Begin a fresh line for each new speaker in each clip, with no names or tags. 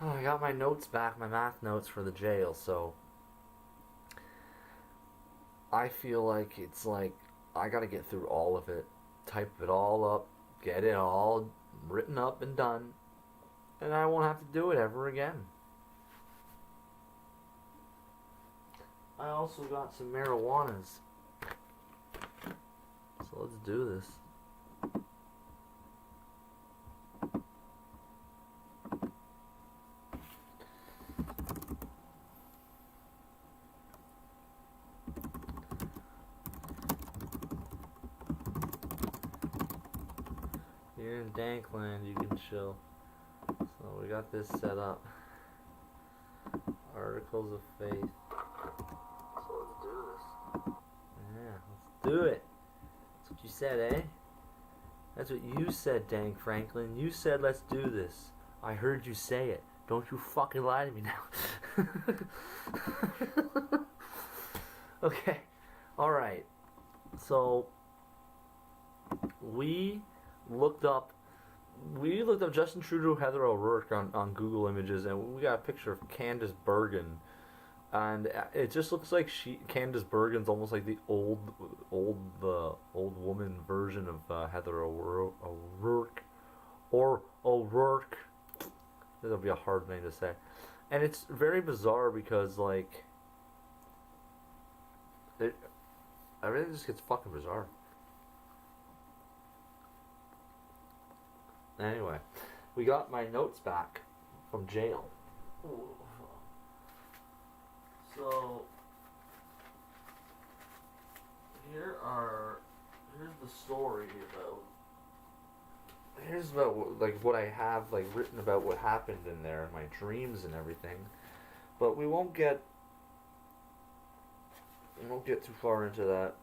I got my notes back, my math notes for the jail, so I feel like it's like I gotta get through all of it, type it all up, get it all written up and done, and I won't have to do it ever again. I also got some marijuanas, so let's do this. Here in Dankland, you can chill. So we got this set up. Articles of faith. So let's do this. Yeah, let's do it. That's what you said, eh? That's what you said, Dank Franklin. You said let's do this. I heard you say it. Don't you fucking lie to me now. Okay. Alright. So we looked up Justin Trudeau, Heather O'Rourke on Google Images, and we got a picture of Candice Bergen, and it just looks like Candice Bergen's almost like the old woman version of Heather O'Rourke, or O'Rourke. That'll be a hard name to say, and it's very bizarre because like everything just gets fucking bizarre. Anyway, we got my notes back from jail. Ooh. So here's the story about. Here's about like what I have like written about what happened in there, my dreams and everything. But we won't get too far into that.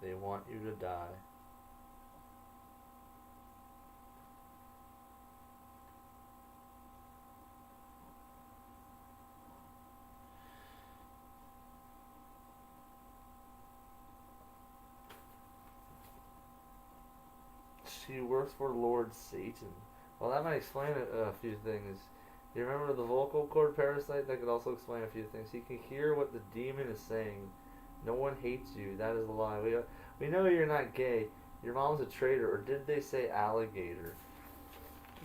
They want you to die. She works for Lord Satan. Well, that might explain a few things. You remember the vocal cord parasite? That could also explain a few things. He can hear what the demon is saying. No one hates you. That is a lie. We know you're not gay. Your mom's a traitor. Or did they say alligator?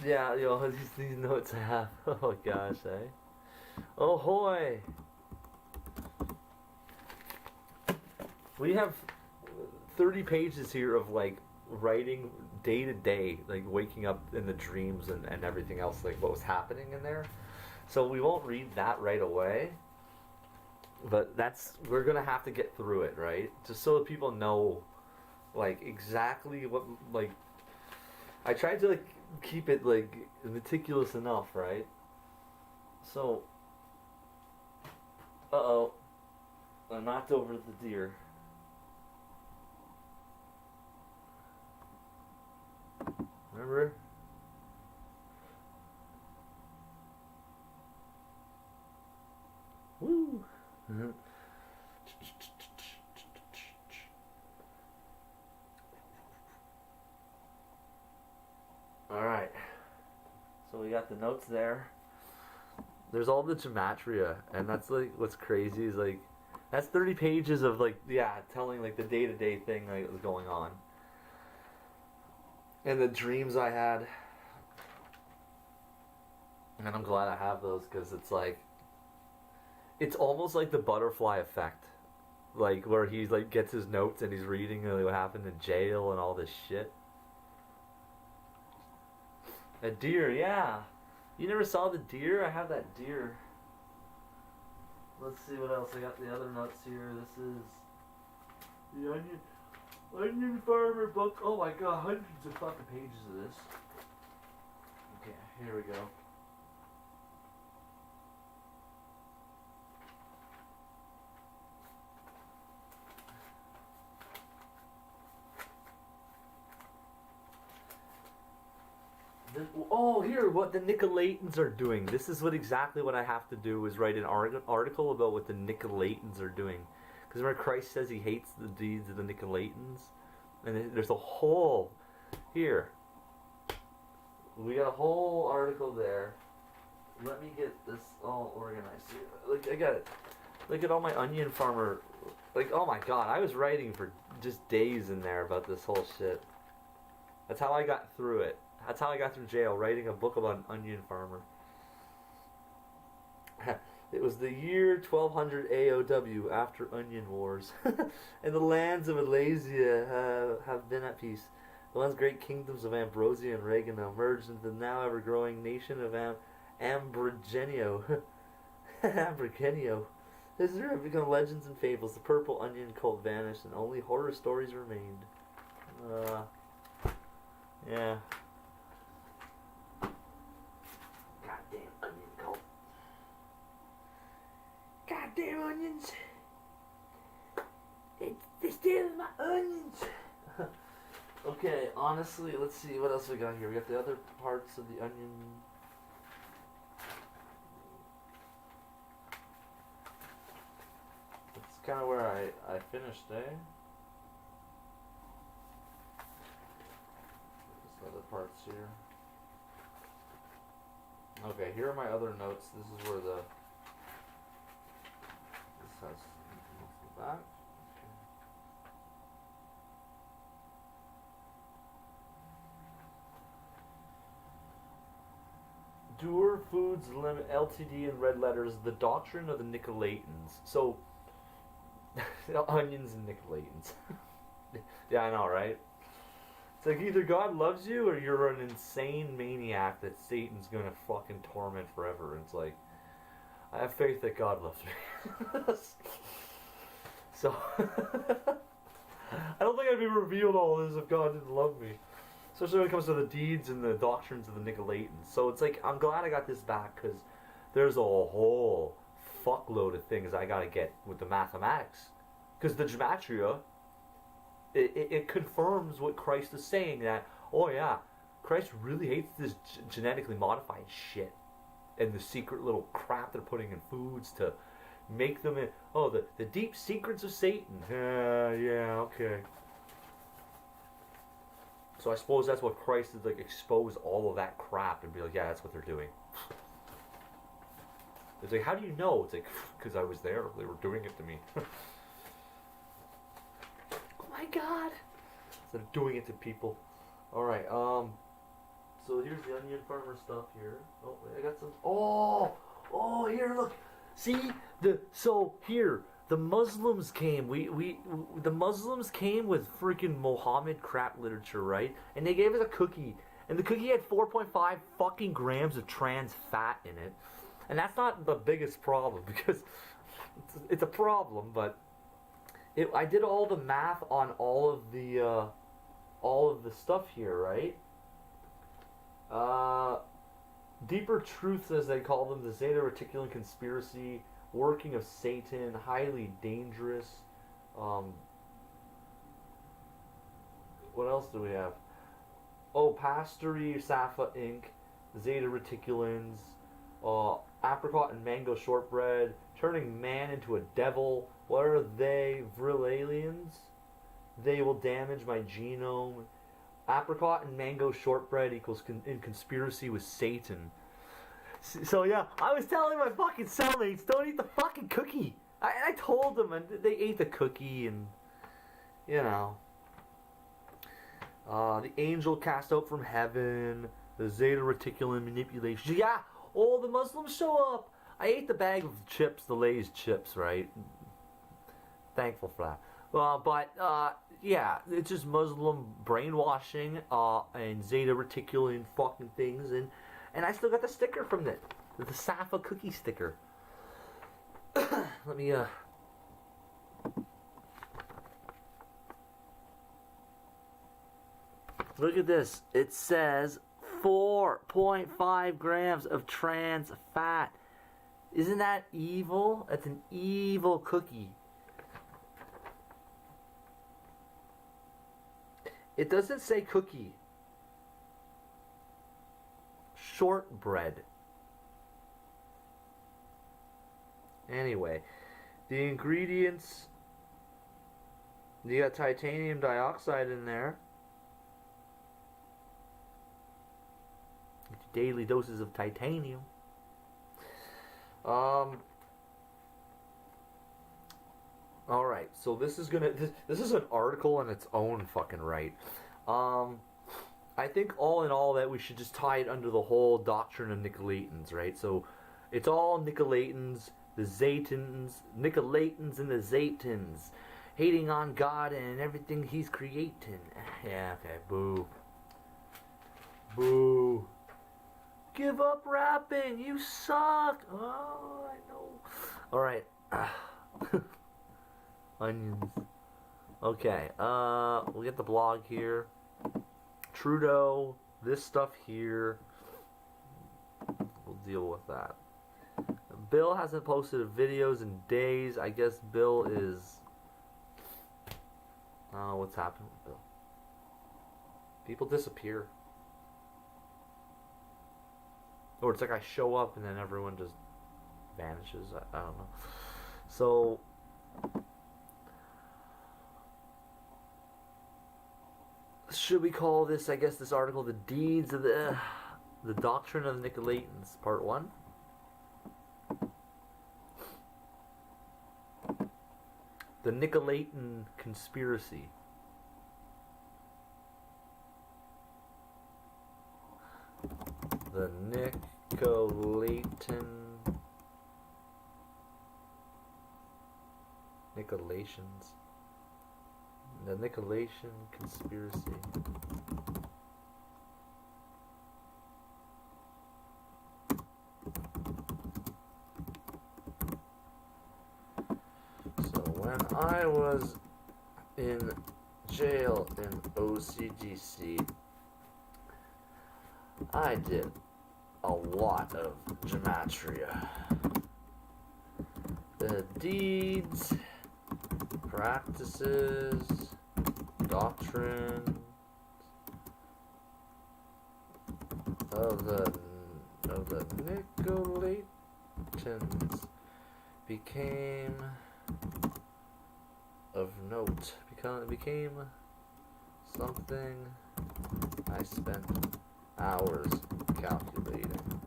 Yeah, yo, these notes I have. Oh gosh, eh? Oh hoy! We have 30 pages here of like writing day to day, like waking up in the dreams and everything else, like what was happening in there. So we won't read that right away. But we're gonna have to get through it, right? Just so that people know, like, exactly what, like, I tried to, like, keep it, like, meticulous enough, right? So, uh-oh, I knocked over the deer. Remember? Woo! Mm-hmm. Alright. So we got the notes there. There's all the gematria, and that's like what's crazy is like that's 30 pages of like telling like the day-to-day thing like was going on. And the dreams I had. And I'm glad I have those because it's like it's almost like the butterfly effect, like where he's like gets his notes and he's reading like, what happened in jail and all this shit. A deer, yeah. You never saw the deer? I have that deer. Let's see what else I got. The other notes here. This is the Onion Farmer book. Oh my god, hundreds of fucking pages of this. Okay, here we go. Oh, here, what the Nicolaitans are doing. This is exactly what I have to do, is write an article about what the Nicolaitans are doing. Because remember, Christ says he hates the deeds of the Nicolaitans? And there's a whole... Here. We got a whole article there. Let me get this all organized here. Look, I got it. Look at all my onion farmer... Like, oh my god, I was writing for just days in there about this whole shit. That's how I got through it. That's how I got through jail, writing a book about an onion farmer. It was the year 1200 AOW, after Onion Wars. And the lands of Alasia have been at peace. The once great kingdoms of Ambrosia and Regano merged into the now ever-growing nation of Ambrogenio. Ambrogenio. History have become legends and fables. The purple onion cult vanished, and only horror stories remained. Yeah. Goddamn onion cult. Goddamn onions. They're stealing my onions. Okay, honestly, let's see what else we got here. We got the other parts of the onion. That's kind of where I finished, eh? Just other parts here. Okay, here are my other notes. This is where this has the back. Doer Foods Limit Ltd in red letters, the doctrine of the Nicolaitans. So, onions and Nicolaitans. Yeah, I know, right? It's like either God loves you or you're an insane maniac that Satan's gonna fucking torment forever. And it's like, I have faith that God loves me. So, I don't think I'd be revealed all this if God didn't love me. Especially when it comes to the deeds and the doctrines of the Nicolaitans. So it's like, I'm glad I got this back, because there's a whole fuckload of things I gotta get with the mathematics. Because the gematria, it confirms what Christ is saying, that, oh yeah, Christ really hates this genetically modified shit. And the secret little crap they're putting in foods to make them in, oh, the deep secrets of Satan. Yeah, okay. So I suppose that's what Christ is like, expose all of that crap and be like, yeah, that's what they're doing. It's like, how do you know? It's like, because I was there. They were doing it to me. Oh my god. Instead of doing it to people. Alright, so here's the onion farmer stuff here. Oh, I got some. Oh, here, look. See? So here. The Muslims came. The Muslims came with freaking Mohammed crap literature, right? And they gave us a cookie, and the cookie had 4.5 fucking grams of trans fat in it, and that's not the biggest problem because it's a problem. But I did all the math on all of the stuff here, right? Deeper truths, as they call them, the Zeta Reticulum conspiracy. Working of Satan, highly dangerous. What else do we have? Oh, Pastory, Safa Inc., Zeta Reticulans, Apricot and Mango Shortbread, turning man into a devil. What are they? Vril aliens? They will damage my genome. Apricot and Mango Shortbread equals in conspiracy with Satan. So yeah, I was telling my fucking cellmates, don't eat the fucking cookie. I told them, and they ate the cookie, and you know, the angel cast out from heaven, the Zeta Reticulum manipulation. Yeah, all the Muslims show up. I ate the bag of chips, the Lay's chips, right? Thankful for that. But yeah, it's just Muslim brainwashing and Zeta Reticulum fucking things, and I still got the sticker from it. The Safa cookie sticker. Let me, look at this. It says 4.5 grams of trans fat. Isn't that evil? That's an evil cookie. It doesn't say cookie. shortbread. Anyway, the ingredients, you got titanium dioxide in there. Daily doses of titanium. Alright, so this is an article in its own fucking right. I think all in all that we should just tie it under the whole doctrine of Nicolaitans, right? So it's all Nicolaitans, the Zatans, Nicolaitans and the Zatans, hating on God and everything He's creating. Yeah, okay, boo. Boo. Give up rapping, you suck. Oh, I know. Alright. Onions. Okay, we'll get the blog here. Trudeau, this stuff here. We'll deal with that. Bill hasn't posted videos in days. I guess Bill is... what's happened with Bill? People disappear. Or it's like I show up and then everyone just vanishes. I don't know. So... should we call this, I guess, this article the Deeds of the Doctrine of the Nicolaitans, Part 1? The Nicolaitan Conspiracy. The Nicolaitans. The Nicolaitan Conspiracy. So when I was in jail in OCGC, I did a lot of gematria. The deeds, practices, doctrine of the Nicolaitans became of note. Became something I spent hours calculating.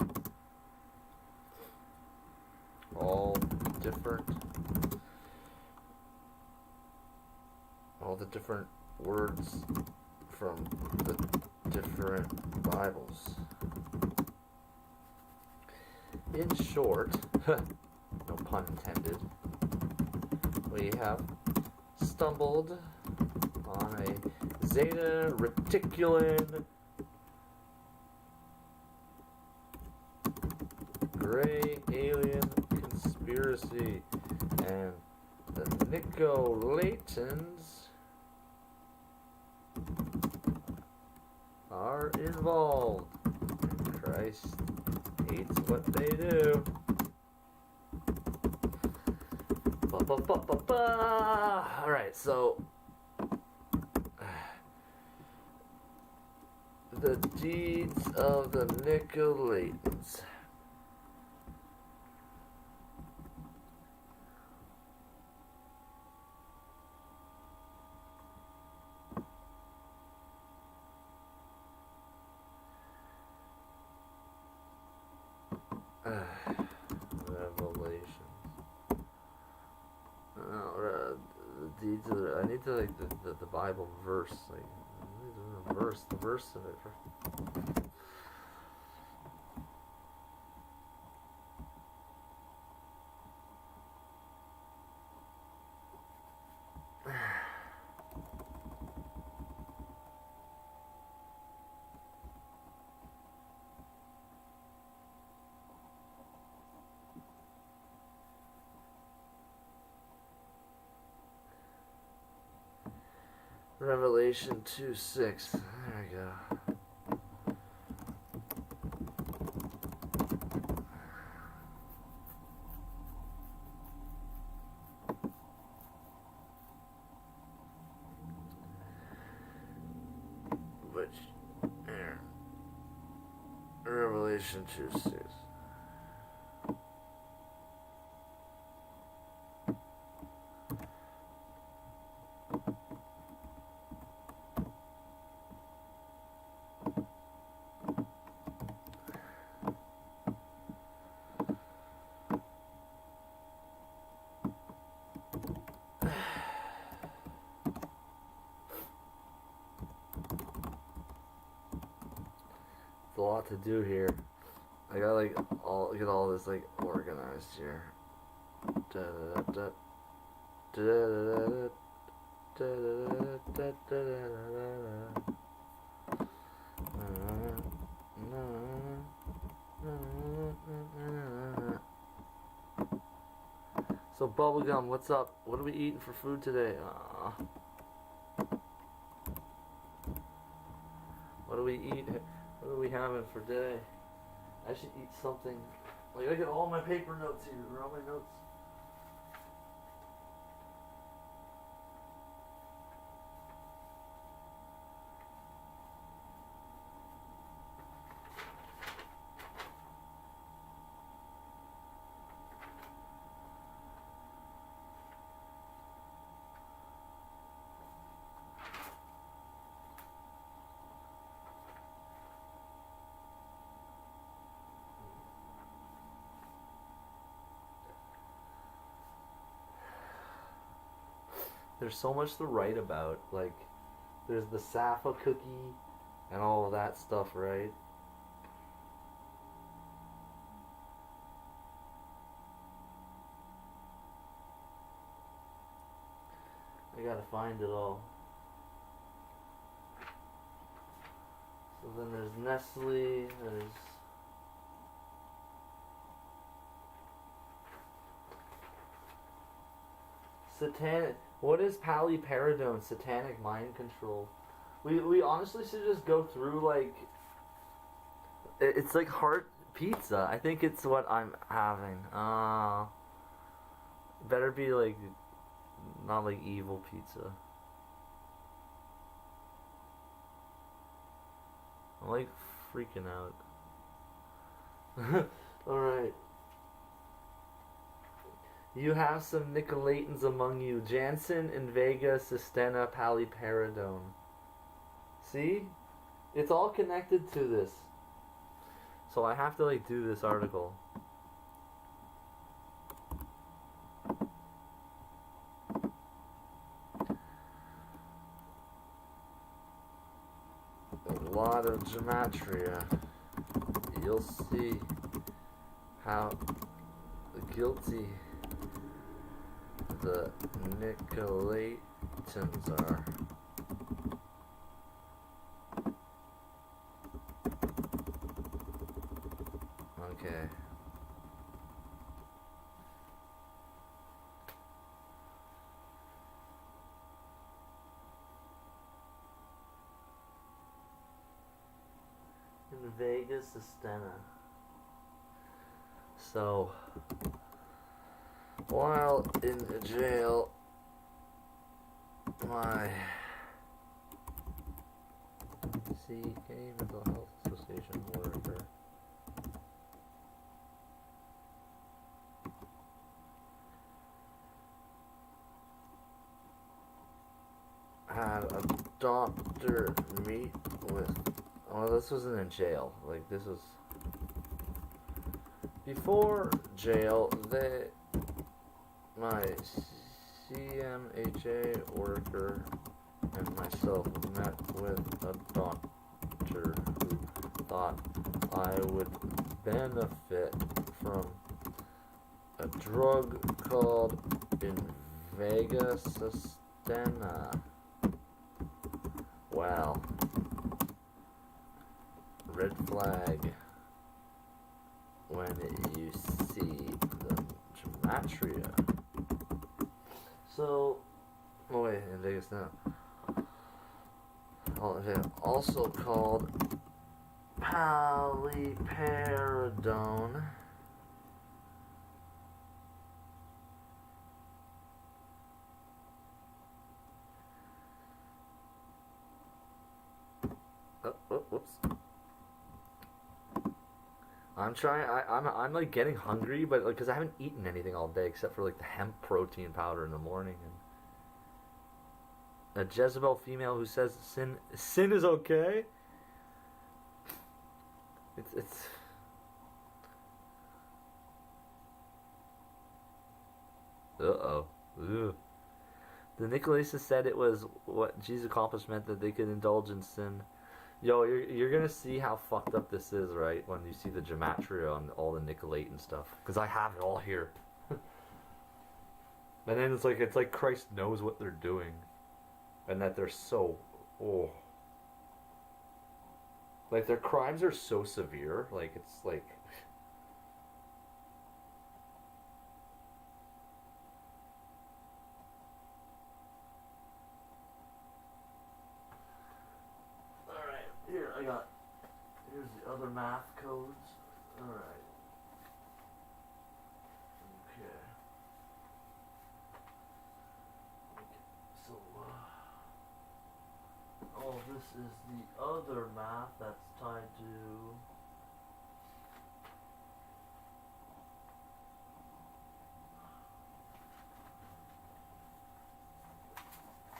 All the different words from the different Bibles. In short, no pun intended, we have stumbled on a Zeta Reticulum gray alien conspiracy, and the Nicolaitans are involved. Christ hates what they do. Alright, so the deeds of the Nicolaitans. Revelations. The deeds of I need to like the Bible verse, like the verse of it. Revelation 2:6. There we go. Which, there. Revelation Revelation juices. A lot to do here. I gotta like get all this like organized here. So bubblegum, what's up? What are we eating for food today? What do we eat? What are we having for today? I should eat something. Like I got all my paper notes here. Where are all my notes? There's so much to write about. Like, there's the Safa cookie and all of that stuff, right? I gotta find it all. So then there's Nestle, there's satanic. What is paliperidone? Satanic mind control. We honestly should just go through like it's like heart pizza. I think it's what I'm having. Better be like not like evil pizza. I'm like freaking out. Alright. You have some Nicolaitans among you. Janssen, Invega, Sustenna, Paliperidone. See? It's all connected to this. So I have to like do this article. A lot of gematria. You'll see how guilty the Nicolaitans are. Okay. In Vegas, Sustenna. So, while in jail, my CK Mental Health Association worker had a doctor meet with. Oh, this wasn't in jail. Like, this was before jail. My CMHA worker and myself met with a doctor who thought I would benefit from a drug called Invega Sustenna. Well, red flag when you see the gematria. So, oh wait, in Vegas now. Also called paliperidone. Whoops. I'm trying. I'm like getting hungry, but like because I haven't eaten anything all day except for like the hemp protein powder in the morning and a Jezebel female who says sin is okay. It's. Uh-oh. Ugh. The Nicolaitans said it was what Jesus' accomplishment that they could indulge in sin. Yo, you're gonna see how fucked up this is, right? When you see the gematria on all the Nicolaitan stuff, because I have it all here. And then it's like Christ knows what they're doing, and that they're so like their crimes are so severe. Like it's like. Here, here's the other math codes. Alright. Okay. So, this is the other math that's tied to...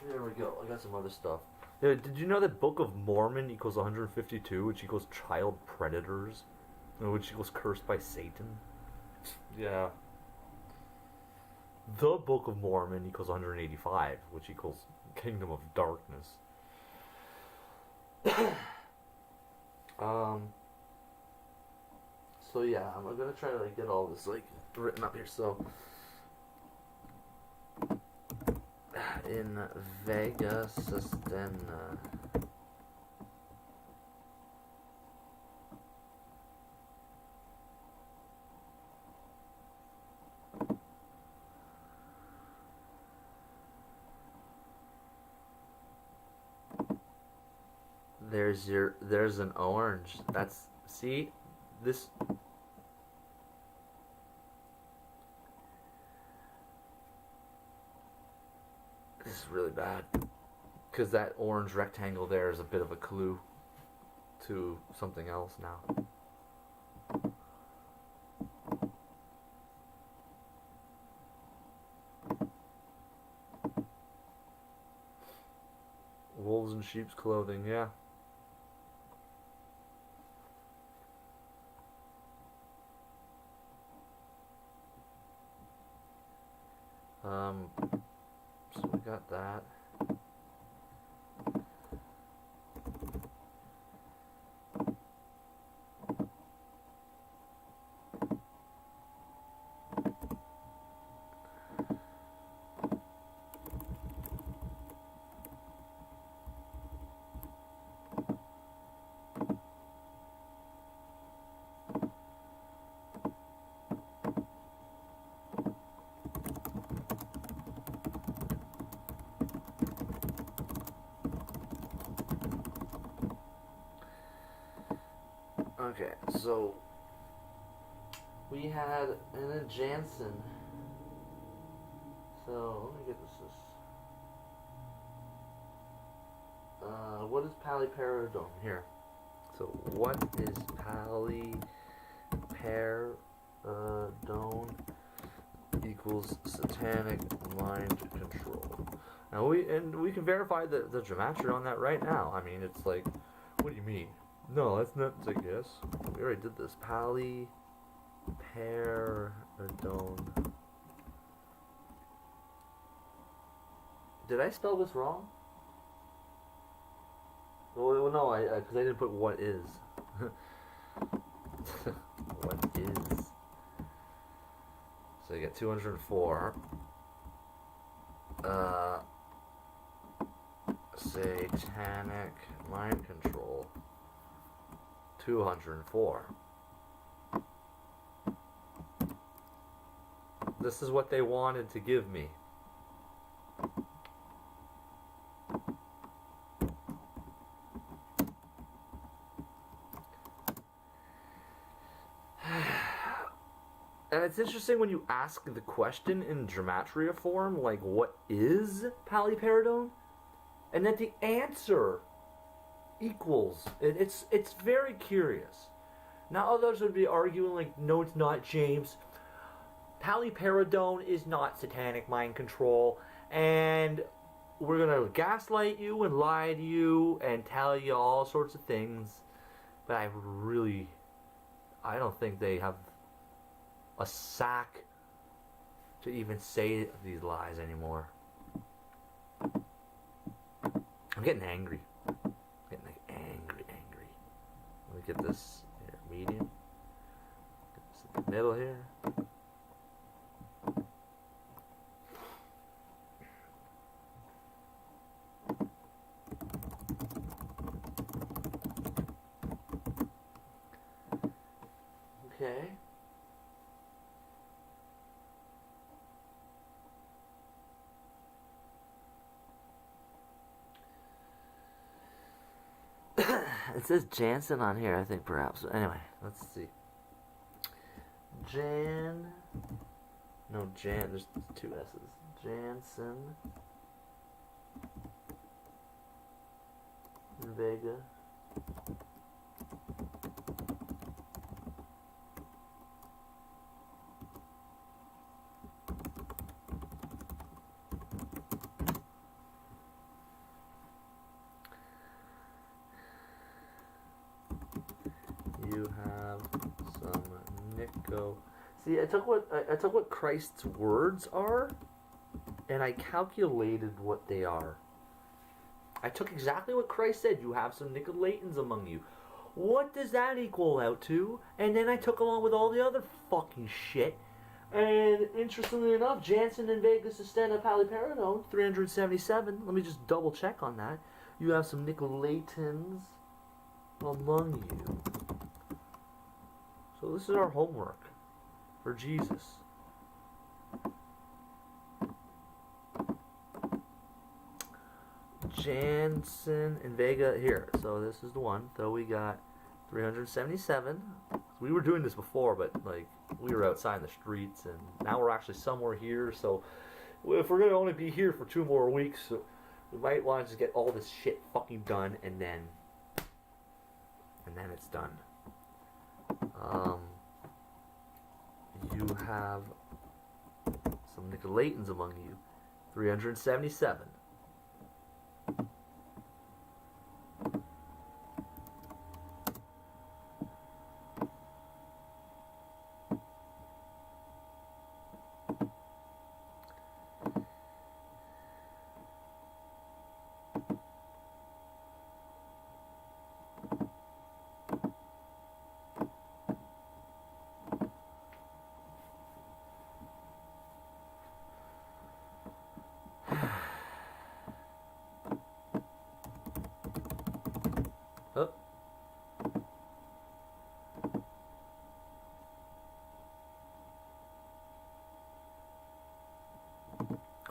Here we go, I got some other stuff. Yeah, did you know that Book of Mormon equals 152, which equals child predators, which equals cursed by Satan? Yeah. The Book of Mormon equals 185, which equals Kingdom of Darkness. So yeah, I'm gonna try to like get all this like written up here. So in Vega Sistena. There's an orange. See this. This is really bad, because that orange rectangle there is a bit of a clue to something else now. Wolves in sheep's clothing, yeah. So we got that. Okay, so we had Anna Jansen. So let me get this. What is paliperidone here? So what is paliperidone equals satanic mind control? Now we can verify the gematria on that right now. I mean, it's like, what do you mean? No, that's not a guess. We already did this. Paliperidone. Did I spell this wrong? Well, no, because I didn't put what is. What is? So you get 204. Satanic mind control. 204. This is what they wanted to give me. And it's interesting when you ask the question in gematria form, like, what is paliperidone? And that the answer equals. It's very curious. Now others would be arguing like, no, it's not, James. Paliperidone is not satanic mind control, and we're gonna gaslight you and lie to you and tell you all sorts of things. But I don't think they have a sack to even say these lies anymore. I'm getting angry. Getting like angry. Let me get this here, medium. Get this in the middle here. Okay. It says Jansen on here, I think, perhaps. Anyway, let's see. There's two S's. Jansen. Vega. You have some Nico. See, I took what Christ's words are, and I calculated what they are. I took exactly what Christ said. You have some Nicolaitans among you. What does that equal out to? And then I took along with all the other fucking shit. And interestingly enough, Jansen and Vega Sustenna Paliperidone, 377. Let me just double check on that. You have some Nicolaitans among you. So this is our homework for Jesus. Jansen and Vega here. So this is the one. So we got 377. We were doing this before, but like we were outside in the streets, and now we're actually somewhere here. So if we're gonna only be here for 2 more weeks, so we might want to just get all this shit fucking done, and then it's done. You have some Nicolaitans among you. 377. Oh.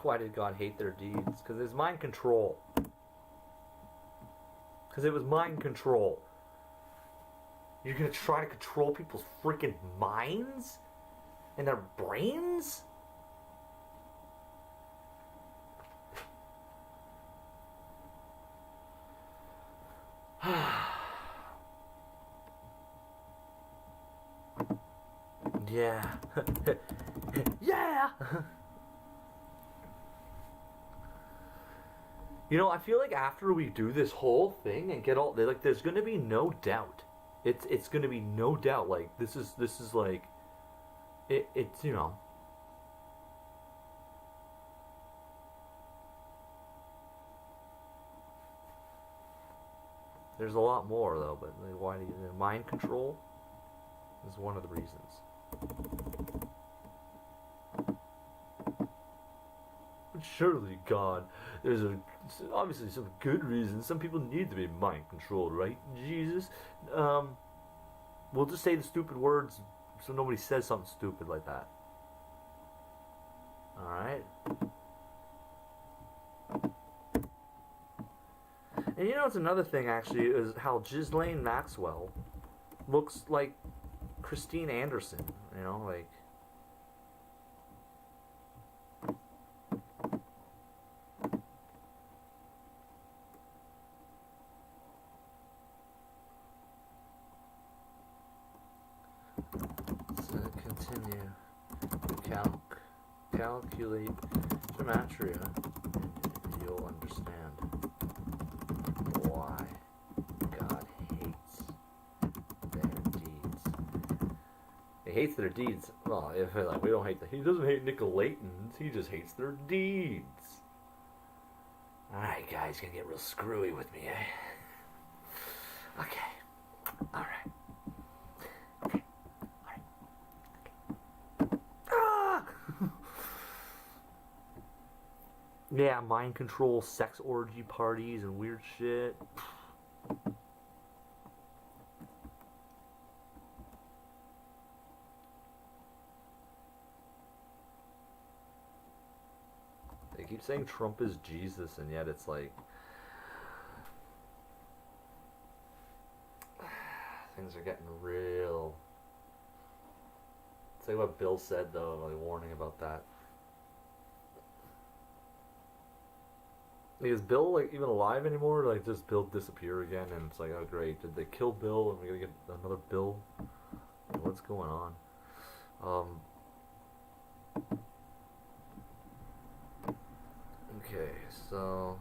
Why did God hate their deeds? Because it's mind control. Because it was mind control. You're gonna try to control people's freaking minds? And their brains? Yeah. Yeah! You know, I feel like after we do this whole thing and get all, like, there's gonna be no doubt. It's gonna be no doubt. Like, this is like, it's, you know. There's a lot more though, but like, why do you, mind control is one of the reasons. But surely, God, there's obviously some good reasons. Some people need to be mind controlled, right? Jesus, we'll just say the stupid words so nobody says something stupid like that. All right. And you know, it's another thing actually is how Ghislaine Maxwell looks like Christine Anderson. You know, like. So continue. Calculate gematria, and you'll understand why God hates their deeds. He hates their deeds. Well, if like we don't hate he doesn't hate Nicolaitans. He just hates their deeds. All right, guys, gonna get real screwy with me, eh? Okay. All right. Okay. All right. Okay. Ah! Yeah, mind control, sex orgy parties, and weird shit. They keep saying Trump is Jesus, and yet it's like things are getting real. Say what Bill said though, like warning about that. Like, is Bill like even alive anymore? Like, does Bill disappear again? And it's like, oh great, did they kill Bill? And we gotta get another Bill? Like, what's going on? Okay, so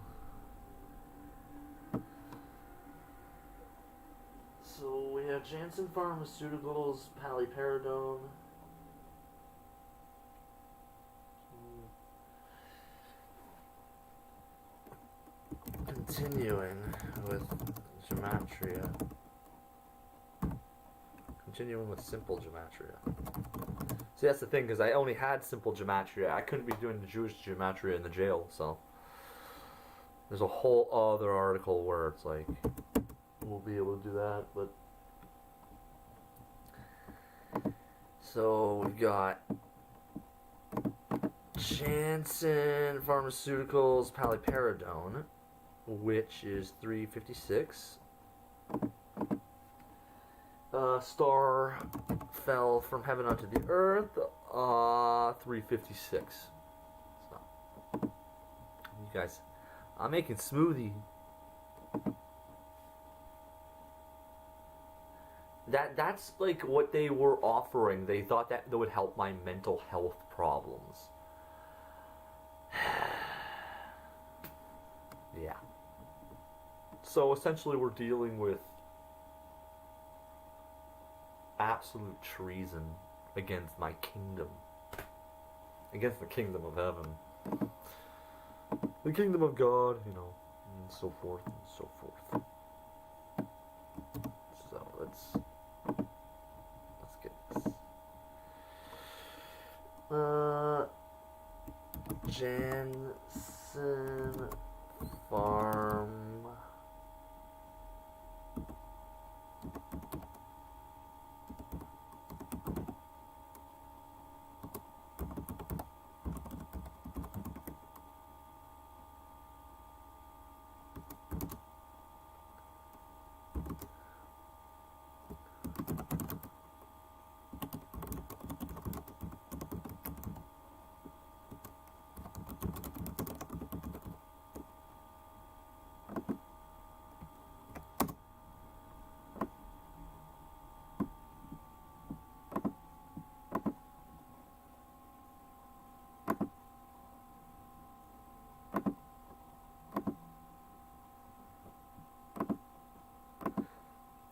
we have Janssen Pharmaceuticals, paliperidone. Continuing with gematria. Continuing with simple gematria. See, that's the thing, because I only had simple gematria. I couldn't be doing the Jewish gematria in the jail, so there's a whole other article where it's like we'll be able to do that, but so we've got Janssen Pharmaceuticals paliperidone, which is $3.56. Star fell from heaven onto the earth, $3.56. So, you guys, I'm making smoothie. That's like what they were offering. They thought that would help my mental health problems. Yeah. So essentially we're dealing with absolute treason against my kingdom. Against the kingdom of heaven. The kingdom of God, you know, and so forth and so forth. So let's get this. Janssen Farm.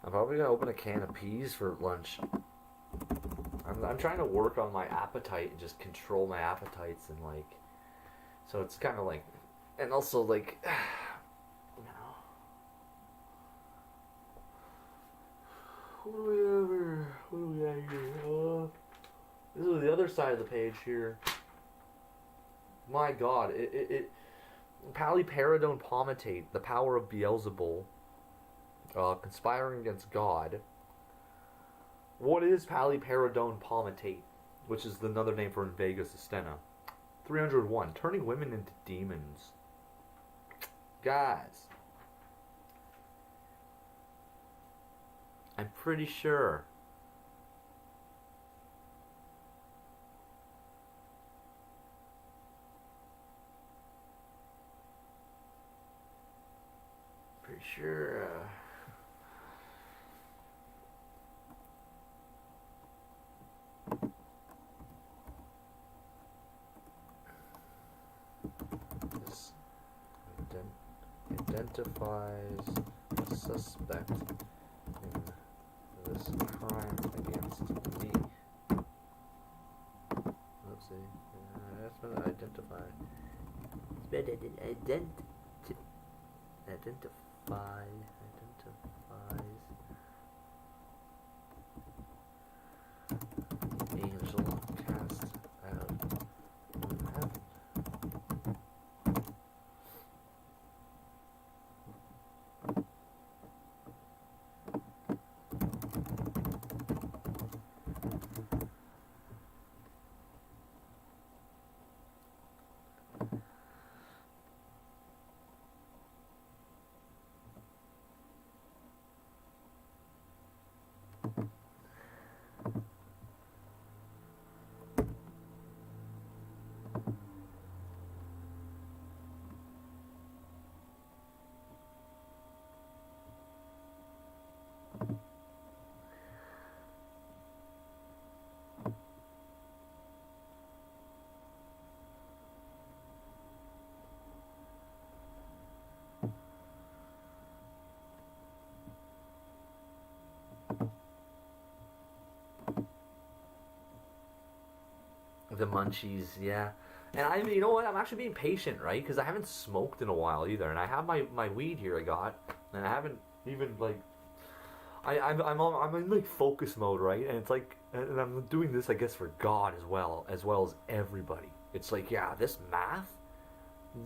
I'm probably gonna open a can of peas for lunch. I'm trying to work on my appetite and just control my appetites and like, so it's kind of like, and also like, you know, what do we have here? This is the other side of the page here. My God, paliperidone palmitate, the power of Beelzebul. Conspiring against God. What is paliperidone palmitate, which is another name for Invega Sustenna? 301. Turning women into demons. Guys, I'm pretty sure identifies a suspect in this crime against me. Oopsie. That's been identified. Identifies angel cast out from heaven. The munchies, yeah. And I mean, you know what? I'm actually being patient, right? Because I haven't smoked in a while either, and I have my weed here I got, and I haven't even like, I'm in like focus mode, right? And it's like, and I'm doing this, I guess, for God as well as everybody. It's like, yeah, this math,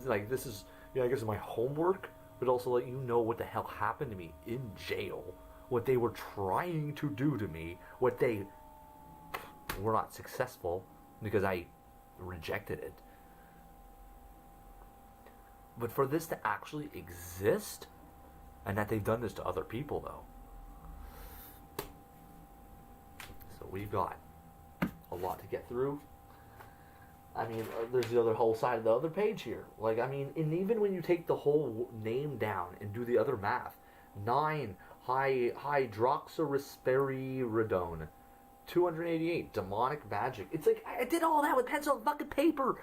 like this is, yeah, I guess my homework, but also let you know what the hell happened to me in jail, what they were trying to do to me, what they were not successful because I rejected it. But for this to actually exist, and that they've done this to other people, though. So we've got a lot to get through. I mean, there's the other whole side of the other page here. Like, I mean, and even when you take the whole name down and do the other math, 9 hydroxyrisperidone, 288 demonic magic. It's like I did all that with pencil and fucking paper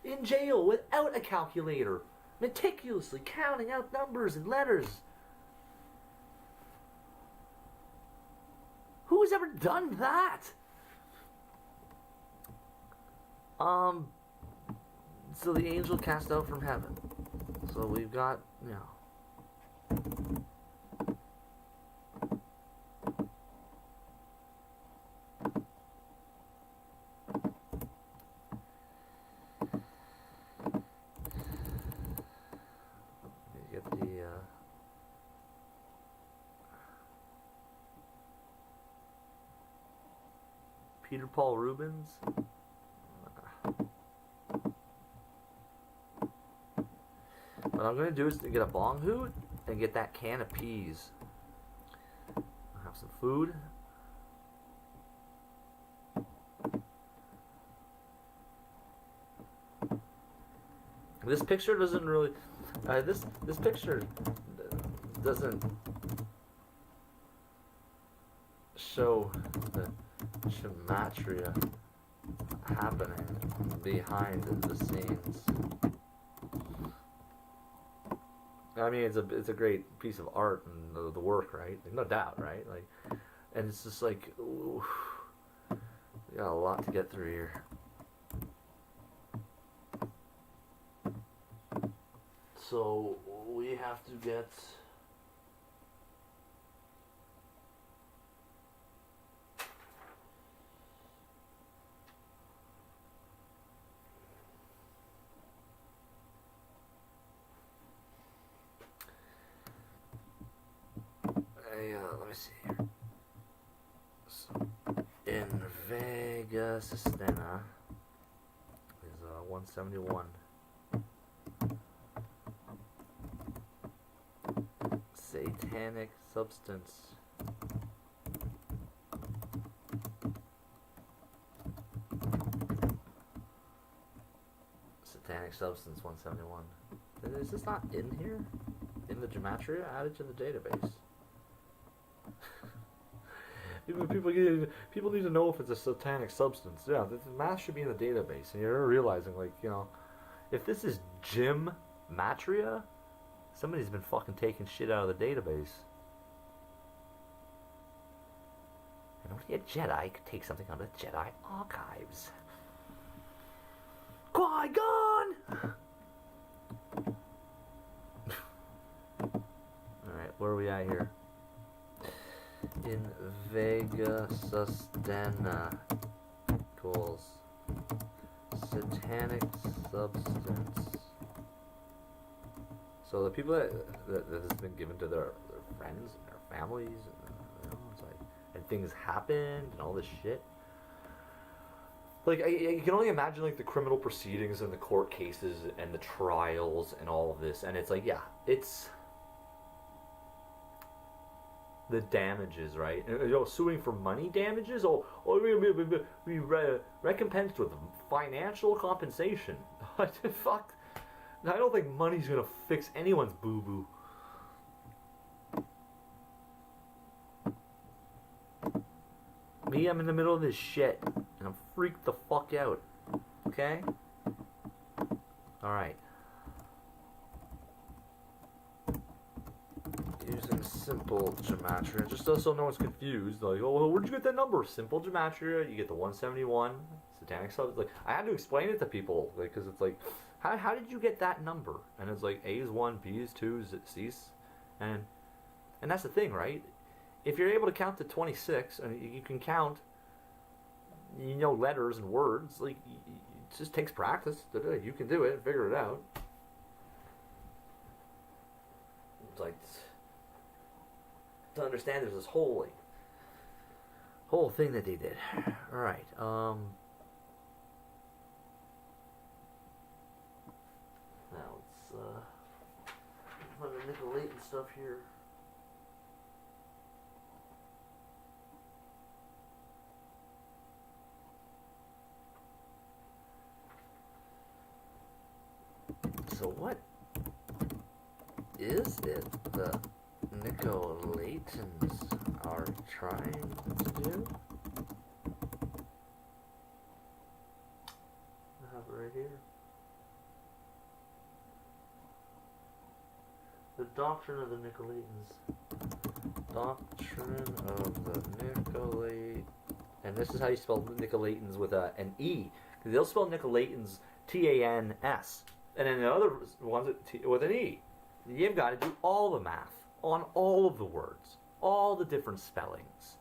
in jail without a calculator, meticulously counting out numbers and letters. Who has ever done that? So the angel cast out from heaven. So we've got, you know. Peter Paul Rubens. What I'm going to do is to get a bong hoot and get that can of peas. I'll have some food. This picture doesn't really... this picture doesn't show the gematria happening behind the scenes. I mean, it's a great piece of art and the work, right? No doubt, right? Like, and it's just like, ooh, we got a lot to get through here. So we have to get. Let me see here. So, in Vegas, Stena is 171. Satanic substance. Satanic substance 171. Is this not in here? In the gematria? Added to the database. People need to know if it's a satanic substance. Yeah, the math should be in the database, and you're realizing, like, you know, if this is gematria, Somebody's been fucking taking shit out of the database. And only a Jedi could take something out of the Jedi archives. Qui-Gon! Alright, where are we at here? In Vega Sustana. Equals satanic substance. So the people that has been given to their friends and their families, and, it's like, and things happened and all this shit. Like you can only imagine like the criminal proceedings and the court cases and the trials and all of this, and it's like, yeah, it's the damages, right? And, suing for money damages. We recompensed with financial compensation. Fuck. I don't think money's gonna fix anyone's boo-boo. Me, I'm in the middle of this shit, and I'm freaked the fuck out. Okay? Alright. Using simple gematria, just so no one's confused. Like, oh, well, where'd you get that number? Simple gematria, you get the 171, satanic substance. Like, I had to explain it to people, like, because it's like, how did you get that number? And it's like, A is 1, B is 2, C is... And that's the thing, right? If you're able to count to 26, and you can count, letters and words, like, it just takes practice. You can do it, figure it out. It's like, to understand there's this whole thing that they did. Alright, now let's find the Nickel Layton stuff here. So what is it the Nicolaitans are trying to do? I have it right here. The Doctrine of the Nicolaitans. Doctrine of the Nicolait... And this is how you spell Nicolaitans with an E. Because they'll spell Nicolaitans T-A-N-S. And then the other ones with an E. You've got to do all the math on all of the words, all the different spellings.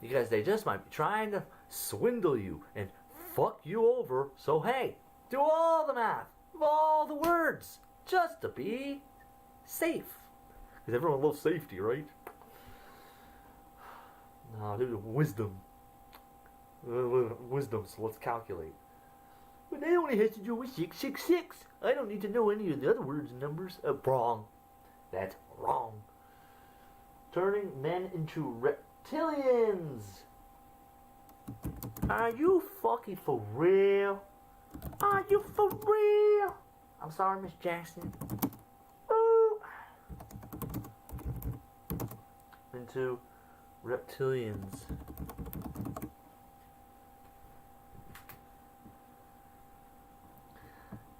Because they just might be trying to swindle you and fuck you over. So hey, do all the math of all the words just to be safe. Because everyone loves safety, right? No, there's wisdom. Wisdom, so let's calculate. But that only has to do with 666. I don't need to know any of the other words and numbers. Wrong. That's wrong. Turning men into reptilians. Are you fucking for real? Are you for real? I'm sorry, Miss Jackson. Ooh. Into reptilians.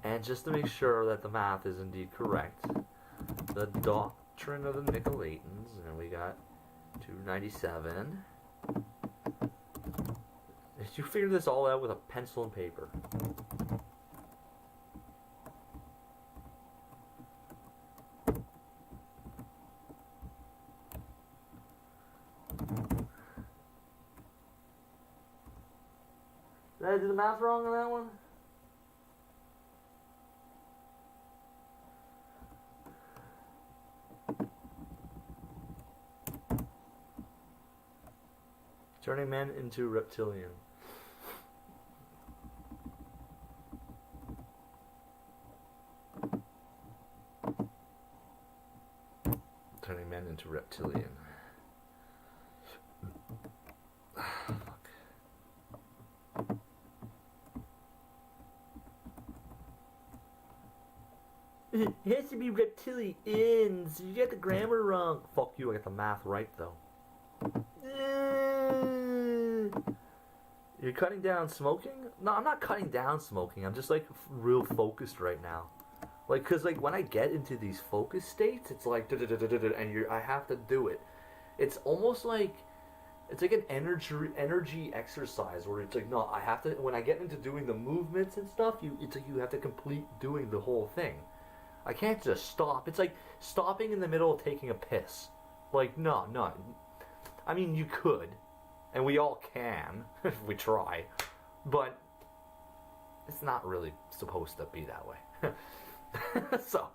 And just to make sure that the math is indeed correct, the Doctrine of the Nicolaitans, and we got 297. Did you figure this all out with a pencil and paper? Did I do the math wrong on that one? Turning men into reptilian. Turning men into reptilian. Fuck. It has to be reptilians. You got the grammar wrong. Fuck you, I got the math right though. You're cutting down smoking? No, I'm not cutting down smoking. I'm just like real focused right now. Like, cause like when I get into these focus states, it's like and I have to do it. It's almost like it's like an energy exercise where it's like no, I have to. When I get into doing the movements and stuff, it's like you have to complete doing the whole thing. I can't just stop. It's like stopping in the middle of taking a piss. Like no, no. I mean, you could, and we all can if we try, but it's not really supposed to be that way. So,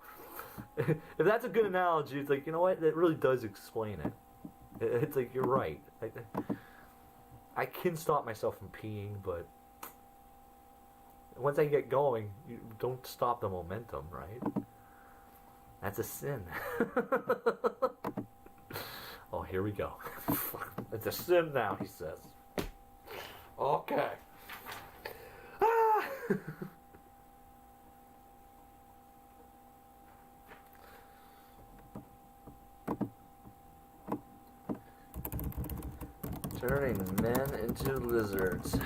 if that's a good analogy, it's like, you know what? That really does explain it. It's like, you're right. I can stop myself from peeing, but once I get going, you don't stop the momentum, right? That's a sin. Oh, here we go. It's a sin now, he says. Okay. Ah! Turning men into lizards.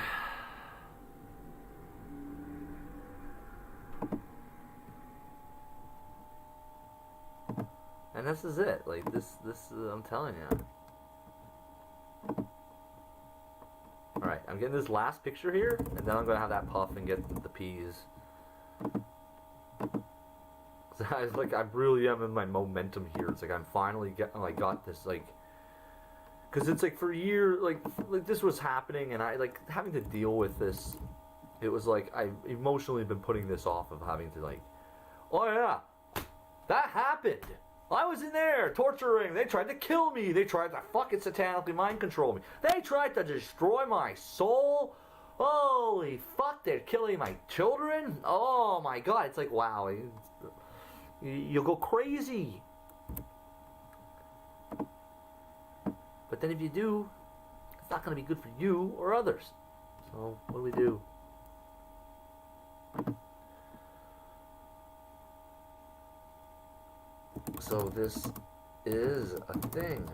And this is it. Like this I'm telling you. Alright, I'm getting this last picture here, and then I'm gonna have that puff and get the peas. So I was like, I really am in my momentum here. It's like I'm finally got this, like, because it's like for years, like this was happening, and I like having to deal with this. It was like I emotionally been putting this off of having to like, oh yeah, that happened. I was in there torturing. They tried to kill me. They tried to fucking satanically mind control me. They tried to destroy my soul. Holy fuck, they're killing my children. Oh my god, it's like wow, you'll go crazy. But then if you do, it's not going to be good for you or others. So what do we do? So this is a thing.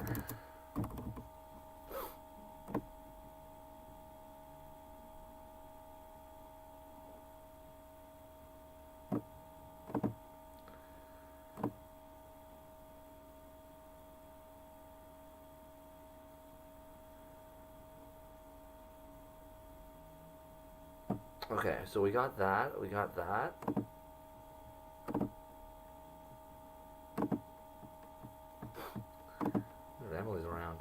Okay, so we got that. Emily's around.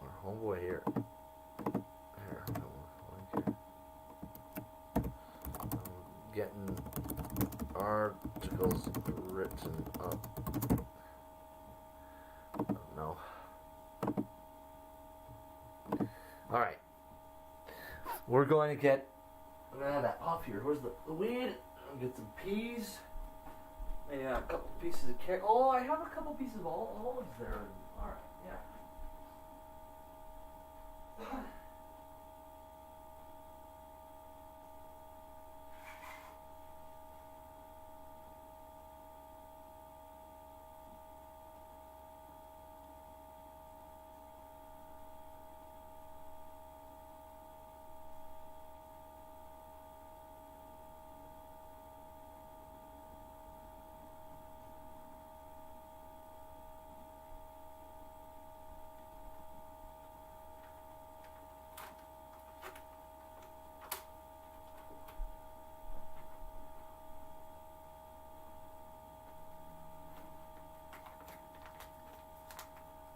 Our homeboy here. Here, I'm getting articles written up. No. Alright. We're going to get. I'm going to have that puff here. Where's the weed? I'll get some peas. Yeah, a couple pieces of carrot. Oh, I have a couple pieces of olives there. Alright, yeah.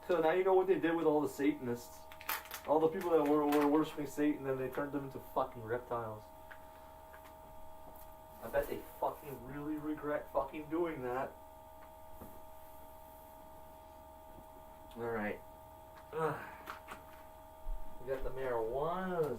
So now you know what they did with all the Satanists. All the people that were worshipping Satan, then they turned them into fucking reptiles. I bet they fucking really regret fucking doing that. Alright. We got the marijuanas.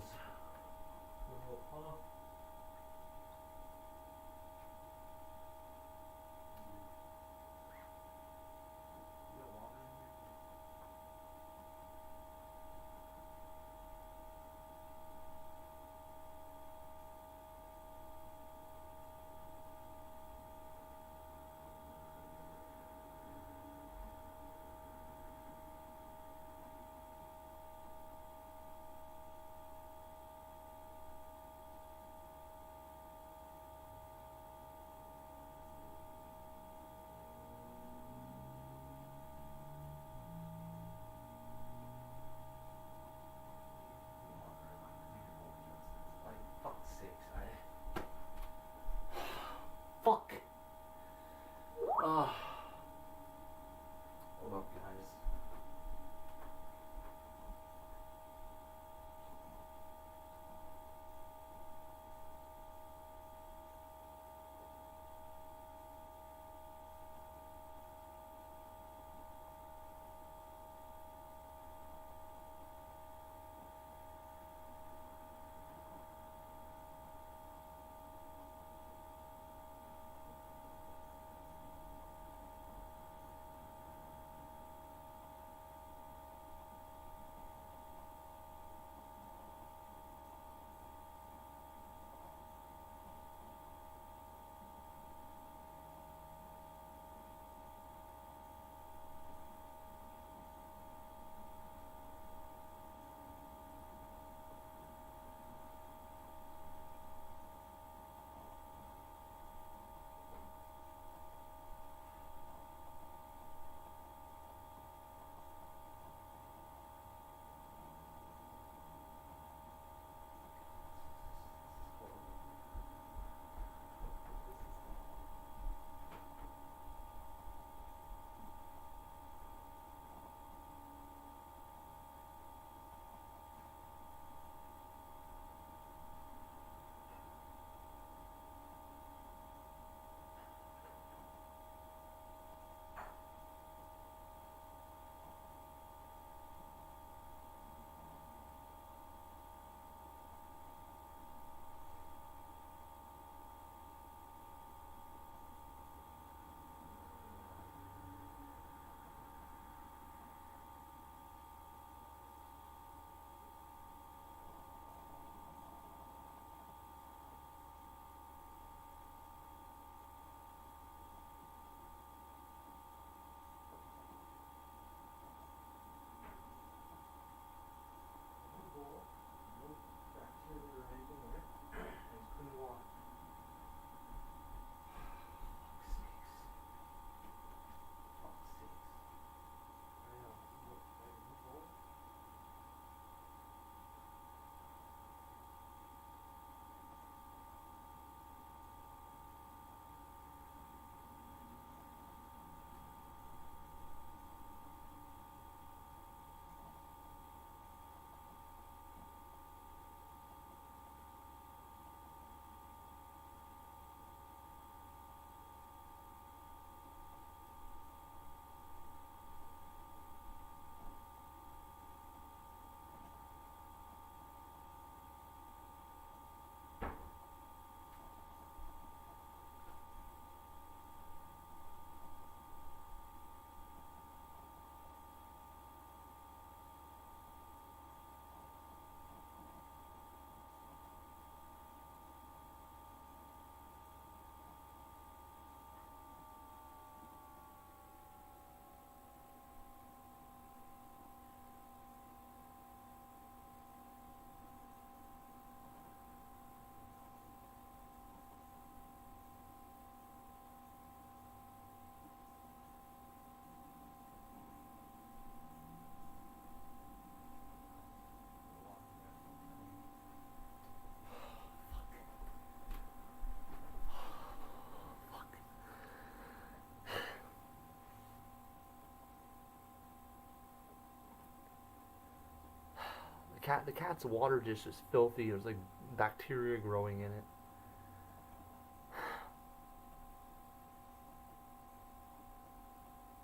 the cat's water dish is filthy. There's like bacteria growing in it.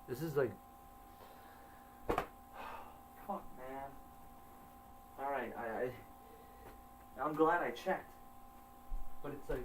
This is like, fuck, man. All right, I'm glad I checked, but it's like.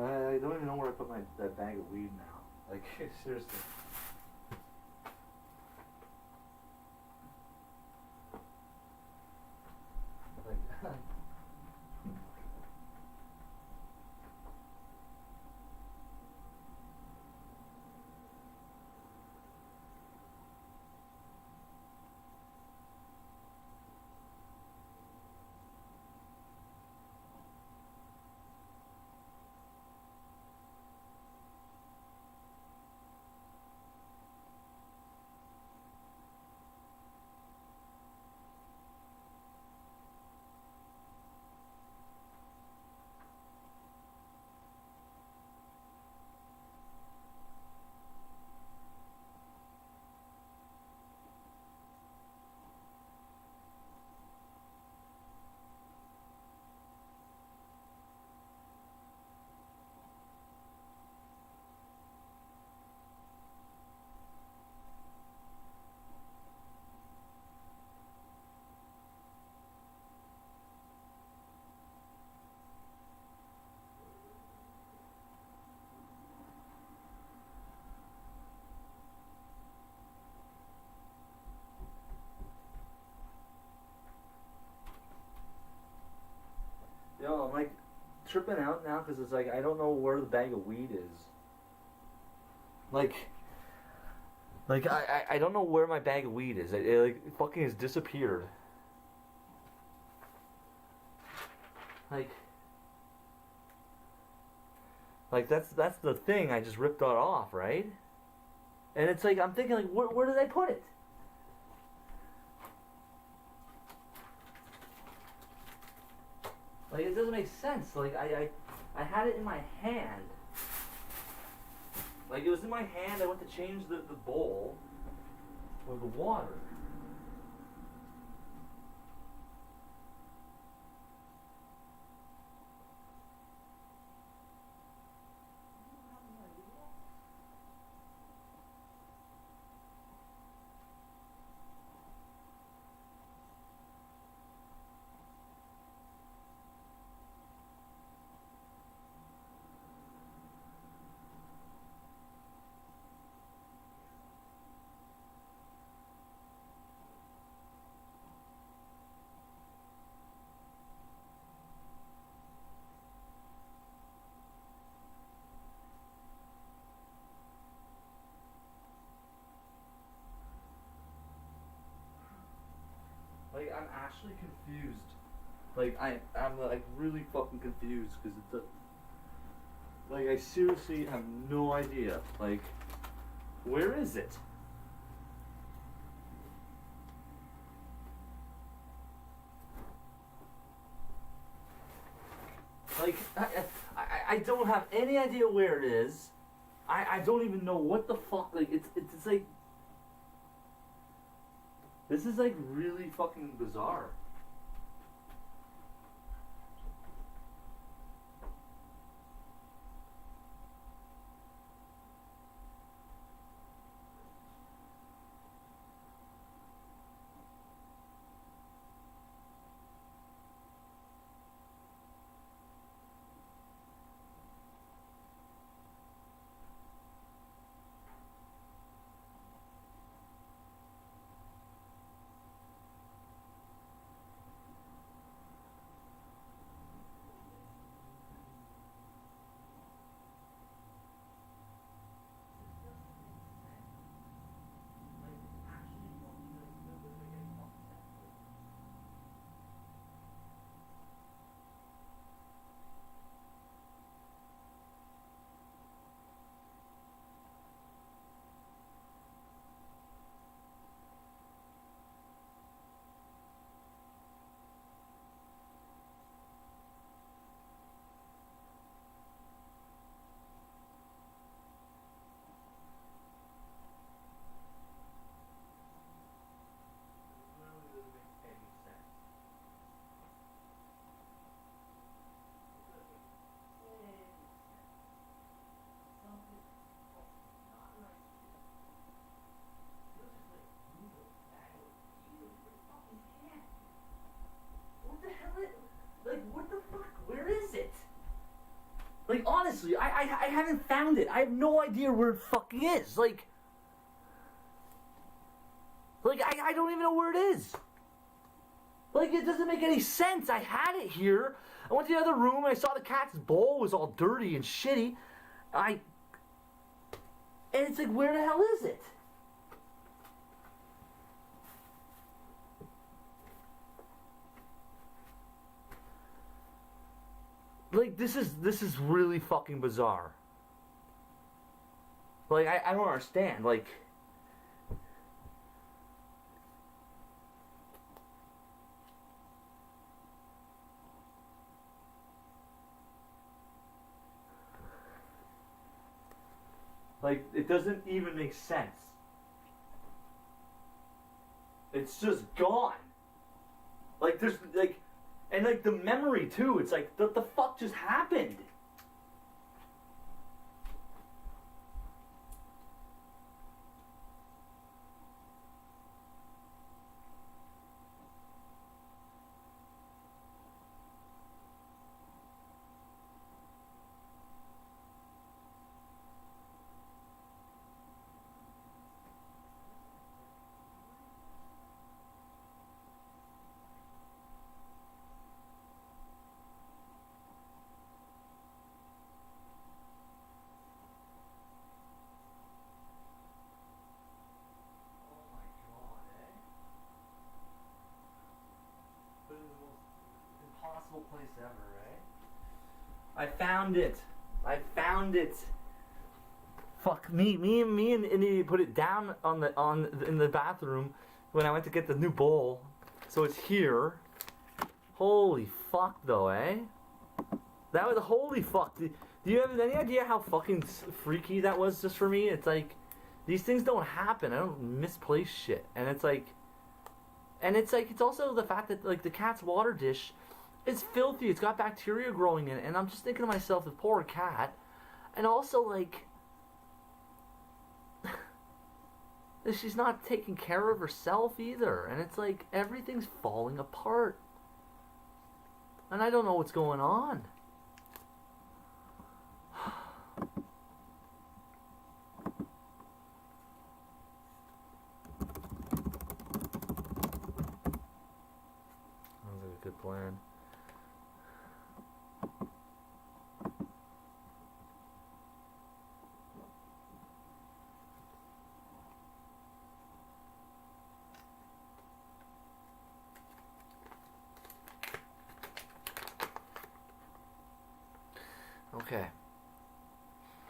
I don't even know where I put that bag of weed now. Like, seriously. Like, yo, I'm like tripping out now because it's like I don't know where the bag of weed is. Like I don't know where my bag of weed is. It like fucking has disappeared. Like that's the thing I just ripped that off, right? And it's like I'm thinking like where did I put it? Like it doesn't make sense. Like I had it in my hand. Like it was in my hand. I went to change the bowl with the water.
I'm actually confused. Like, I'm like really fucking confused because it's like, I seriously have no idea. Like, where is it? Like, I don't have any idea where it is. I don't even know what the fuck. Like, it's like, this is like really fucking bizarre. Like, what the fuck? Where is it? Like, honestly, I haven't found it. I have no idea where it fucking is. Like I don't even know where it is. Like, it doesn't make any sense. I had it here. I went to the other room and I saw the cat's bowl was all dirty and shitty. And it's like, where the hell is it? Like, this is really fucking bizarre. Like, I don't understand. Like, it doesn't even make sense. It's just gone. Like, there's, like, and, like, the memory, too. It's like, what the fuck just happened? Impossible place ever, right? I found it. Fuck me and Indy put it down in the bathroom when I went to get the new bowl. So it's here. Holy fuck, though, eh? That was holy fuck. Do you have any idea how fucking freaky that was just for me? It's like, these things don't happen. I don't misplace shit, and it's like, it's also the fact that, like, the cat's water dish is filthy. It's got bacteria growing in it. And I'm just thinking to myself, the poor cat. And also, like, she's not taking care of herself either. And it's like, everything's falling apart. And I don't know what's going on. Sounds like a good plan. Okay.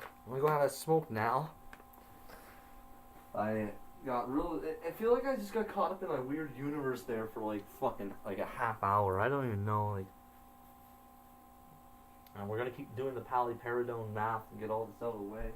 I'm gonna go have a smoke now. I got real. I feel like I just got caught up in a weird universe there for like fucking like a half hour. I don't even know like. And we're gonna keep doing the paliperidone math and get all this out of the way.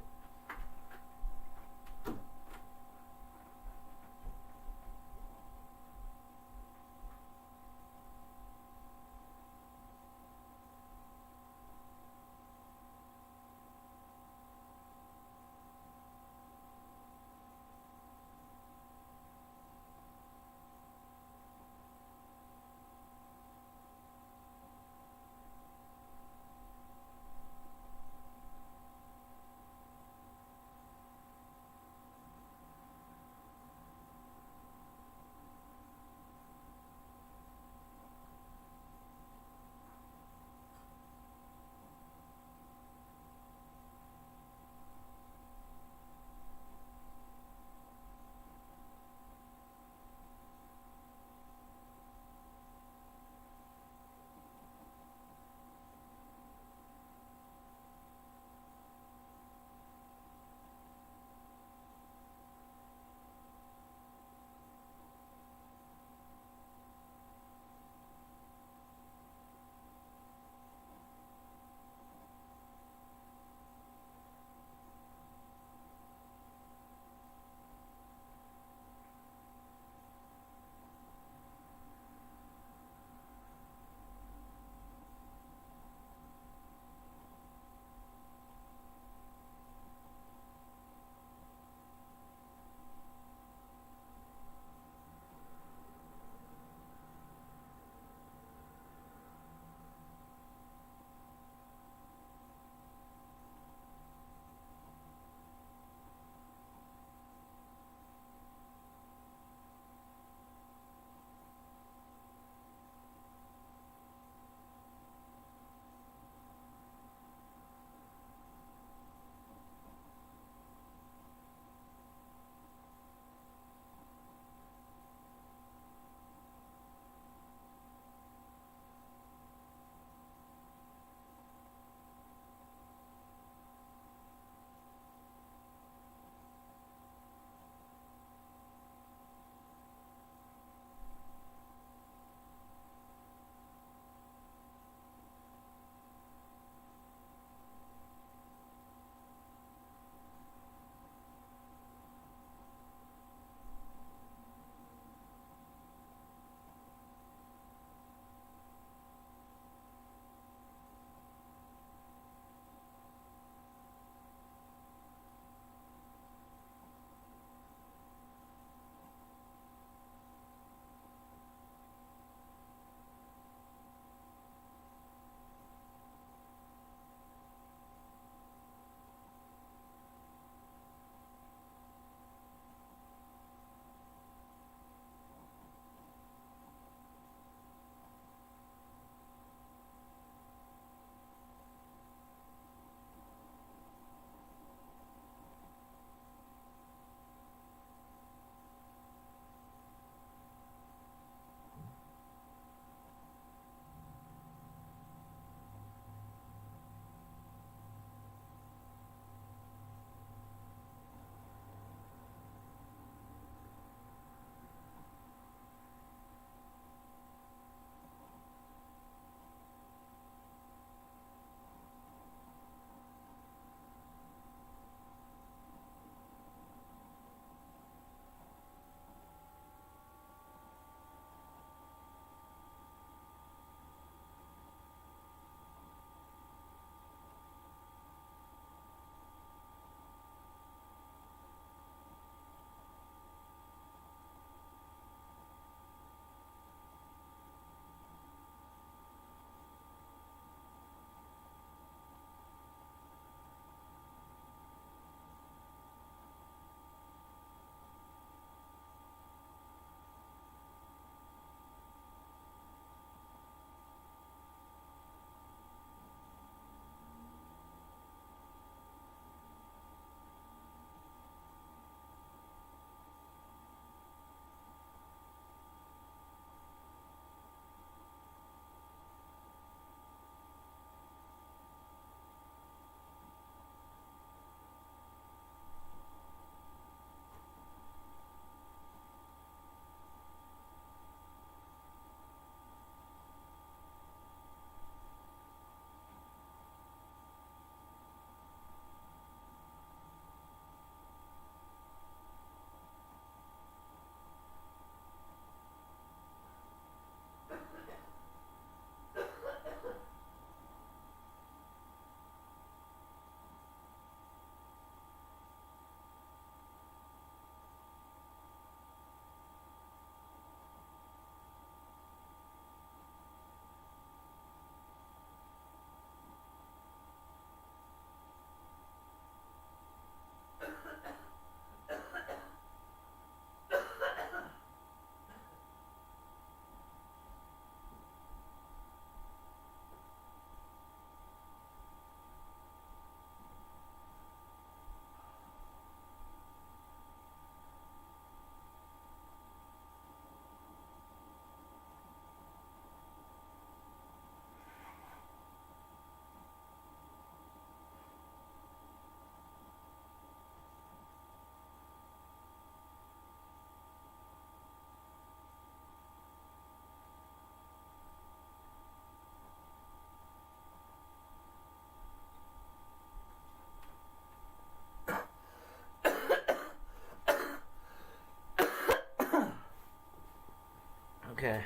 Okay.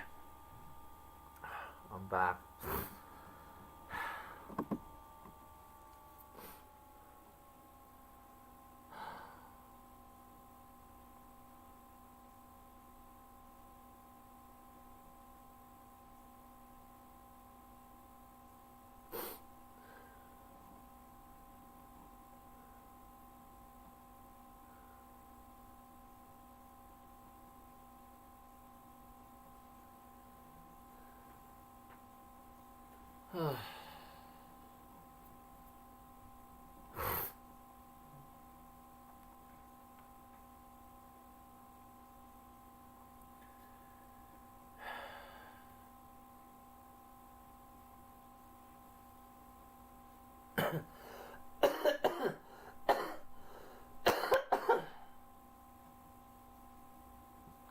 I'm back.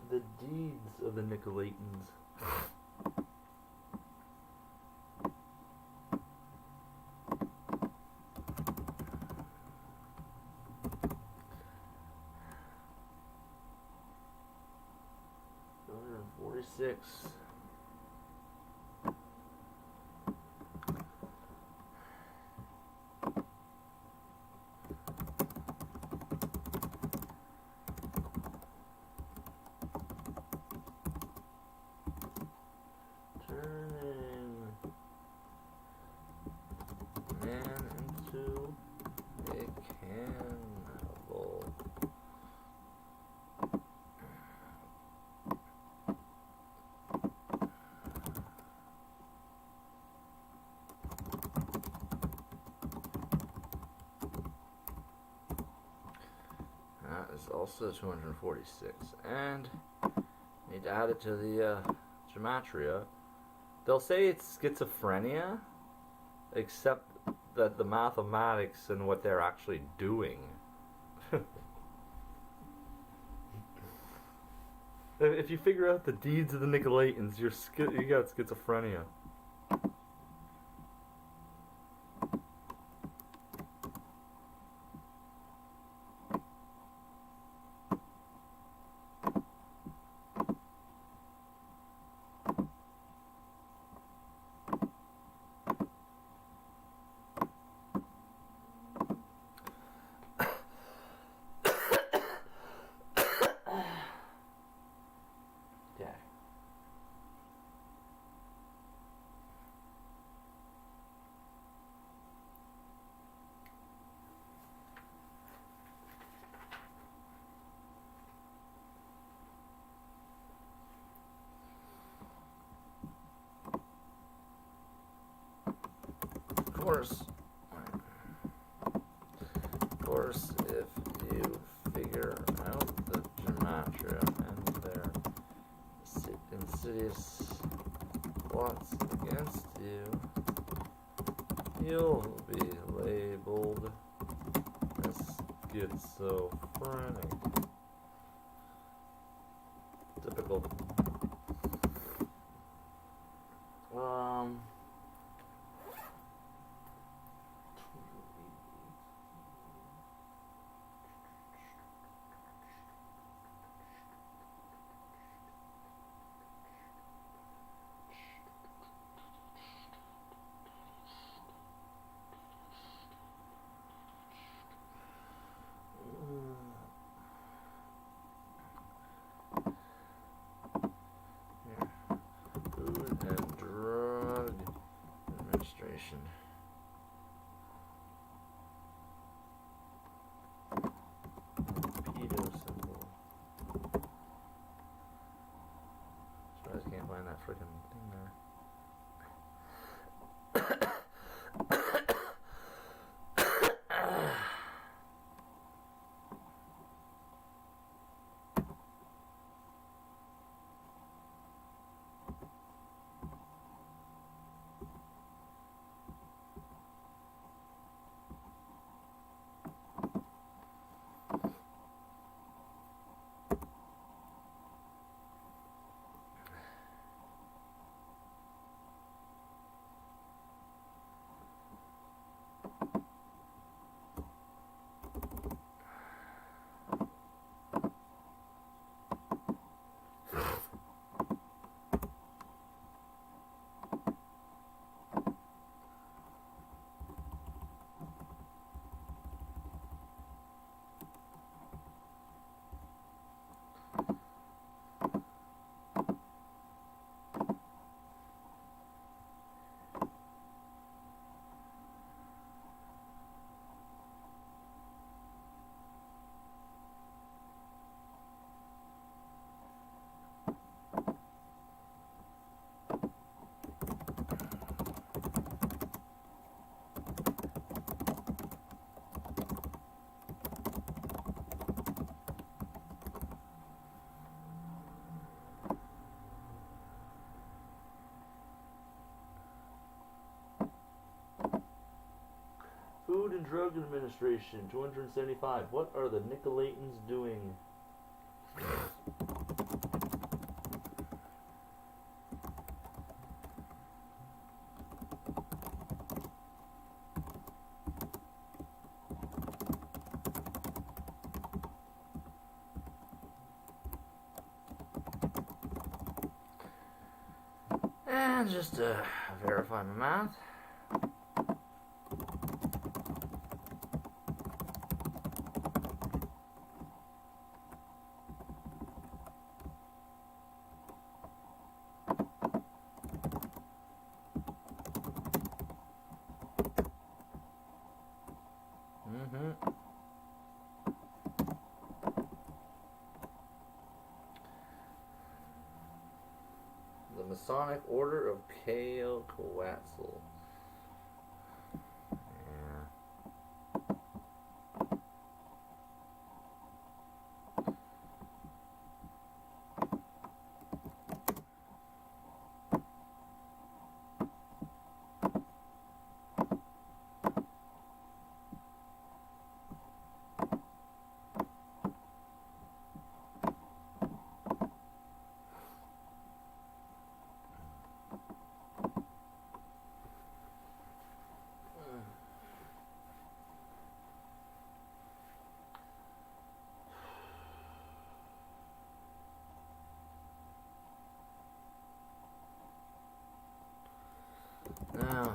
The deeds of the Nicolaitans. $246. Turning man into a cannibal. That is also 246. And need to add it to the gematria. They'll say it's schizophrenia, except that the mathematics and what they're actually doing. If you figure out the deeds of the Nicolaitans, you got schizophrenia. Yeah. Of course, if you figure out the gematria and their insidious plots against you, you'll be labeled as schizophrenic. Typical. and Drug Administration, 275. What are the Nicolaitans doing? And just to verify my math. The Masonic Order of Quetzalcoatl. Yeah. Now,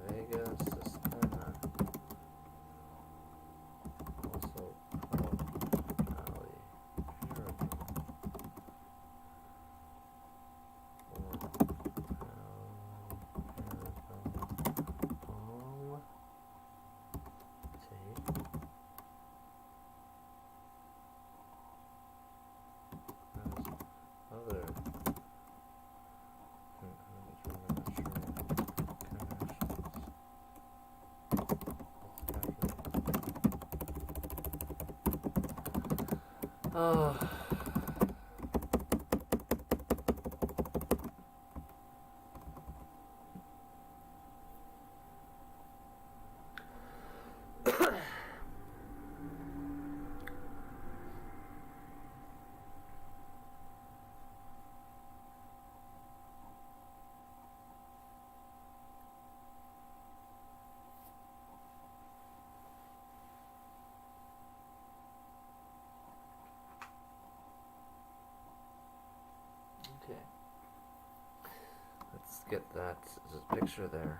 Vega Sistema, also called Valley Paragon, or Palm Tape. There's other. Oh. Okay. Let's get that picture there.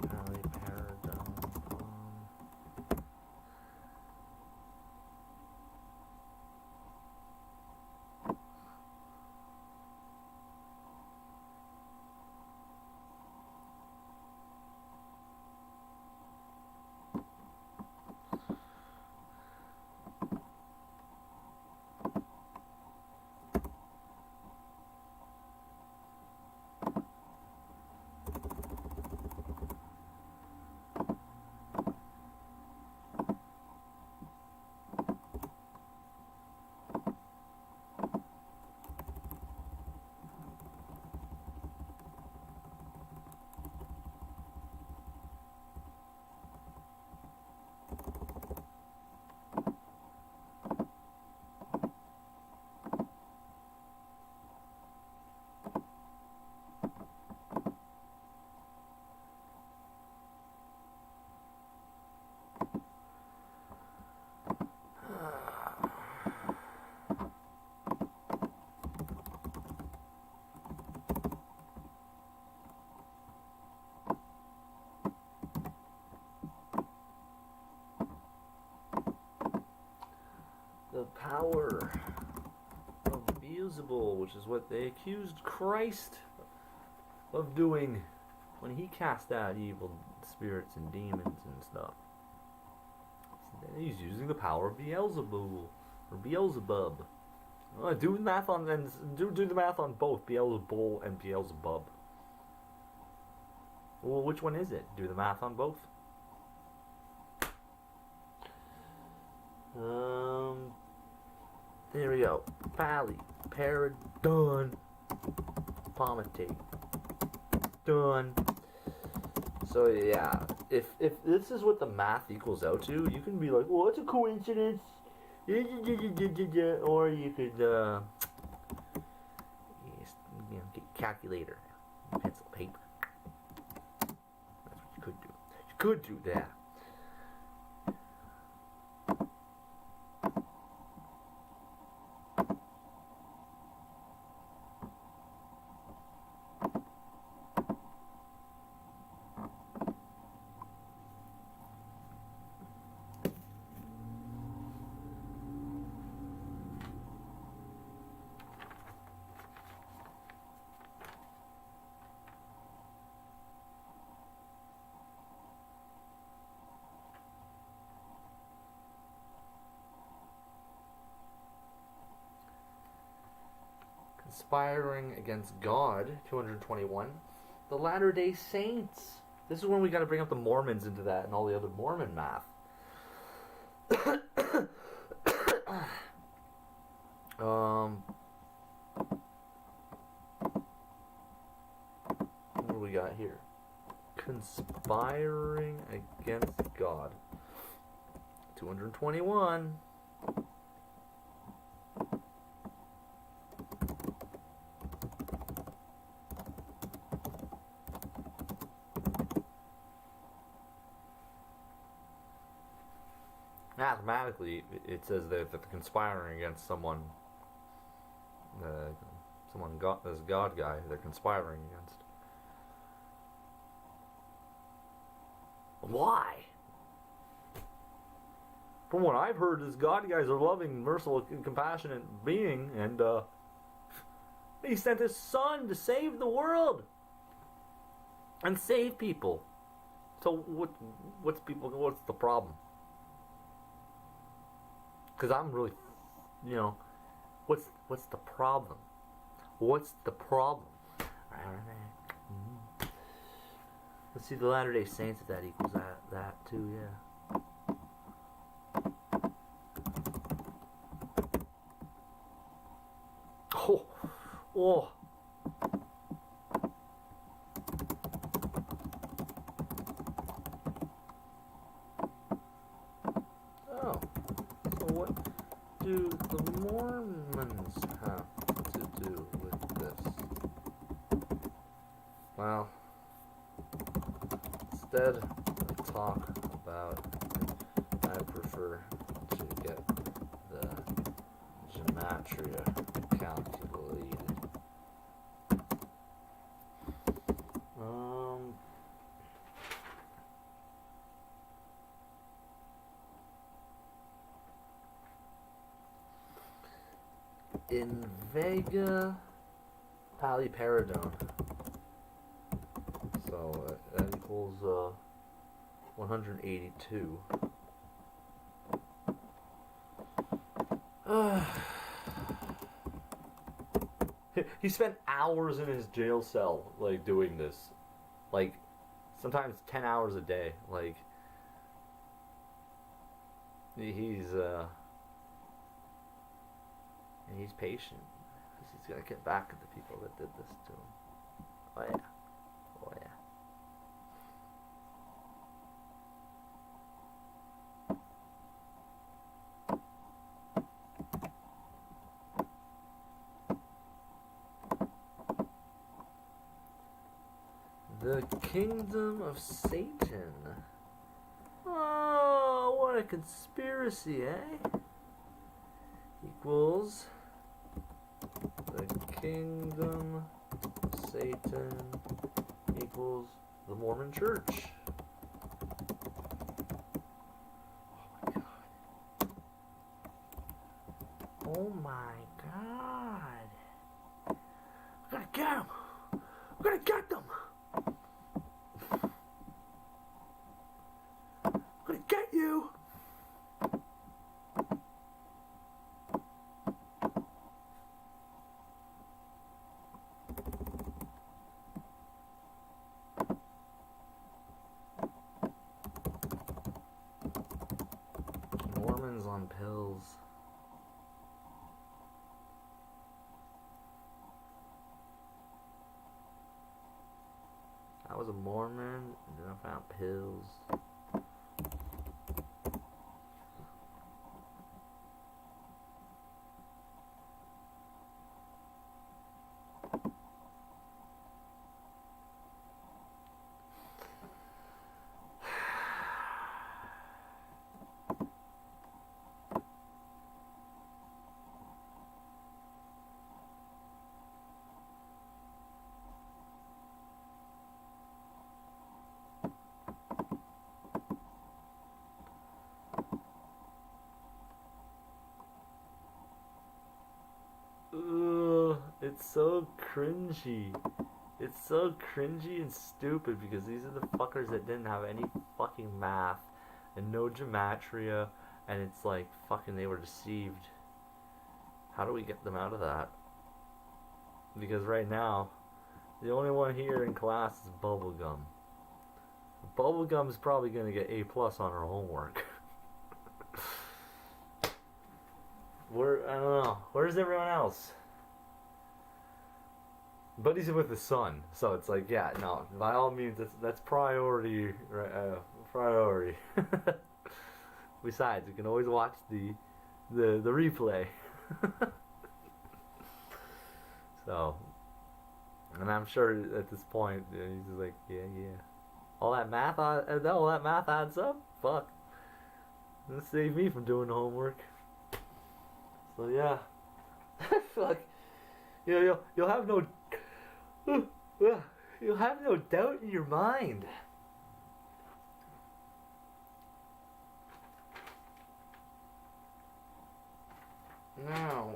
Valley Paragon. The power of Beelzebul, which is what they accused Christ of doing when he cast out evil spirits and demons and stuff. So he's using the power of Beelzebul or Beelzebub. Do the math on do the math on both Beelzebul and Beelzebub. Well, which one is it? Do the math on both. There we go. Valley Paragon. Palmitate. Done. So yeah, if this is what the math equals out to, you can be like, well, it's a coincidence, or you could get a calculator, pencil, paper. That's what you could do. You could do that. Conspiring against God, 221. The Latter-day Saints. This is when we got to bring up the Mormons into that and all the other Mormon math. What do we got here? Conspiring against God, 221. Mathematically, it says that they're conspiring against someone. This God guy, they're conspiring against. Why? From what I've heard, is God guys are loving, merciful, and compassionate being, and he sent his son to save the world and save people. So what's the problem? Because I'm really, what's the problem? What's the problem? Let's see the Latter-day Saints, if that equals that too, yeah. Oh. So what do the Mormons have to do with this? Well, instead of talk about it, I prefer to get the gematria calculated. In Vega Paliperidone. So that equals 182. He spent hours in his jail cell, like, doing this. Like, sometimes 10 hours a day. Like, he's patient. Because he's got to get back at the people that did this to him. Oh, yeah. Oh, yeah. The Kingdom of Satan. Oh, what a conspiracy, eh? Equals the Kingdom of Satan equals the Mormon Church. Oh my God. I'm gonna get him. I'm gonna get them. I'm gonna get you. Mormons on pills. was a Mormon, and then I found pills. Ugh, it's so cringy. It's so cringy and stupid because these are the fuckers that didn't have any fucking math and no gematria, and it's like fucking they were deceived. How do we get them out of that? Because right now, the only one here in class is Bubblegum. Bubblegum's probably gonna get A plus on her homework. I don't know. Where's everyone else? Buddy's with his son, so it's like, yeah, no. By all means, that's priority, right? Priority. Besides, you can always watch the replay. So, and I'm sure at this point he's just like, yeah. All that math adds up. Fuck. This saved me from doing the homework. So yeah, fuck. You'll have no, you'll have no doubt in your mind. Now,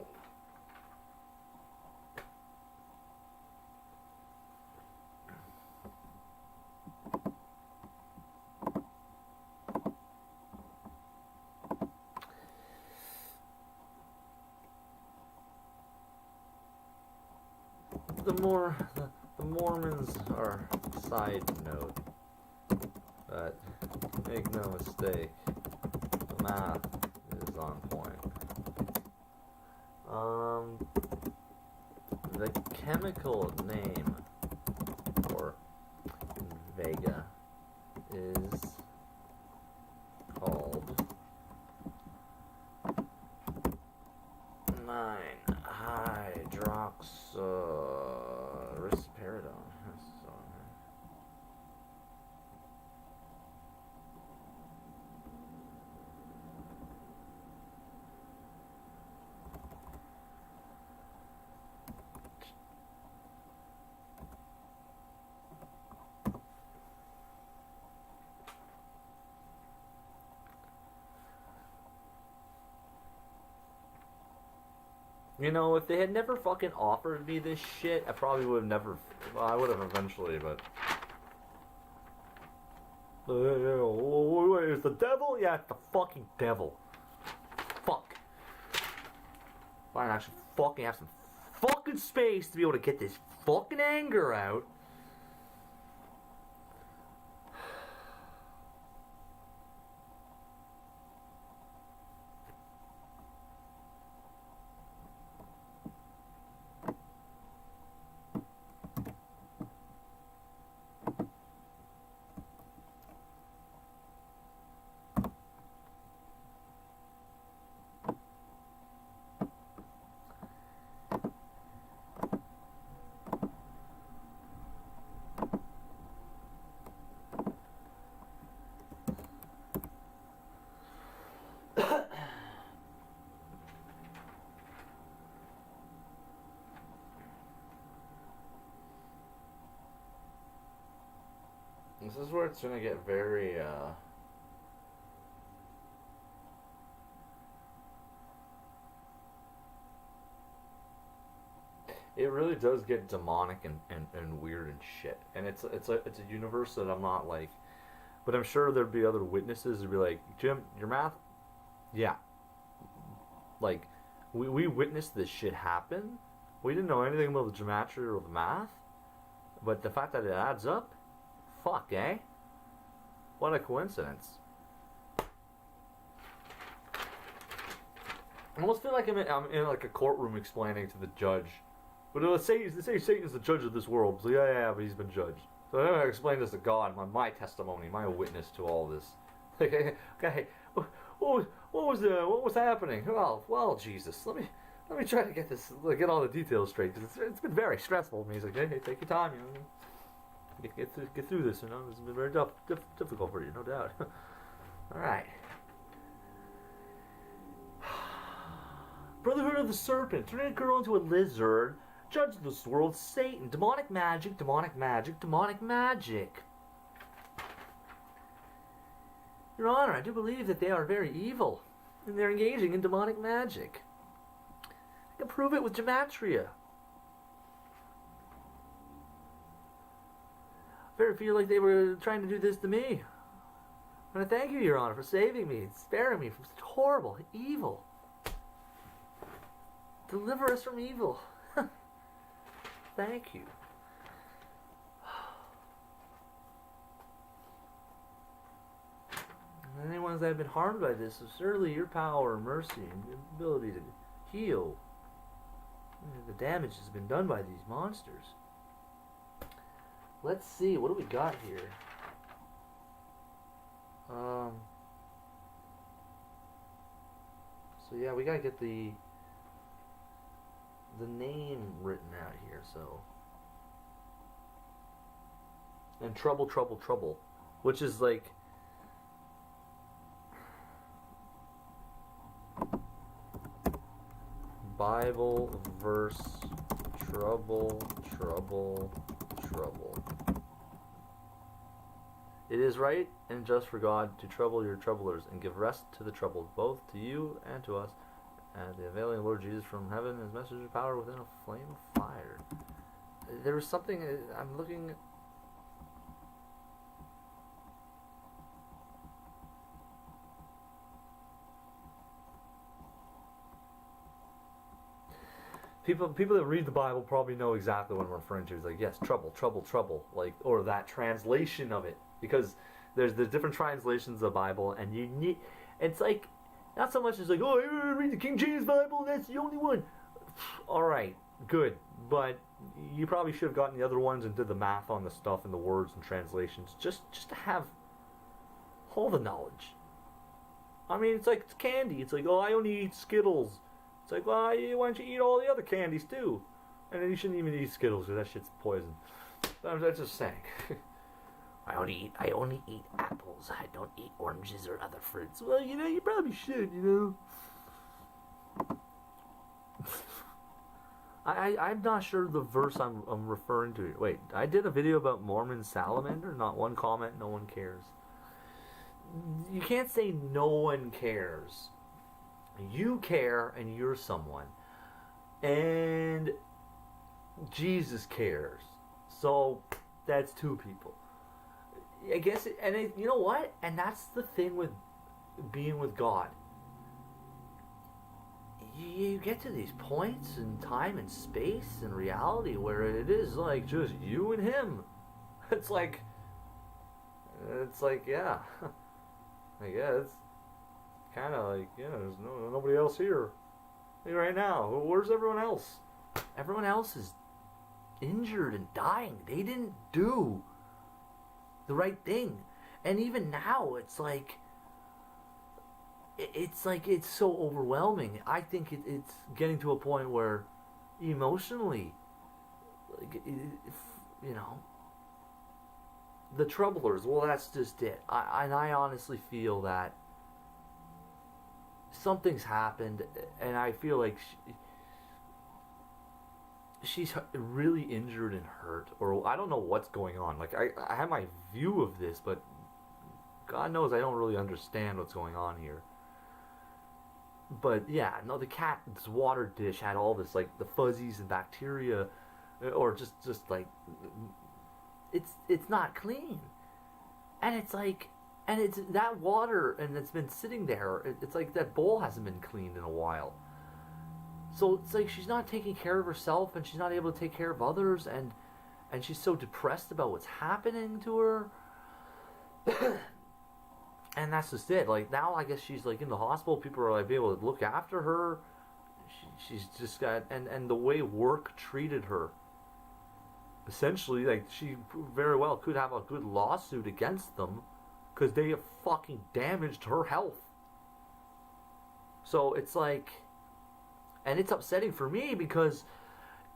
the Mormons are side note, but make no mistake, the math is on point. The chemical name for Vega is called 9-hydroxyrisperidone. You know, if they had never fucking offered me this shit, I probably would have never. Well, I would have eventually, but. Wait, is the devil? Yeah, it's the fucking devil. Fuck. Fine, I should fucking have some fucking space to be able to get this fucking anger out. This is where it's gonna get very, It really does get demonic and weird and shit. And it's a universe that I'm not like, but I'm sure there'd be other witnesses who'd be like, Jim, your math, yeah. Like, we witnessed this shit happen. We didn't know anything about the gematria or the math, but the fact that it adds up. Fuck, eh? What a coincidence. I almost feel like I'm in like a courtroom explaining to the judge. But let's say Satan's the judge of this world. So yeah, but he's been judged.
So I'm gonna explain this to God, my testimony, my witness to all this. Okay, what was happening? Well, Jesus, let me try to get all the details straight, because it's been very stressful. And he's like, hey, take your time, get through this. It's been very difficult for you, no doubt. All right. Brotherhood of the Serpent, turning a girl into a lizard. Judge of this world, Satan. Demonic magic, demonic magic, demonic magic. Your Honor, I do believe that they are very evil, and they're engaging in demonic magic. I can prove it with gematria. I very feel like they were trying to do this to me. And I thank you, Your Honor, for saving me and sparing me from such horrible evil. Deliver us from evil. Thank you. And anyone that have been harmed by this, so surely your power, mercy, and ability to heal the damage has been done by these monsters. Let's see, what do we got here? So yeah, we gotta get the name written out here, so. And trouble, trouble, trouble, which is like Bible verse, trouble, trouble, trouble. It is right and just for God to trouble your troublers and give rest to the troubled, both to you and to us, and the availing Lord Jesus from heaven, his message of power within a flame of fire. There was something, I'm looking. People that read the Bible probably know exactly what I'm referring to. It's like, yes, trouble, trouble, trouble, like, or that translation of it, because there's different translations of the Bible, and you need. It's like not so much as like, oh, I read the King James Bible, that's the only one. All right, good, but you probably should have gotten the other ones and did the math on the stuff and the words and translations, just to have all the knowledge. I mean, it's like it's candy. It's like, oh, I only eat Skittles. It's like, well, why don't you eat all the other candies too? And then you shouldn't even eat Skittles because that shit's poison. I'm just saying. I only eat apples. I don't eat oranges or other fruits. Well, you probably should, I'm not sure the verse I'm referring to. Wait, I did a video about Mormon salamander. Not one comment. No one cares. You can't say no one cares. You care, and you're someone. And Jesus cares. So that's two people. I guess, you know what? And that's the thing with being with God. You get to these points in time and space and reality where it is like just you and him. It's like, yeah. I guess. Kind of like, yeah, there's nobody else here. Like right now, where's everyone else? Everyone else is injured and dying. They didn't do the right thing. And even now, it's like it's so overwhelming. I think it's getting to a point where emotionally, like, the troublers, well, that's just it. I honestly feel that something's happened, and I feel like she's really injured and hurt, or I don't know what's going on. Like, I have my view of this, but God knows I don't really understand what's going on here. But yeah, no, the cat's water dish had all this, like, the fuzzies and bacteria, or just like, it's not clean, and it's like, and it's that water, and it's been sitting there. It's like that bowl hasn't been cleaned in a while. So it's like she's not taking care of herself, and she's not able to take care of others, and she's so depressed about what's happening to her. And that's just it. Like, now I guess she's like in the hospital. People are like able to look after her. She's just got, and the way work treated her.
essentially, like, she very well could have a good lawsuit against them because they have fucking damaged her health. So it's like, and it's upsetting for me because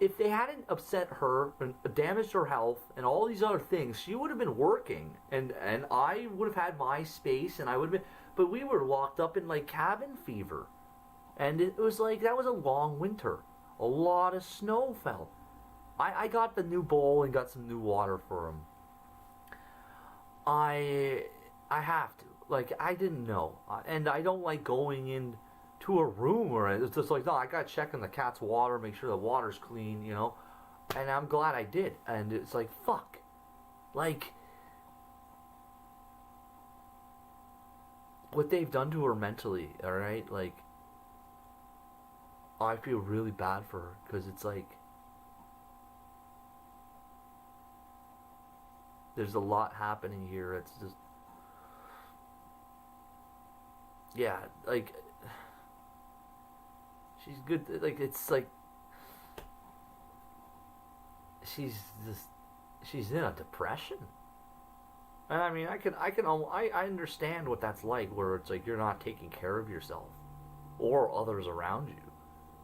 if they hadn't upset her and damaged her health and all these other things, she would have been working, and I would have had my space, and I would have been. But we were locked up in like cabin fever, and it was like that was a long winter. A lot of snow fell. I got the new bowl and got some new water for him. I have to. Like, I didn't know, and I don't like going in to a room where it's just like, no, I gotta check on the cat's water, make sure the water's clean, you know. And I'm glad I did. And it's like, fuck, like what they've done to her mentally. All right, like I feel really bad for her because it's like there's a lot happening here. It's just, yeah, like she's good. Like, it's like she's just, she's in a depression. And I mean, I understand what that's like, where it's like you're not taking care of yourself or others around you.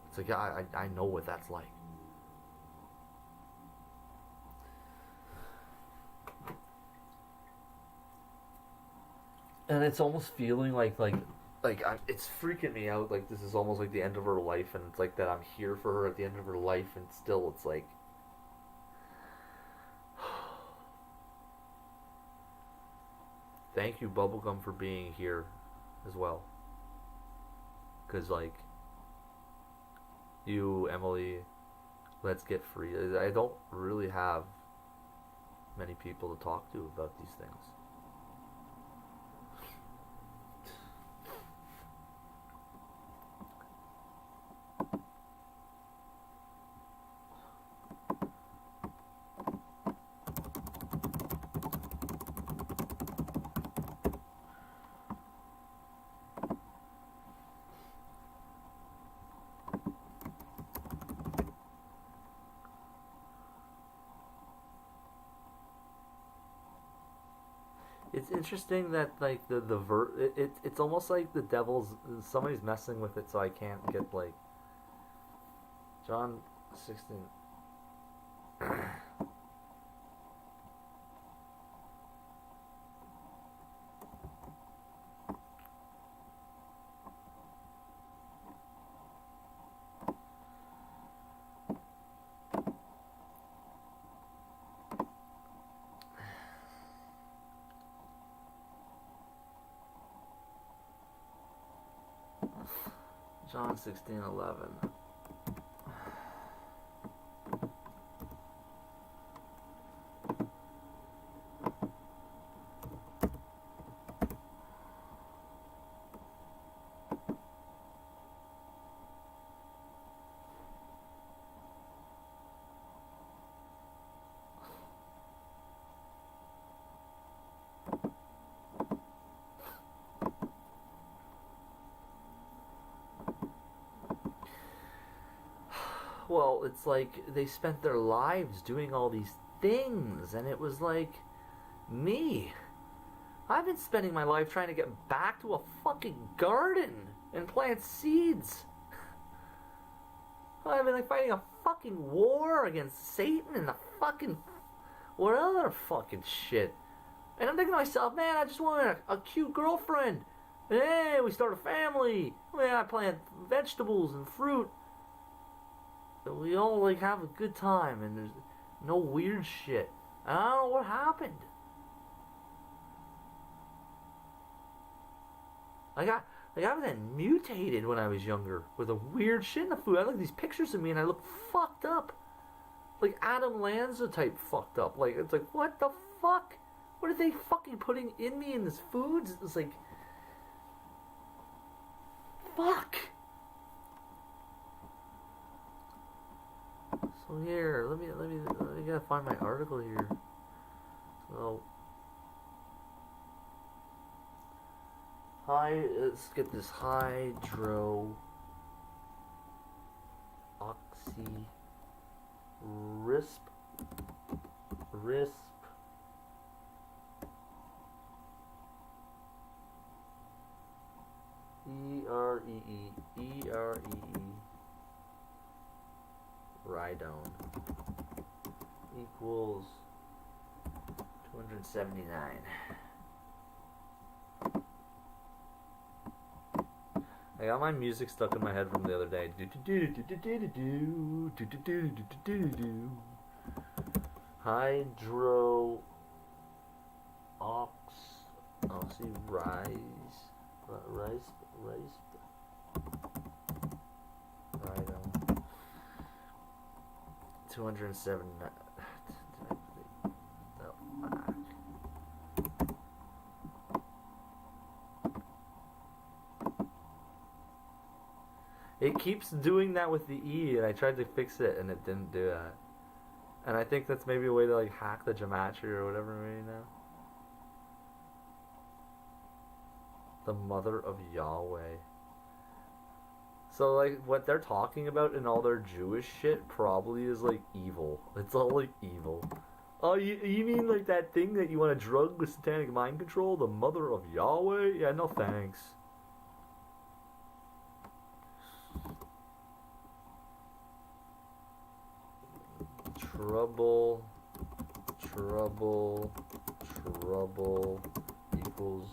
It's like I know what that's like. And it's almost feeling like it's freaking me out. Like, this is almost like the end of her life, and it's like that I'm here for her at the end of her life, and still it's like, thank you, Bubblegum, for being here as well. Because, like, you, Emily, let's get free. I don't really have many people to talk to about these things. It's interesting that like it's almost like the devil's, somebody's messing with it, so I can't get like John 16. John 16:11. Well, it's like they spent their lives doing all these things, and it was like, me. I've been spending my life trying to get back to a fucking garden and plant seeds. I've been like fighting a fucking war against Satan and the fucking what other fucking shit. And I'm thinking to myself, man, I just wanted a cute girlfriend. And hey, we start a family. Man, I plant vegetables and fruit. We all like have a good time, and there's no weird shit. And I don't know what happened. I was then mutated when I was younger with a weird shit in the food. I look at these pictures of me and I look fucked up, like Adam Lanza type fucked up. Like, it's like, what the fuck? What are they fucking putting in me in this food? It's like, fuck. So here, let me gotta find my article here. So, let's get this hydro oxy risp Crisp. E-R-E-E. Rhydone equals 279. I got my music stuck in my head from the other day. Hydro ox. Oh, see, rice. Rhydone. 207. It keeps doing that with the E, and I tried to fix it, and it didn't do that. And I think that's maybe a way to like hack the gematria or whatever right now. The mother of Yahweh. So like what they're talking about in all their Jewish shit probably is like evil. It's all like evil. Oh, you mean like that thing that you want to drug with satanic mind control? The mother of Yahweh? Yeah, no thanks. Trouble equals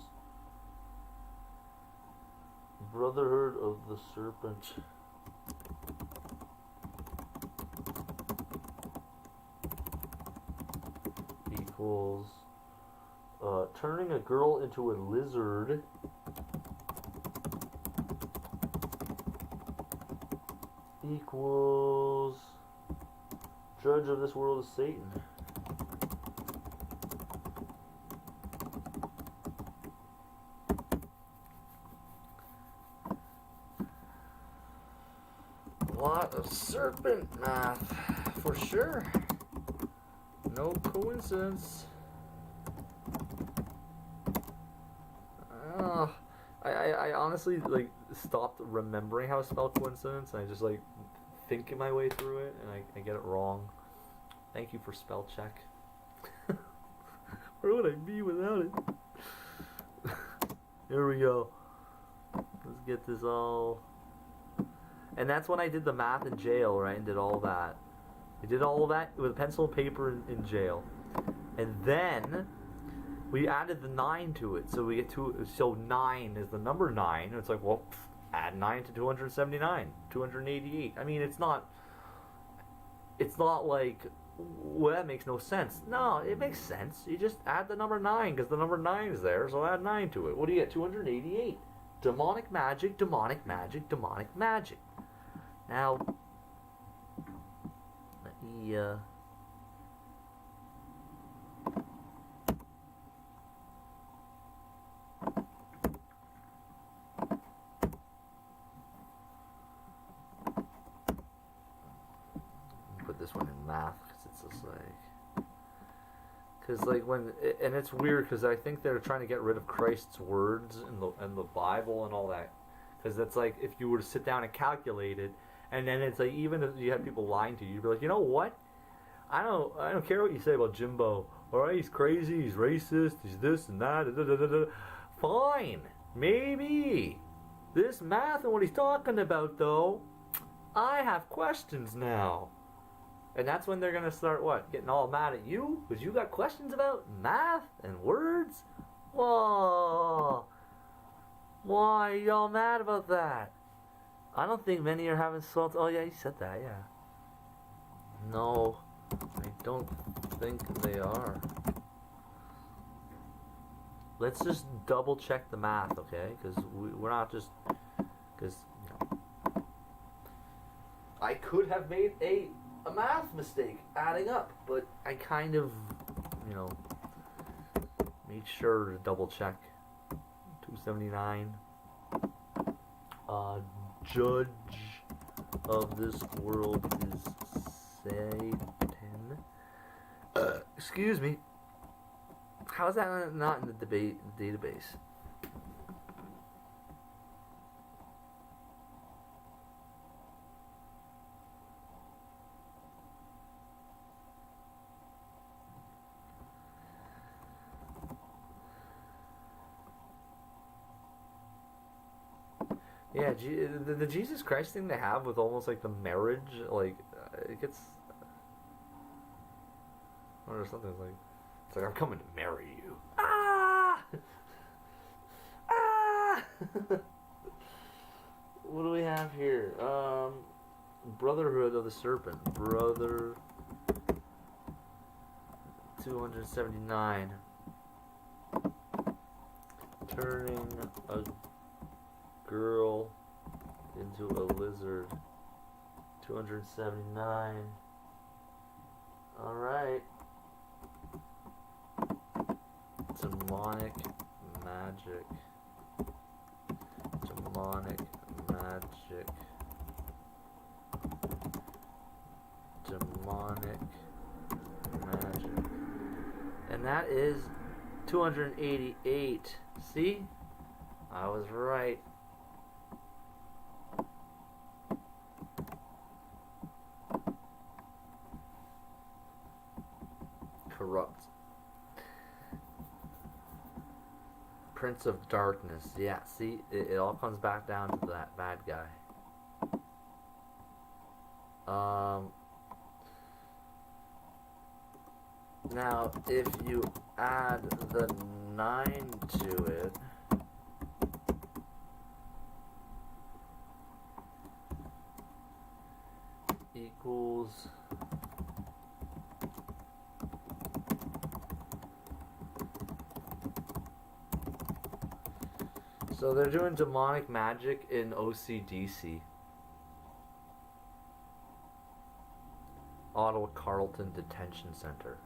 Brotherhood of the Serpent equals turning a girl into a lizard equals judge of this world is Satan. A lot of serpent math, for sure. No coincidence. I honestly like stopped remembering how to spell coincidence, and I just like thinking my way through it, and I get it wrong. Thank you for spell check. Where would I be without it? Here we go. Let's get this all. And that's when I did the math in jail, right? And did all that. I did all that with pencil and paper in jail. And then we added the 9 to it. So we get so 9 is the number 9. And it's like, well, add 9 to 279, 288. I mean, it's not like, well, that makes no sense. No, it makes sense. You just add the number 9 because the number 9 is there, so add 9 to it. What do you get? 288. Demonic magic, demonic magic, demonic magic. Now, let me, put this one in math because it's just like, because like when, and it's weird because I think they're trying to get rid of Christ's words in the Bible and all that, because that's like if you were to sit down and calculate it, and then it's like even if you had people lying to you, you'd be like, you know what? I don't care what you say about Jimbo. All right, he's crazy, he's racist, he's this and that. Da, da, da, da. Fine, maybe this math and what he's talking about though, I have questions now. And that's when they're gonna start what? Getting all mad at you because you got questions about math and words. Whoa! Why are y'all mad about that? I don't think many are having salt. Oh yeah, you said that. Yeah. No, I don't think they are. Let's just double check the math, okay? Because we're not just because you know. I could have made a math mistake adding up, but I kind of, you know, made sure to double check. 279. Judge of this world is Satan. Excuse me. How is that not in the database? Yeah, the Jesus Christ thing they have with almost like the marriage, like it gets, or something like, it's like I'm coming to marry you. Ah, ah. What do we have here? Brotherhood of the Serpent, Brother 279. Turning a girl into a lizard. 279. Alright. Demonic magic. Demonic magic. Demonic magic. And that is 288. See? I was right. Corrupt. Prince of Darkness. Yeah, see? It all comes back down to that bad guy. Now, if you add the 9 to it, equals so they're doing demonic magic in OCDC. Ottawa Carleton Detention Center.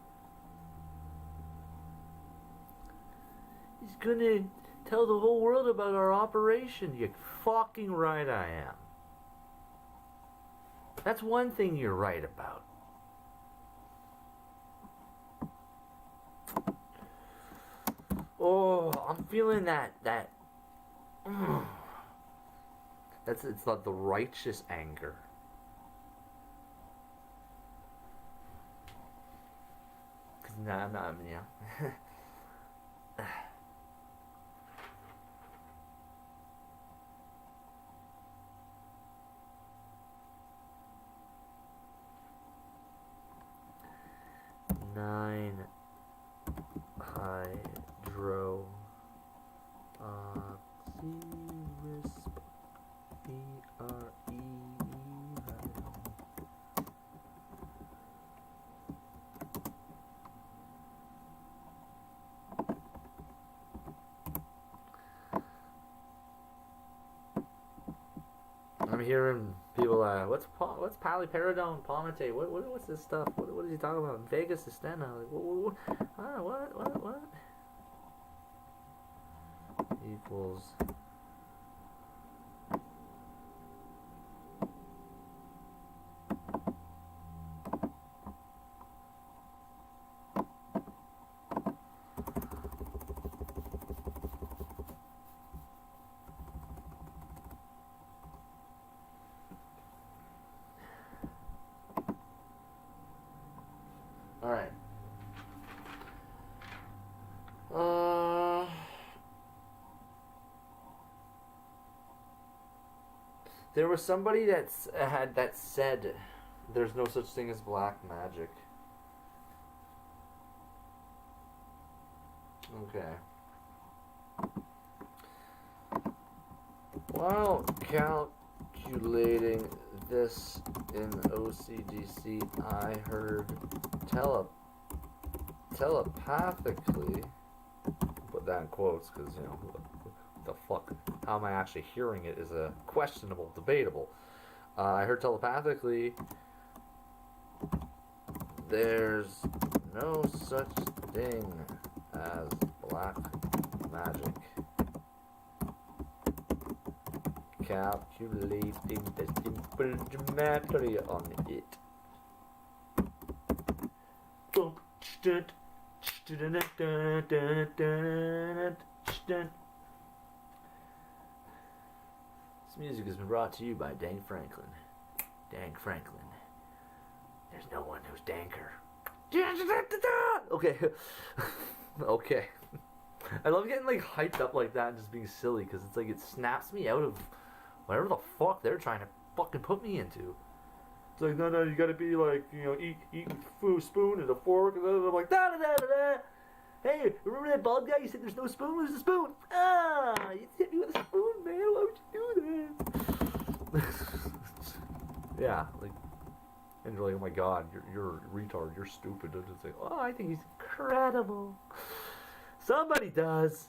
He's gonna tell the whole world about our operation. You're fucking right I am. That's one thing you're right about. Oh, I'm feeling that it's not the righteous anger. Nah, yeah. 9 hydro oxyrisp BRE. I'm hearing people, what's paliperidone, palmitate? What's this stuff? What is he talking about? Vegas Estena? Like, what? Equals. Alright. There was somebody that said there's no such thing as black magic. Okay. While calculating this in OCDC, I heard telepathically, put that in quotes because, you know, what the fuck, how am I actually hearing it is a questionable, debatable. I heard telepathically there's no such thing as black magic. Calculating the simple geometry on it. This music has been brought to you by Dank Franklin. Dank Franklin. There's no one who's danker. Okay. Okay. I love getting like hyped up like that and just being silly because it's like it snaps me out of whatever the fuck they're trying to fucking put me into.
It's like, no, you gotta be like, eat food, spoon and a fork. And I'm like, da da da da da. Hey, remember that bald guy? You said there's no spoon? Where's the spoon? Ah, you hit me with a spoon, man. Why would you do that? Yeah, like, and you're like, oh my god, you're a retard. You're stupid. And it's like, oh, I think he's incredible. Somebody does.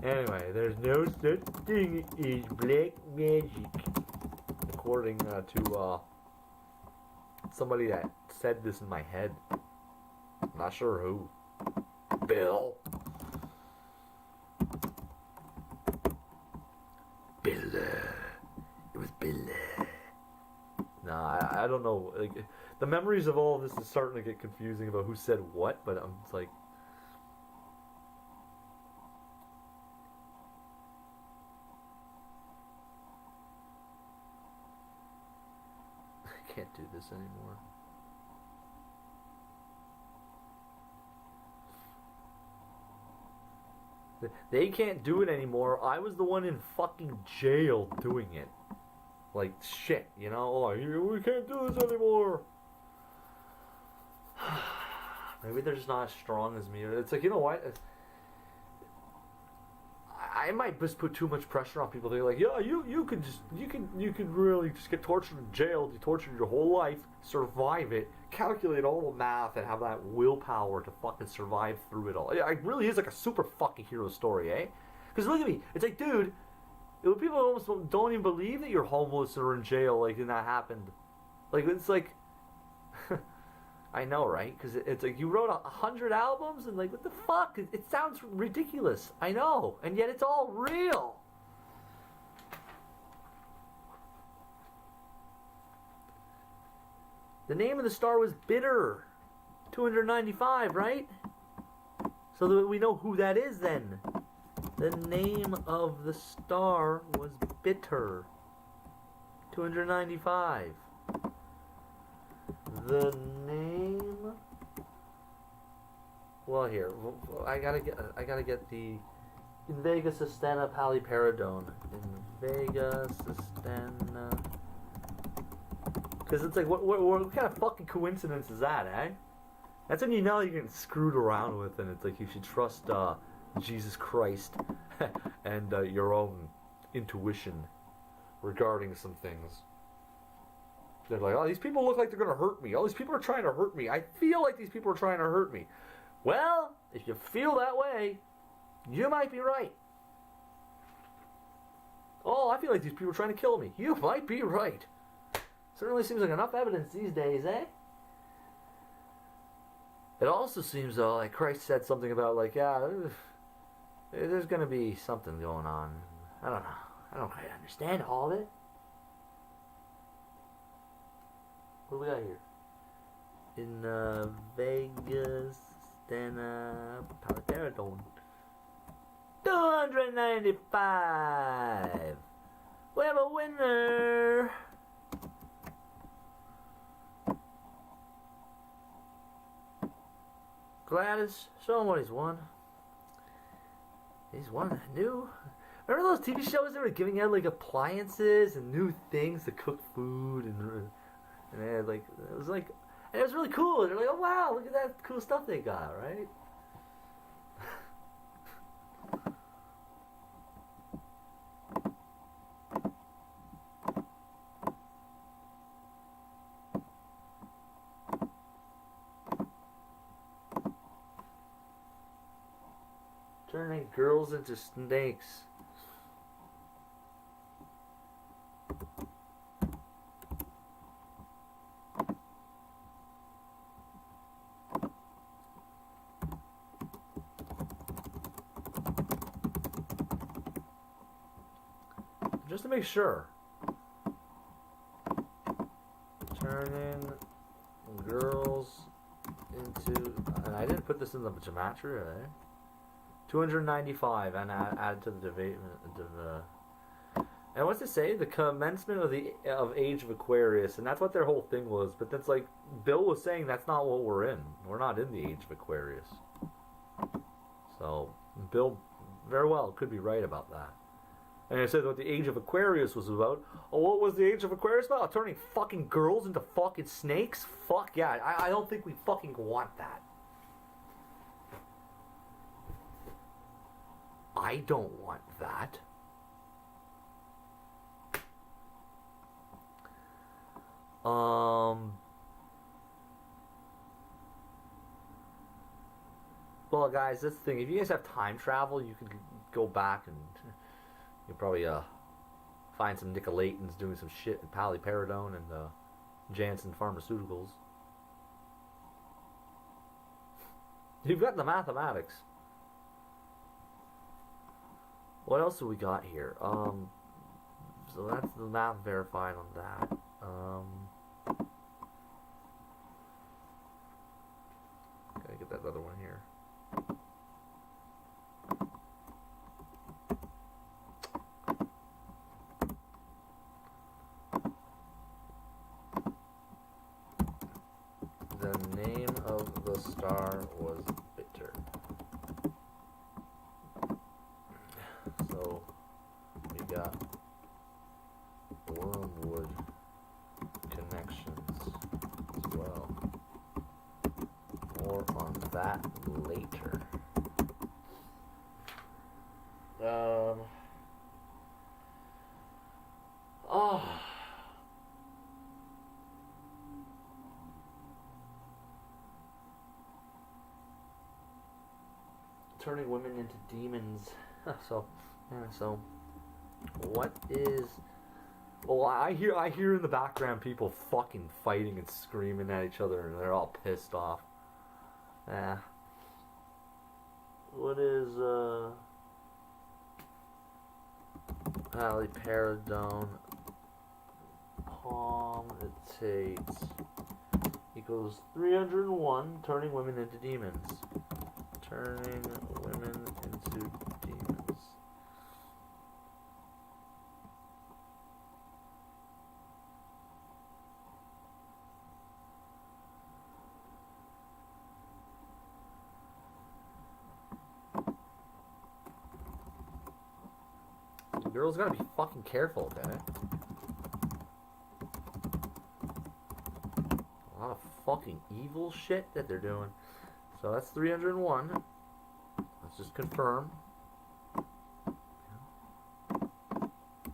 Anyway, there's no such thing as black magic, according to somebody that said this in my head. I'm not sure who. Bill. It was Bill. Nah, I don't know. Like, the memories of all of this is starting to get confusing about who said what, but I'm just like. I can't do this anymore. They can't do it anymore. I was the one in fucking jail doing it. Like, shit, you know? Like, we can't do this anymore. Maybe they're just not as strong as me. It's like, you know what? I might just put too much pressure on people. They're like, yeah, you could really just get tortured in jail. You tortured your whole life, survive it, calculate all the math, and have that willpower to fucking survive through it all. It really is like a super fucking hero story, eh? Because look at me. It's like, dude, people almost don't even believe that you're homeless or in jail, like, and that happened. Like, it's like, I know, right? Because it's like, you wrote 100 albums, and like, what the fuck? It sounds ridiculous. I know, and yet it's all real. The name of the star was Bitter. 295, right? So that we know who that is then. The name of the star was Bitter. 295. The name. Well, here I gotta get the In Vega Sustana Paliperidone. In Vega Sustana. Because it's like, what kind of fucking coincidence is that, eh? That's when you know you're getting screwed around with, and it's like you should trust Jesus Christ and your own intuition regarding some things. They're like, oh, these people look like they're going to hurt me. All these people are trying to hurt me. I feel like these people are trying to hurt me. Well, if you feel that way, you might be right. Oh, I feel like these people are trying to kill me. You might be right. Certainly seems like enough evidence these days, eh? It also seems, though, like Christ said something about, like, yeah, there's going to be something going on. I don't know. I don't quite understand all of it. What do we got here? In Vegas, then Paliperidone. 295. We have a winner. Gladys, show him what he's won. He's won new. Remember those TV shows that were giving out like appliances and new things to cook food and they had like, it was like, and it was really cool. They're like, oh wow, look at that cool stuff they got, right? Turning girls into snakes. Just to make sure. Turning girls into... And I didn't put this in the gematria, eh? 295 and add to the debate. And what's it say? The commencement of Age of Aquarius, and that's what their whole thing was. But that's like Bill was saying, that's not what we're in. We're not in the Age of Aquarius. So
Bill very well could be right about that. And it said what the Age of Aquarius was about. Oh, what was the Age of Aquarius about? Turning fucking girls into fucking snakes? Fuck yeah. I don't think we fucking want that. I don't want that. Well, guys, that's the thing. If you guys have time travel, you could go back and you'll probably find some Nicolatans doing some shit in Paliperidone and Janssen Pharmaceuticals. You've got the mathematics. What else do we got here? So that's the math verified on that. Gotta get that other one here. The name of the star was Bitter. So we got Wormwood connections as well. More on that later. Turning women into demons. So what is? Well, I hear in the background people fucking fighting and screaming at each other, and they're all pissed off. What is Haliperidone palmitates equals 301, turning women into demons. Turning women into demons. Girls gotta be fucking careful, okay? A lot of fucking evil shit that they're doing. So that's 301. Let's just confirm.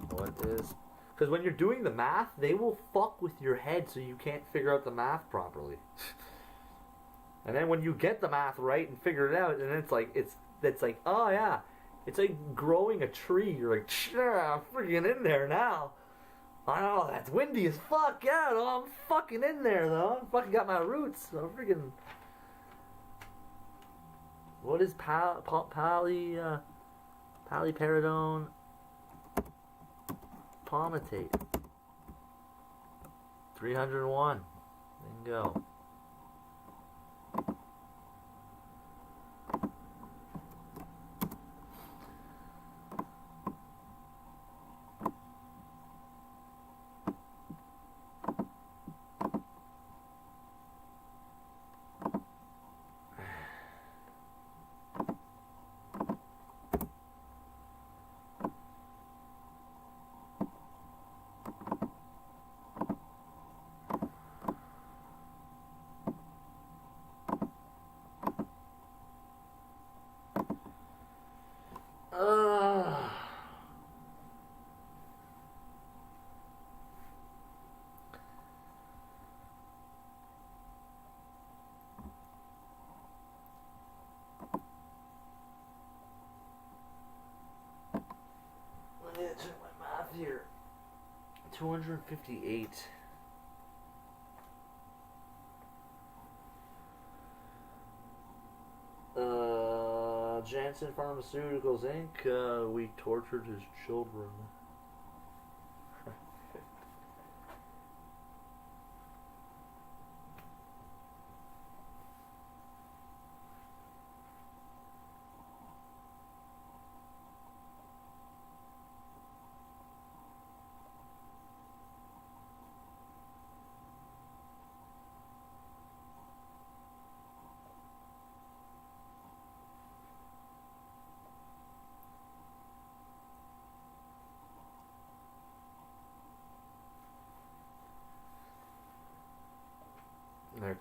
What is... Because when you're doing the math, they will fuck with your head so you can't figure out the math properly. And then when you get the math right and figure it out, and it's like, oh yeah, it's like growing a tree. You're like, I'm freaking in there now. I know, that's windy as fuck. Yeah, no, I'm fucking in there though. I fucking got my roots. I'm freaking... What is Paliperidone palmitate? 301. Bingo. Let me check my math here. 258. Janssen Pharmaceuticals Inc. We tortured his children.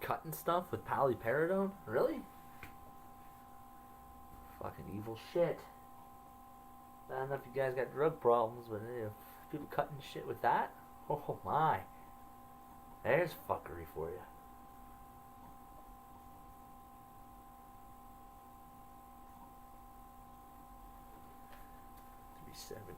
cutting stuff with paliperidone? Really? Fucking evil shit. I don't know if you guys got drug problems, but people cutting shit with that? Oh my. There's fuckery for you. 370.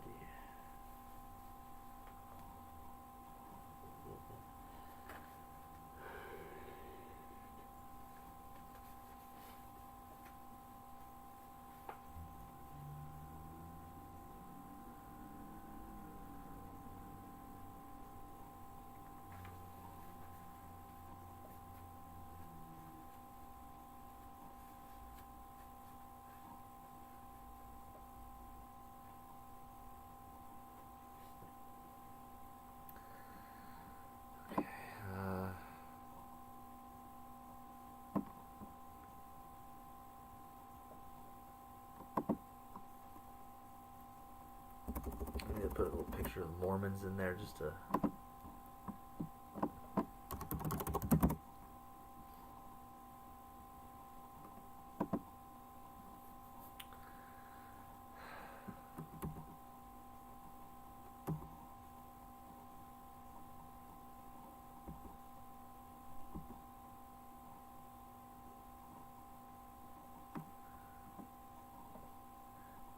I need to put a little picture of the Mormons in there just to.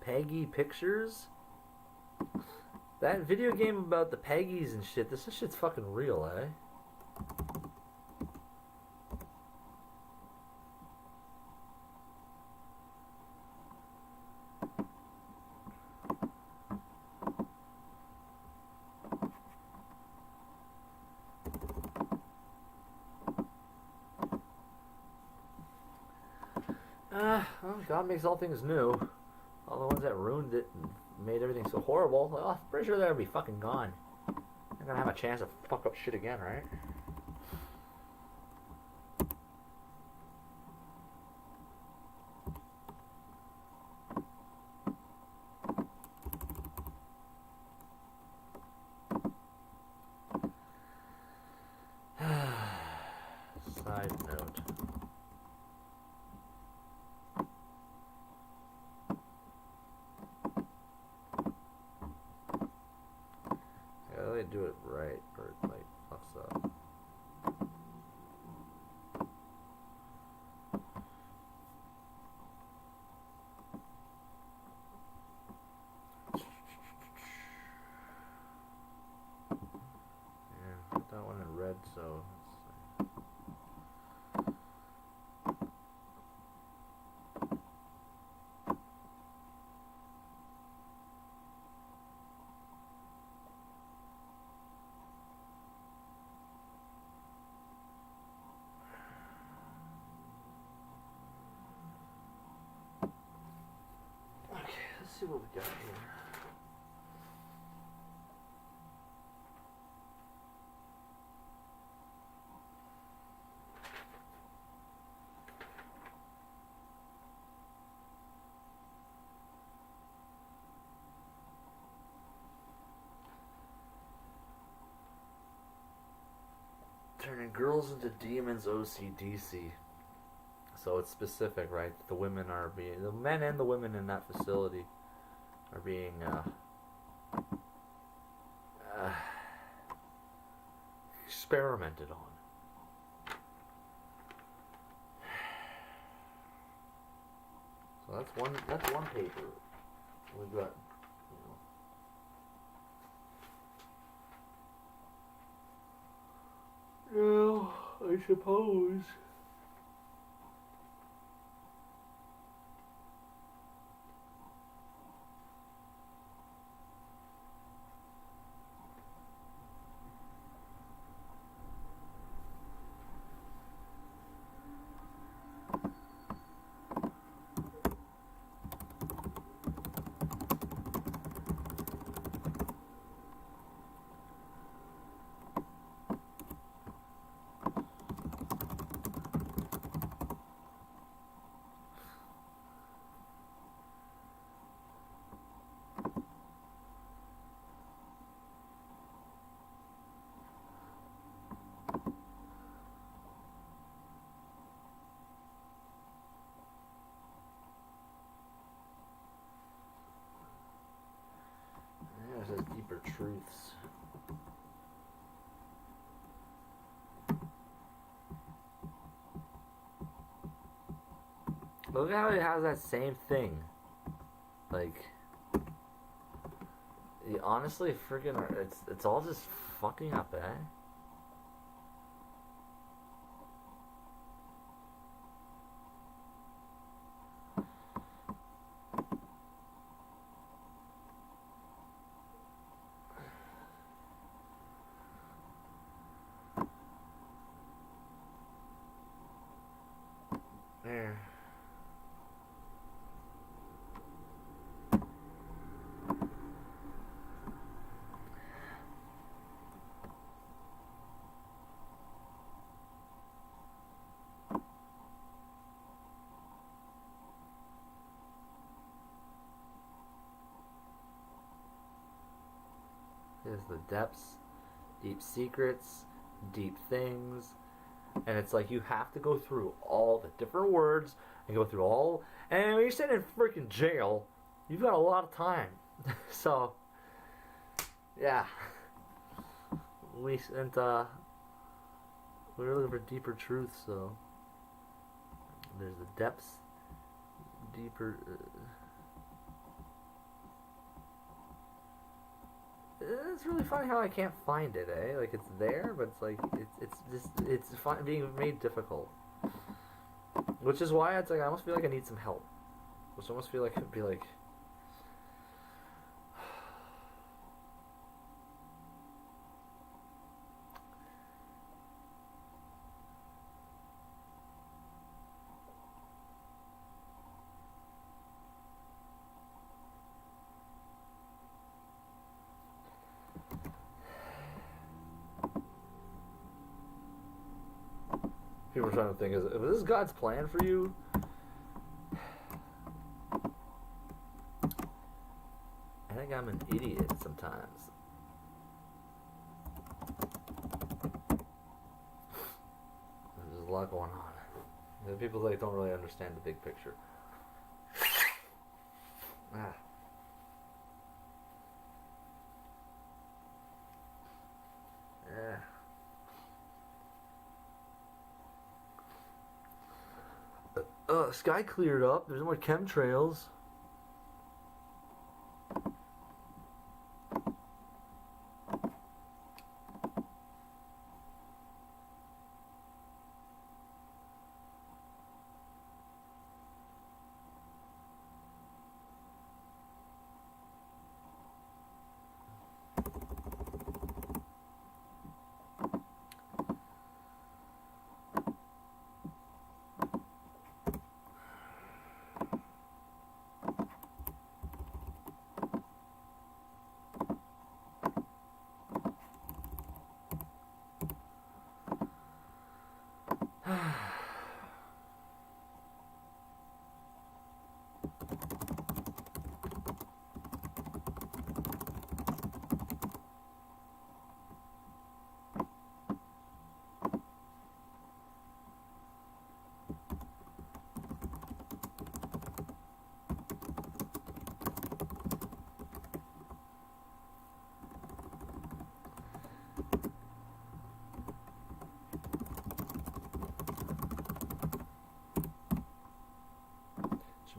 Peggy Pictures? That video game about the Peggies and shit, this shit's fucking real, eh? Well, God makes all things new. All the ones that ruined it and made everything so horrible, well, I'm pretty sure they're gonna be fucking gone. They're gonna have a chance to fuck up shit again, right? Side note. They do it right, or it like fucks up. Yeah, put that one in red, so let's see what we got here. Turning girls into demons, OCDC. So it's specific, right? The women are being, the men and the women in that facility are being experimented on. So that's one paper. We've got, you know, I suppose. says deeper truths. Look how it has that same thing. Like, honestly, freaking, it's all just fucking up, eh? There. Here's the depths, deep secrets, deep things. And it's like you have to go through all the different words and go through all. And when you're sitting in freaking jail, you've got a lot of time. So, yeah. We're looking for deeper truths, so. There's the depths, deeper. It's really funny how I can't find it, eh? Like it's there, but it's like it's being made difficult. Which is why it's like I almost feel like I need some help. Which I almost feel like it'd be like. People are trying to think, is this God's plan for you? I think I'm an idiot sometimes. There's a lot going on. The people like don't really understand the big picture. Ah. Yeah. Sky cleared up. There's no more chemtrails.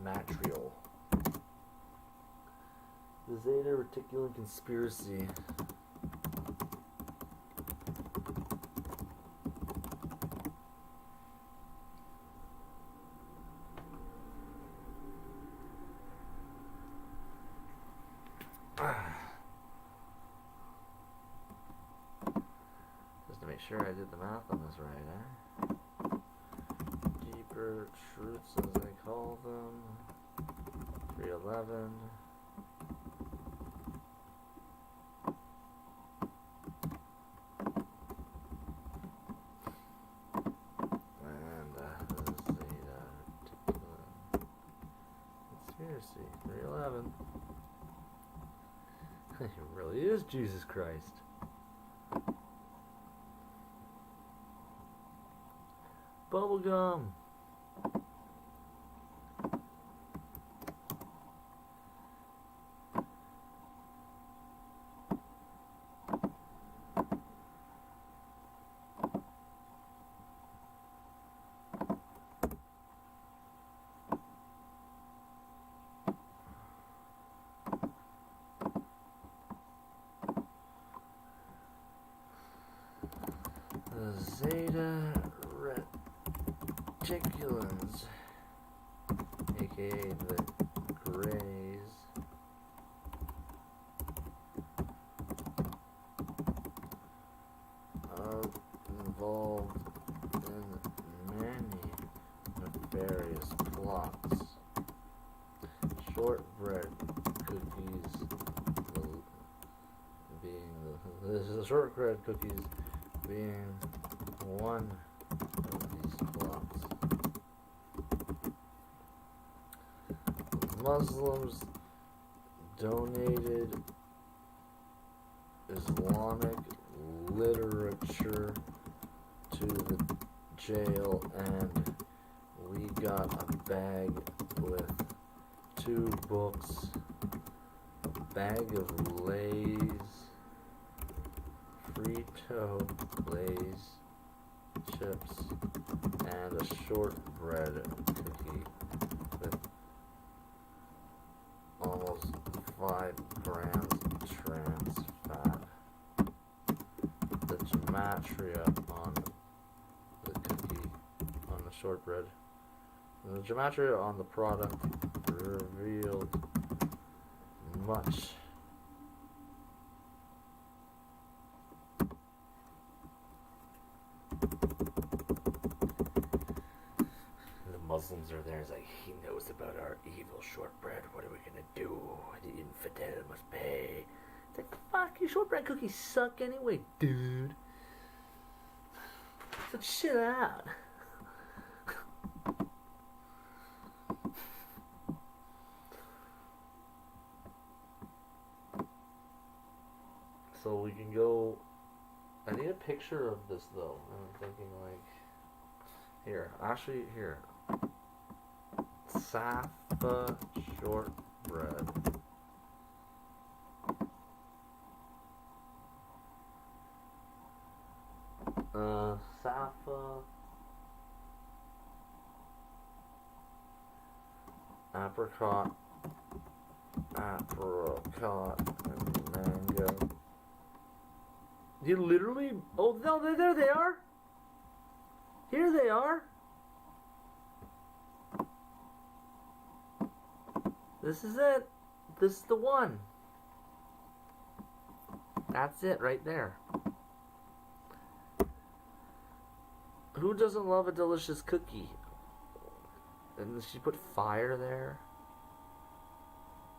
Matrial. The Zeta Reticulum Conspiracy. Just to make sure I did the math on this right, eh? Deeper truths, as I call them. 311. And Zeta Reticulum Conspiracy. 311. It really is Jesus Christ. Bubblegum.
reticulans, aka the Greys, are involved in many nefarious plots. Shortbread cookies shortbread cookies being one of these plots. Muslims donated Islamic literature to the jail, and we got a bag with 2 books, a bag of Lay's, Frito Lay's chips, and a shortbread cookie with almost 5 grams trans fat. The gematria on the cookie, on the shortbread, the gematria on the product revealed much. The Muslims are there. It's like, he knows about our evil shortbread. What are we gonna do? The infidel must pay. It's like, fuck, your shortbread cookies suck anyway, dude. So chill out. So we can go. I need a picture of this though. And I'm thinking like, here, actually here. Safa shortbread. Safa apricot, and mango. You literally? Oh no! There they are. Here they are. This is it. This is the one. That's it right there. Who doesn't love a delicious cookie? And she put fire there.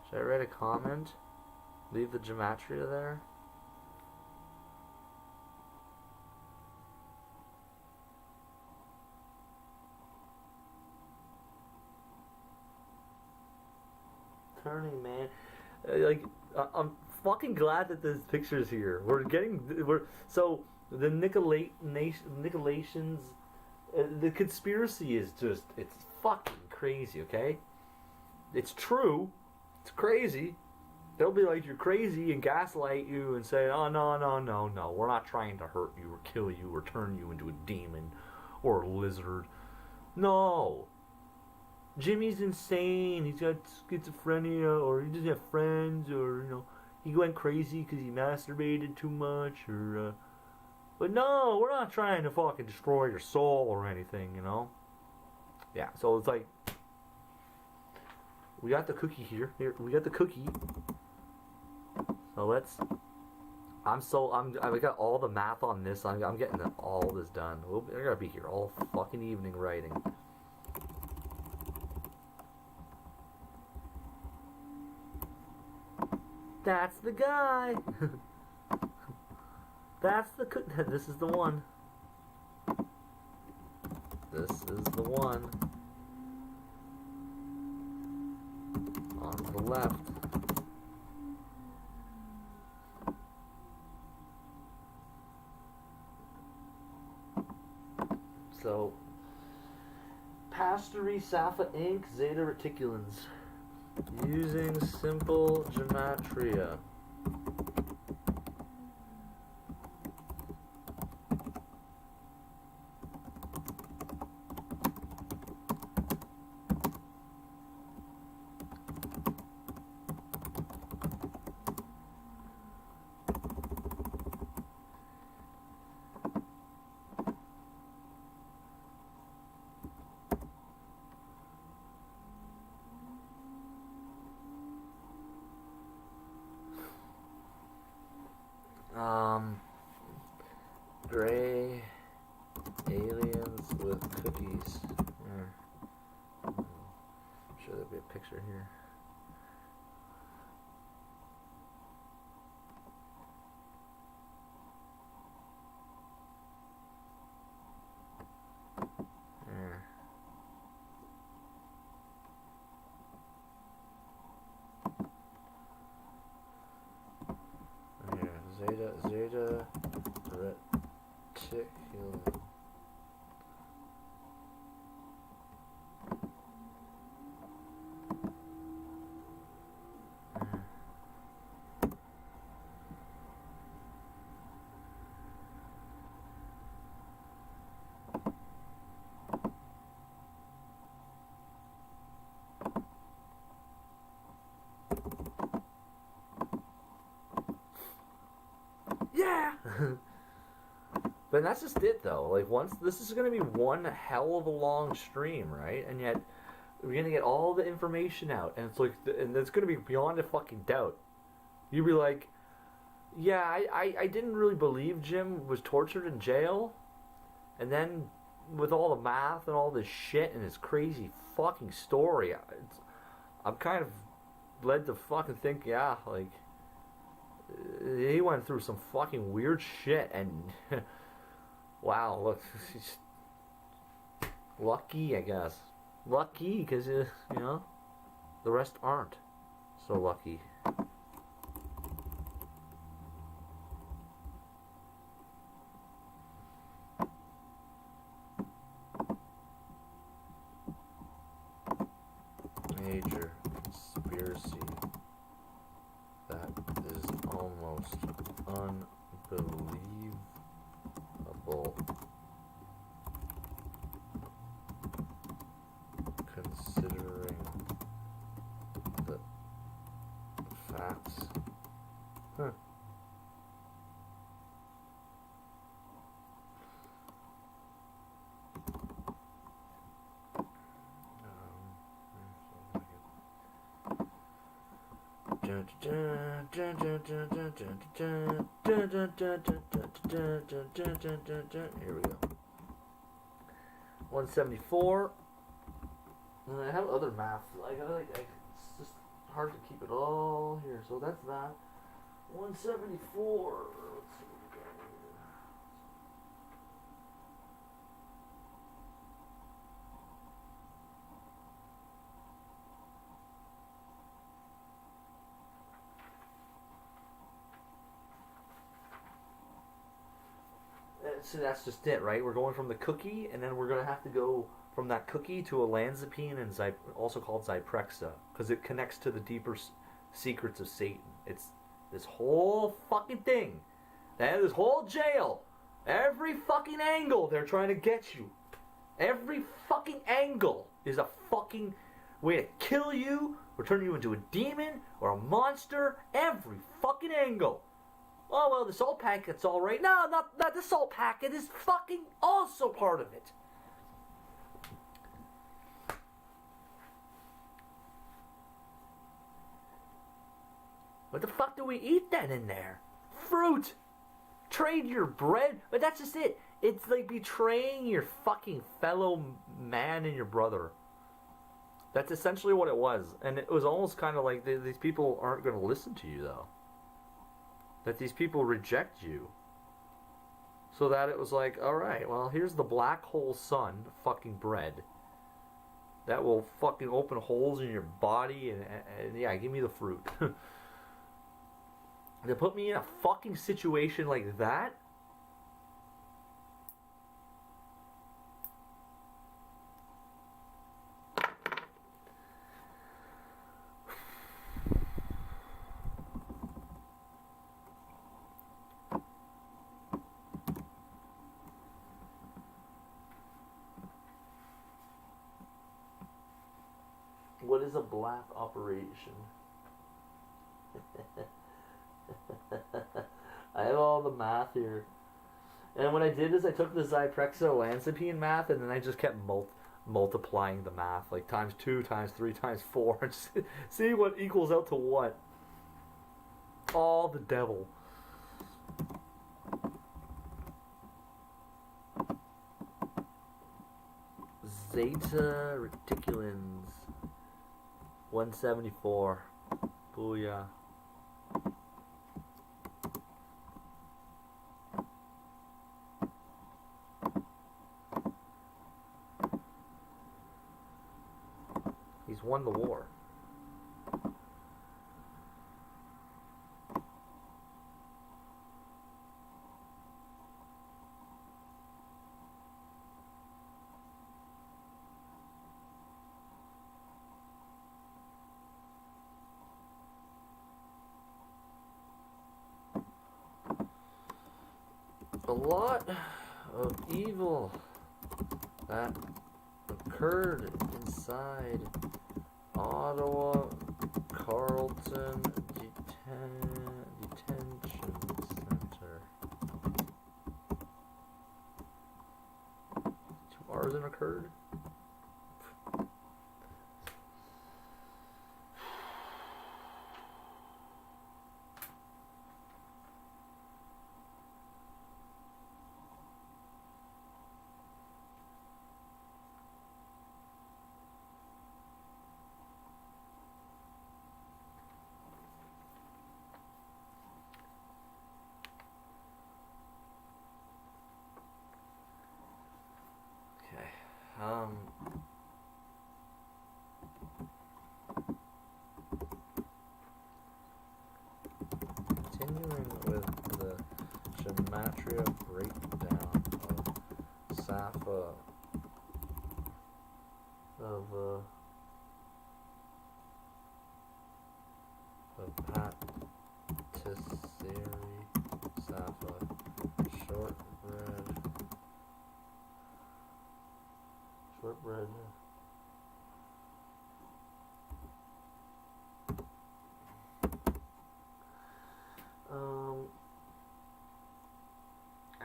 Should I write a comment? Leave the gematria there? Turning, man. I'm fucking glad that this picture's here. So the Nicolations, the conspiracy is just, it's fucking crazy, okay? It's true. It's crazy. They'll be like, you're crazy, and gaslight you and say, oh, no, we're not trying to hurt you or kill you or turn you into a demon or a lizard. No. Jimmy's insane. He's got schizophrenia, or he doesn't have friends, or, you know, he went crazy because he masturbated too much, or, but no, we're not trying to fucking destroy your soul or anything, you know? Yeah, so it's like, we got the cookie here. Here, we got the cookie. So let's, I got all the math on this. I'm getting all this done. I gotta be here all fucking evening writing. That's the guy. That's the this is the one. This is the one. On the left. So, Pastery Safa Inc. Zeta Reticulans. Using simple gematria. Gray aliens with cookies. I'm sure there'll be a picture here. Zeta reticulum. Yeah. But that's just it, though. Like, once this is gonna be one hell of a long stream, right? And yet we're gonna get all the information out, and it's like, and it's gonna be beyond a fucking doubt. You'd be like, yeah, I didn't really believe Jim was tortured in jail, and then with all the math and all this shit and his crazy fucking story, I'm kind of led to fucking think, yeah, like, he went through some fucking weird shit, and wow, look, he's lucky, I guess. Lucky, because, you know, the rest aren't so lucky. Major conspiracy that is almost unbelievable, considering the facts. Huh. Here we go. 174. And I have other math. It's just hard to keep it all here. So that's that. 174. Let's see what we got here. So that's just it, right? We're going from the cookie, and then we're going to have to go from that cookie to olanzapine, and also called Zyprexa, because it connects to the deeper secrets of Satan. It's this whole fucking thing. This whole jail. Every fucking angle they're trying to get you. Every fucking angle is a fucking way to kill you, or turn you into a demon, or a monster. Every fucking angle. Oh, well, the salt packet's all right. No, not the salt packet is fucking also part of it. What the fuck do we eat then in there? Fruit! Trade your bread? But that's just it. It's like betraying your fucking fellow man and your brother. That's essentially what it was. And it was almost kind of like these people aren't going to listen to you, though. That these people reject you. So that it was like, alright, well, here's the black hole sun fucking bread. That will fucking open holes in your body, and yeah, give me the fruit. They put me in a fucking situation like that? What is a black operation? I have all the math here. And what I did is I took the Zyprexa olanzapine math, and then I just kept multiplying the math. Like times 2, times 3, times 4. And just see what equals out to what. All the devil. Zeta Reticulans. 174. Booyah. He's won the war. A lot of evil that occurred inside Ottawa Carlton Detention Center. 2 arson occurred. Continuing with the gematria breakdown of Sappho of patisserie Sappho shortbread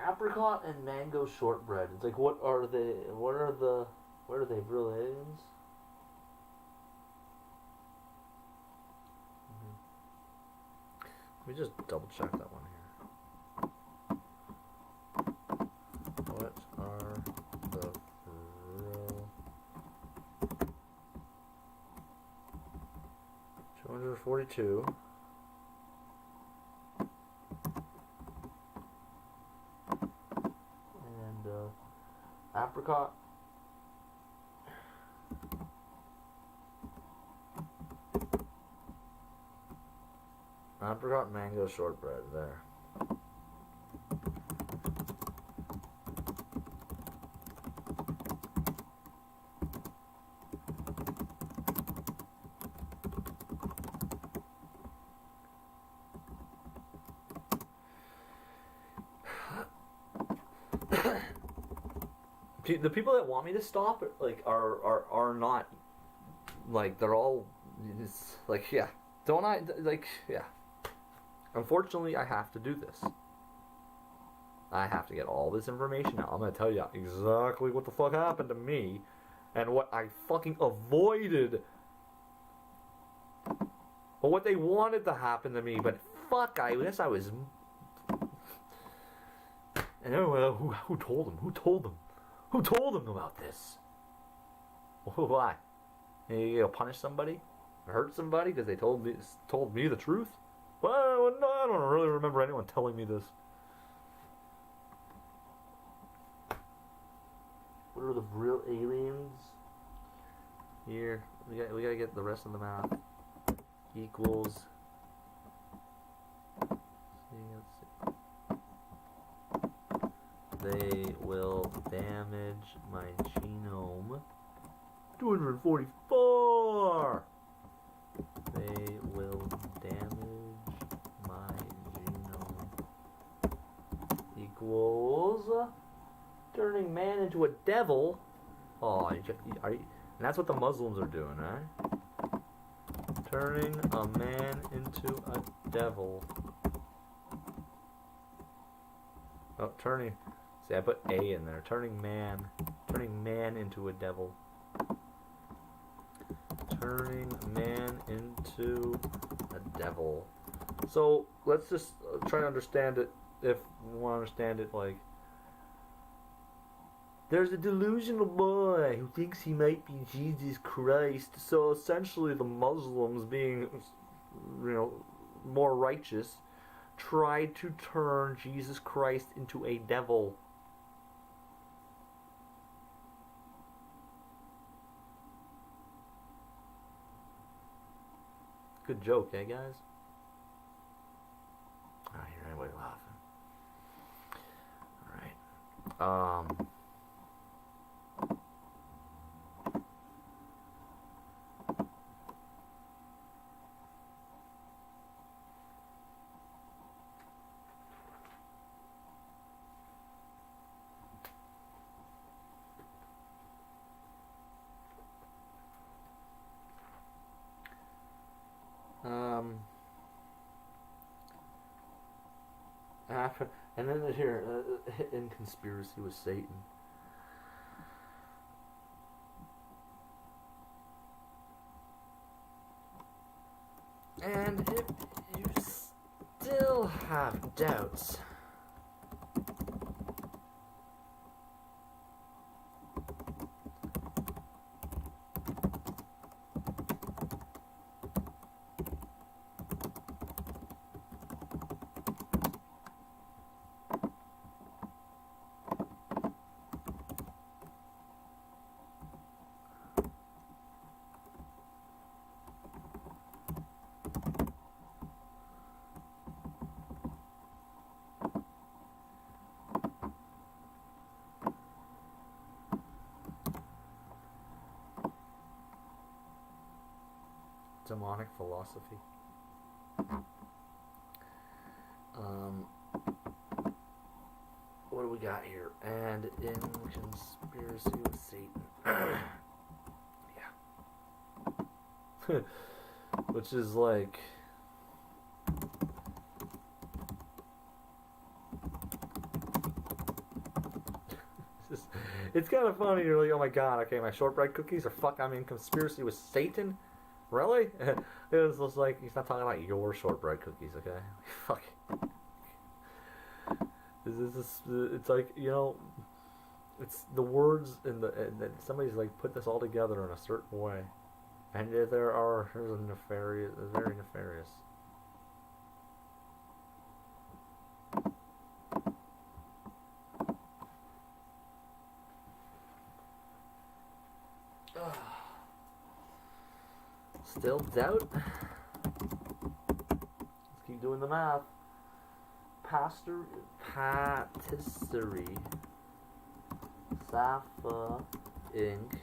apricot and mango shortbread. It's like, what are they real aliens? Let me just double check that one here. What are the real 242? And apricot. Apricot mango shortbread there. The people that want me to stop like are not like, they're all, it's like, yeah, don't I, like, yeah. Unfortunately, I have to do this. I have to get all this information out. I'm gonna tell you exactly what the fuck happened to me and what I fucking avoided, or what they wanted to happen to me, but fuck, I guess I was. And who told them? Who told them? Who told them about this? Why? You gonna punish somebody? Hurt somebody because they told me the truth? Well, no, I don't really remember anyone telling me this. What are the real aliens? Here, we gotta get the rest of the math. Equals. Let's see. They will damage my genome. 244! They will damage my genome. Equals turning man into a devil. Oh, and that's what the Muslims are doing, right? Turning a man into a devil. Oh, turning. See, I put A in there. Turning man into a devil. Turning man into a devil. So let's just try to understand it. If we want to understand it, like, There's a delusional boy who thinks he might be Jesus Christ. So essentially, the Muslims, being, more righteous, tried to turn Jesus Christ into a devil. Good joke, eh, guys? I hear everybody laughing. All right. And then there's here, in conspiracy with Satan. And if you still have doubts, demonic philosophy. What do we got here? And in conspiracy with Satan. Yeah. Which is like... It's kind of funny. You're like, oh my god, okay, my shortbread cookies are I'm in conspiracy with Satan? Really? It was just like, he's not talking about your shortbread cookies, okay? Fuck. It's like, it's the words and somebody's like put this all together in a certain way. And there's very nefarious. Still doubt? Let's keep doing the math. Patisserie. Safa Inc.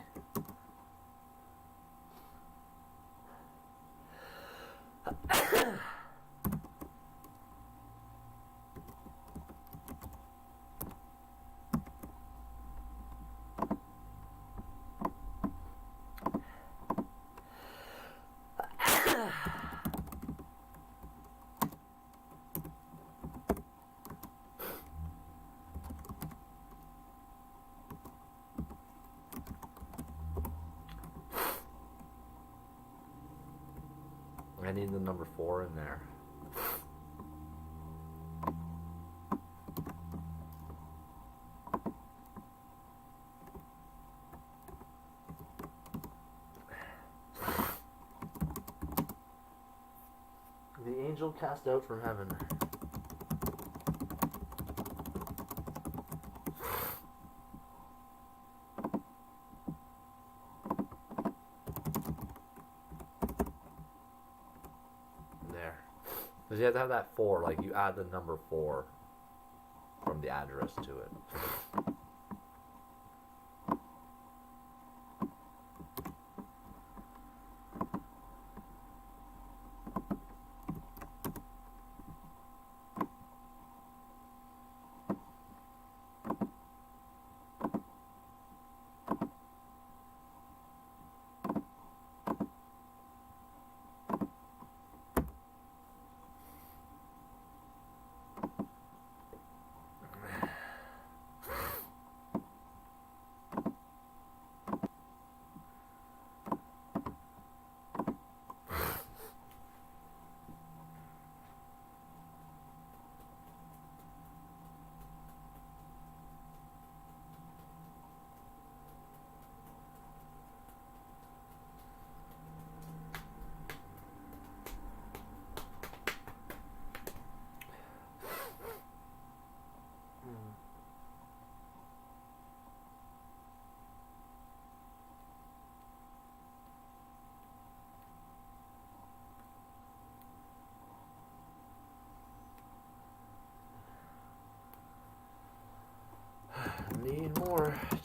I need the number 4 in there. The angel cast out from heaven. Because you have to have that 4, like you add the number 4 from the address to it.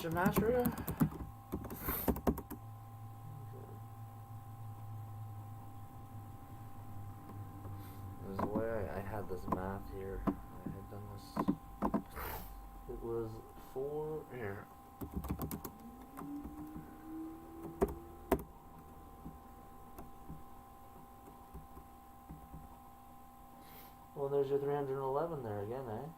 gematria? There's a way I had this math here. I had done this. It was 4 here. Well, there's your 311 there again, eh?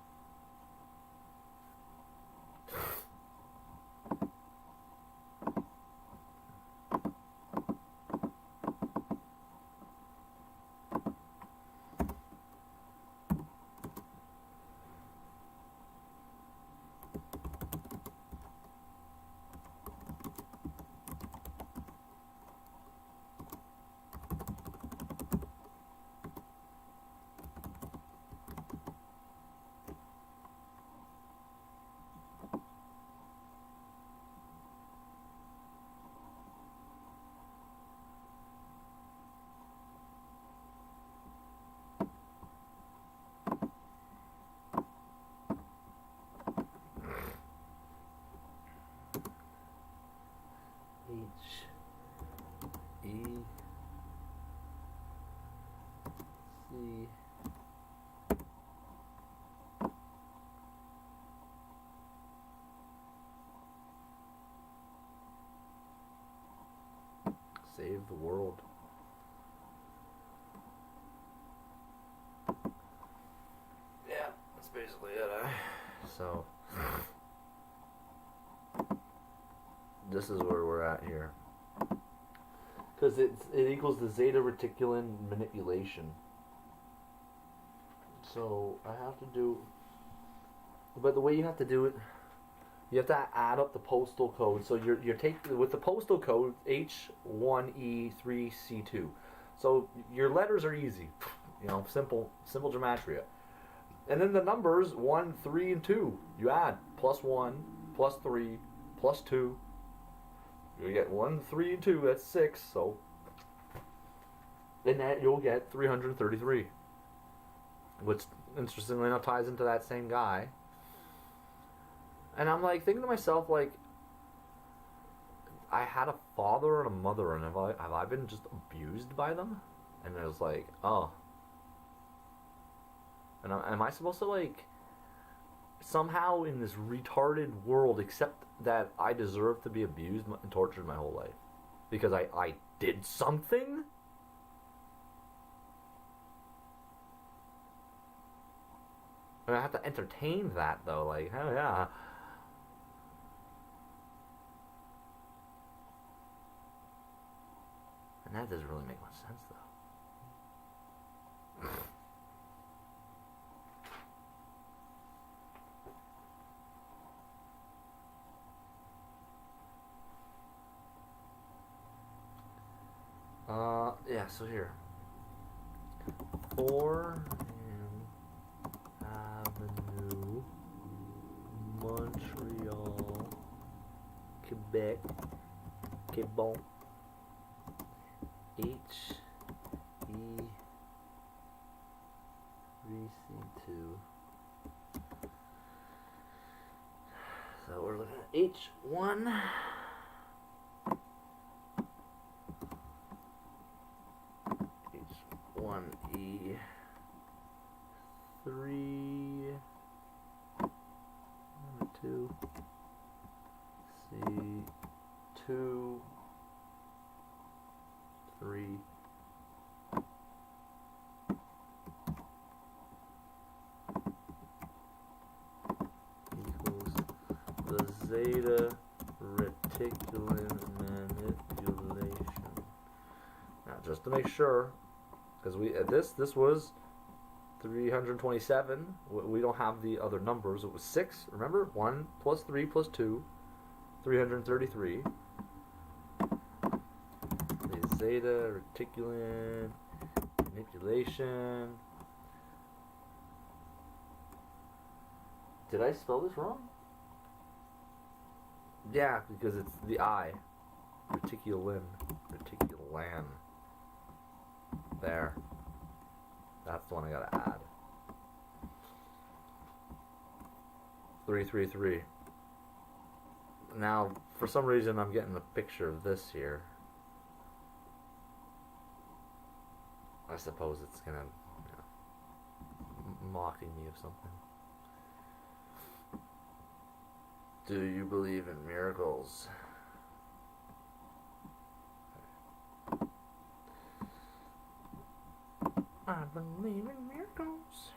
H E C Save the world. Yeah, that's basically it, eh? So this is where we're at here. Because it equals the zeta reticulin manipulation. So I have to do, but the way you have to do it, you have to add up the postal code. So you're taking with the postal code H1E3C2. So your letters are easy, you know, simple gematria. And then the numbers 1, 3, and 2. You add +1, +3, +2. You get 1, 3, and 2. That's 6. So in that you'll get 333, which interestingly enough ties into that same guy. And I'm like thinking to myself, like, I had a father and a mother, and have I been just abused by them? And it was like, oh. And am I supposed to, like, somehow in this retarded world accept that I deserve to be abused and tortured my whole life? Because I did something? And I have to entertain that, though. Like, hell yeah. And that doesn't really make much sense, though. Yeah, so here. 4 Avenue, Montreal, Quebec, Quebec, H-E-3C2. So we're looking at H1. H1E 3 number 2 C2 3 equals the zeta reticulin manipulation. Now, just to make sure, because we this was 327. We don't have the other numbers. It was 6. Remember, 1 plus 3 plus 2, 333. The zeta reticulin manipulation. Did I spell this wrong? Yeah, because it's the I. Reticulin. Reticulan. There. That's the one I gotta add. 333. Now, for some reason, I'm getting a picture of this here. I suppose it's gonna, mocking me of something. Do you believe in miracles? I believe in miracles.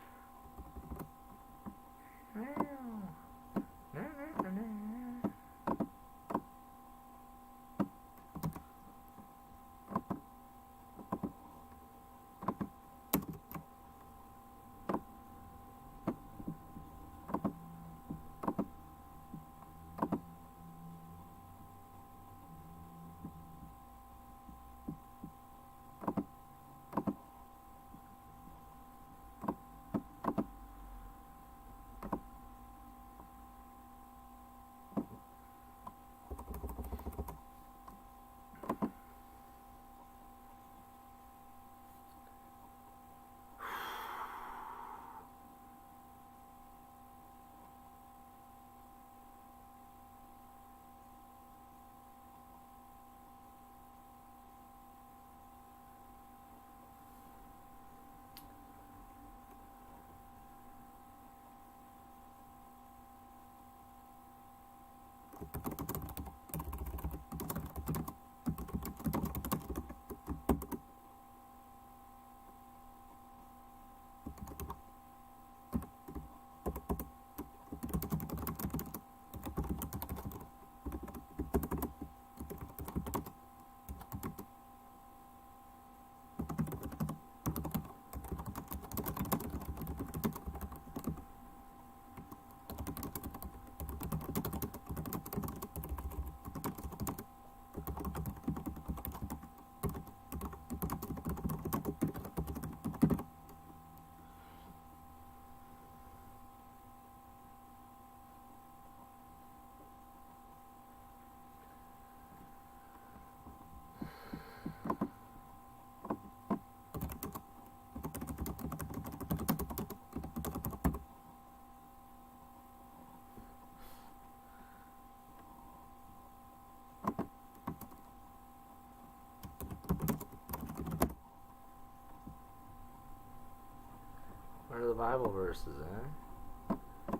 Where are the Bible verses, eh?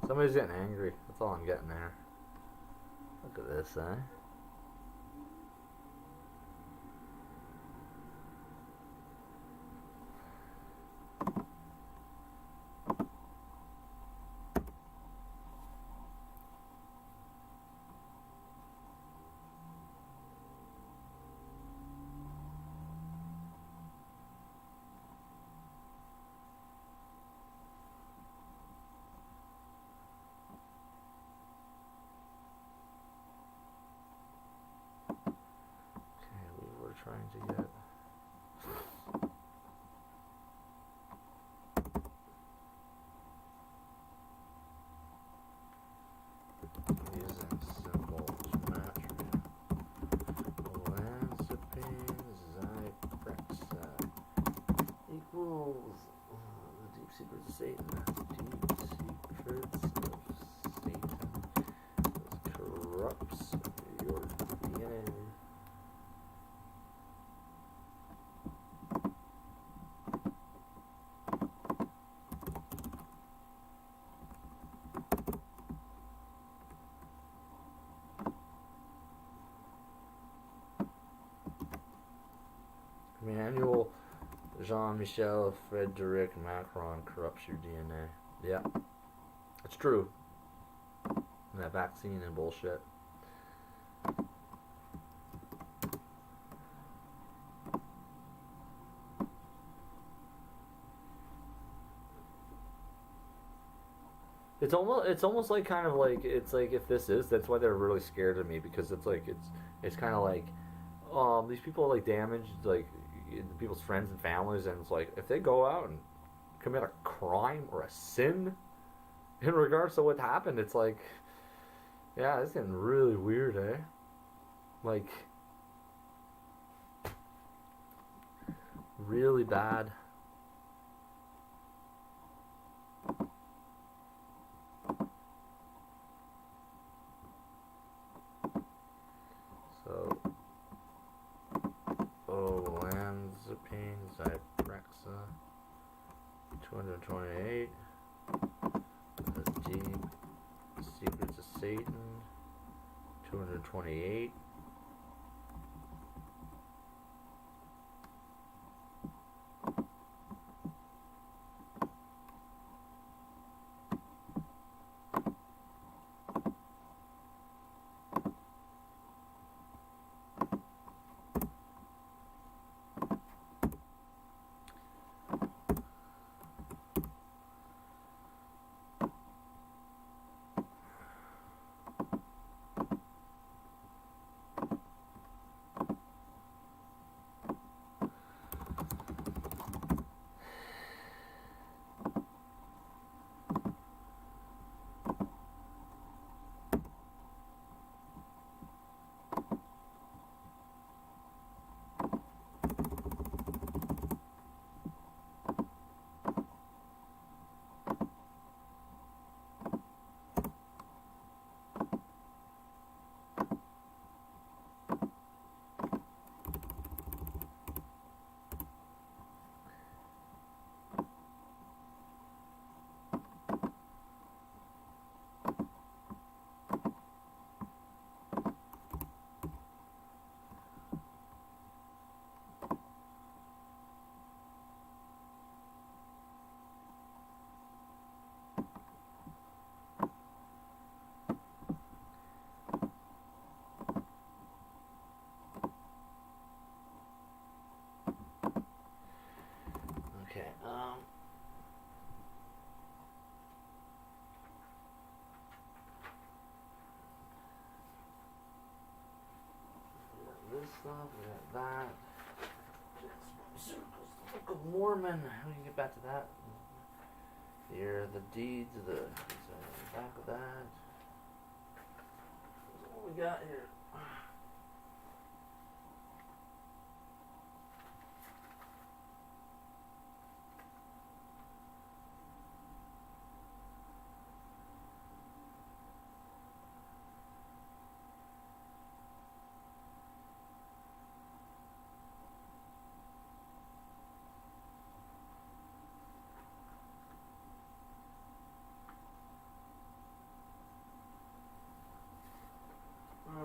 Somebody's getting angry. That's all I'm getting there. Look at this, eh? Trying to get using simple geometry. Lancipine Zyprexa equals the deep secrets of Satan. Deep secrets of Satan corrupts your DNA. Emmanuel Jean-Michel Frederic Macron corrupts your DNA. Yeah, it's true. And that vaccine and bullshit. It's almost like kind of like it's like if this is that's why they're really scared of me because it's like it's kind of like these people are like damaged like people's friends and families and it's like if they go out and commit a crime or a sin in regards to what happened it's like yeah it's getting really weird like really bad. 228. The Deep Secrets of Satan. 228. Okay, we got this stuff, we got that. The Book of Mormon. We can get back to that. Here, the deeds, the back of that. What we got here?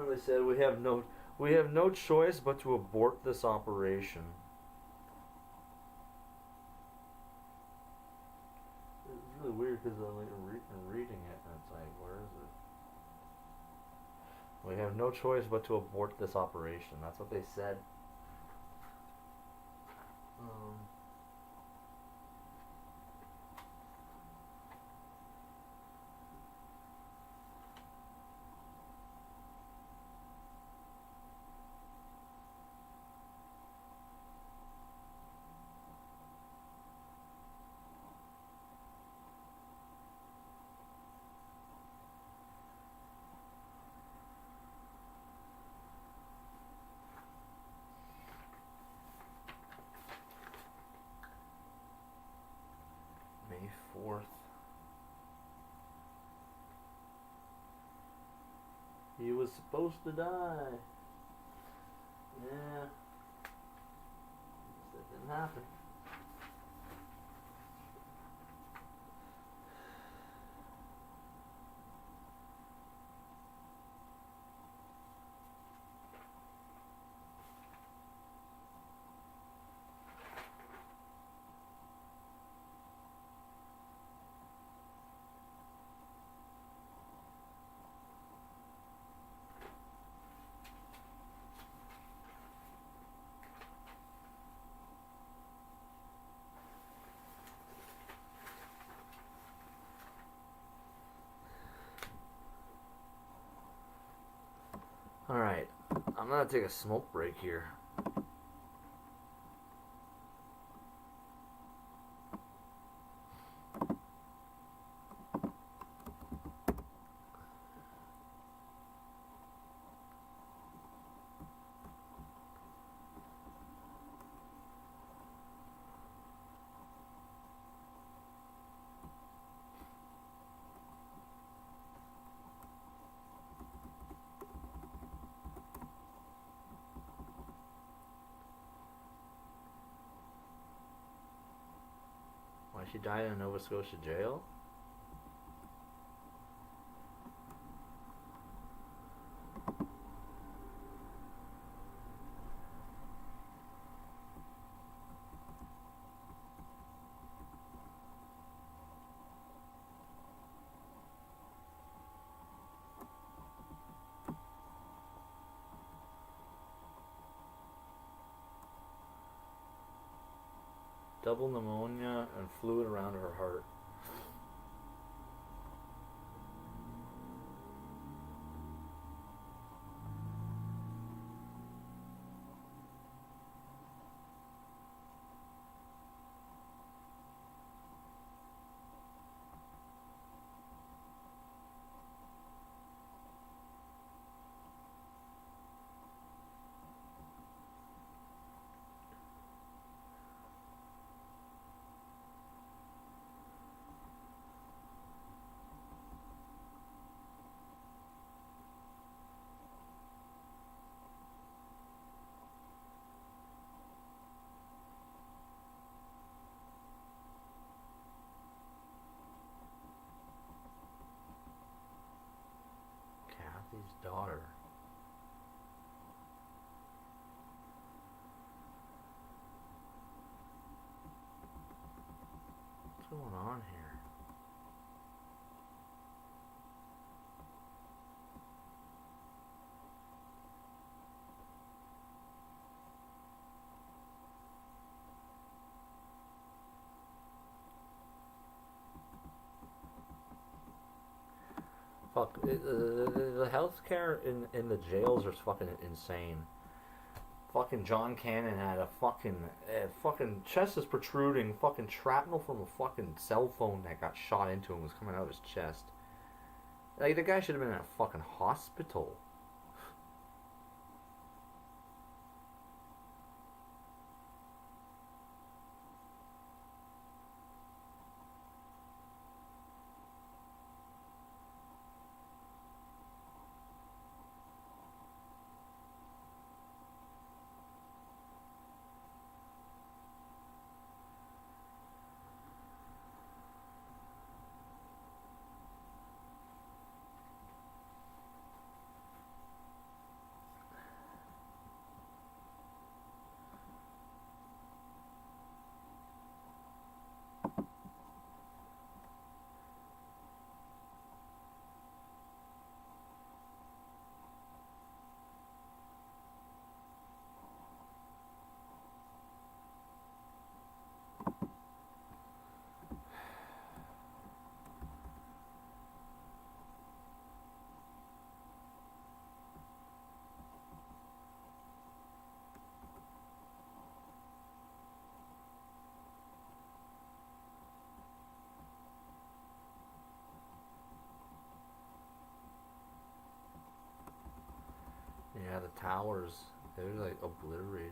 They said we have no choice but to abort this operation. It's really weird because I'm like reading it and it's like, where is it? We have no choice but to abort this operation. That's what they said. May 4th. He was supposed to die. Yeah. That didn't happen. Alright, I'm gonna take a smoke break here. She died in a Nova Scotia jail? Double pneumonia and fluid around her heart. Kathy's daughter. What's going on here? Fuck, the healthcare in the jails is fucking insane. Fucking John Cannon had a fucking chest is protruding, fucking shrapnel from a fucking cell phone that got shot into him was coming out of his chest. Like, the guy should have been in a fucking hospital. Yeah, the towers, they're like obliterated.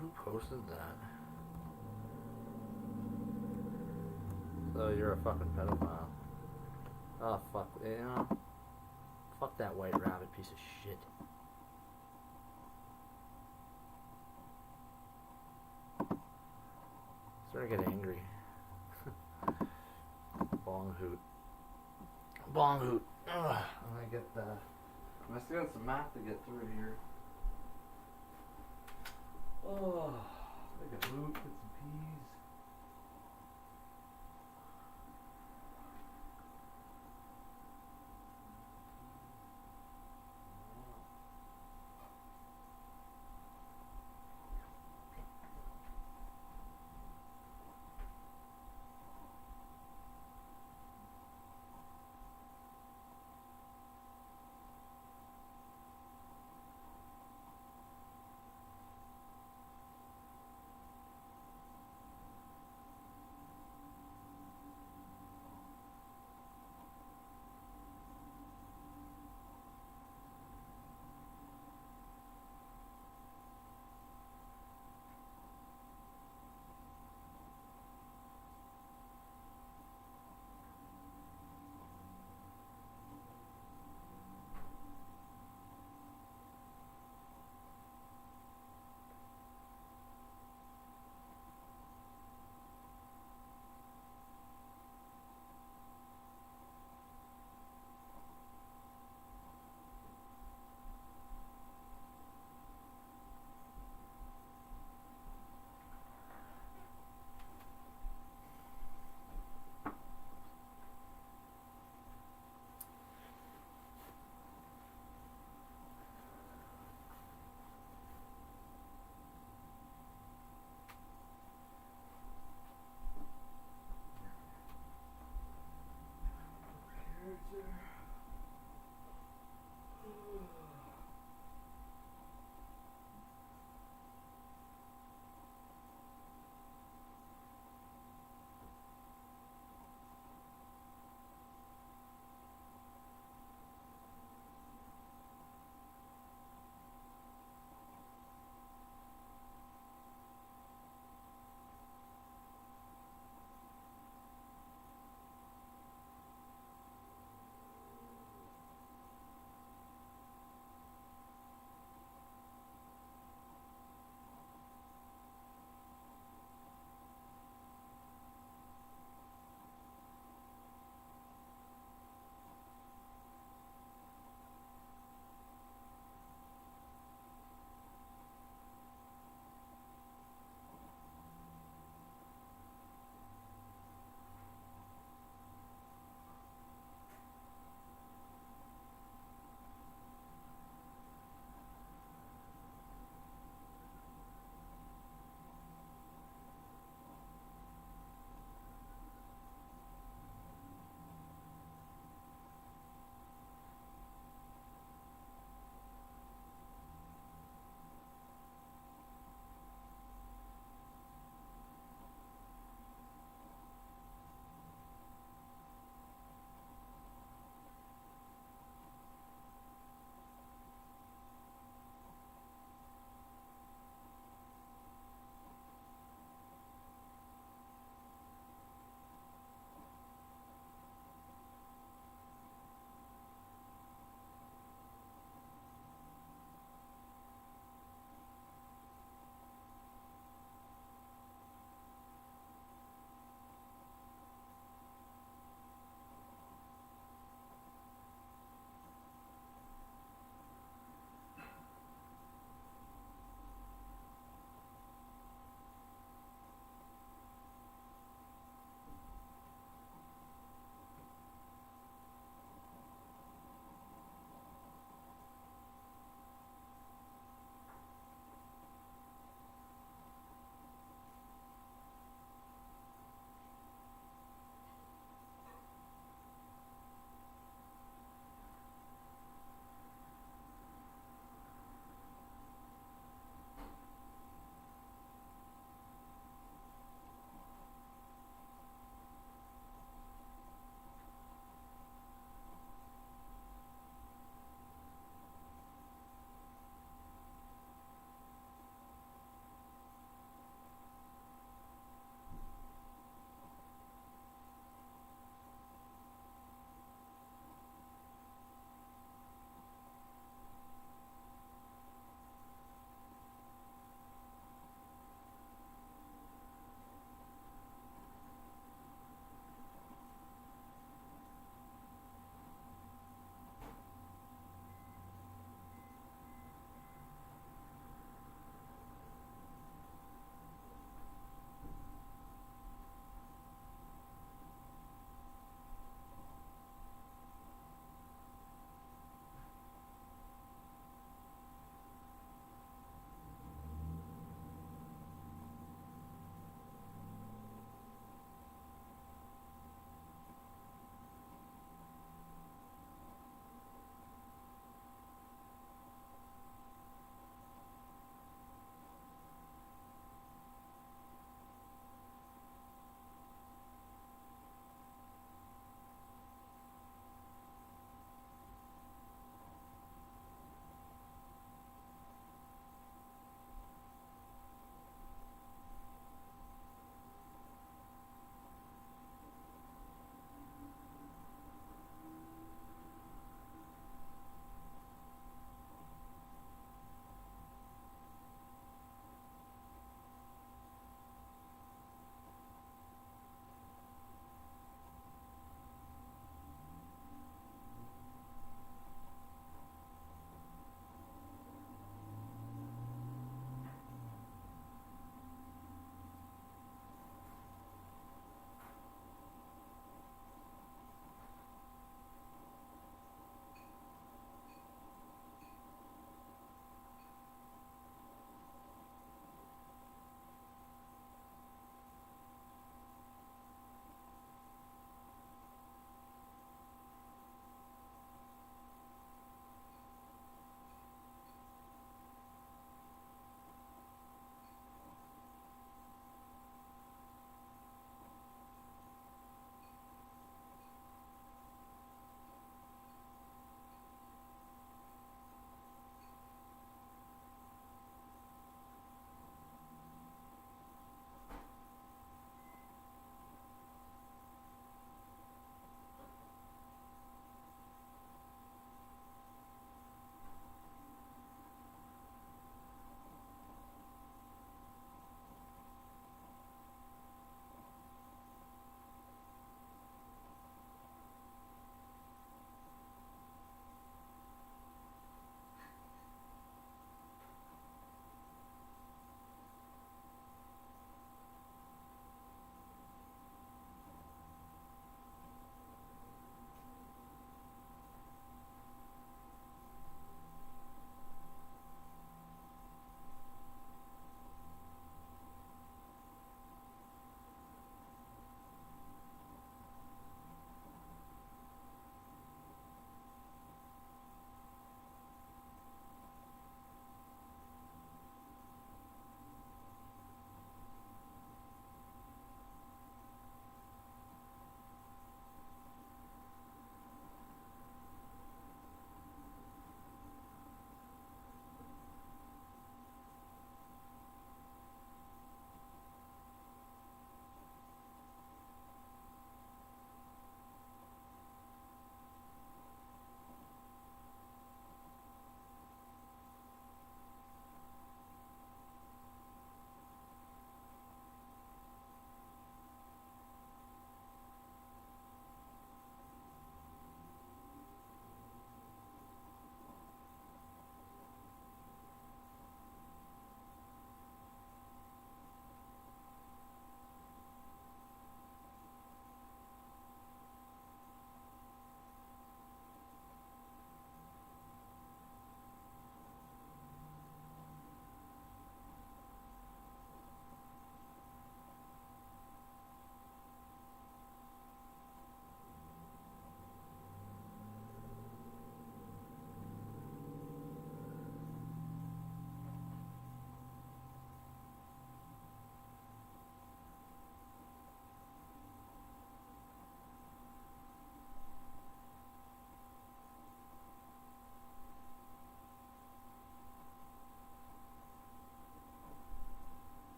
Who posted that? So you're a fucking pedophile. Oh fuck, you know, fuck that White Rabbit piece of shit. Starting to get angry. Bong hoot. Bong hoot. Ugh. I get the. I still got some math to get through here. Oh, like a boot, get some peas.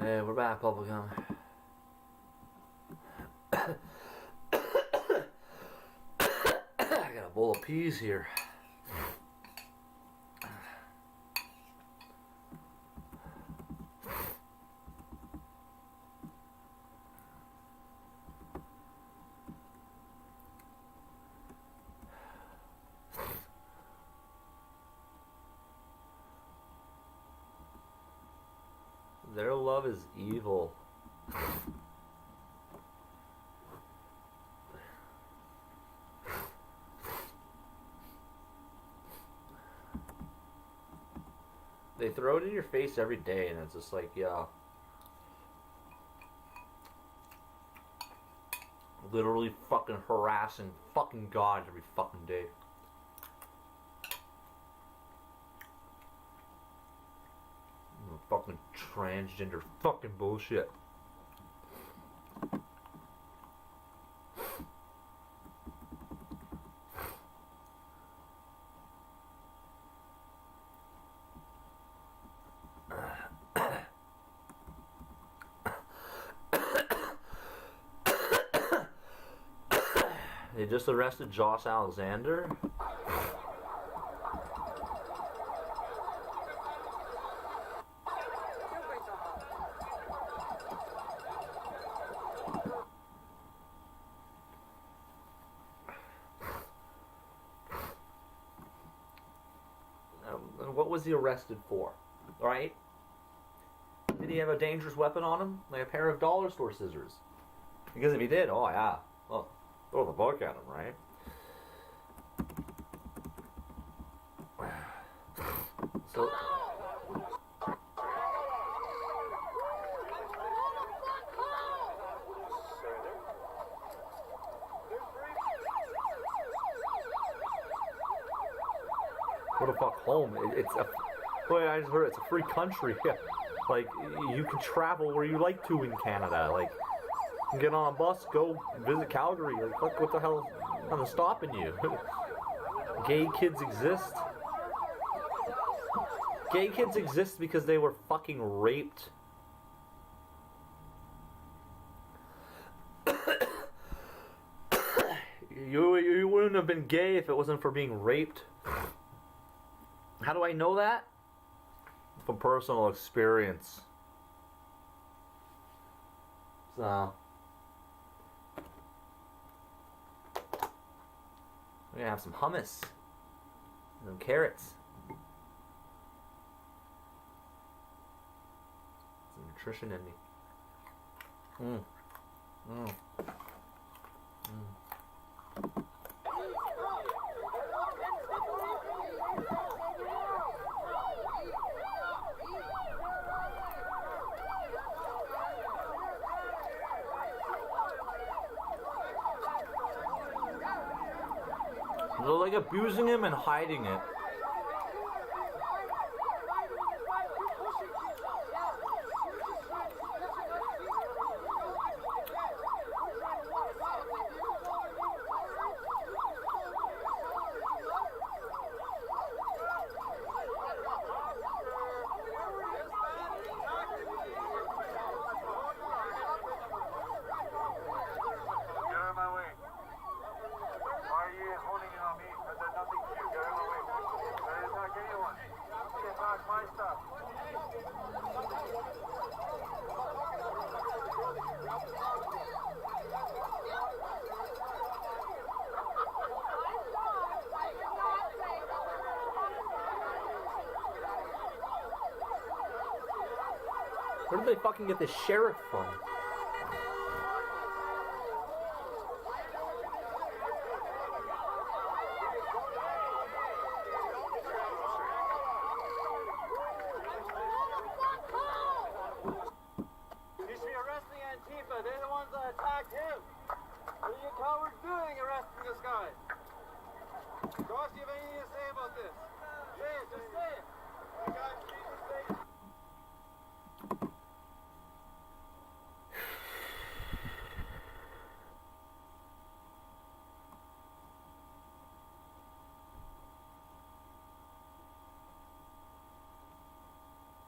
Hey, we're back, Bubblegum. I got a bowl of peas here. Their love is evil. They throw it in your face every day, and it's just like, yeah. Literally fucking harassing fucking God every fucking day. Fucking transgender fucking bullshit. They just arrested Josh Alexander. What was he arrested for? Right? Did he have a dangerous weapon on him? Like a pair of dollar store scissors? Because if he did, oh yeah. Well, throw the book at him, right? So... What the fuck, home? It's a... Boy, I just heard it's a free country. Like, you can travel where you like to in Canada. Like, you can get on a bus, go visit Calgary. Like, what the hell is stopping you? Gay kids exist. Gay kids exist because they were fucking raped. You wouldn't have been gay if it wasn't for being raped. How do I know that? From personal experience. So... we're gonna have some hummus. Some carrots. Some nutrition in me. They're like abusing him and hiding it. Where did they fucking get the sheriff from?
You should be arresting Antifa. They're the ones that attacked him. What are you cowards doing arresting this guy? Josh, do you have anything to say about this? Say it, just say it. You guys, Jesus, say it.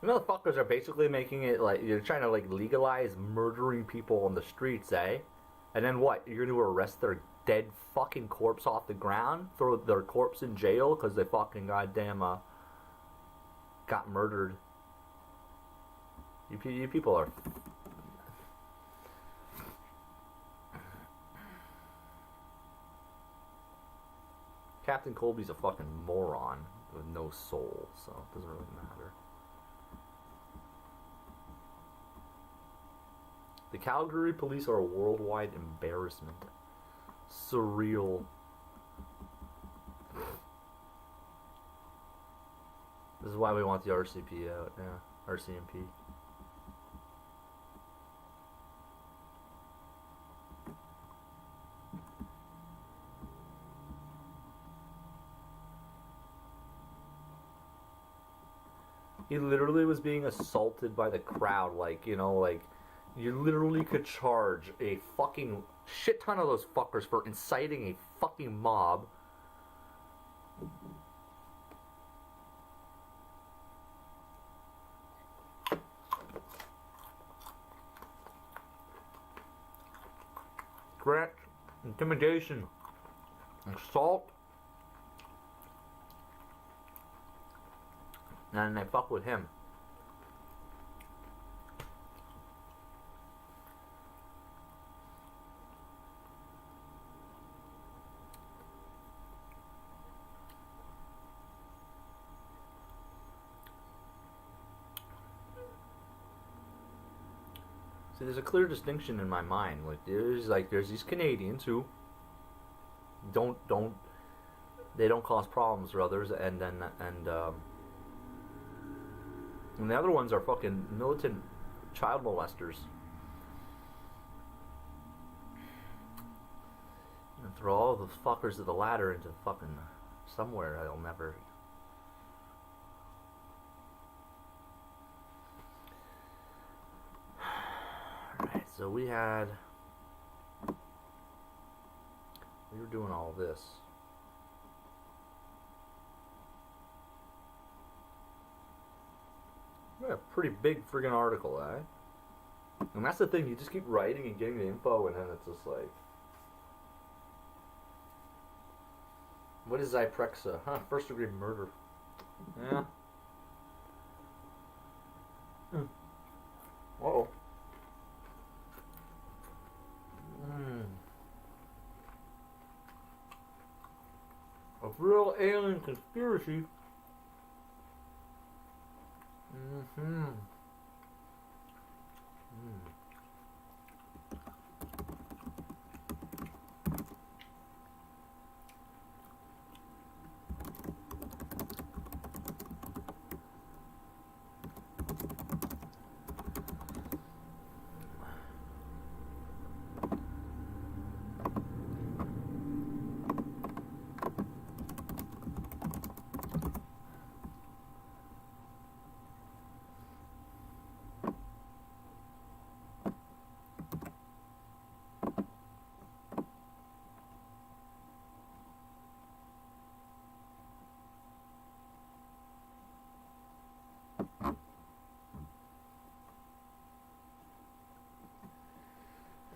Motherfuckers are basically making it like you're trying to like legalize murdering people on the streets, eh? And then what? You're gonna arrest their dead fucking corpse off the ground, throw their corpse in jail because they fucking goddamn got murdered. You people are. Captain Colby's a fucking moron with no soul, so it doesn't really matter. The Calgary police are a worldwide embarrassment. Surreal. This is why we want the RCP out, yeah. RCMP. He literally was being assaulted by the crowd, like, you know, like, you literally could charge a fucking shit ton of those fuckers for inciting a fucking mob. Threat, intimidation, assault, and they fuck with him. See, there's a clear distinction in my mind. There's these Canadians who don't cause problems for others, and the other ones are fucking militant child molesters. And throw all those fuckers to the ladder into fucking somewhere I'll never. Alright, so we were doing all this. Yeah, pretty big friggin' article, eh? And that's the thing, you just keep writing and getting the info, and then it's just like... What is Zyprexa? Huh, first degree murder. Yeah. Uh-oh. A real alien conspiracy.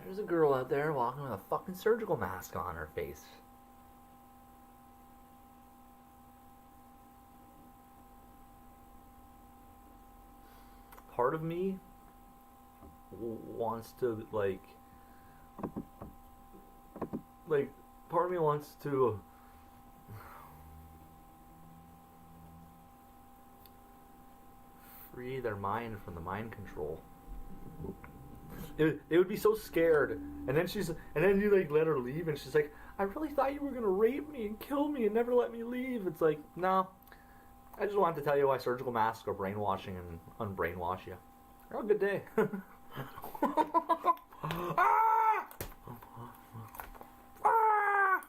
There's a girl out there walking with a fucking surgical mask on her face. Part of me wants to, part of me wants to free their mind from the mind control. It would be so scared, and then you like let her leave, and she's like, I really thought you were gonna rape me and kill me and never let me leave. It's like, no, I just wanted to tell you why surgical masks are brainwashing and unbrainwash you. Have a good day. Ah! Ah!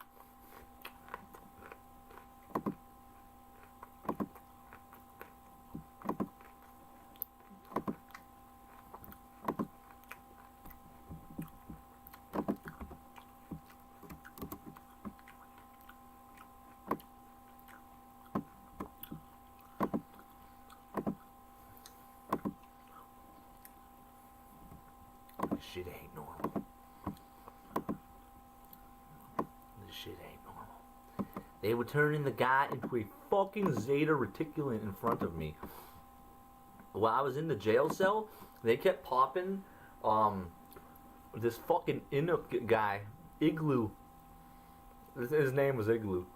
They were turning the guy into a fucking zeta reticulant in front of me. While I was in the jail cell, they kept popping this fucking Inuk guy, Igloo. His name was Igloo.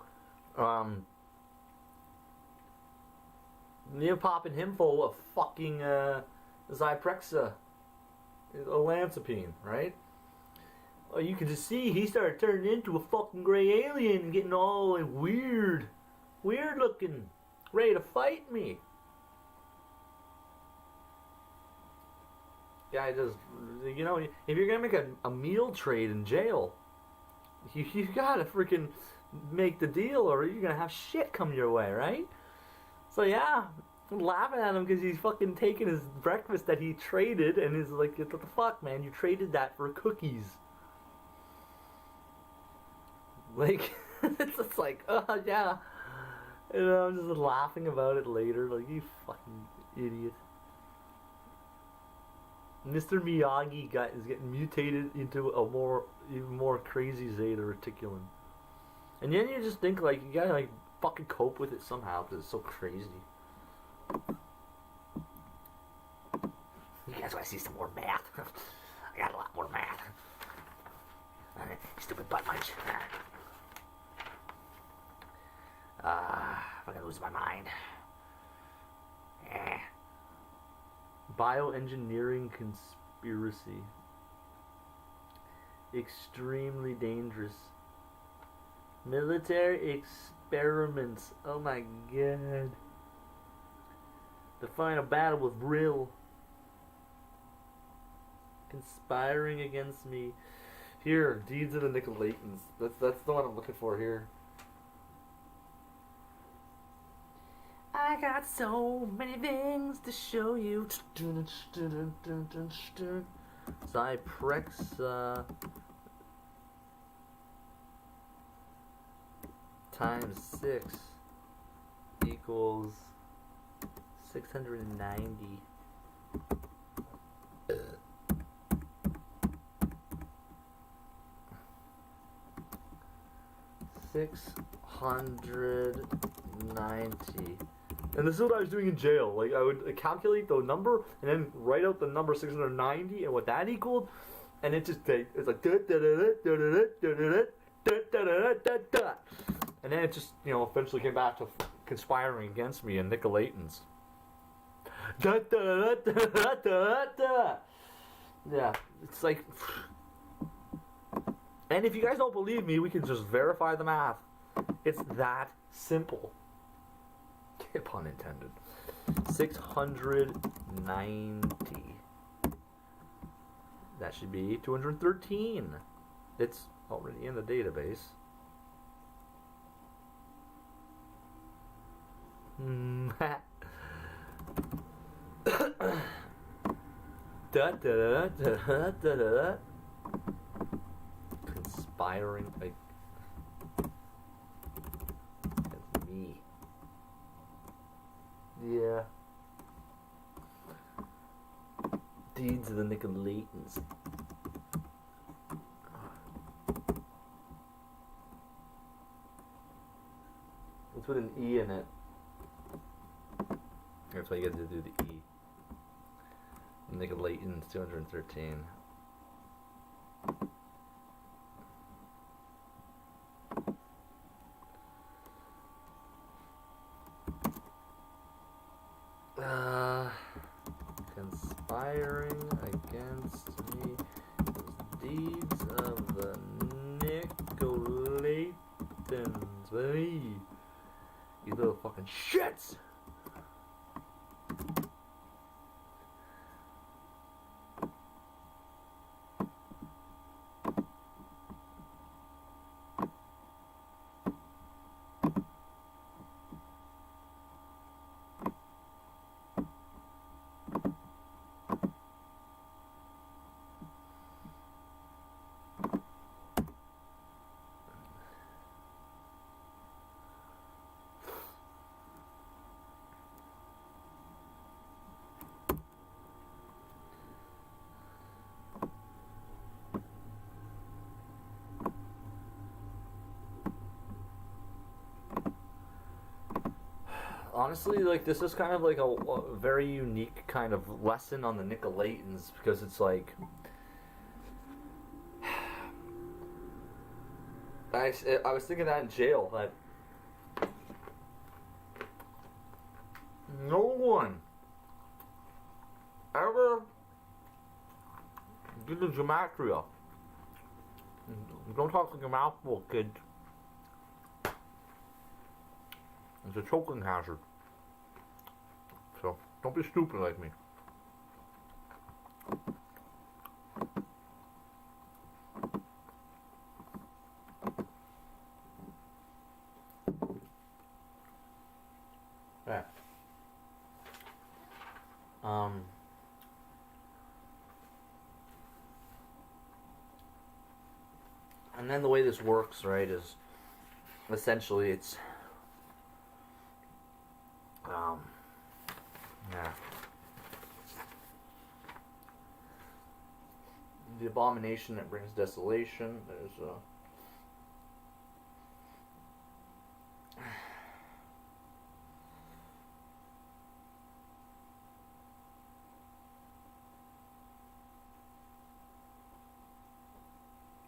They were popping him full of fucking Zyprexa, olanzapine, right? Well, you can just see he started turning into a fucking gray alien and getting all like, weird looking, ready to fight me. Guy just, you know, if you're gonna make a meal trade in jail, you gotta freaking make the deal or you're gonna have shit come your way, right? So yeah, I'm laughing at him because he's fucking taking his breakfast that he traded and he's like, what the fuck, man? You traded that for cookies. Like, it's just like, oh yeah. You know, I'm just laughing about it later. Like, you fucking idiot. Mr. Miyagi is getting mutated into a even more crazy Zeta Reticulan. And then you just think, like, you gotta, like, fucking cope with it somehow because it's so crazy. You guys wanna see some more math? I got a lot more math. Stupid butt munch. I'm gonna lose my mind. Bioengineering conspiracy. Extremely dangerous. Military experiments. Oh my god. The final battle with Brill. Conspiring against me. Here, Deeds of the Nicolaitans. That's the one I'm looking for here. I got so many things to show you. Zyprexa times 6 equals 690. $690. And this is what I was doing in jail. Like, I would calculate the number and then write out the number 690 and what that equaled, and it just it's like and then it just, you know, eventually came back to conspiring against me and Nicolaitans. Yeah, it's like, and if you guys don't believe me, we can just verify the math. It's that simple. Pun intended. 690. That should be 213. It's already in the database. Conspiring against me. Yeah. Deeds of the Nicolaitans. Let's put an E in it. That's why you got to do the E. Nicolaitans 213. Conspiring against me. Deeds of the Nicolaitans. Hey, you little fucking shits! honestly, like, this is kind of like a very unique kind of lesson on the Nicolaitans, because it's like, I was thinking that in jail, that no one ever did the gematria. Don't talk like your mouth full, kid. It's a choking hazard. So, don't be stupid like me. Yeah. And then the way this works, right, is essentially it's yeah. The abomination that brings desolation. There's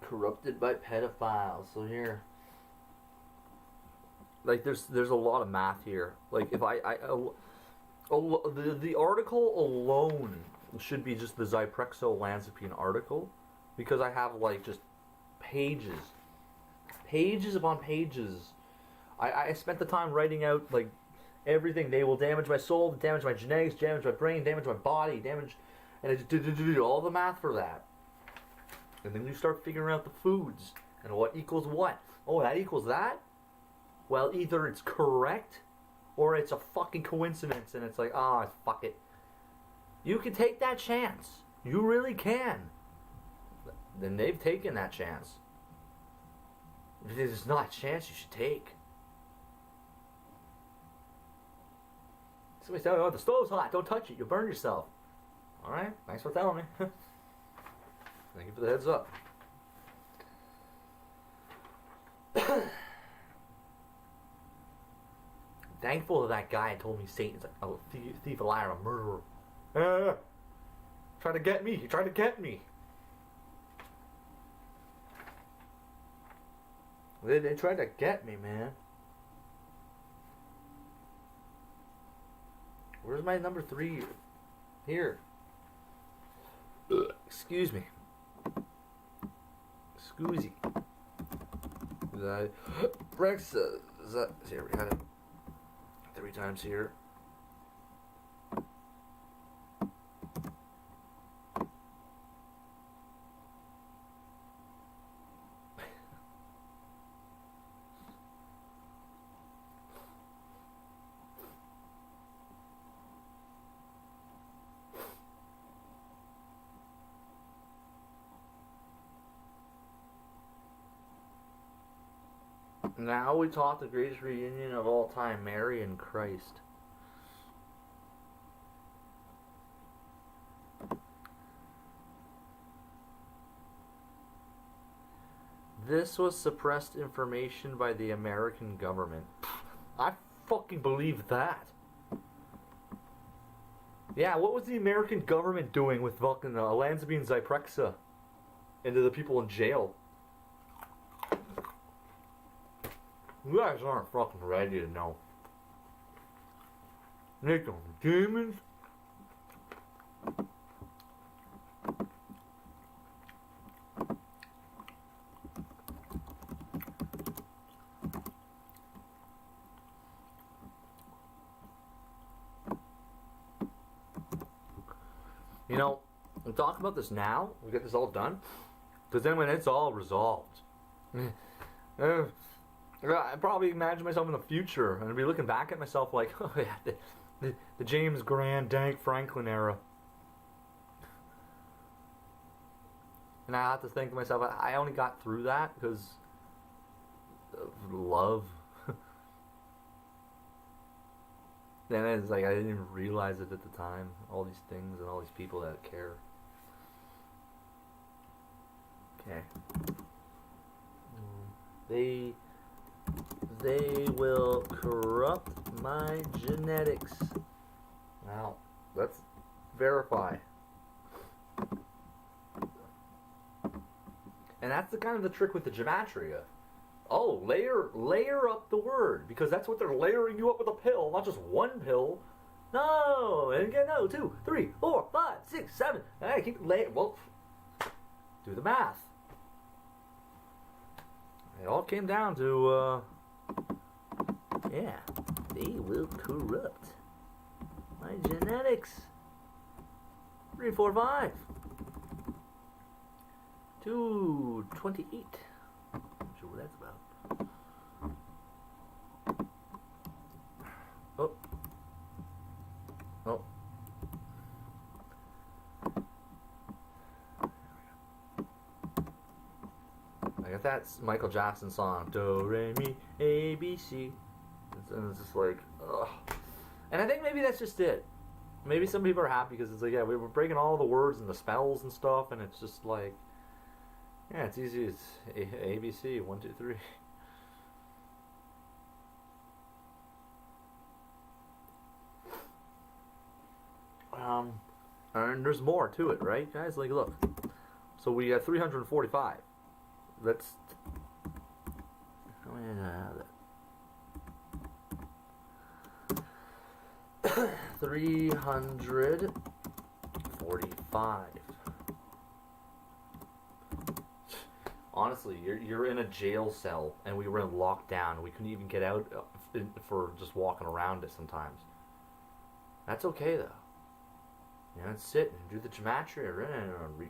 corrupted by pedophiles. So here, like, there's a lot of math here. Like, if the article alone should be just the Zyprexa olanzapine article, because I have like just pages upon pages. I spent the time writing out like everything. They will damage my soul, damage my genetics, damage my brain, damage my body, damage, and I just did all the math for that. And then you start figuring out the foods and what equals what. Oh, that equals that? Well, either it's correct or it's a fucking coincidence, and it's like, ah, fuck it. You can take that chance. You really can. Then they've taken that chance. If it's not a chance you should take. Somebody's telling me, oh, the stove's hot, don't touch it, you'll burn yourself. Alright, thanks for telling me. Thank you for the heads up. Thankful to that guy who told me Satan's a thief, a liar, a murderer. Tried to get me. He tried to get me. They tried to get me, man. Where's my number 3? Here. Excuse me. Scoozy. Rex, is that, here, we had it 3 times here. Now we talk the greatest reunion of all time, Mary and Christ. This was suppressed information by the American government. I fucking believe that. Yeah, what was the American government doing with fucking olanzapine Zyprexa into the people in jail? You guys aren't fucking ready to know. Nick on demons. You know, we'll talk about this now. We'll get this all done. Because then when it's all resolved. I probably imagine myself in the future and I'd be looking back at myself like, oh yeah, the James Grant, Dank Franklin era. And I have to think to myself, I only got through that because of love. Then it's like I didn't even realize it at the time. All these things and all these people that care. Okay. They will corrupt My genetics. Now, let's verify. And that's the kind of the trick with the gematria. Oh, layer up the word, because that's what they're layering you up with a pill, not just one pill. No, and again, no, 2, 3, 4, 5, 6, 7. I keep laying. Well, do the math. It all came down to, yeah, they will corrupt my genetics. 3, 4, 5. 228. Not sure what that's about. Oh. Oh. I got that Michael Jackson song, Do, Re, Mi, A, B, C. And it's just like, ugh. And I think maybe that's just it. Maybe some people are happy because it's like, yeah, we were breaking all the words and the spells and stuff, and it's just like, yeah, it's easy. It's A, B, C, 1, 2, 3. And there's more to it, right, guys? Like, look. So we got 345. Let's. How many did I have that? 345. Honestly, you're in a jail cell, and we were in lockdown. We couldn't even get out for just walking around it sometimes. That's okay though. You know, sit and do the gematria,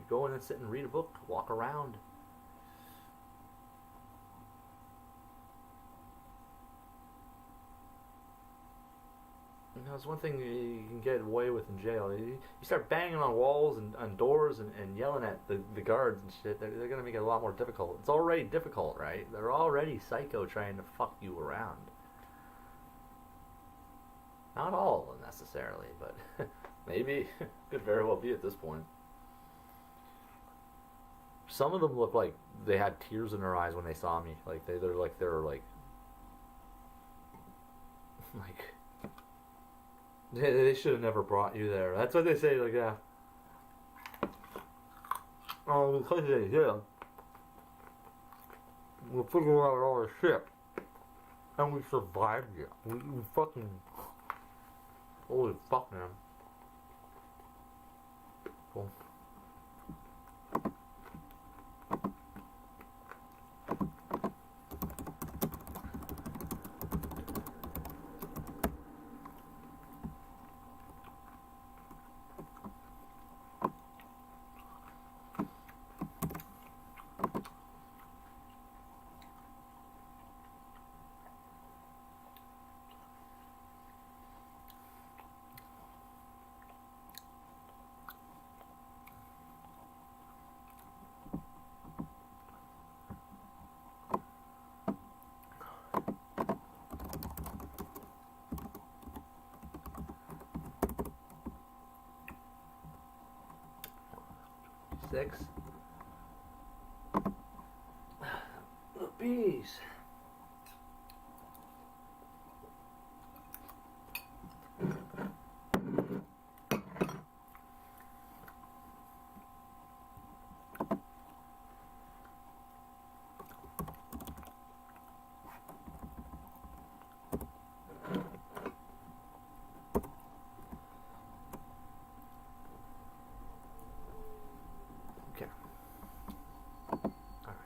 go in and sit and read a book, walk around. You know, it's one thing you can get away with in jail. You start banging on walls and doors and yelling at the guards and shit. They're going to make it a lot more difficult. It's already difficult, right? They're already psycho trying to fuck you around. Not all of them necessarily, but maybe could very well be at this point. Some of them look like they had tears in their eyes when they saw me. Like they're like they should have never brought you there. That's what they say. Like, yeah. Oh, because they did. We figured out all this shit, and we survived it. We fucking. Holy fuck, man. Cool. Six. The bees. Okay. All right.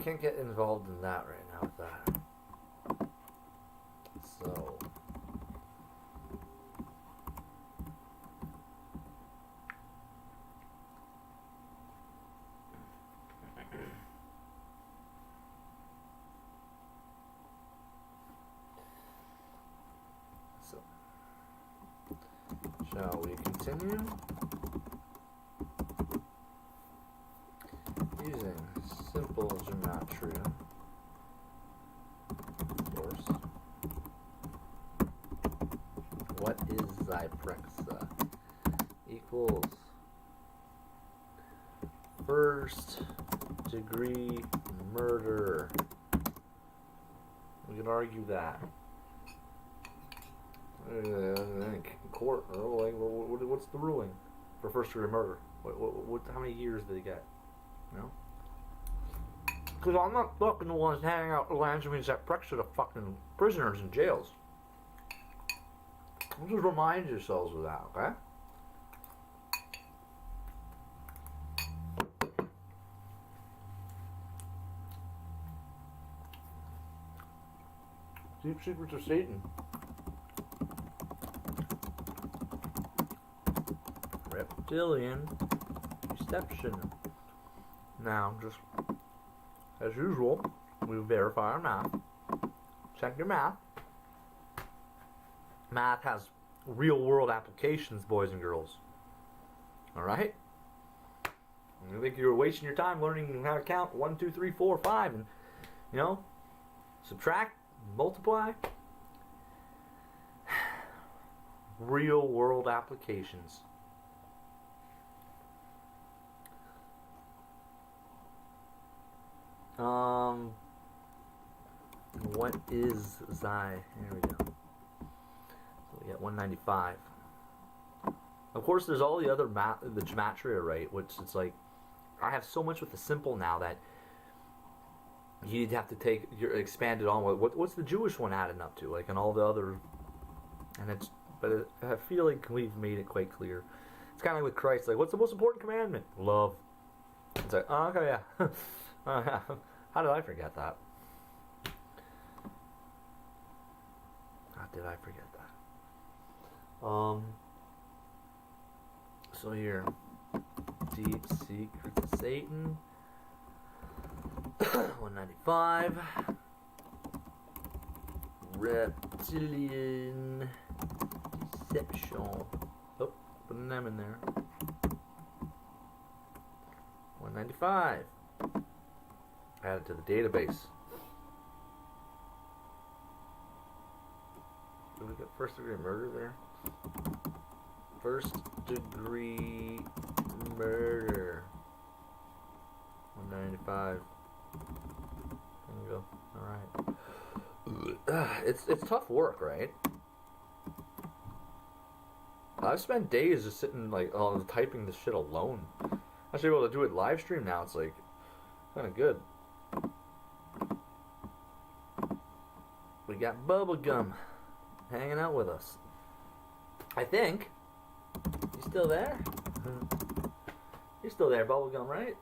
can't get involved in that right now with that. So. Shall we continue? Using simple gematria, of course. What is Zyprexa? Equals first degree murder. We can argue that. Court, or like, what's the ruling for first degree murder? How many years did he get? You know? Because I'm not fucking the ones handing out Olanzapine Zyprexa to fucking prisoners in jails. Just remind yourselves of that, okay? Deep Secrets of Satan. Reptilian Deception. Now, just as usual, we verify our math. Check your math. Math has real world applications, boys and girls. Alright? You think you're wasting your time learning how to count 1, 2, 3, 4, 5 and, you know, subtract, multiply? Real world applications. What is Zy? Here we go. So we got 195. Of course, there's all the other the gematria, right? Which it's like, I have so much with the simple now that you'd have to take expand it on. What's the Jewish one adding up to? Like, and all the other, and it's. But I feel like we've made it quite clear. It's kind of like with Christ. Like, what's the most important commandment? Love. It's like, oh, okay, yeah. How did I forget that? How did I forget that? So here, Deep Secrets of Satan, 195, Reptilian Deception. Oh, putting them in there. 195. Add it to the database. Did we get first degree murder there? First degree murder. 195. There you go. Alright. It's tough work, right? I've spent days just sitting like typing this shit alone. I should be able to do it live stream now. It's like kinda good. We got Bubblegum hanging out with us. I think. You still there? You're still there, Bubblegum, right?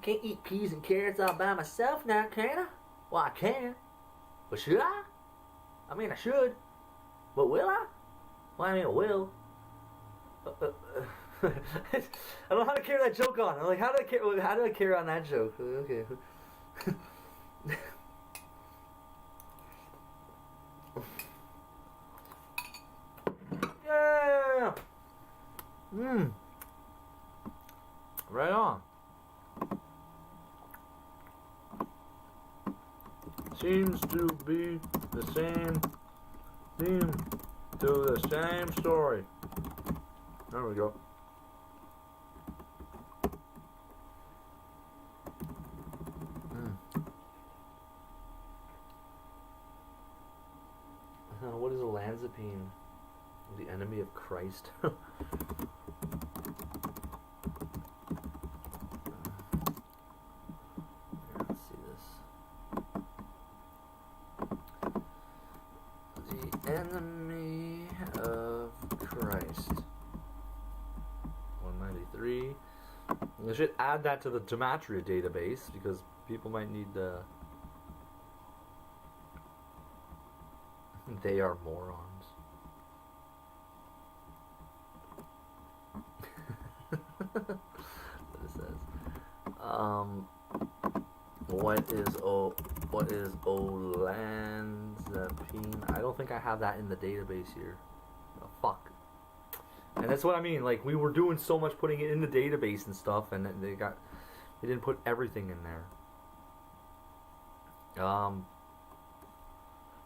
Can't eat peas and carrots all by myself now, can I? Well, I can. But should I? I mean, I should. But will I? Well, I mean, I will. I don't know how to carry that joke on. I'm like, how do I carry on that joke? Okay. Yeah. Right on. Seems to be the same theme to the same story. There we go. What is olanzapine? The enemy of Christ. Let's see this. The enemy of Christ. 193. I should add that to the gematria database because People might need the. They are morons. What it says. What is olanzapine? I don't think I have that in the database here. Oh, fuck. And that's what I mean. Like, we were doing so much putting it in the database and stuff, and they didn't put everything in there.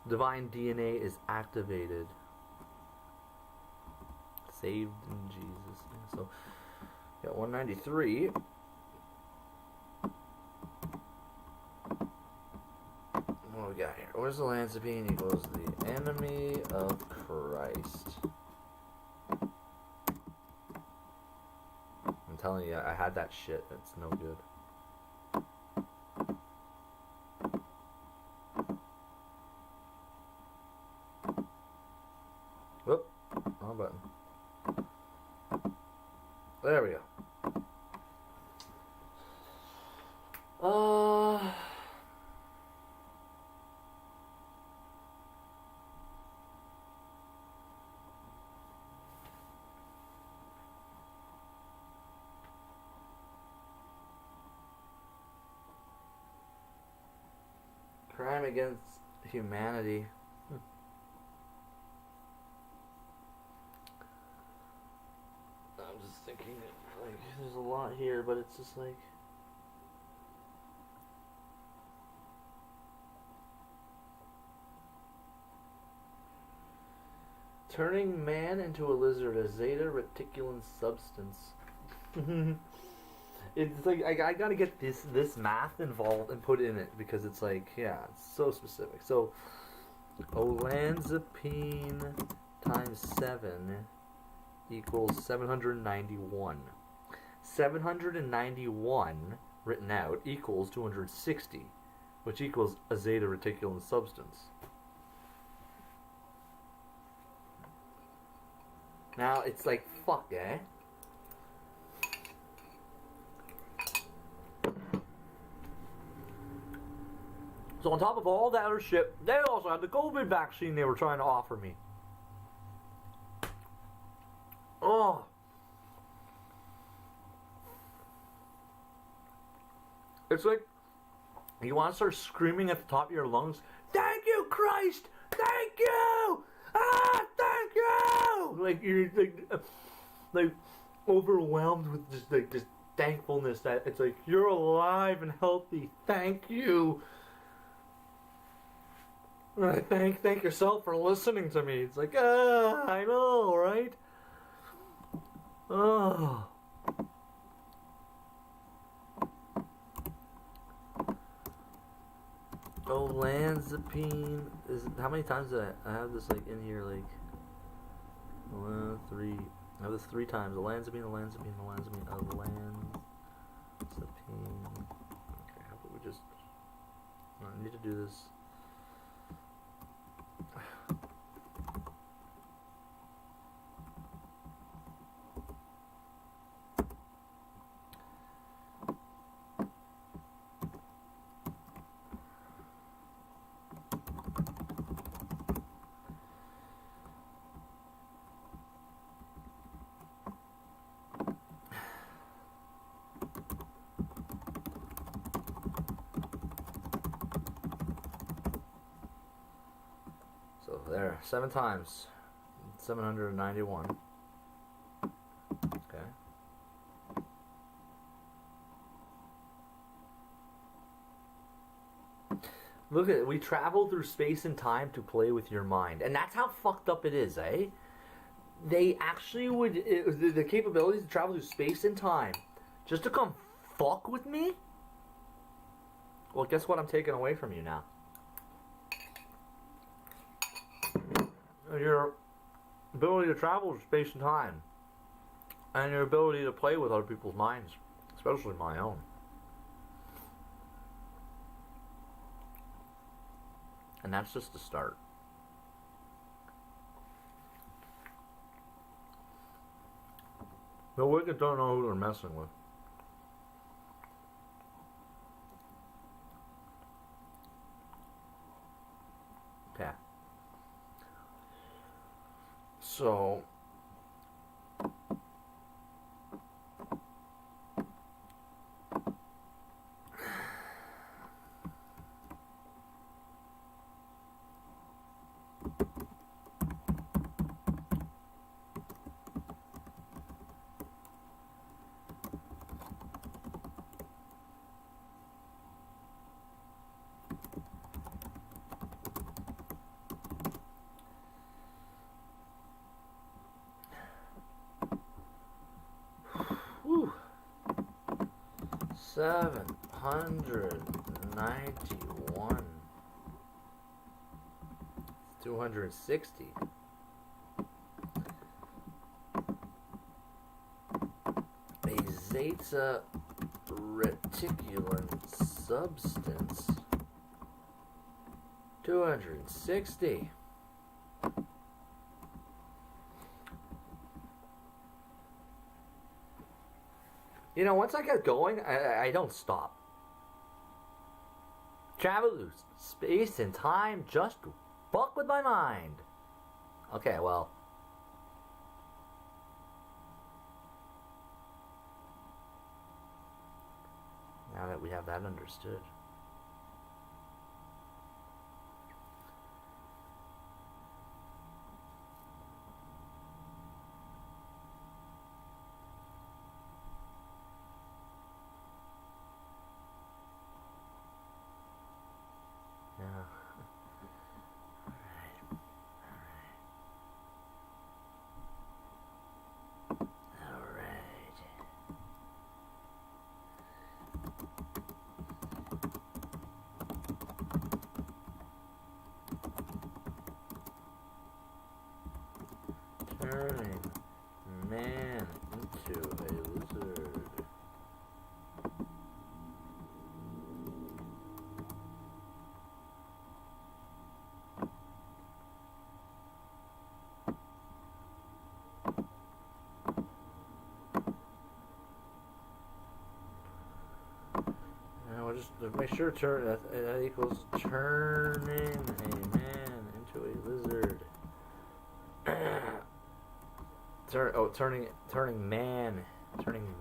Divine DNA is activated. Saved in Jesus. So, got 193. What we got here? Where's the Lanzapine equals the enemy of Christ? I'm telling you, I had that shit. It's no good. Whoop. Wrong button. There we go. Crime against humanity. I'm just thinking, like, there's a lot here, but it's just like. Turning man into a lizard, a zeta reticulin substance. It's like I gotta get this math involved and put in it because it's like, yeah, it's so specific. So olanzapine times 7 equals 791. 791 written out equals 260, which equals a zeta reticulin substance. Now it's like, fuck, eh? So on top of all that other shit, they also had the COVID vaccine they were trying to offer me. Oh. It's like, you want to start screaming at the top of your lungs, "Thank you, Christ! Thank you! Ah, thank you!" Like, you're like overwhelmed with just like this thankfulness that it's like, you're alive and healthy. Thank you. Thank yourself for listening to me. It's like, I know, right? Oh. Olanzapine is, how many times did I have this like in here, like 3. I have this 3 times. Olanzapine. Okay, how about we just, I need to do this. So there, 7 times, 791. Okay. Look at it. We travel through space and time to play with your mind, and that's how fucked up it is, eh? They actually would the capabilities to travel through space and time just to come fuck with me. Well, guess what? I'm taking away from you now. Your ability to travel through space and time, and your ability to play with other people's minds, especially my own. And that's just the start. The wicked don't know who they're messing with. So. Whew. 791. 260. A zeta reticulum substance. 260. You know, once I get going, I don't stop. Travel through space and time just to fuck with my mind. Okay, well. Now that we have that understood. Yeah. Alright. Turning man into a lizard. Now we'll just make sure that equals turning a man into a lizard. Turning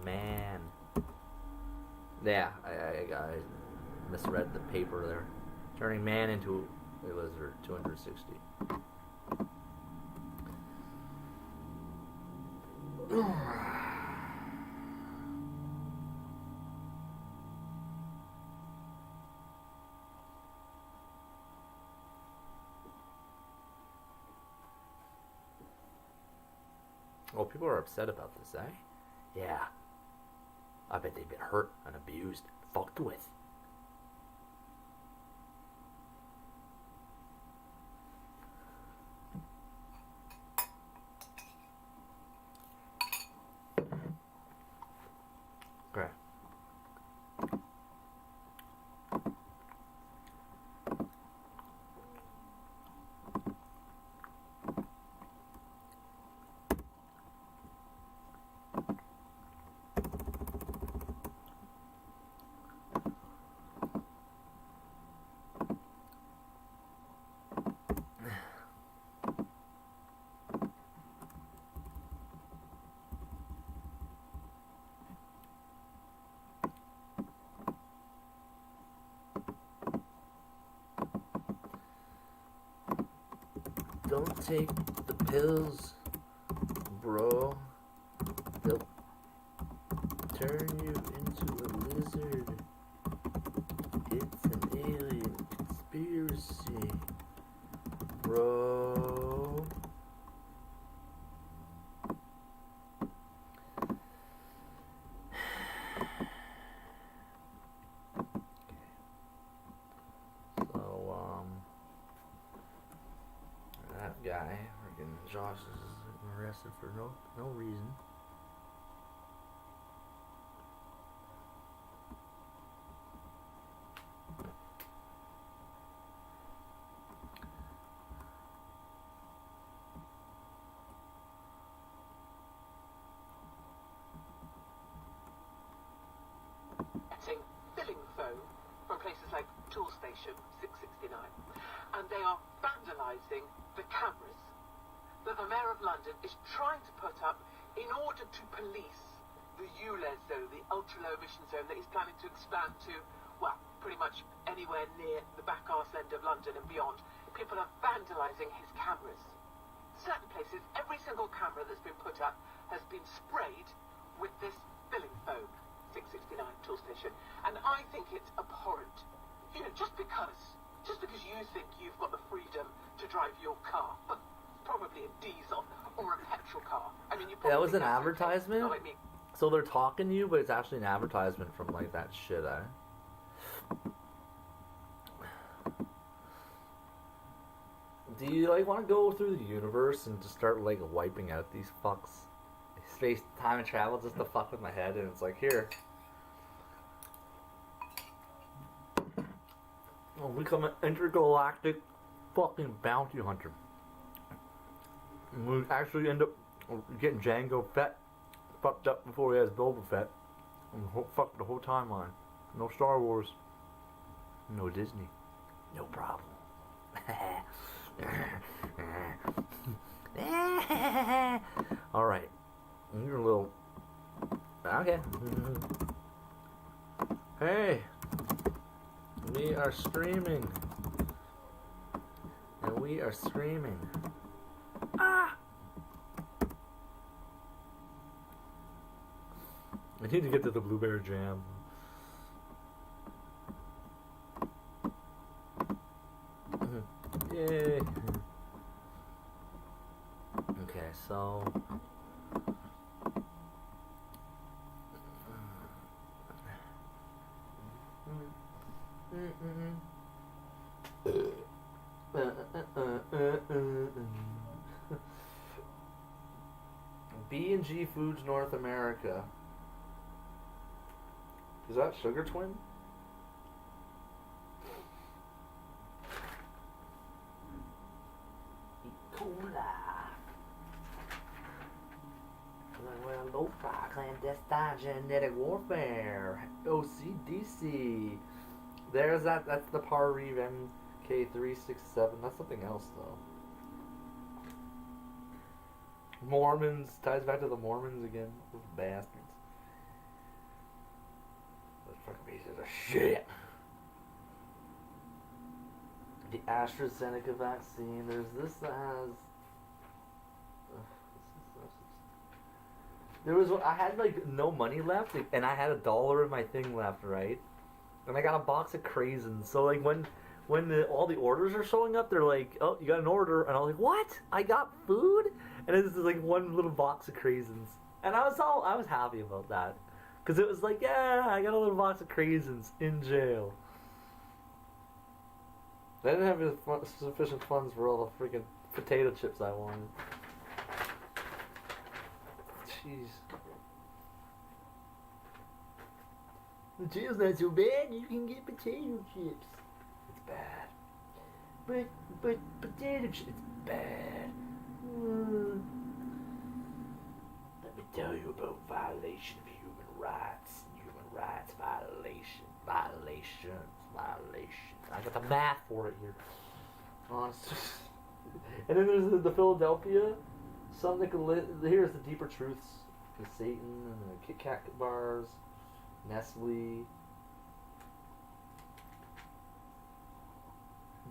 man. Yeah, I misread the paper there. Turning man into a lizard. 260. Oh, people are upset about this, eh? Yeah. I bet they've been hurt and abused, fucked with. Okay. Don't take the pills, bro. They'll turn you into a lizard. It's an alien conspiracy, bro. That guy, freaking Josh, is arrested for no reason.
Filling foam from places like Tool Station 669, and they are vandalizing the cameras. that the Mayor of London is trying to put up in order to police the ULEZ zone, the ultra-low emission zone that he's planning to expand to, well, pretty much anywhere near the back arse end of London and beyond. People are vandalising his cameras. Certain places, every single camera that's been put up has been sprayed with this filling foam, 669 tool station. And I think it's abhorrent. You know, just because you think you've got the freedom to drive your car, probably a diesel or a petrol car. I mean, you probably
That was an
have to
advertisement?
not like me.
So they're talking to you, but it's actually an advertisement from like that shit, eh? Do you like want to go through the universe and just start like wiping out these fucks? Space, time, and travel just to fuck with my head, and it's like here. I'll become an intergalactic fucking bounty hunter. And we actually end up getting Jango Fett fucked up before he has Boba Fett. And fucked the whole timeline. No Star Wars. No Disney. No problem. Alright. You're a little... Okay. Hey! We are streaming. And we are streaming. Ah! I need to get to the Blueberry Jam. Yay! Okay, so... B&G Foods North America. Is that Sugar Twin? Cola. Well, lo-fi, clandestine genetic warfare, OCDC. There's that. That's the Pariv MK367. That's something else though. Mormons ties back to the Mormons again. Those bastards. Those fucking pieces of shit. The AstraZeneca vaccine. There's this that has. There was. I had like no money left, like, and I had $1 in my thing left, right? And I got a box of craisins. So like when all the orders are showing up, they're like, "Oh, you got an order," and I was like, "What? I got food?" And it's just like one little box of craisins, and I was happy about that, because it was like, yeah, I got a little box of craisins in jail. I didn't have sufficient funds for all the freaking potato chips I wanted. Jeez. The jail's not so bad. You can get potato chips. It's bad. But potato chips, it's bad. Let me tell you about violation of human rights. Human rights violation. Violations. I got the math for it here. Honestly. And then there's the Philadelphia. Here's the deeper truths. The Satan and the Kit Kat bars. Nestle.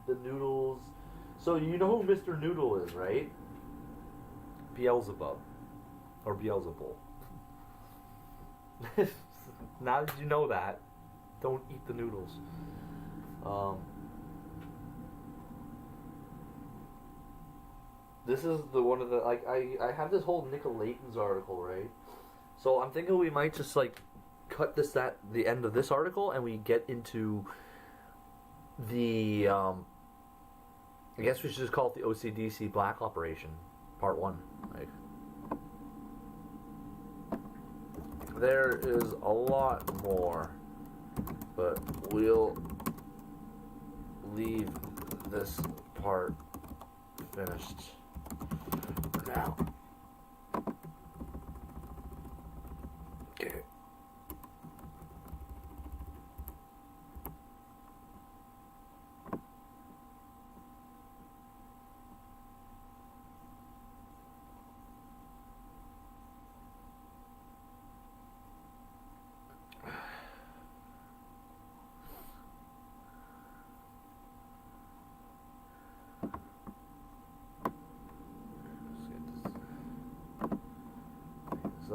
The noodles. So you know who Mr. Noodle is, right? Beelzebub. Or Beelzebul. Now that you know that, don't eat the noodles. This is the one of the, like, I have this whole Nicolaitans article, right? So I'm thinking we might just, like, cut this at the end of this article and we get into the, I guess we should just call it the OCDC Black Operation, Part 1. Like, there is a lot more, but we'll leave this part finished for now. Okay.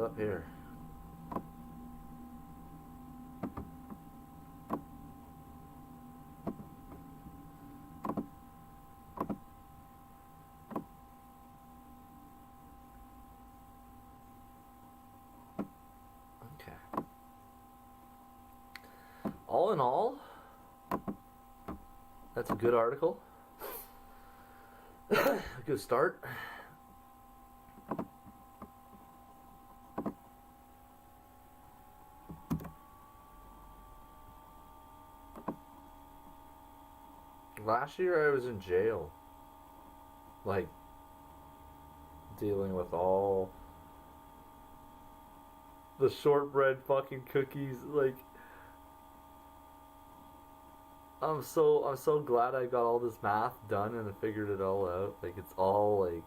up here? Okay. All in all, that's a good article. A good start. Last year I was in jail. Like, dealing with all the shortbread fucking cookies. Like, I'm so glad I got all this math done and I figured it all out. Like, it's all like,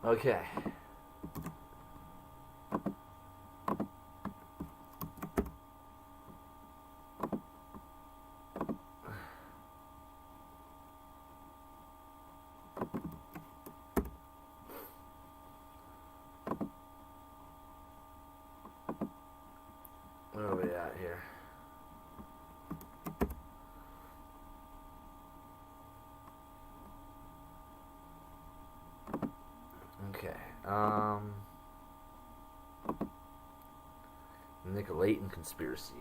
okay. Where are we at here? Okay. Nicolatan conspiracy.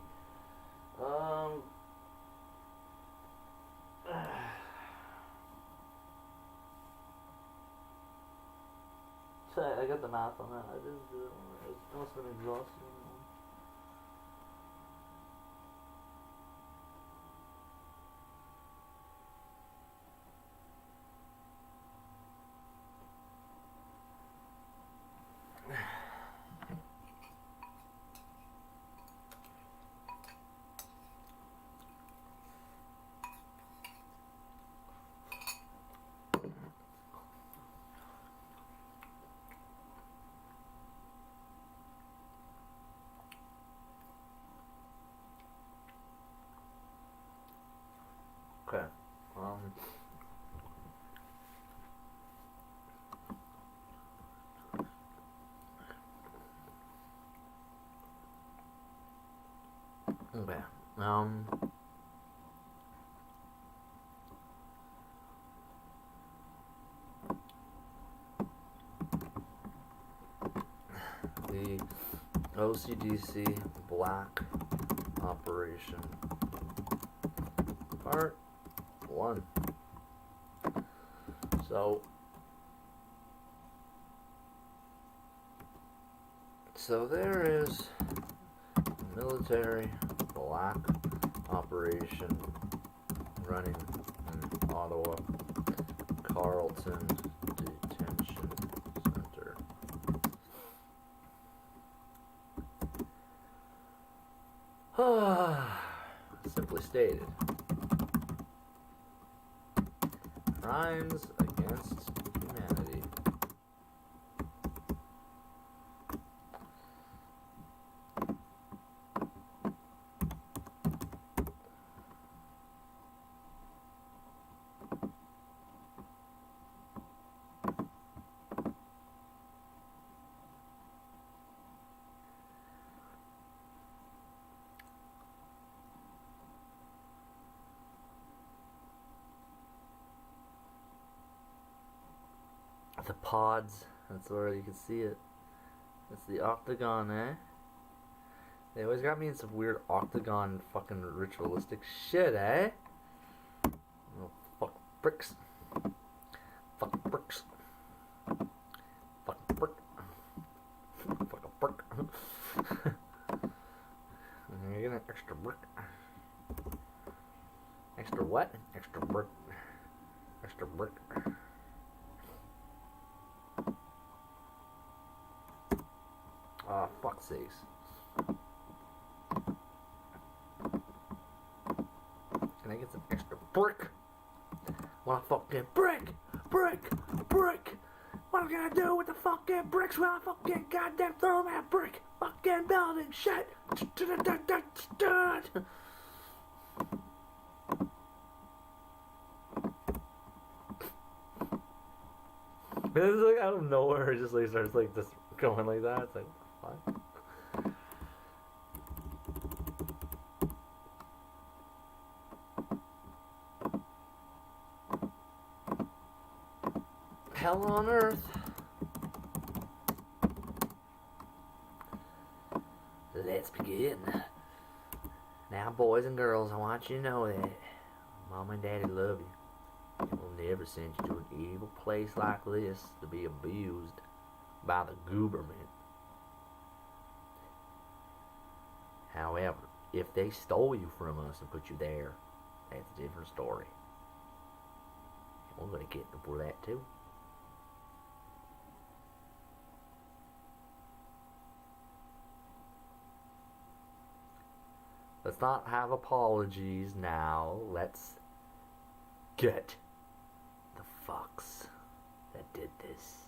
I got the math on that. I didn't do it. It must have been exhausting. Okay. Okay. The OCDC Black Operation Part 1. So there is military black operation running in Ottawa Carleton Detention Center. Simply stated, crimes against humanity. The pods, that's where you can see it. That's the octagon, eh? They always got me in some weird octagon fucking ritualistic shit, eh? Oh, fuck bricks. Fuck bricks. Fuck brick. Fuck a brick. You get an extra brick. Extra what? Extra brick. Extra brick. Ah, fuck's sakes. Can I get some extra brick? Want a fucking brick? Brick! Brick! What am I gonna do with the fucking bricks when I fucking goddamn throw them at brick? Fuck fucking building shit. But it's like out of nowhere, it just like starts like just going like that. It's like, what? Hell on earth. Let's begin. Now, boys and girls, I want you to know that Mom and Daddy love you. They will never send you to an evil place like this to be abused by the government. However, if they stole you from us and put you there, that's a different story. And we're going to get them for that too. Let's not have apologies now. Let's get the fucks that did this.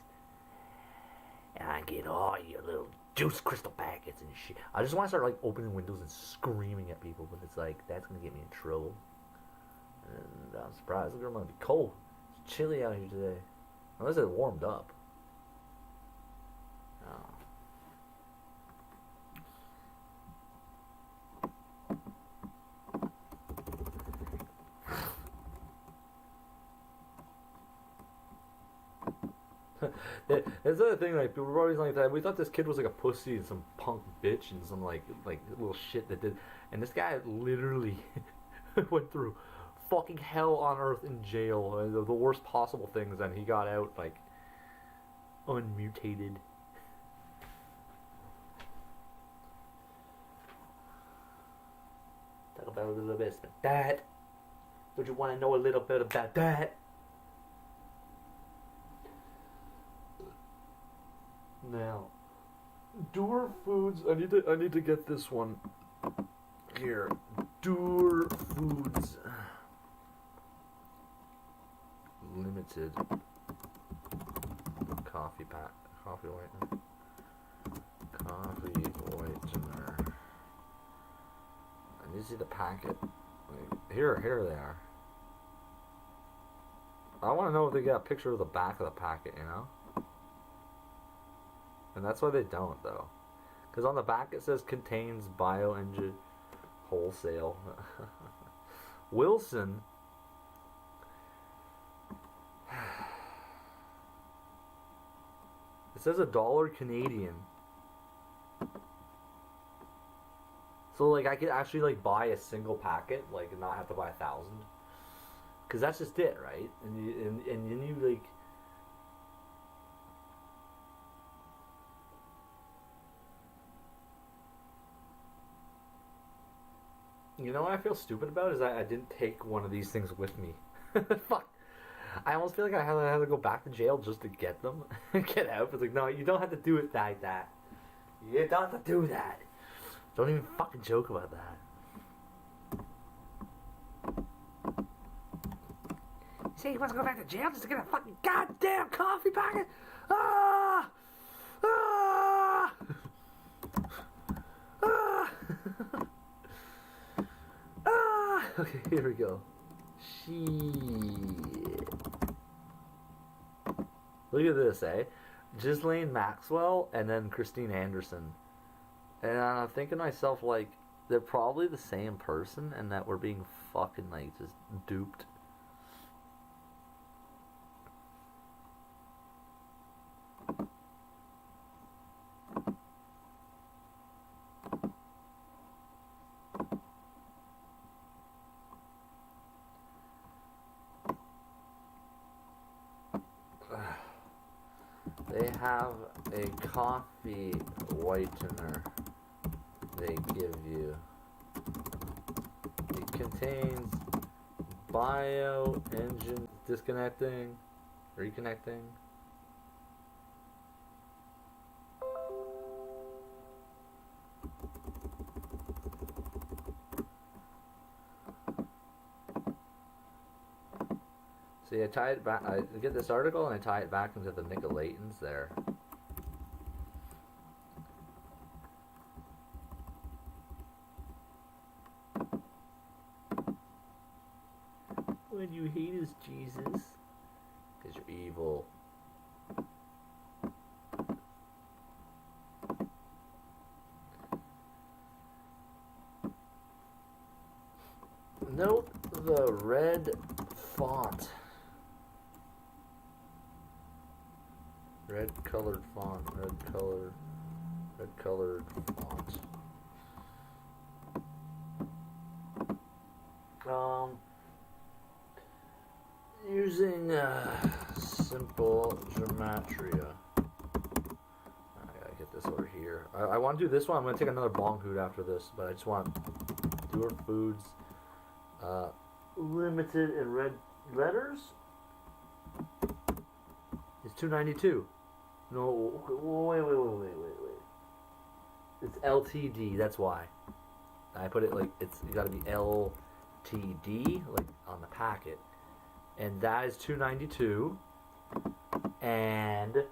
And I get all your little juice crystal packets and shit. I just want to start like opening windows and screaming at people, but it's like, that's going to get me in trouble. And I'm surprised the girl might be cold. It's chilly out here today. Unless it warmed up. Oh. That's the other thing, like, people were always like that. We thought this kid was like a pussy and some punk bitch and some like little shit that did. And this guy literally went through fucking hell on earth in jail, the worst possible things, and he got out like unmutated. Talk about a little bit about that. Would you want to know a little bit about that? Now, Door Foods. I need to get this one here. Door Foods Limited coffee whitener. Coffee whitener. I need to see the packet. Here they are. I want to know if they got a picture of the back of the packet, you know? And that's why they don't, though. Because on the back it says contains BioEngine wholesale. Wilson. It says $1 Canadian. So, like, I could actually, like, buy a single packet, like, and not have to buy 1,000. Because that's just it, right? And then you, like... You know what I feel stupid about is I didn't take one of these things with me. Fuck. I almost feel like I had to go back to jail just to get them. Get out. It's like, no, you don't have to do it like that. You don't have to do that. Don't even fucking joke about that. You say he wants to go back to jail just to get a fucking goddamn coffee packet? Ah! Ah! Ah! Ah! Okay, here we go. Shit. Look at this, eh? Ghislaine Maxwell and then Christine Anderson. And I'm thinking to myself, like, they're probably the same person and that we're being fucking, like, just duped. They have a coffee whitener they give you. It contains BioEngine disconnecting, reconnecting. See, I tie it back. I get this article and I tie it back into the Nicolaitans there. when you hate us, Jesus? Because you're evil. Note the red font. Red colored font. Red colored font. Using simple gematria. I gotta get this over here. I want to do this one. I'm gonna take another bong hoot after this, but I just want Doer Foods limited in red letters. It's $2.92. No, wait. It's LTD. That's why. I put it like it's got to be LTD, like on the packet, and that is $2.92. And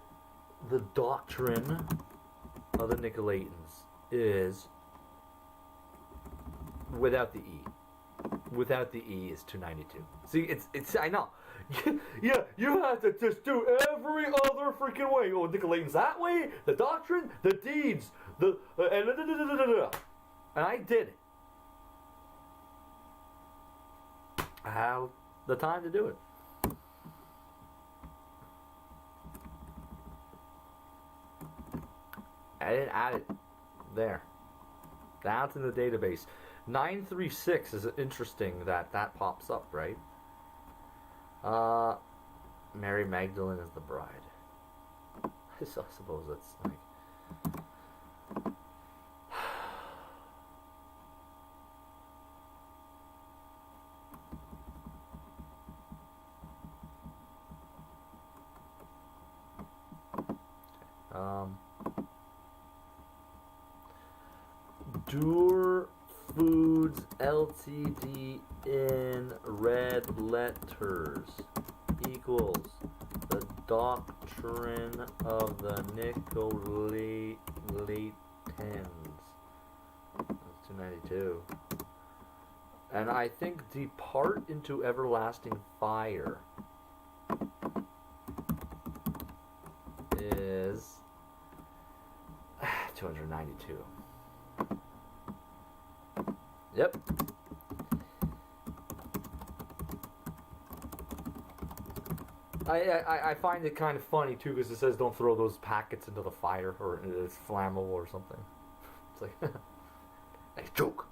the doctrine of the Nicolaitans is without the E. Without the E is $2.92. See, it's I know. Yeah, you have to just do every other freaking way. Oh, Nicolaitans that way, the doctrine, the deeds, and I did it. I have the time to do it. I didn't add it there. Down to the database. 936 is interesting that pops up, right? Mary Magdalene is the bride. I suppose that's like... Doer Foods Ltd in red letters equals the doctrine of the Nicolaitans. That's $2.92. And I think depart into everlasting fire is $292. Yep. I find it kind of funny too because it says don't throw those packets into the fire or it's flammable or something. It's like nice joke.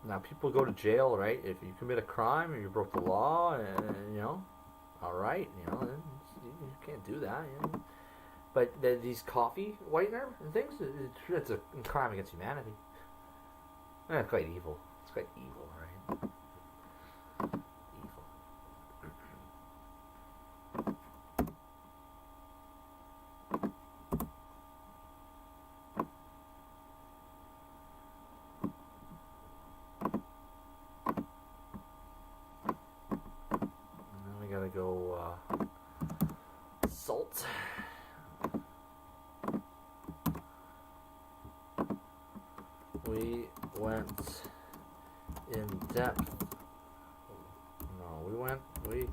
Now people go to jail, right? If you commit a crime or you broke the law, and you know, all right, you know, you can't do that. You know? But these coffee whitener and things, it's a crime against humanity. It's quite evil. It's quite evil, right? Evil. And then we gotta go salt. We went in depth. No, we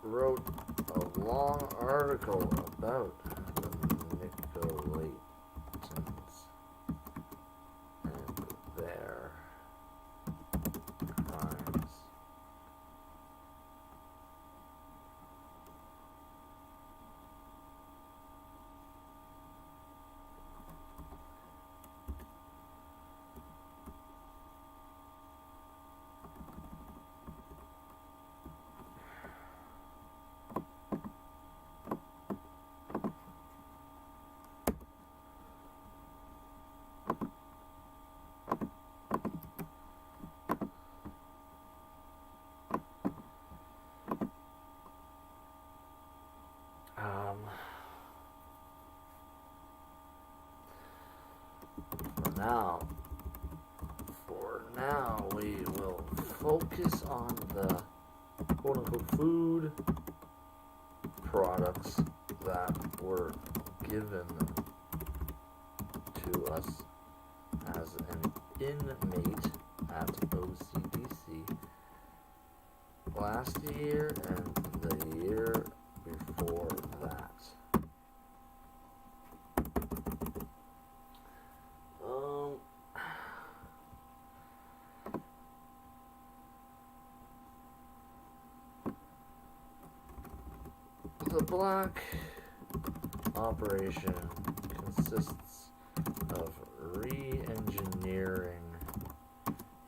wrote a long article about the Nicolaitans and their crimes. For now, we will focus on the quote-unquote food products that were given to us as an inmate at OCDC last year and the year before that. The Black operation consists of re-engineering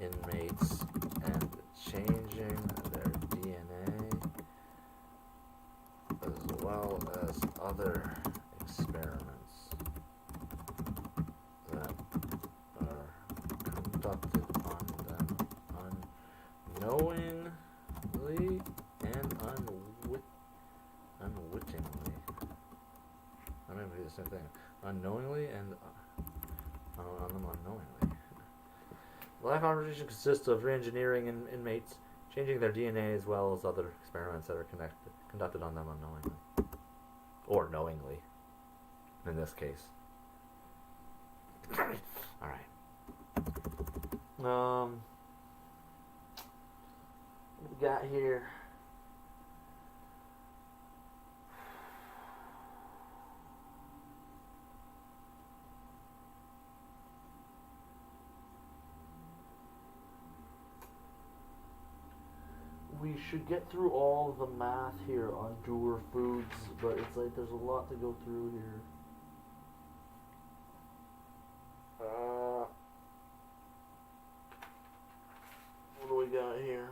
inmates and changing their DNA, as well as other experiments that are conducted on them unknowingly and unwittingly. I mean, it'd be the same thing. Unknowingly and on them unknowingly. The Black operation consists of re-engineering inmates, changing their DNA, as well as other experiments that are conducted on them unknowingly. Or knowingly, in this case. Alright. What we got here? We should get through all of the math here on Doer Foods, but it's like there's a lot to go through here. What do we got here?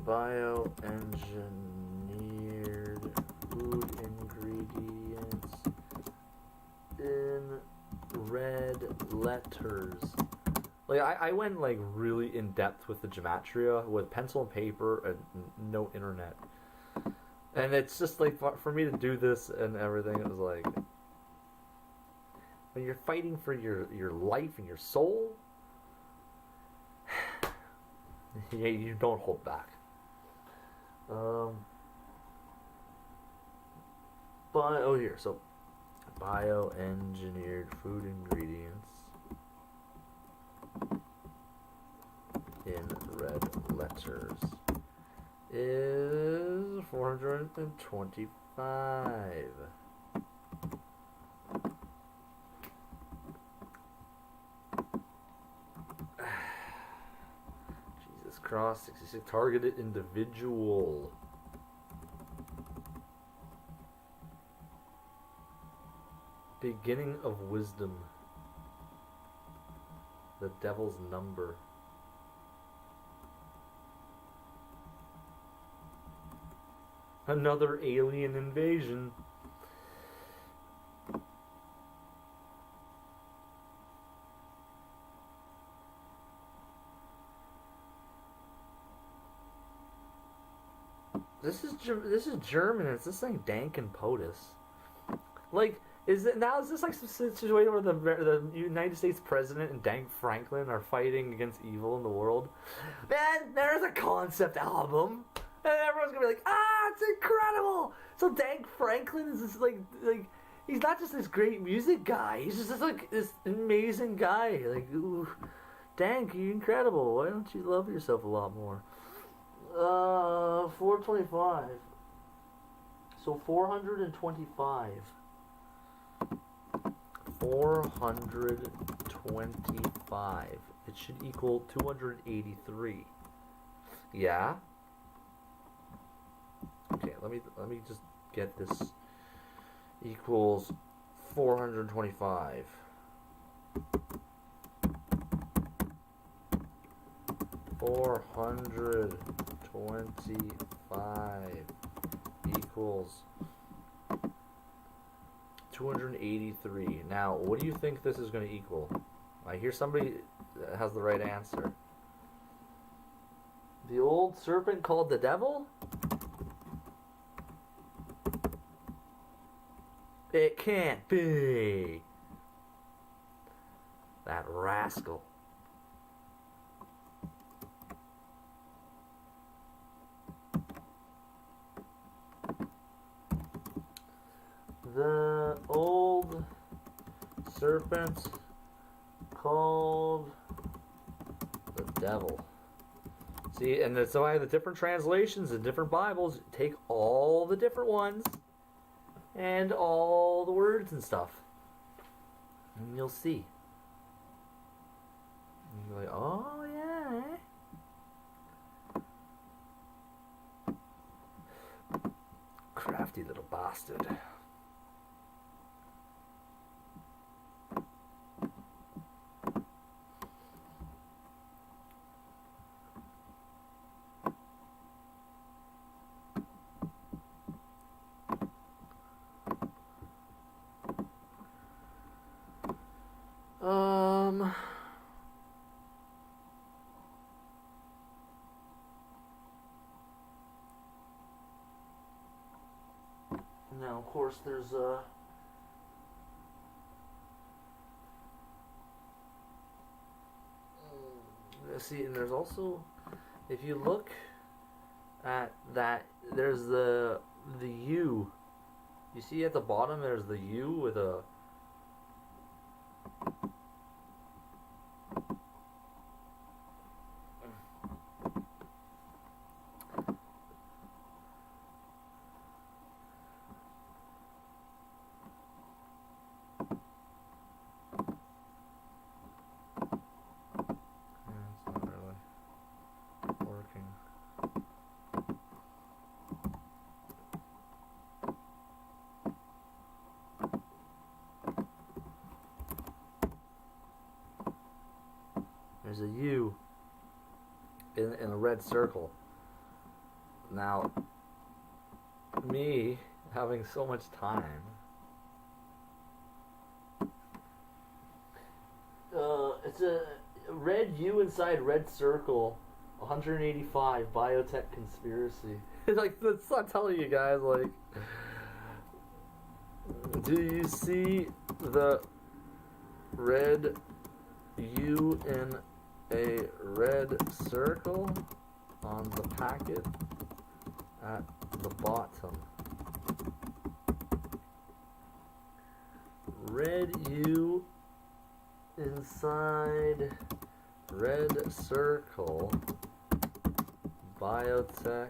Bioengineered food ingredients in red letters. Like I went like really in depth with the gematria with pencil and paper and no internet. And it's just like for me to do this and everything, it was like when you're fighting for your life and your soul, yeah, you don't hold back. Here, so bioengineered food ingredients in red letters is 425. Jesus Christ, 66 targeted individual. Beginning of wisdom. The devil's number. Another alien invasion. This is German. It's this thing Dank and POTUS. Like, is this like some situation where the United States president and Dank Franklin are fighting against evil in the world? Man, there's a concept album, and everyone's gonna be like, it's incredible. So Dank Franklin is this like he's not just this great music guy. He's just this amazing guy. Like, ooh, Dank, you're incredible. Why don't you love yourself a lot more? 425. So 425. 425. It should equal 283. Yeah? Okay, let me just get this equals 425. 425 equals 283. Now, what do you think this is going to equal? I hear somebody has the right answer. The old serpent called the devil? It can't be. That rascal. The old serpent called the devil. See, and that's why the different translations and different Bibles take all the different ones and all the words and stuff. And you'll see. And you're like, oh yeah. Crafty little bastard. Now, of course, there's see, and there's also, if you look at that, there's the U. You see at the bottom, there's the U with a. There's a U in a red circle. Now, me having so much time, it's a red U inside red circle, 185 biotech conspiracy. Like, that's not telling you guys, like, do you see the red U in a red circle on the packet at the bottom? Red U inside red circle. Biotech.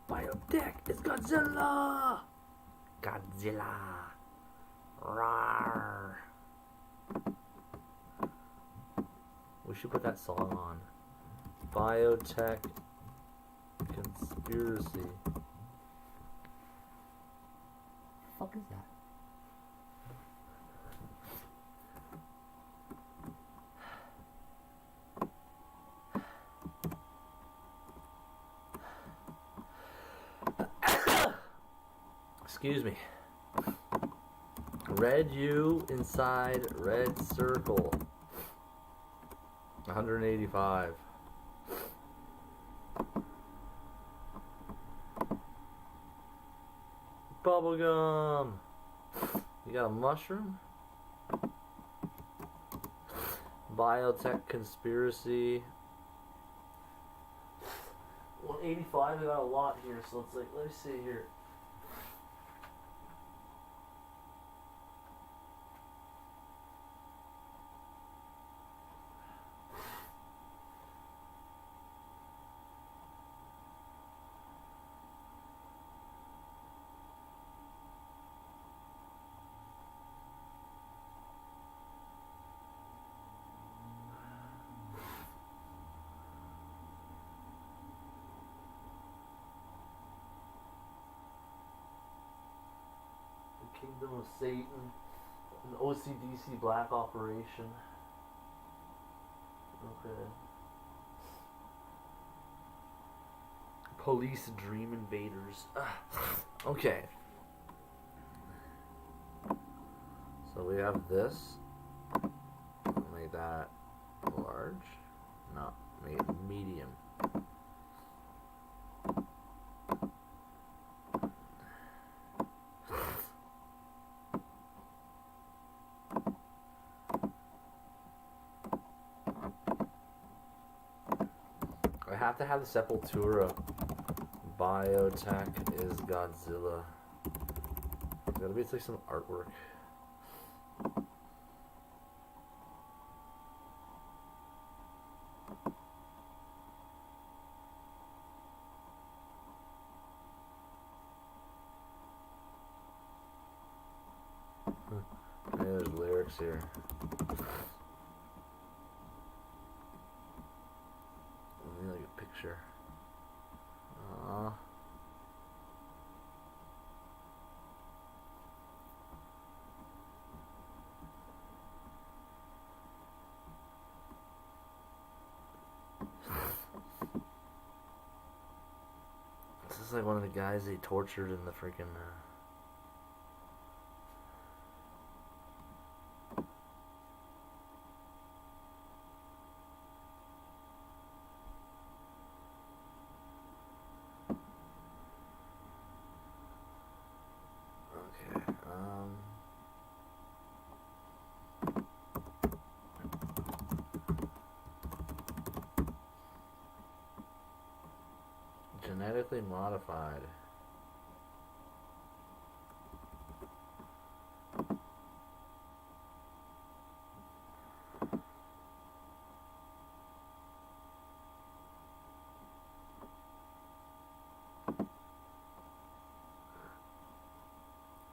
Biotech is Godzilla! Godzilla! Rawr! We should put that song on. Biotech conspiracy. The fuck is that? Excuse me. Red U inside red circle. 185. Bubblegum. You got a mushroom? Biotech conspiracy. 185, I got a lot here, so it's like, let me see here. Kingdom of Satan, an OCDC black operation. Okay. Police dream invaders. Okay. So we have this. Make that large. No, make it medium. have to have the Sepultura. Biotech is Godzilla. It's gotta be like some artwork. Yeah, there's lyrics here. Let me like a picture. This is like one of the guys they tortured in the freaking. Okay. Genetically modified.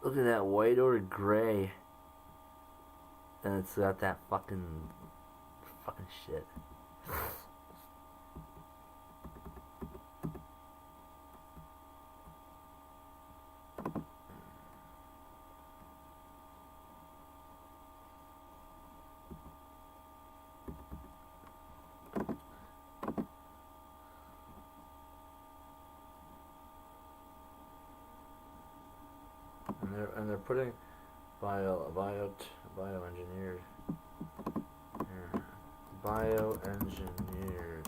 Look at that, white or gray. And it's got that fucking shit. And they're putting bioengineered. Yeah. Bioengineered.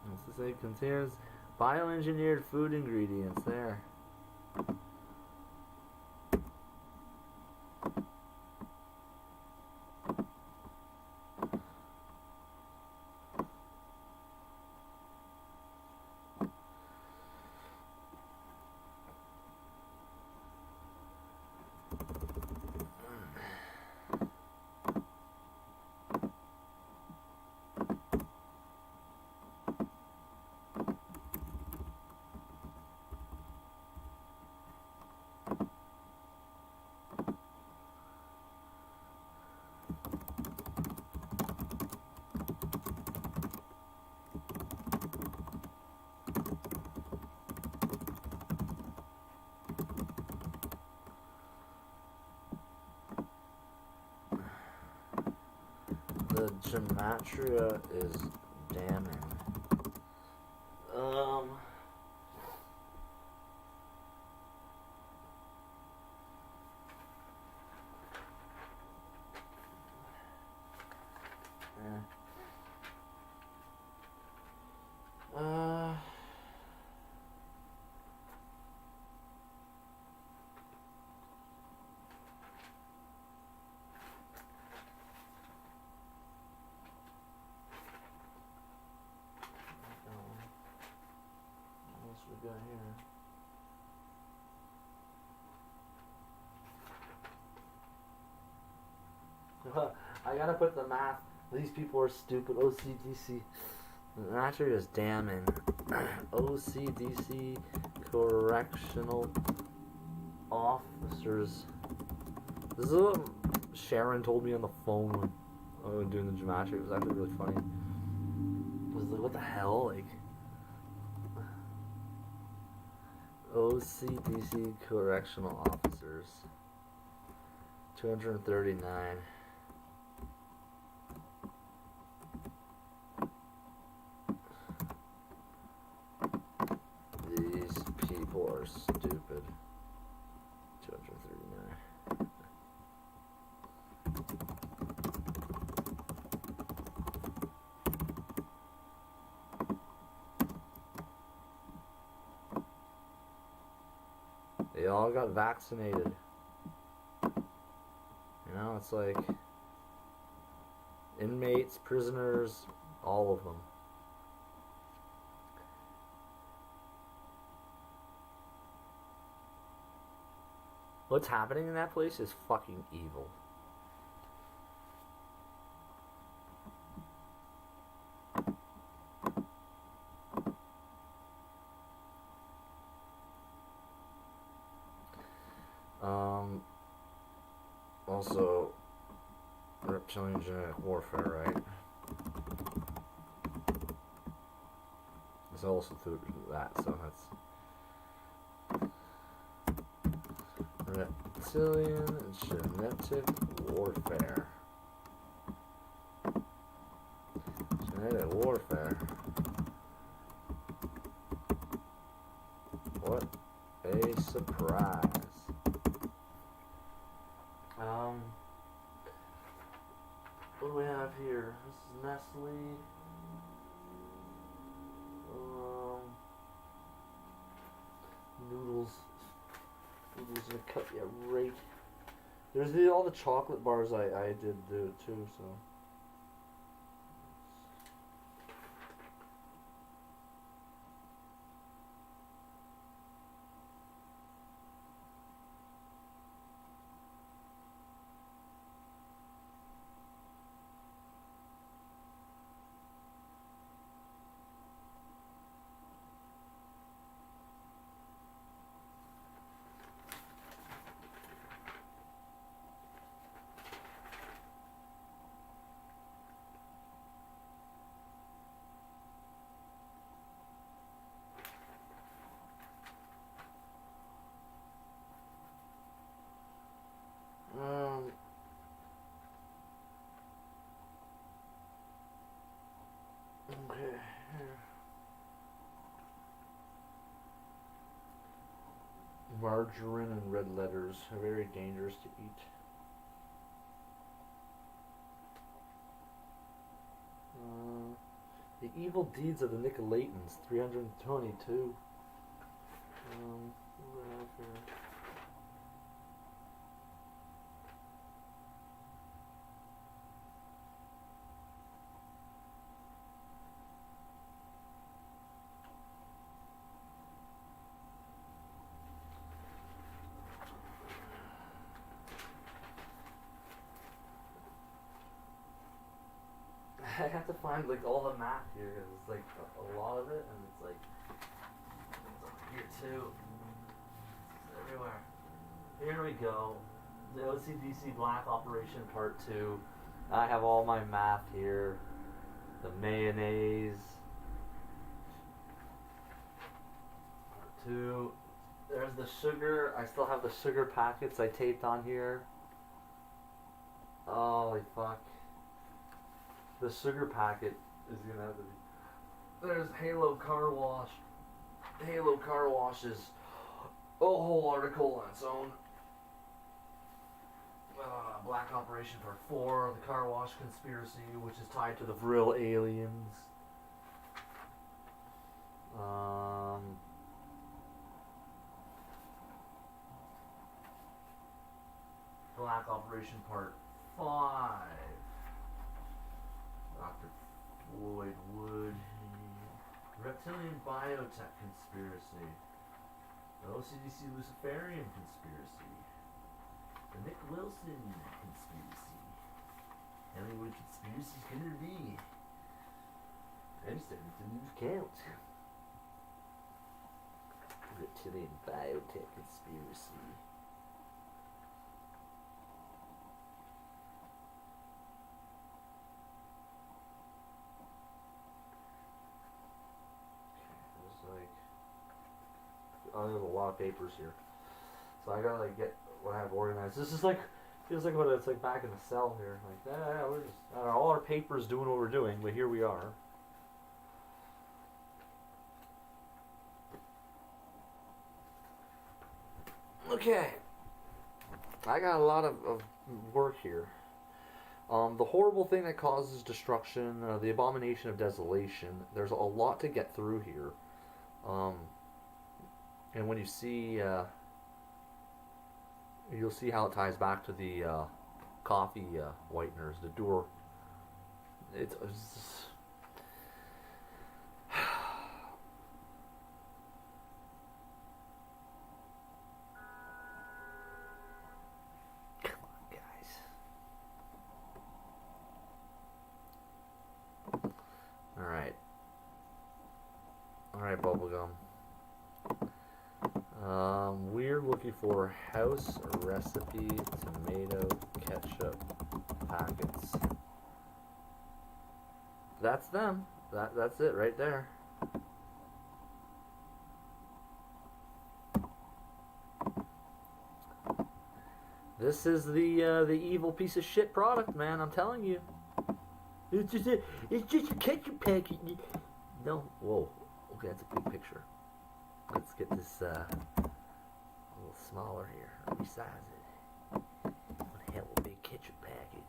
What's to say? Contains bioengineered food ingredients there. The gematria is damning. What else we got here? I gotta put the math. These people are stupid. OCDC. Gematria is damning. OCDC correctional officers. This is what Sharon told me on the phone when I was doing the gematria. It was actually really funny. It was like, what the hell? Like, OCDC correctional officers. 239. These people are stupid. 239. all got vaccinated. You know, it's like inmates, prisoners, all of them. What's happening in that place is fucking evil. Also, reptilian genetic warfare, right? It's also through that, so that's reptilian genetic warfare. Genetic warfare. What a surprise. What do we have here? This is Nestle. Noodles. Noodles gonna cut you right. There's all the chocolate bars I did do too, so. Okay. Here. Margarine and red letters are very dangerous to eat. The Evil Deeds of the Nicolaitans, 322. What do I have here? I have to find like all the map here because it's like a lot of it, and it's like it's up here too. It's everywhere. Here we go. The OCDC Black Operation Part 2. I have all my math here. The mayonnaise. Part 2. There's the sugar. I still have the sugar packets I taped on here. Holy fuck. The sugar packet is gonna have to be. There's Halo Car Wash. Halo Car Wash is a whole article on its own. Black Operation Part 4, the Car Wash Conspiracy, which is tied to the Vril aliens. Black Operation Part 5. Dr. Floyd Wood. Reptilian Biotech Conspiracy. The OCDC Luciferian Conspiracy. The Nick Wilson Conspiracy. How many conspiracies can there be? I'm starting to lose count. Reptilian Biotech Conspiracy. Oh, there's a lot of papers here, so I gotta like get what I have organized. This is like feels like what it's like back in the cell here. Like, yeah, we're just all our papers doing what we're doing, but here we are. Okay, I got a lot of work here. The horrible thing that causes destruction, the abomination of desolation. There's a lot to get through here. And when you see you'll see how it ties back to the coffee whiteners, the Dur. It's come on, guys. All right, bubblegum. We're looking for house recipe tomato ketchup packets. That's them. That's it right there. This is the evil piece of shit product, man. I'm telling you. It's just a ketchup packet. No, whoa. Okay, that's a big picture. Let's get this a little smaller here. Resize it. What the hell, a big ketchup packet?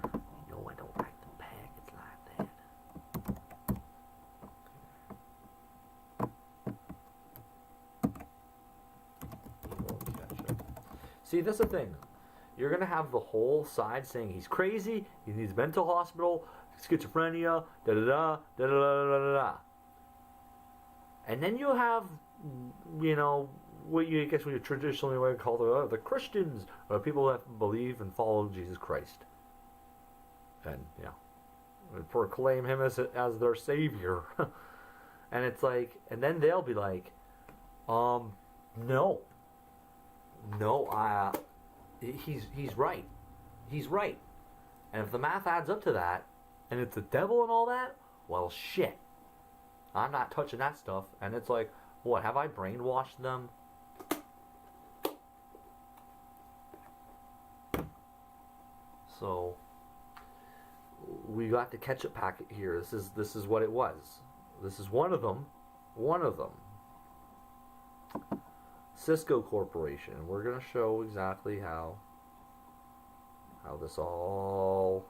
You know I don't like the packets like that. Evil ketchup. See, that's the thing. You're gonna have the whole side saying he's crazy, he needs mental hospital, schizophrenia, da da da da da da da da. And then you have, you know, what you traditionally would call the Christians, or people that believe and follow Jesus Christ, and you know, proclaim him as their savior. And it's like, and then they'll be like, no, he's right, and if the math adds up to that, and it's the devil and all that, well, shit. I'm not touching that stuff. And it's like, what, have I brainwashed them? So we got the ketchup packet here. This is what it was. This is one of them. Cisco Corporation. We're gonna show exactly how this all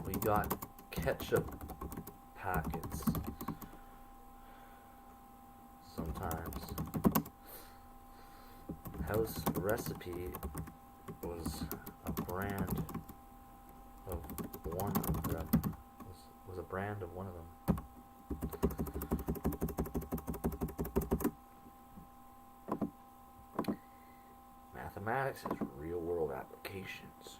we got ketchup packets sometimes. House Recipe was a brand of one of them. Was a brand of one of them. Mathematics is real world applications.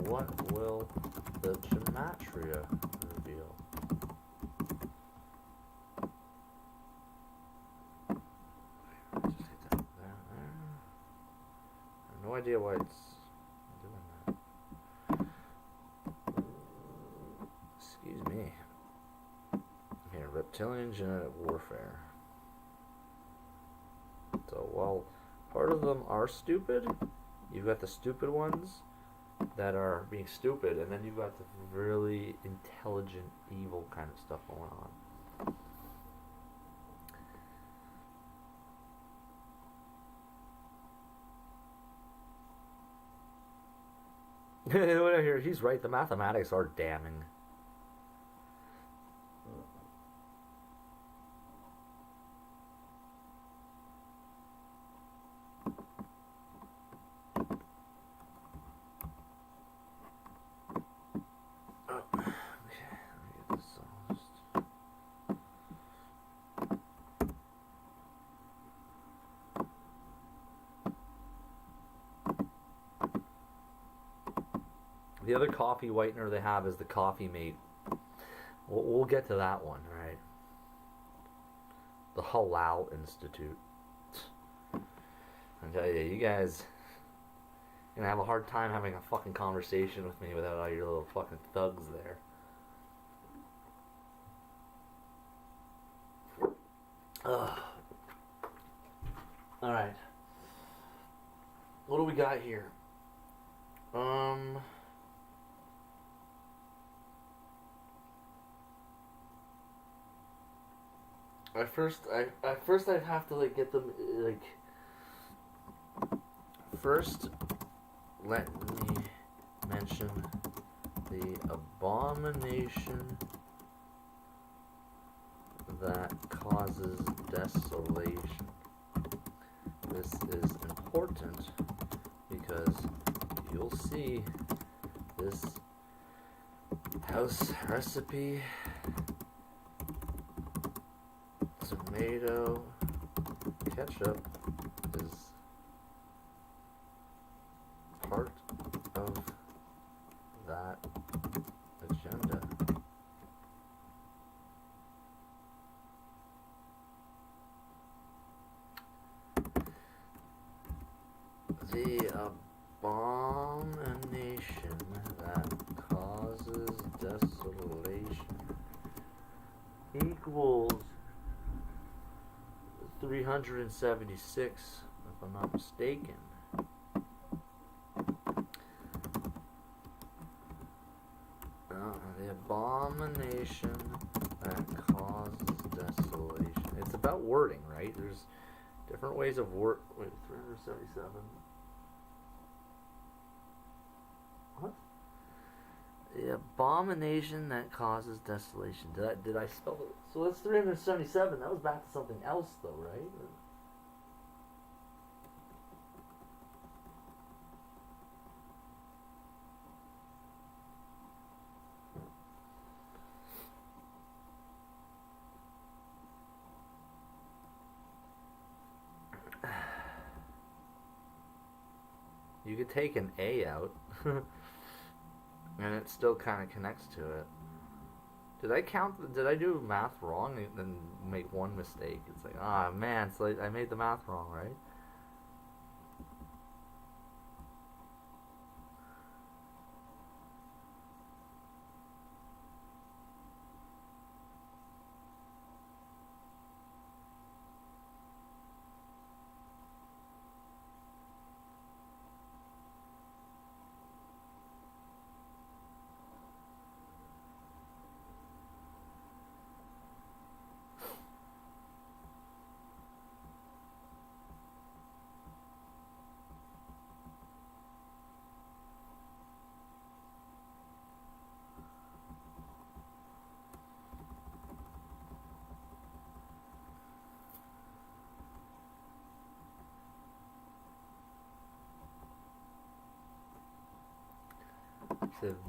What will the gematria reveal? Just hit that there. I have no idea why it's doing that. Excuse me. Here, reptilian genetic warfare. So while part of them are stupid, you've got the stupid ones that are being stupid, and then you've got the really intelligent, evil kind of stuff going on. Here, he's right. The mathematics are damning. The other coffee whitener they have is the Coffee Mate. We'll get to that one, right? The Halal Institute. I tell you, you guys You're gonna have a hard time having a fucking conversation with me without all your little fucking thugs there. Ugh. Alright. What do we got here? At first I'd have to like get them like. First, let me mention the abomination that causes desolation. This is important because you'll see this house recipe, tomato ketchup, is part of that agenda. The abomination that causes desolation equals 376, if I'm not mistaken. The abomination that causes desolation. It's about wording, right? There's different ways of word. Wait, 377. What? The abomination that causes desolation. Did I spell it? So that's 377. That was back to something else, though, right? You could take an A out, and it still kind of connects to it. Did I do math wrong and then make one mistake? It's like, ah, man, it's like I made the math wrong, right?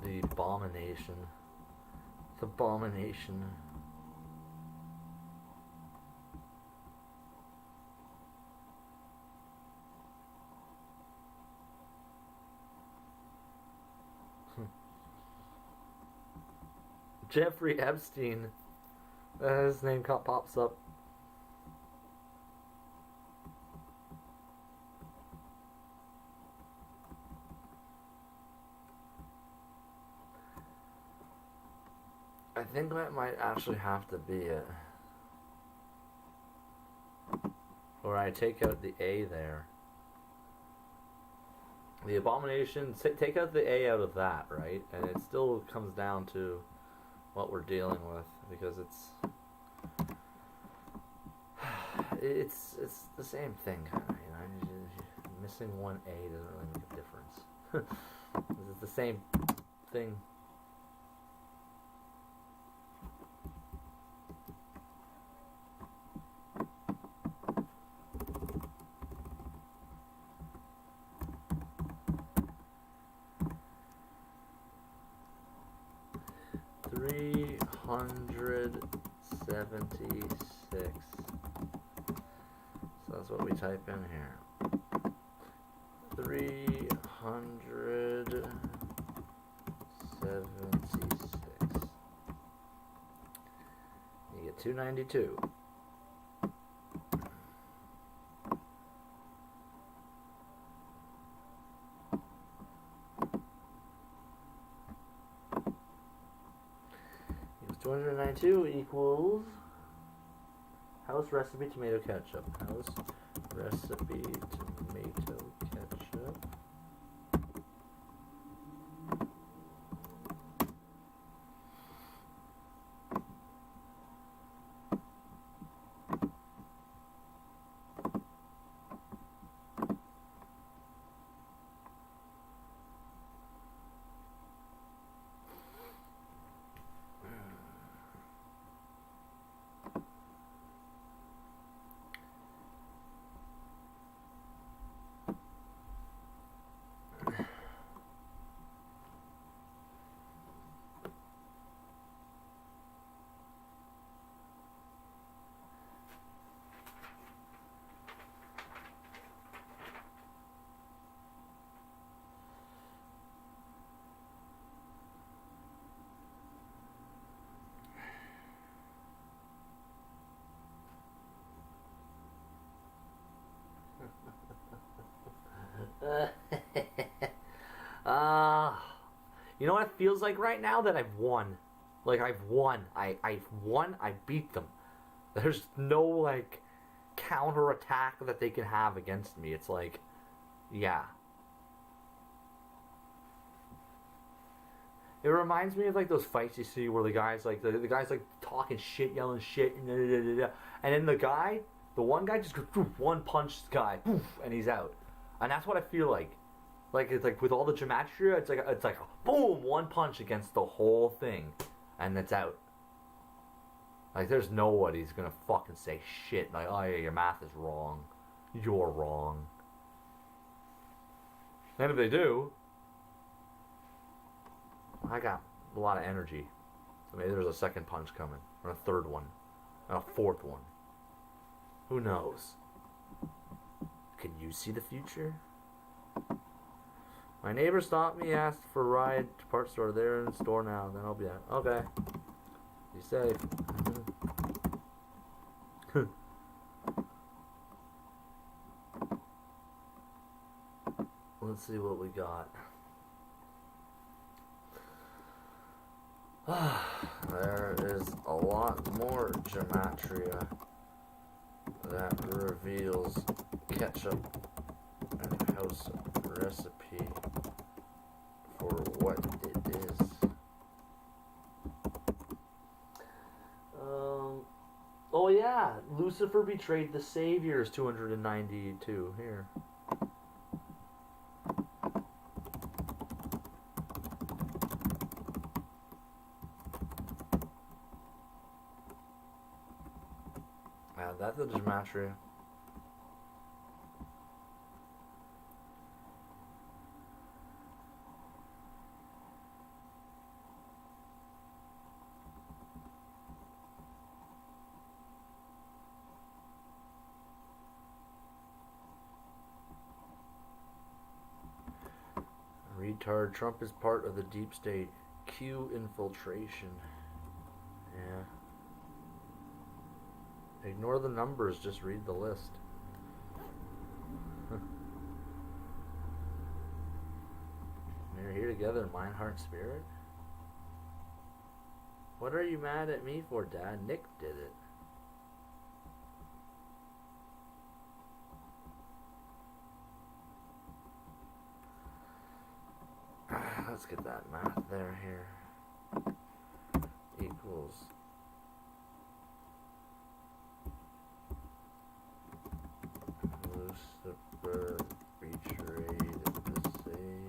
The abomination. The abomination. Jeffrey Epstein. His name pops up. I think that might actually have to be it. Or I take out the A there. The abomination, take out the A out of that, right? And it still comes down to what we're dealing with, because it's the same thing, kind of, you know. Missing one A doesn't really make a difference. It's the same thing. $376. So that's what we type in here. 376. You get 292. 2 equals house recipe tomato ketchup. House recipe tomato ketchup. You know what it feels like right now? That I've won. Like I've won. I've won. I beat them. There's no like counterattack that they can have against me. It's like, yeah. It reminds me of like those fights you see where the guys like the guys like talking shit, yelling shit, and then the one guy just goes one punch the guy, and he's out. And that's what I feel like. Like it's like with all the gematria, it's like boom, one punch against the whole thing, and it's out. Like there's nobody's gonna fucking say shit like, oh yeah, your math is wrong, you're wrong. And if they do, I got a lot of energy, so maybe there's a second punch coming, or a third one, and a fourth one. Who knows? Can you see the future? My neighbor stopped me, asked for a ride to parts store. They're in the store now. Then I'll be out. Okay. Be safe. Let's see what we got. There is a lot more gematria that reveals ketchup and house recipe for what it is. Oh yeah, Lucifer betrayed the Savior is 292 here. That's the gematria. Retard. Trump is part of the deep state. Q infiltration. Yeah. Ignore the numbers, just read the list. We're here together, mind, heart, spirit. What are you mad at me for, Dad? Nick did it. Let's get that math there here. Equals. Lucifer betrayed the Savior.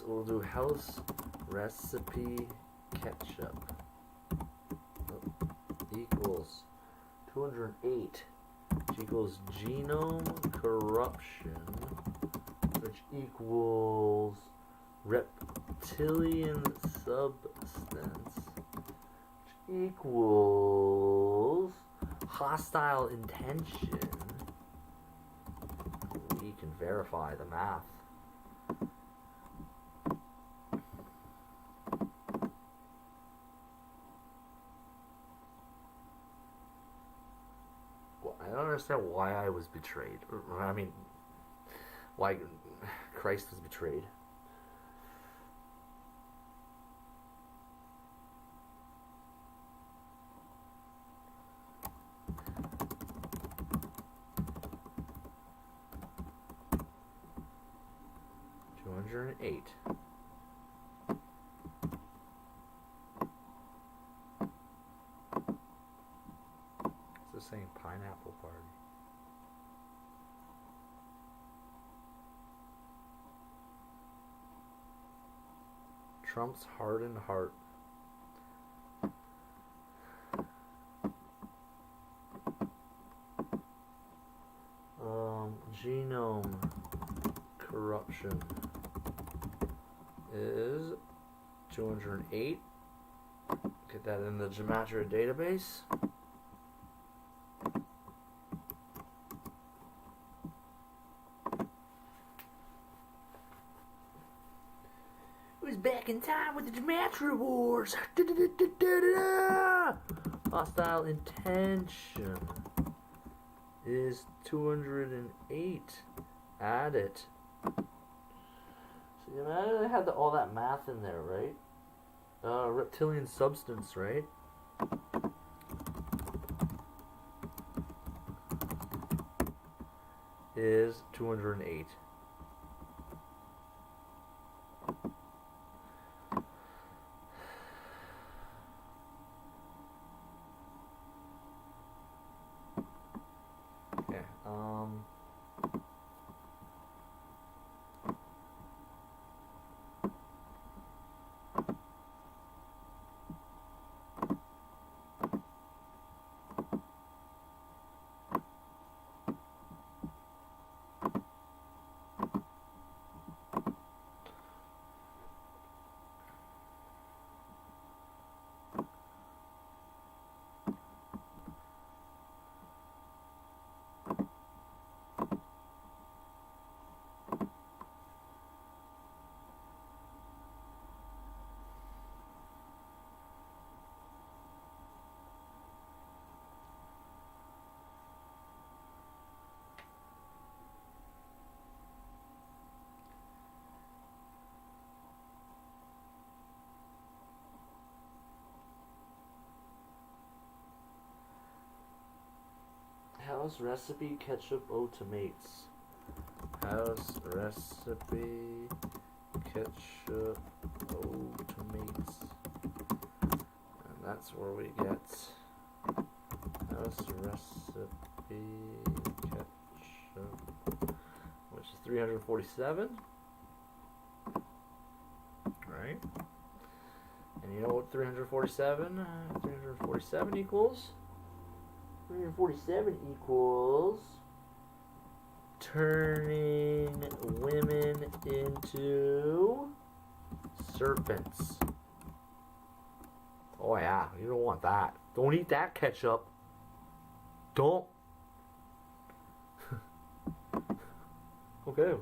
We'll do house recipe ketchup equals 208, which equals genome corruption, which equals rep reptilian substance equals hostile intention. We can verify the math. Well, I don't understand why I was betrayed. I mean, why Christ was betrayed. $208. It's the same pineapple party. Trump's hardened heart. Genome corruption is 208. Get that in the Gematria database. It was back in time with the Gematria Wars. Hostile intention is 208. Add it. So imagine I had all that math in there, right? Reptilian substance, right? Is 208. Okay, house recipe ketchup tomates. House recipe ketchup tomates. And that's where we get house recipe ketchup, which is 347. Right? And you know what 347 equals? 347 equals turning women into serpents. Oh yeah, you don't want that. Don't eat that ketchup. Don't. Okay.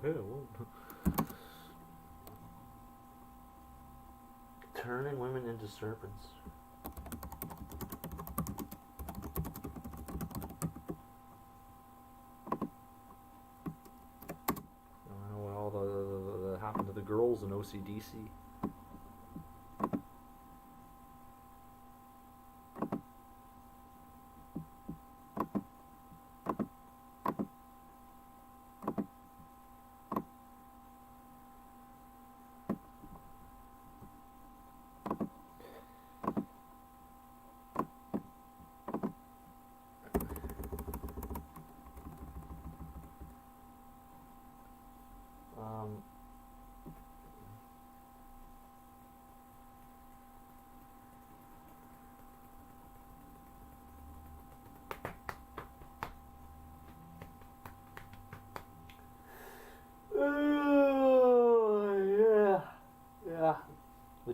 Turning women into serpents. Happened to the girls in OCDC.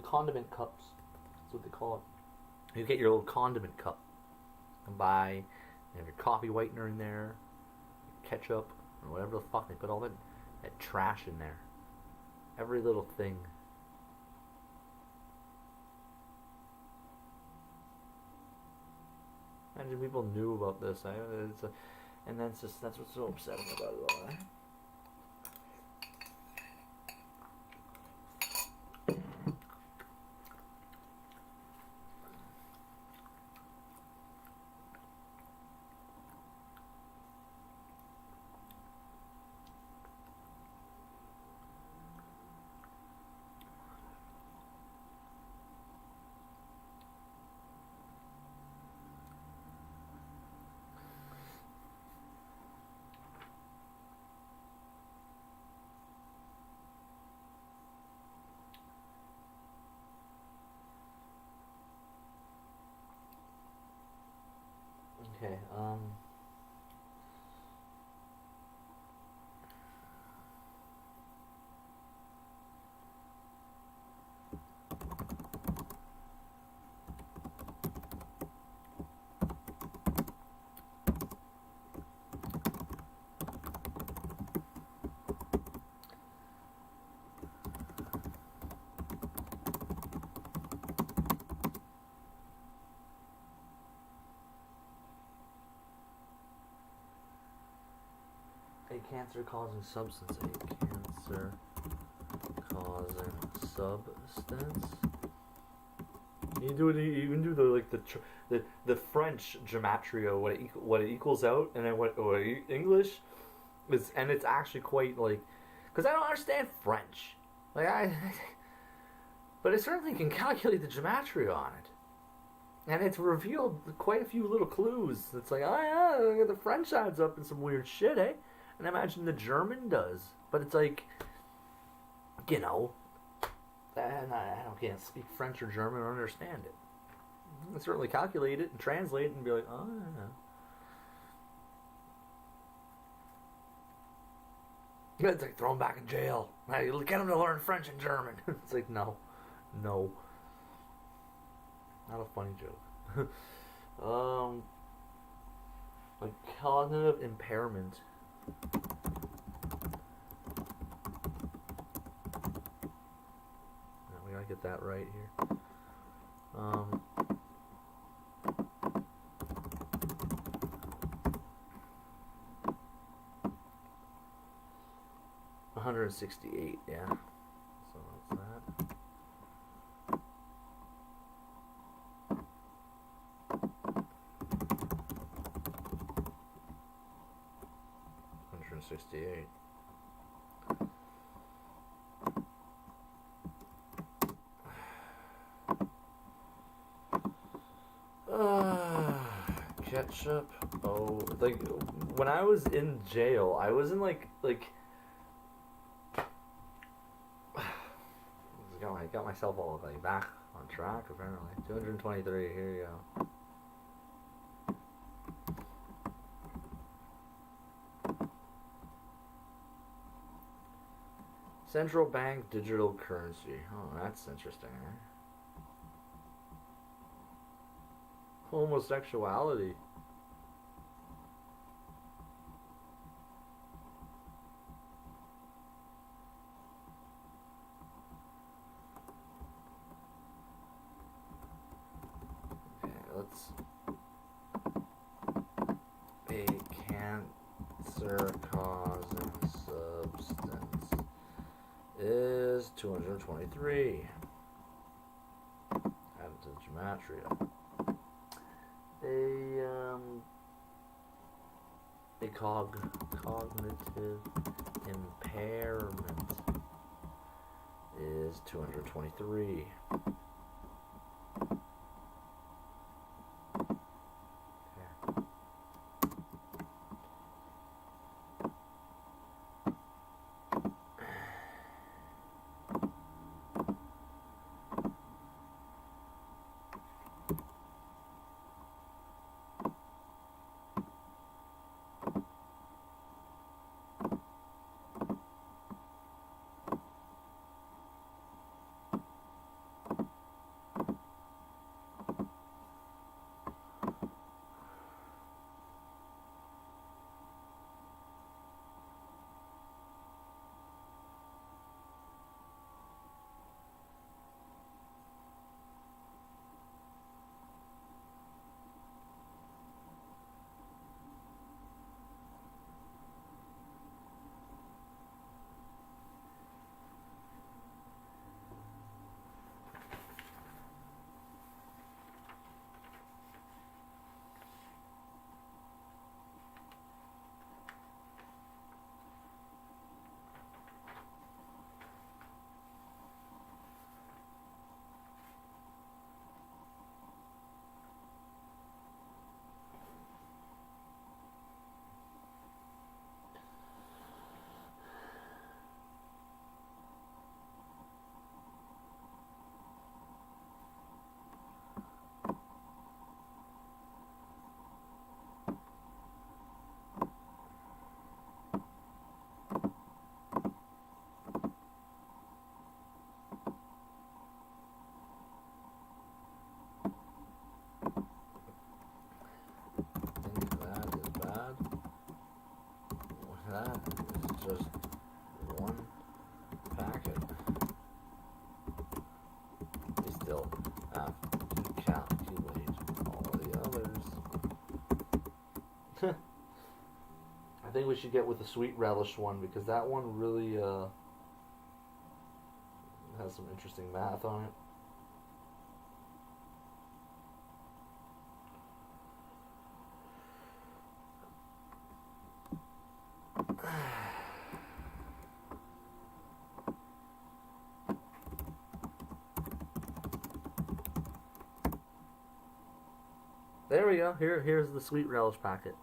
condiment cups. That's what they call it. You get your little condiment cup. And buy, you have your coffee whitener in there, ketchup, or whatever the fuck. They put all that trash in there. Every little thing. Imagine people knew about this. And that's what's so upsetting about it all. Okay, a cancer-causing substance. A cancer-causing substance. You do it. You even do the French gematria, what it equals out, and then what English is, and it's actually quite like, because I don't understand French, but I certainly can calculate the gematria on it. And it's revealed quite a few little clues. It's like, oh yeah, the French adds up in some weird shit, eh? And I imagine the German does. But it's like, and I can't speak French or German or understand it. You can certainly calculate it and translate it and be like, oh yeah. It's like, throw him back in jail. Hey, get him to learn French and German. It's like, no. Not a funny joke. Like cognitive impairment. We gotta get that right here. 168, yeah. So that's that. $168. Ketchup. Oh, like when I was in jail, I was in like got myself all like back on track apparently. 223. Here you go. Central bank digital currency. Oh, that's interesting, eh? Homosexuality. Okay, let's... A cancer-causing substance is 223. Added to the gematria. A cognitive impairment is 223. I think we should get with the sweet relish one because that one really has some interesting math on it. There we go. Here's the sweet relish packet.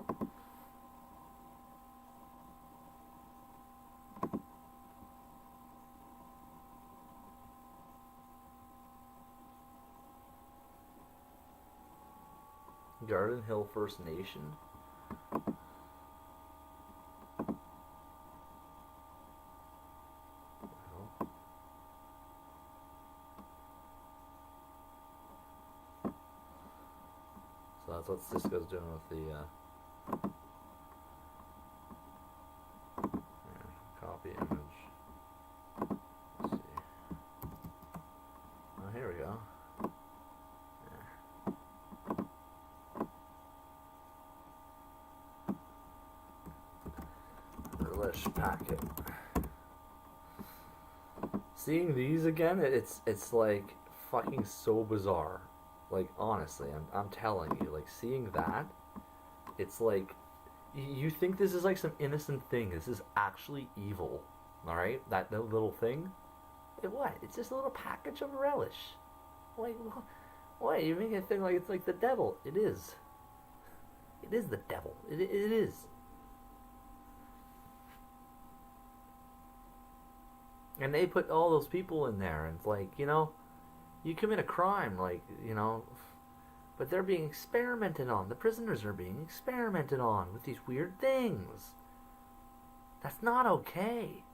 Garden Hill First Nation. So that's what Cisco's doing with the copy image. Let's see. Oh, here we go. Relish packet. Seeing these again, it's like fucking so bizarre. Like, honestly, I'm telling you, like, seeing that, it's like, you think this is like some innocent thing. This is actually evil, alright? That little thing. What? It's just a little package of relish. Like, what? You make it think like it's like the devil. It is. It is the devil. It is. And they put all those people in there, and it's like, you know, you commit a crime, like, you know, but they're being experimented on. The prisoners are being experimented on with these weird things. That's not okay.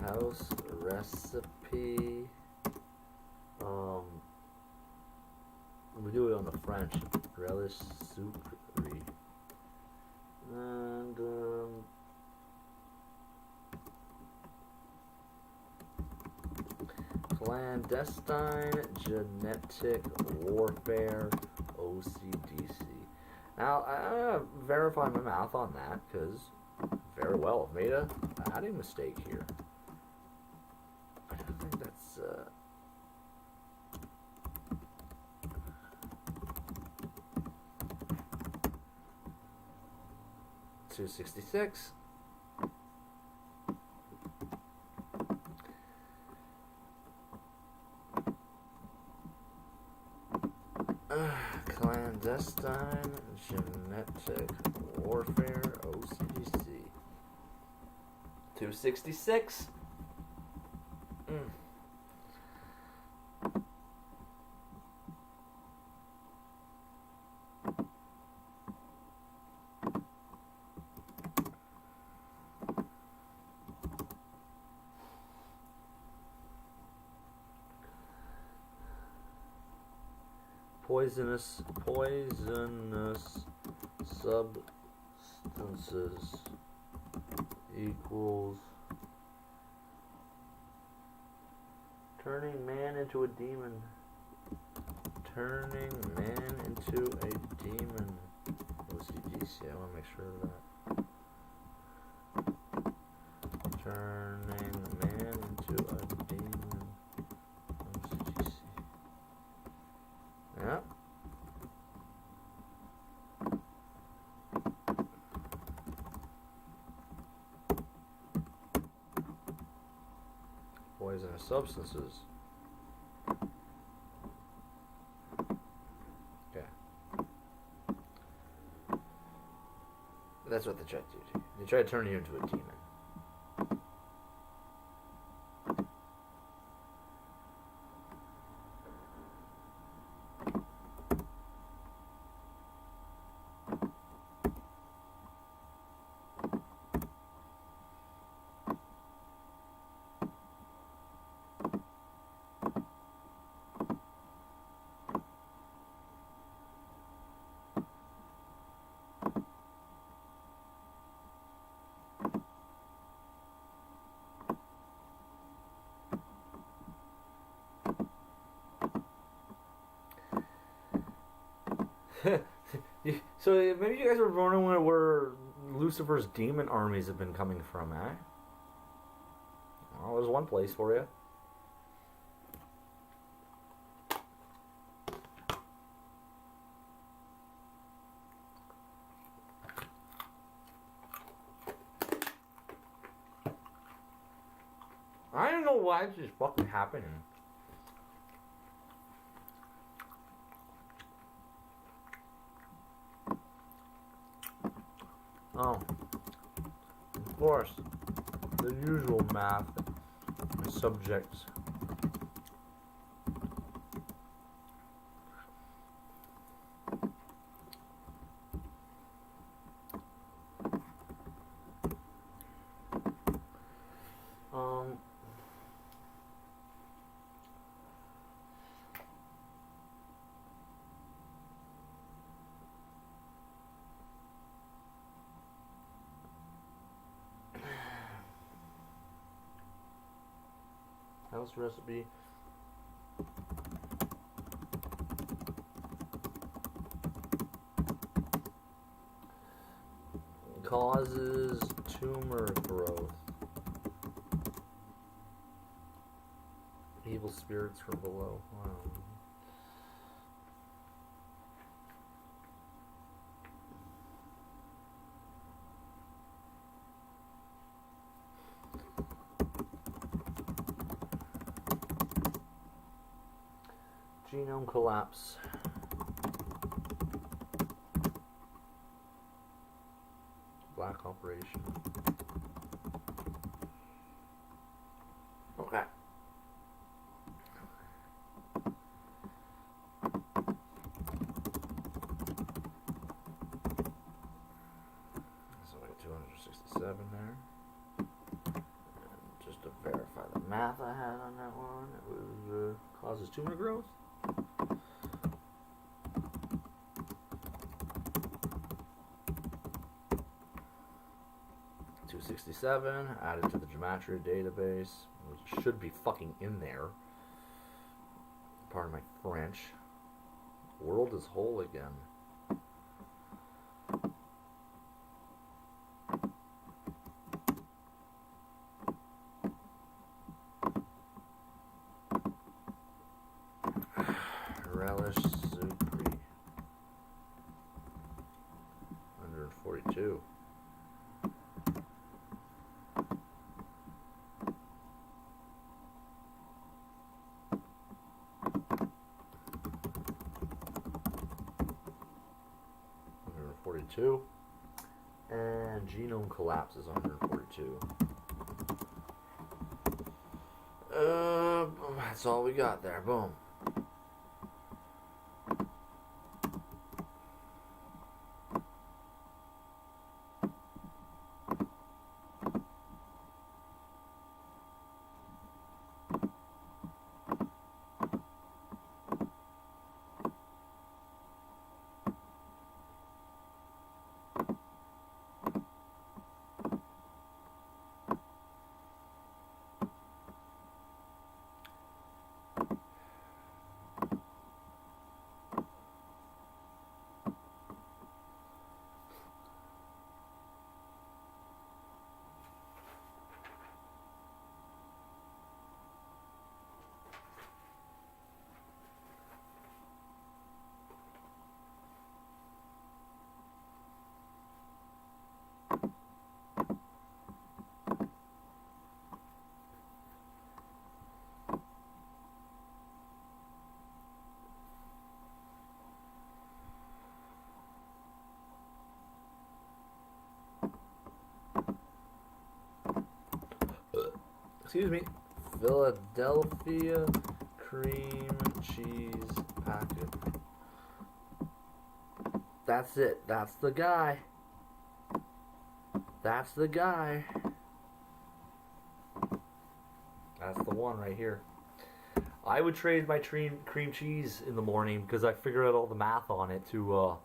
House recipe. We do it on the French. Relish sucre. And clandestine genetic warfare, OCDC. Now I'm gonna verify my math on that because very well I've made a adding mistake here. I don't think that's 266. Clandestine genetic warfare, OCDC. 266. Poisonous substances equals turning man into a demon Turning man into a demon. OCDC, I want to make sure of that. Turning man into a demon. OCDC. Yep. Poisonous substances. Okay. That's what they try to do to you. They try to turn you into a demon. So maybe you guys were wondering where Lucifer's demon armies have been coming from, eh? Well, there's one place for you. I don't know why this is fucking happening. Oh, of course, the usual math subjects. House recipe. Causes tumor growth. Evil spirits from below. Wow. Genome collapse. Black operation. Okay. So I got 267 there. And just to verify the math I had on that one, it was causes tumor growth. 267 added to the gematria database, which should be fucking in there. Pardon my French. World is whole again. Relish Supri. 142. And genome collapse is 142. That's all we got there. Boom. Excuse me. Philadelphia cream cheese packet. That's it. That's the guy. That's the guy. That's the one right here. I would trade my cream cheese in the morning because I figured out all the math on it to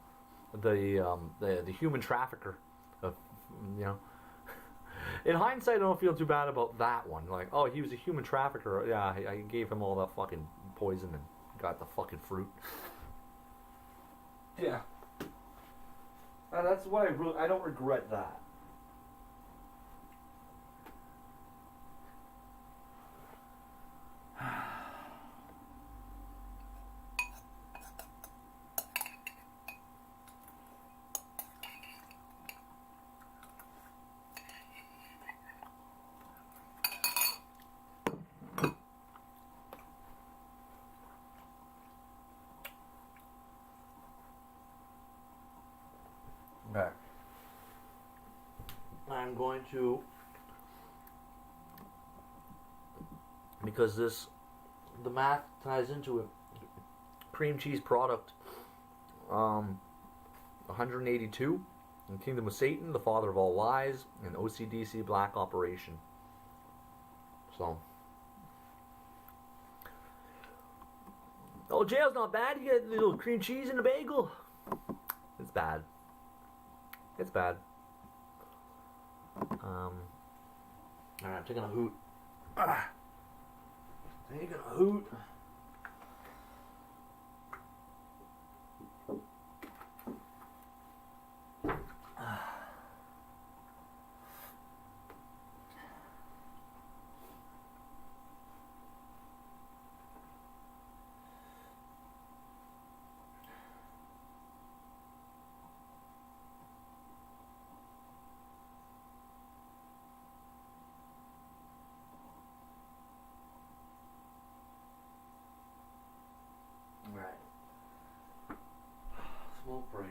the human trafficker. You know, in hindsight, I don't feel too bad about that one. Like, oh, he was a human trafficker. Yeah, I gave him all that fucking poison and got the fucking fruit. Yeah, that's what I don't regret that. Okay. I'm going to, because the math ties into it. Cream cheese product, 182, and Kingdom of Satan, the father of all lies, and OCDC Black Operation. So, oh, jail's not bad. You get a little cream cheese and a bagel. It's bad. It's bad. Alright, I'm taking a hoot. Taking a hoot. Right. Smoke break.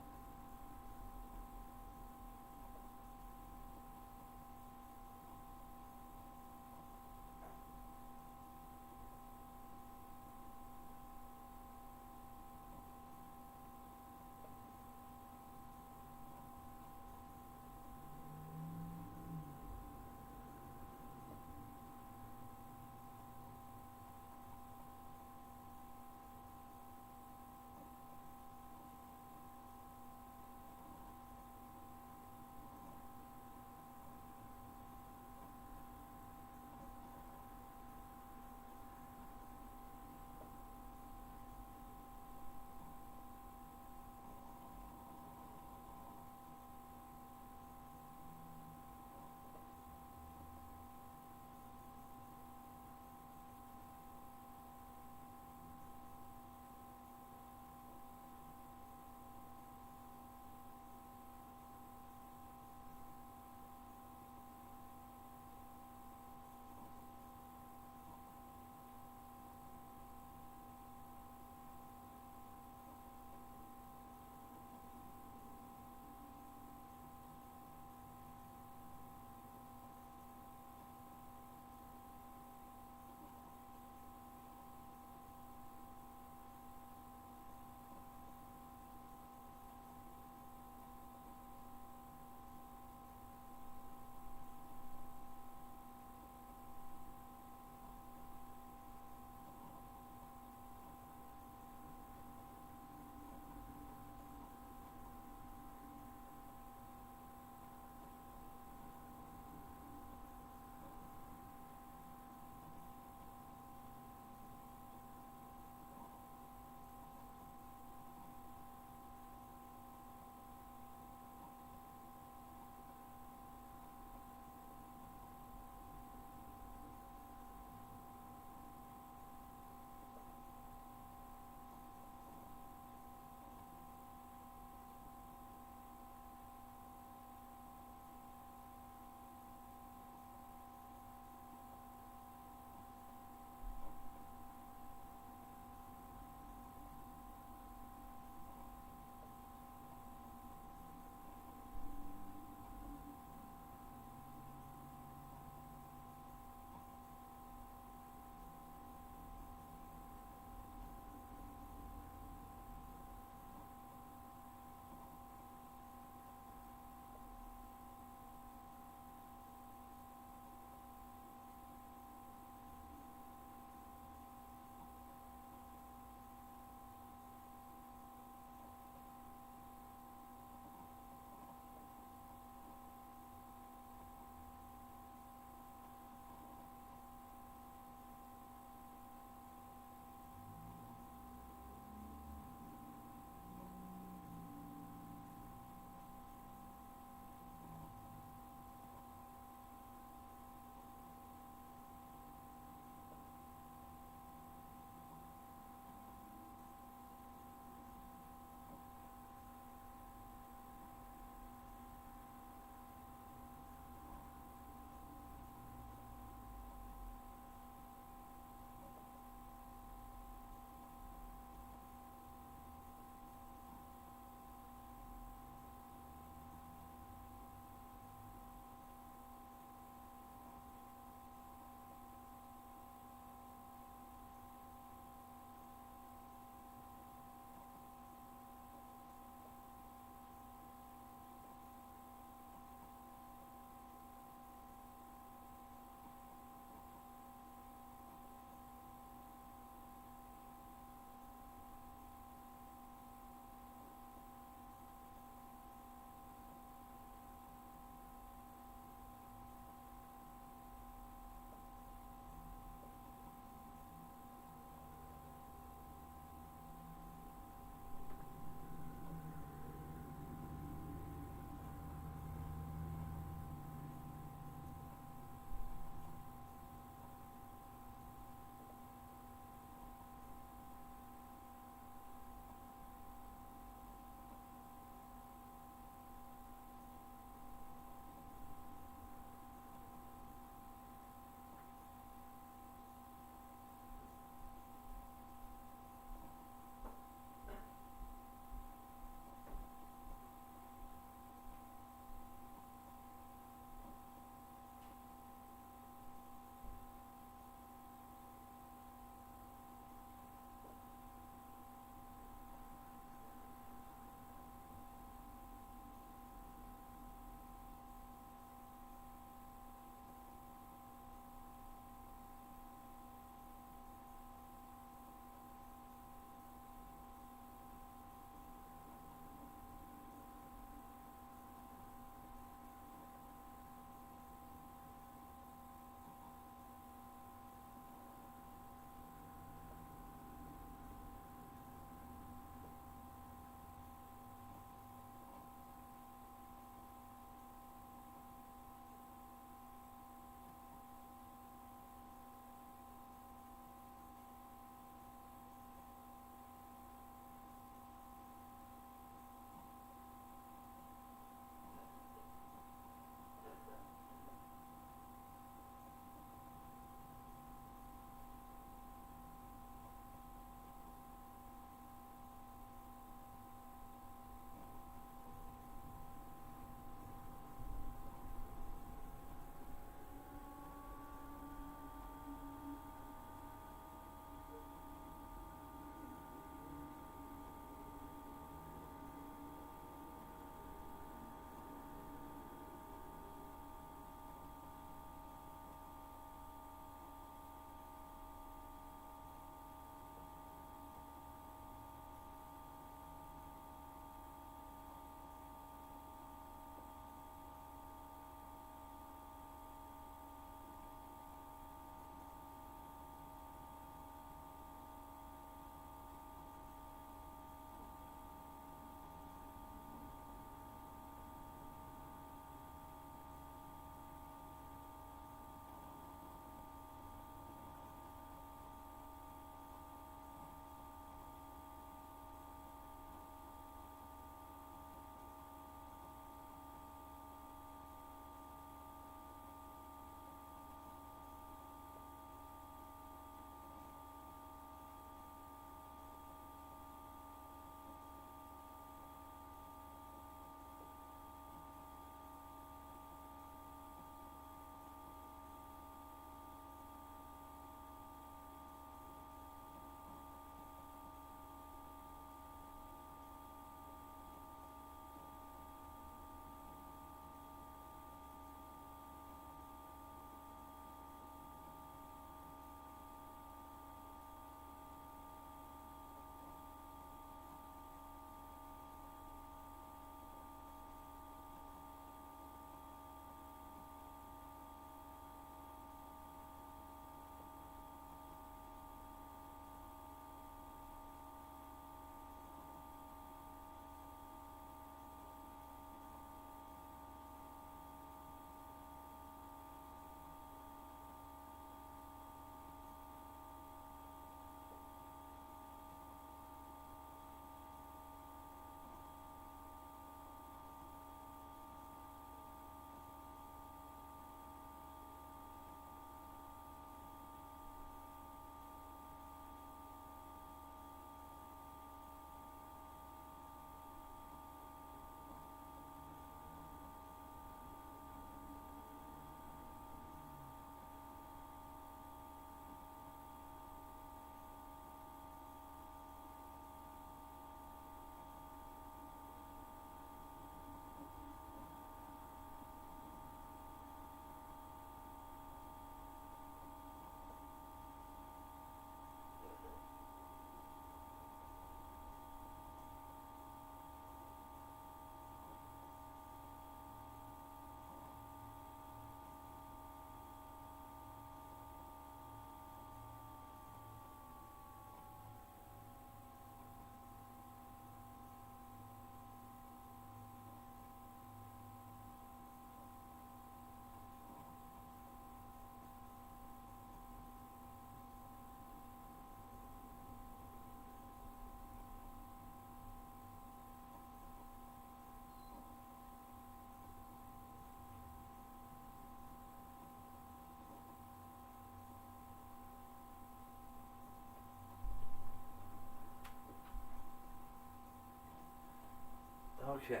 Okay.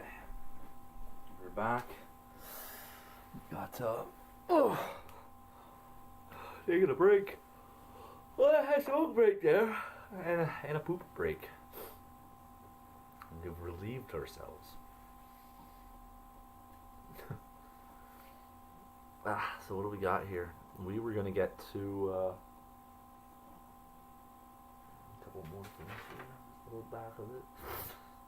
We're back. Got taking a break. Well, I had a smoke break there. And a poop break. We've relieved ourselves. So what do we got here? We were gonna get to a couple more things here. A little back of it.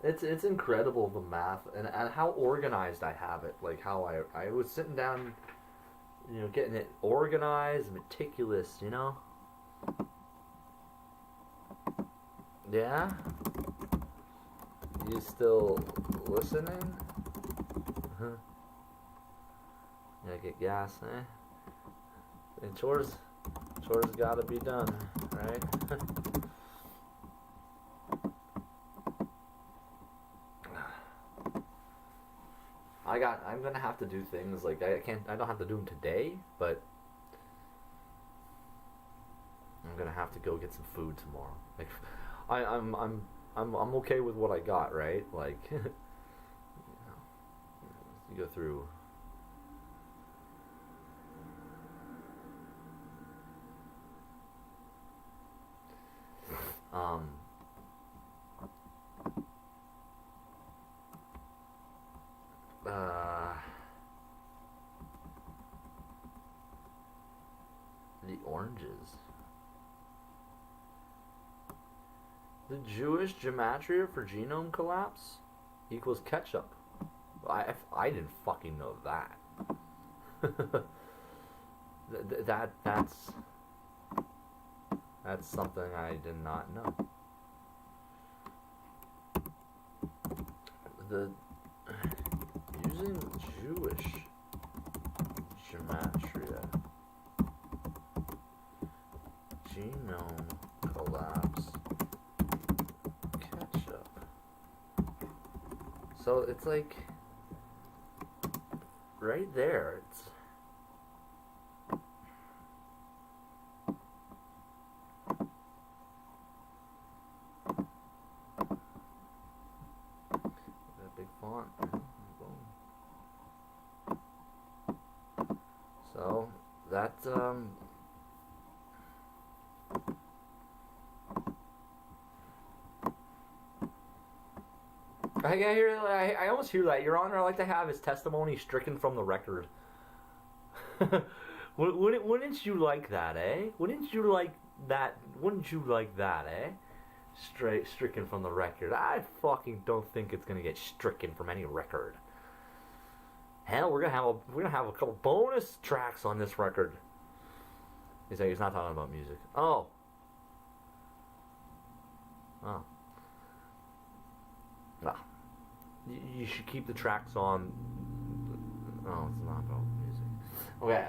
It's incredible, the math and how organized I have it. Like how I was sitting down, you know, getting it organized, meticulous, you know. Yeah? You still listening? Yeah, get gas, eh? And chores gotta be done, right? I'm gonna have to do things like I don't have to do them today, but I'm gonna have to go get some food tomorrow. Like, I'm okay with what I got, right? Like, you go through. The oranges. The Jewish gematria for genome collapse equals ketchup. I didn't fucking know that. That's something I did not know. Using Jewish gematria, genome collapse, ketchup. So it's like right there. It's that big font. Boom. So that I almost hear that, Your Honor. I'd like to have his testimony stricken from the record. Wouldn't you like that, eh? Wouldn't you like that? Wouldn't you like that, eh? Stricken from the record. I fucking don't think it's gonna get stricken from any record. Hell, we're gonna have a couple bonus tracks on this record. He's not talking about music. Oh. Oh. Well, you should keep the tracks on. No, it's not about music. Okay,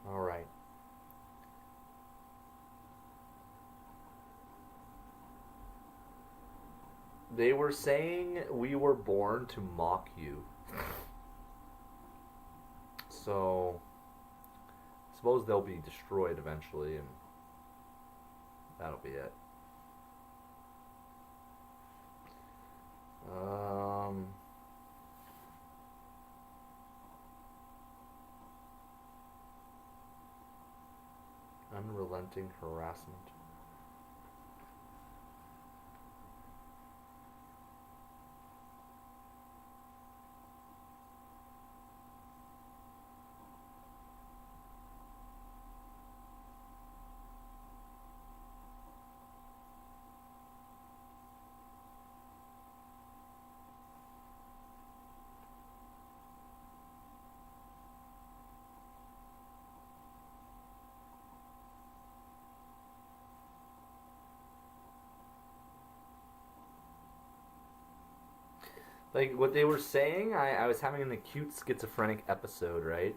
all right. They were saying we were born to mock you. So, I suppose they'll be destroyed eventually, and that'll be it. Unrelenting harassment. Like, what they were saying, I was having an acute schizophrenic episode, right?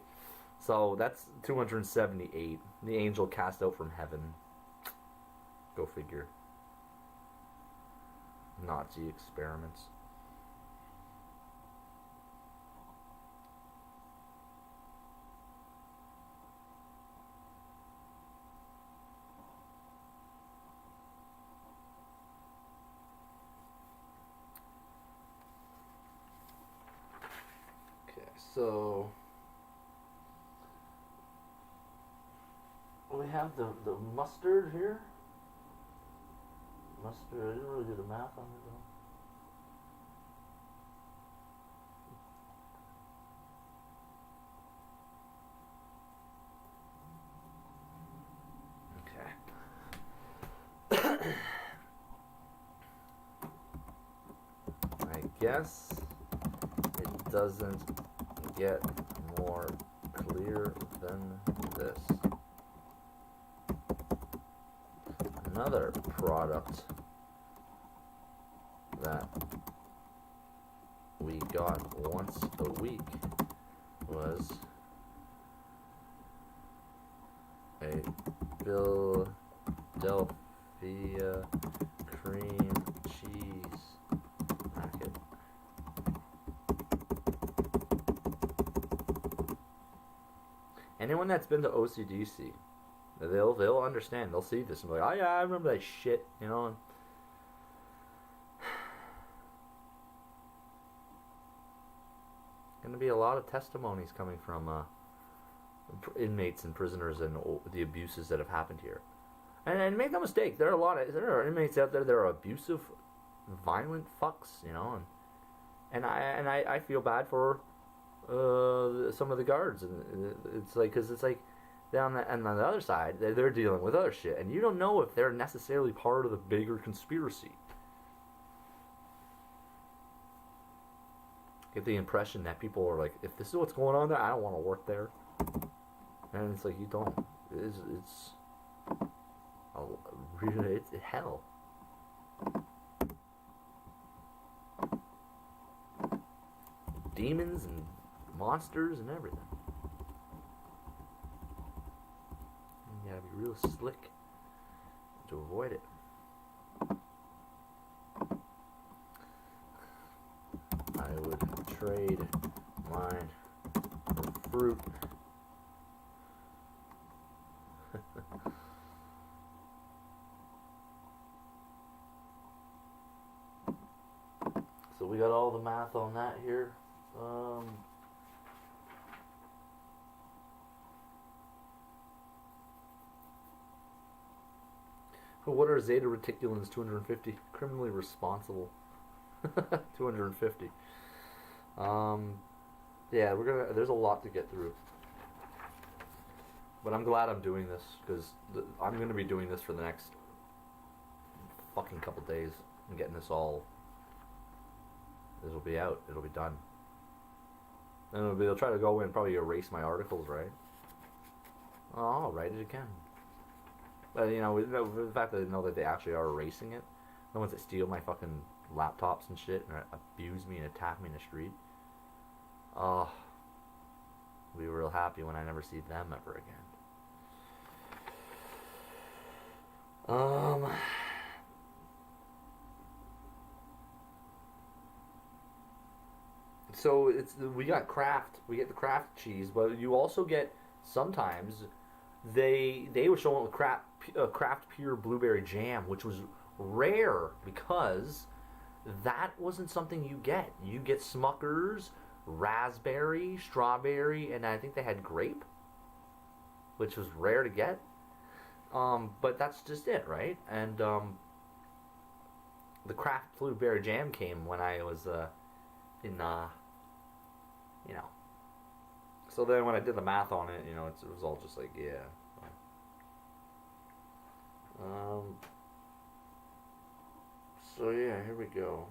So, that's 278. The angel cast out from heaven. Go figure. Nazi experiments. So we have the mustard here. Mustard, I didn't really do the math on it though. I guess it doesn't get more clear than this. Another product that we got once a week was a Philadelphia cream cheese packet. Anyone that's been to OCDC, they'll understand. They'll see this and be like, oh yeah, I remember that shit, you know. Gonna be a lot of testimonies coming from inmates and prisoners and the abuses that have happened here. And make no mistake, there are inmates out there that are abusive, violent fucks, you know, and I feel bad for some of the guards, and it's like, because it's like on the other side they're dealing with other shit, and you don't know if they're necessarily part of the bigger conspiracy. Get the impression that people are like, if this is what's going on there, I don't want to work there, and it's like, you don't. It's really, it's hell. Demons and monsters and everything. You gotta be real slick to avoid it. I would trade mine for fruit. So we got all the math on that here. What are zeta reticulans? 250. Criminally responsible. 250. Yeah, there's a lot to get through. But I'm glad I'm doing this, because I'm gonna be doing this for the next fucking couple days and getting this all. This will be out. It'll be done. And they'll try to go in and probably erase my articles, right? Oh, I'll write it again. But, you know, the fact that I know that they actually are erasing it, the ones that steal my fucking laptops and shit and abuse me and attack me in the street, oh, I'll be real happy when I never see them ever again. So we get the Kraft cheese, but you also get sometimes they were showing Kraft pure blueberry jam, which was rare because that wasn't something you get. You get Smuckers, raspberry, strawberry, and I think they had grape, which was rare to get. But that's just it, right? And the Kraft blueberry jam came when I was in you know. So then when I did the math on it, you know, it was all just like, yeah. So yeah, here we go.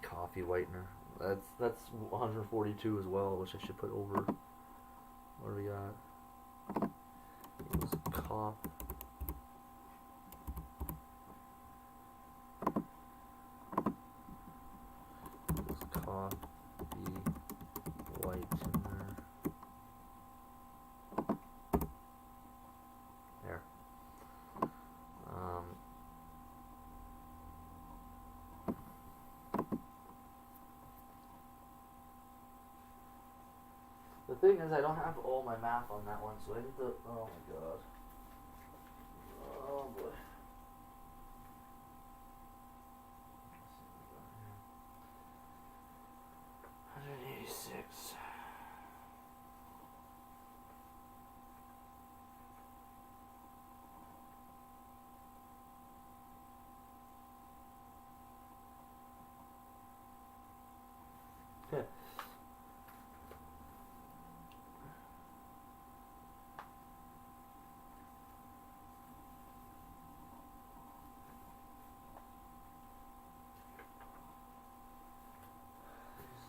Coffee whitener. That's 142 as well, which I should put over. What do we got? It was cough. Coffee whitener. There. The thing is, I don't have all my math on that one, so I need to. Oh my god.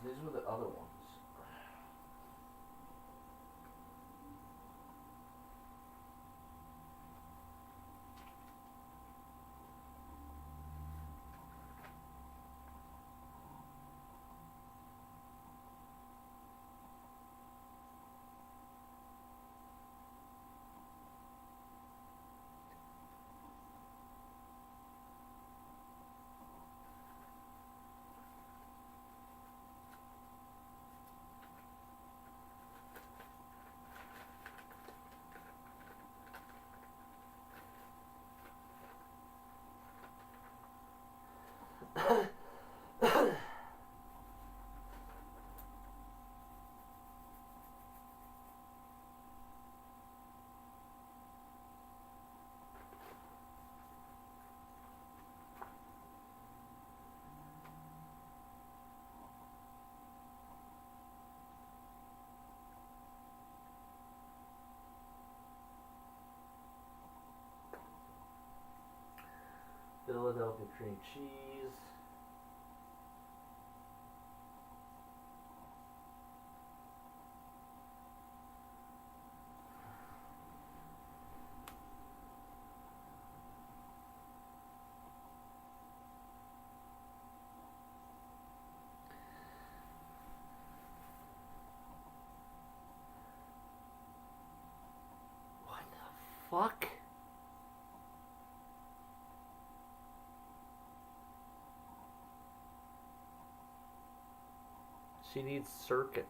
These were the other ones. Philadelphia cream cheese. What the fuck? She needs circuits.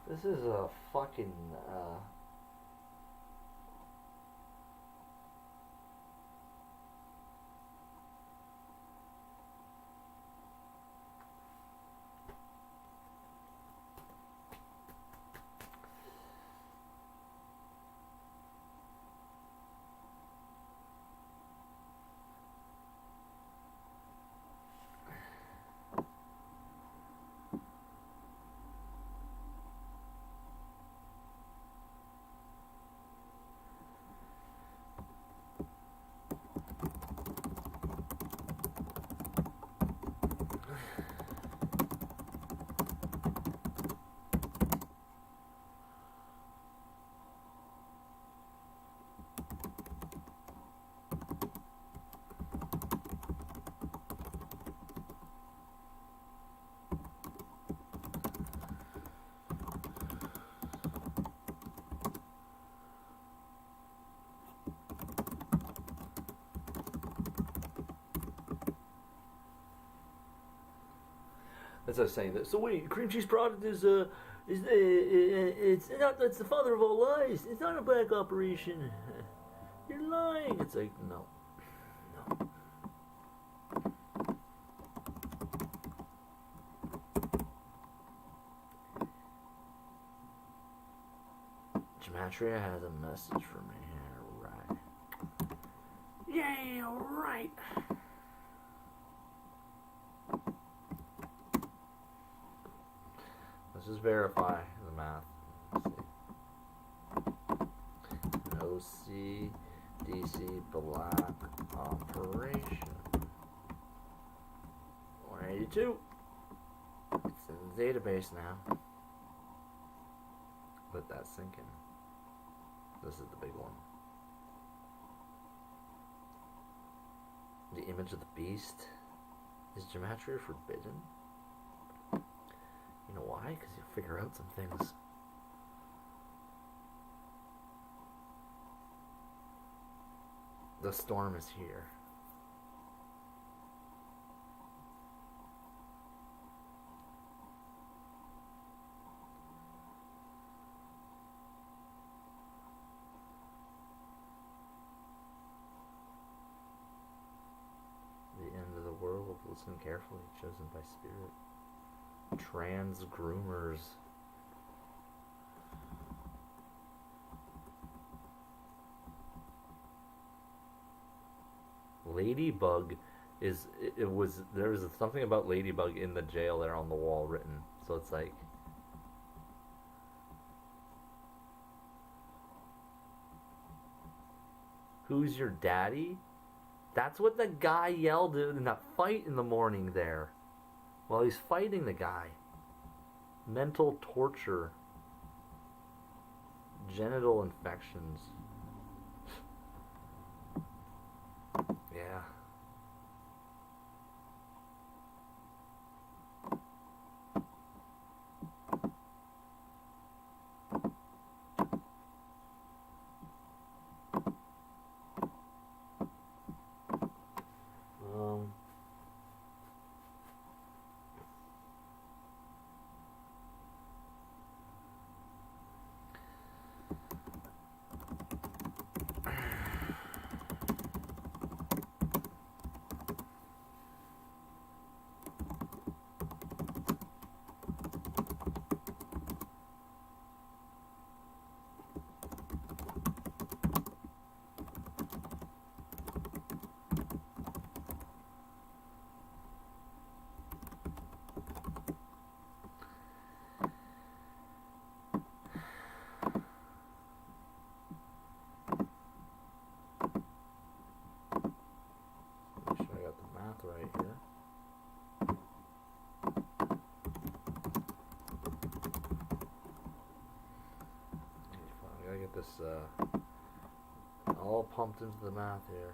This is a fucking, as I was saying that. So wait, cream cheese product is it's not, that's the father of all lies. It's not a black operation. You're lying. It's like, no. Gematria has a message for me. Yeah, right. Yeah, right. Let's just verify the math. Let's see. OCDC black operation. 182. It's in the database now. Let that sink in. This is the big one. The image of the beast. Is gematria forbidden? You know why? Because you figure out some things. The storm is here. Listen carefully, chosen by spirit. Trans groomers. Ladybug is it was there was something about Ladybug in the jail there on the wall written. So it's like who's your daddy? That's what the guy yelled in that fight in the morning there. While he's fighting the guy. Mental torture. Genital infections. Yeah. Um, Make sure I got the math right here. I gotta get this all pumped into the math here.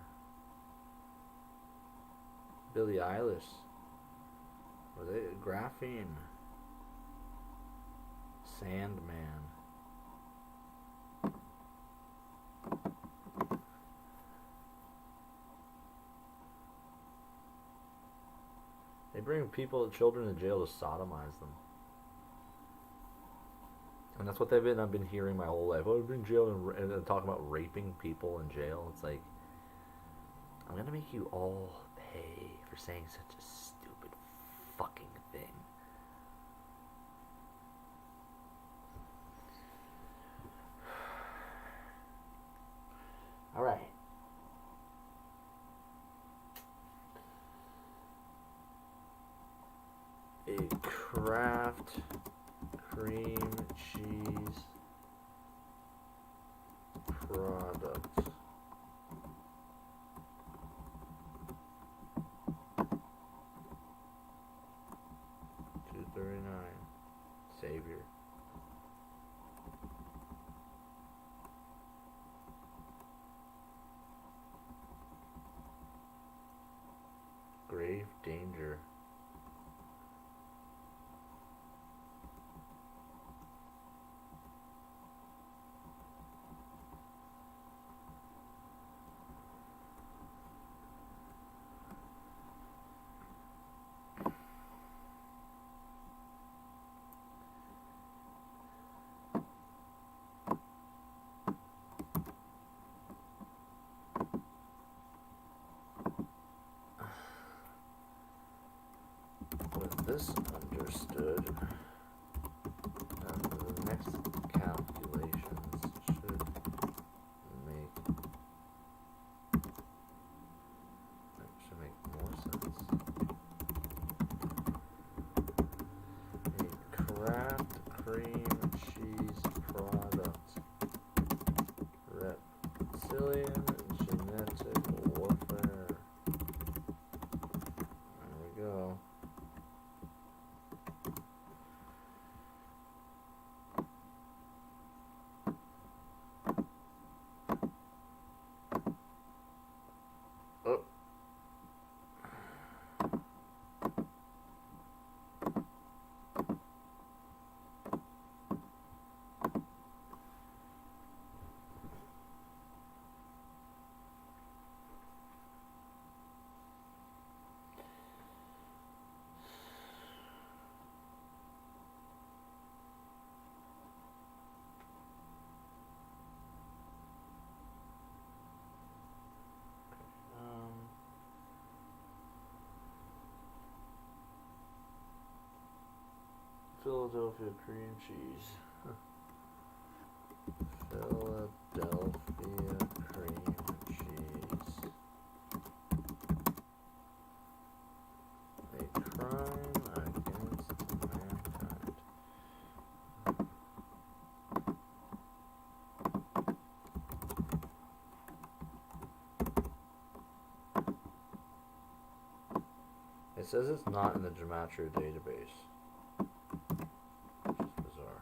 Billie Eilish. Were they graphene? Sandman. They bring children to jail to sodomize them. And that's what I've been hearing my whole life. Oh, I've been in jail and talking about raping people in jail. It's like, I'm gonna make you all pay for saying such a stupid fucking thing. All right. A Kraft cream cheese product. $2.39. Savior. Grave danger. With this understood, and the next calculations should make more sense. A Kraft cream cheese product. Reptilian genetic warfare. There we go. Oh. Philadelphia cream cheese. Philadelphia cream cheese. A crime against mankind. It says it's not in the Gematria database. Which is bizarre.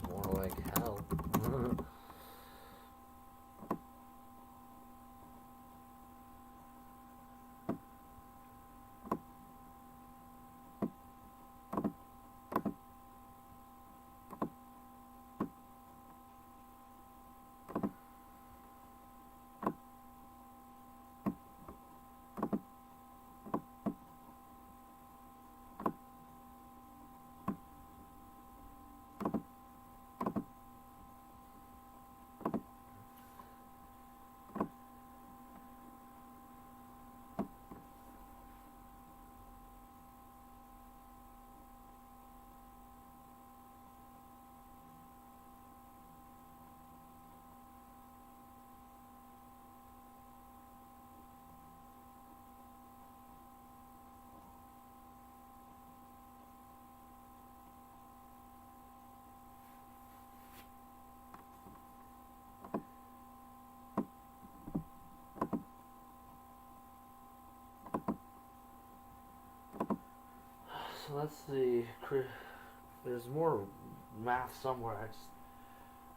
More like hell. So let's see. There's more math somewhere.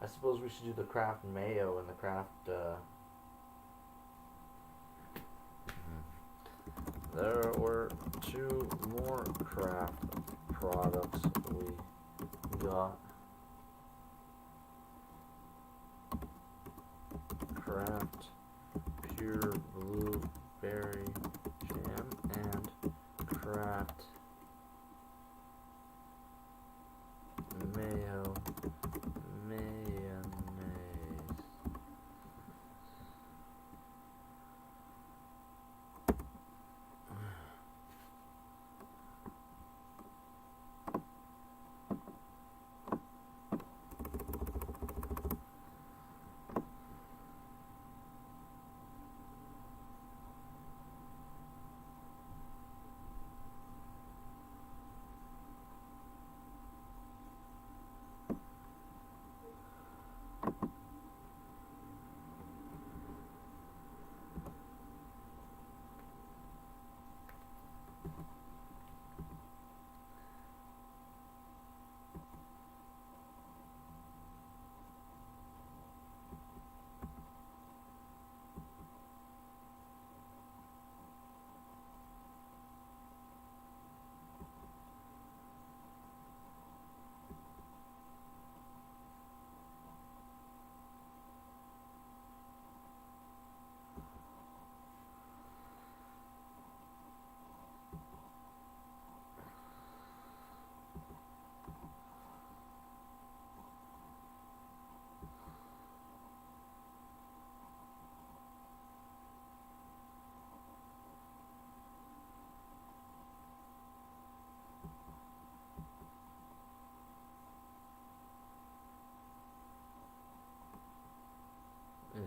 I suppose we should do the Kraft mayo and the Kraft. There were 2 more Kraft products we got. Kraft pure blueberry jam and Kraft mayo mayonnaise.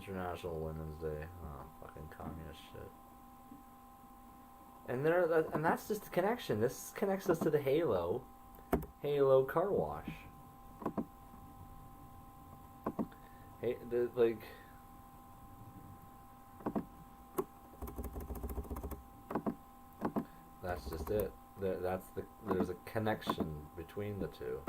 International Women's Day. Oh, fucking communist shit. And that's just the connection. This connects us to the Halo car wash. Hey, like. That's just it. There's a connection between the two.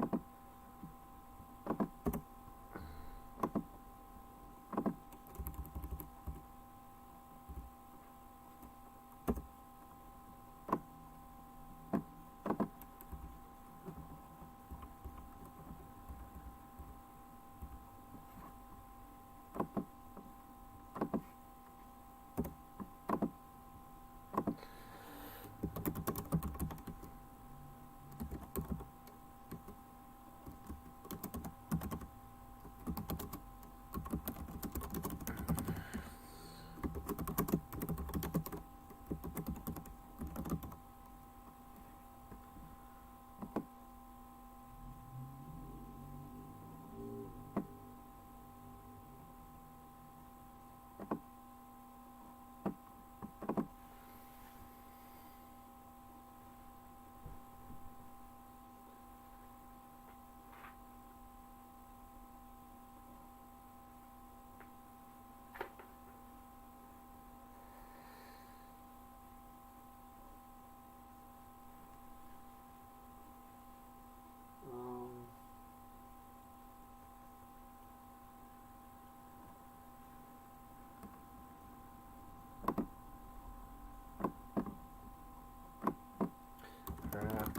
Kraft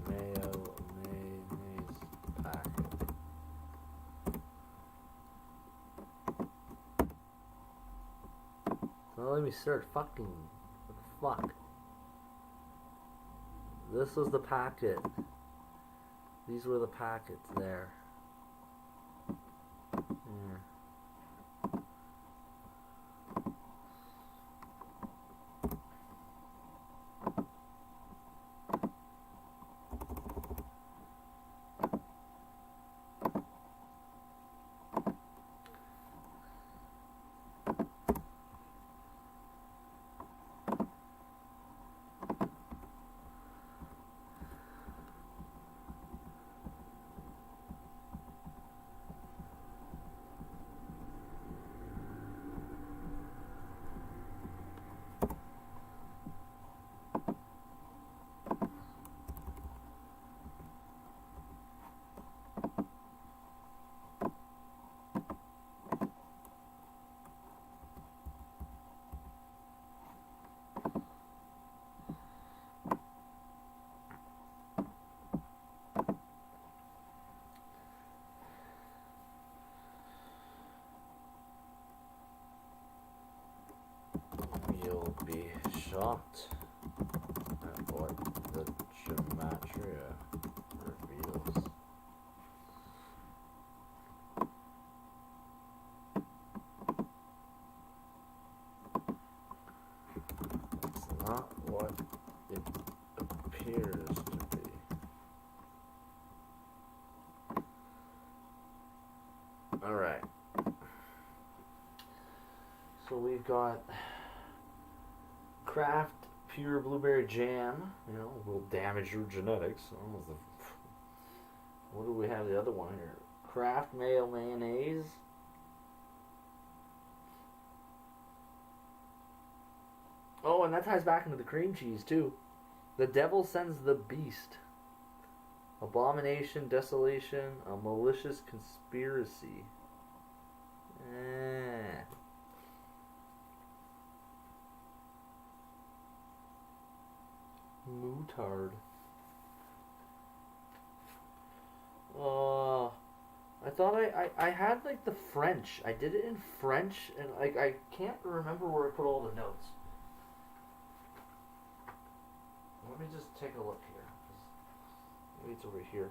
mayo mayonnaise packet. Don't let me search. Fucking what the fuck? This was the packet. These were the packets there. Here. You'll be shocked at what the gematria reveals. It's not what it appears to be. Alright. So we've got Kraft pure blueberry jam, you know, will damage your genetics. What do we have the other one here? Kraft mayo mayonnaise. Oh, and that ties back into the cream cheese too. The devil sends the beast. Abomination, desolation, a malicious conspiracy. Moutard. I thought I had like the French. I did it in French, and like I can't remember where I put all the notes. Let me just take a look here. Maybe it's over here.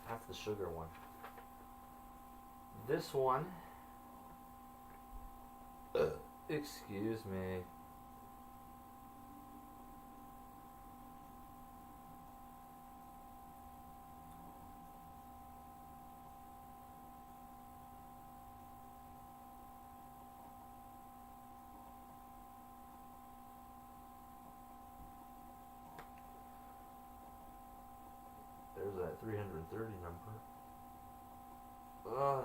That's the sugar one. This one. Excuse me. that 330 number. Ugh.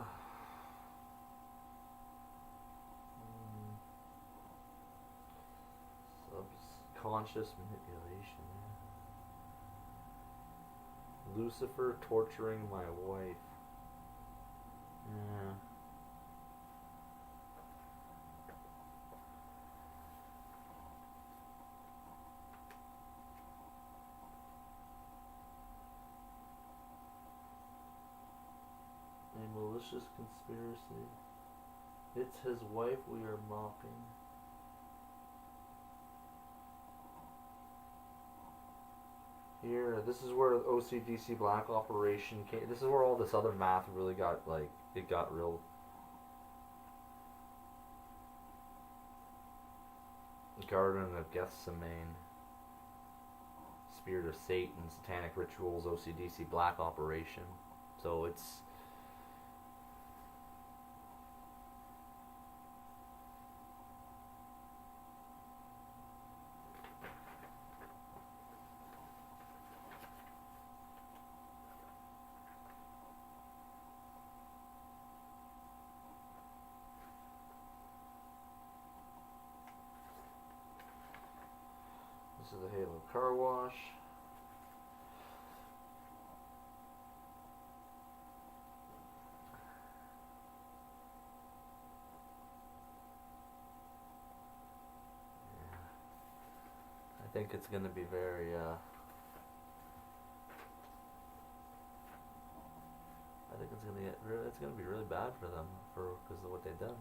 Subconscious manipulation. Yeah. Lucifer torturing my wife. Yeah. A malicious conspiracy. It's his wife we are mocking. Here, this is where OCDC Black Operation came. This is where all this other math really got, like, it got real. Garden of Gethsemane. Spirit of Satan, Satanic Rituals, OCDC Black Operation. So it's... This is the Halo Car Wash. I think it's going to be very, I think it's going to get really, it's going to be really bad for them because of what they've done.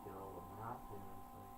Get all the math in. It's like,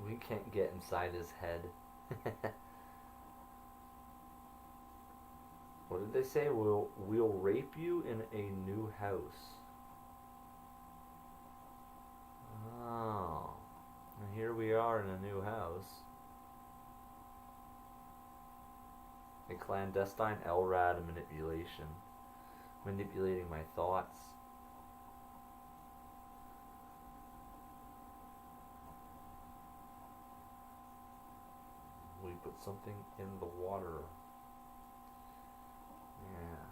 we can't get inside his head. What did they say? We'll rape you in a new house. Oh. And here we are in a new house. A clandestine LRAD manipulation. Manipulating my thoughts. We put something in the water. Yeah.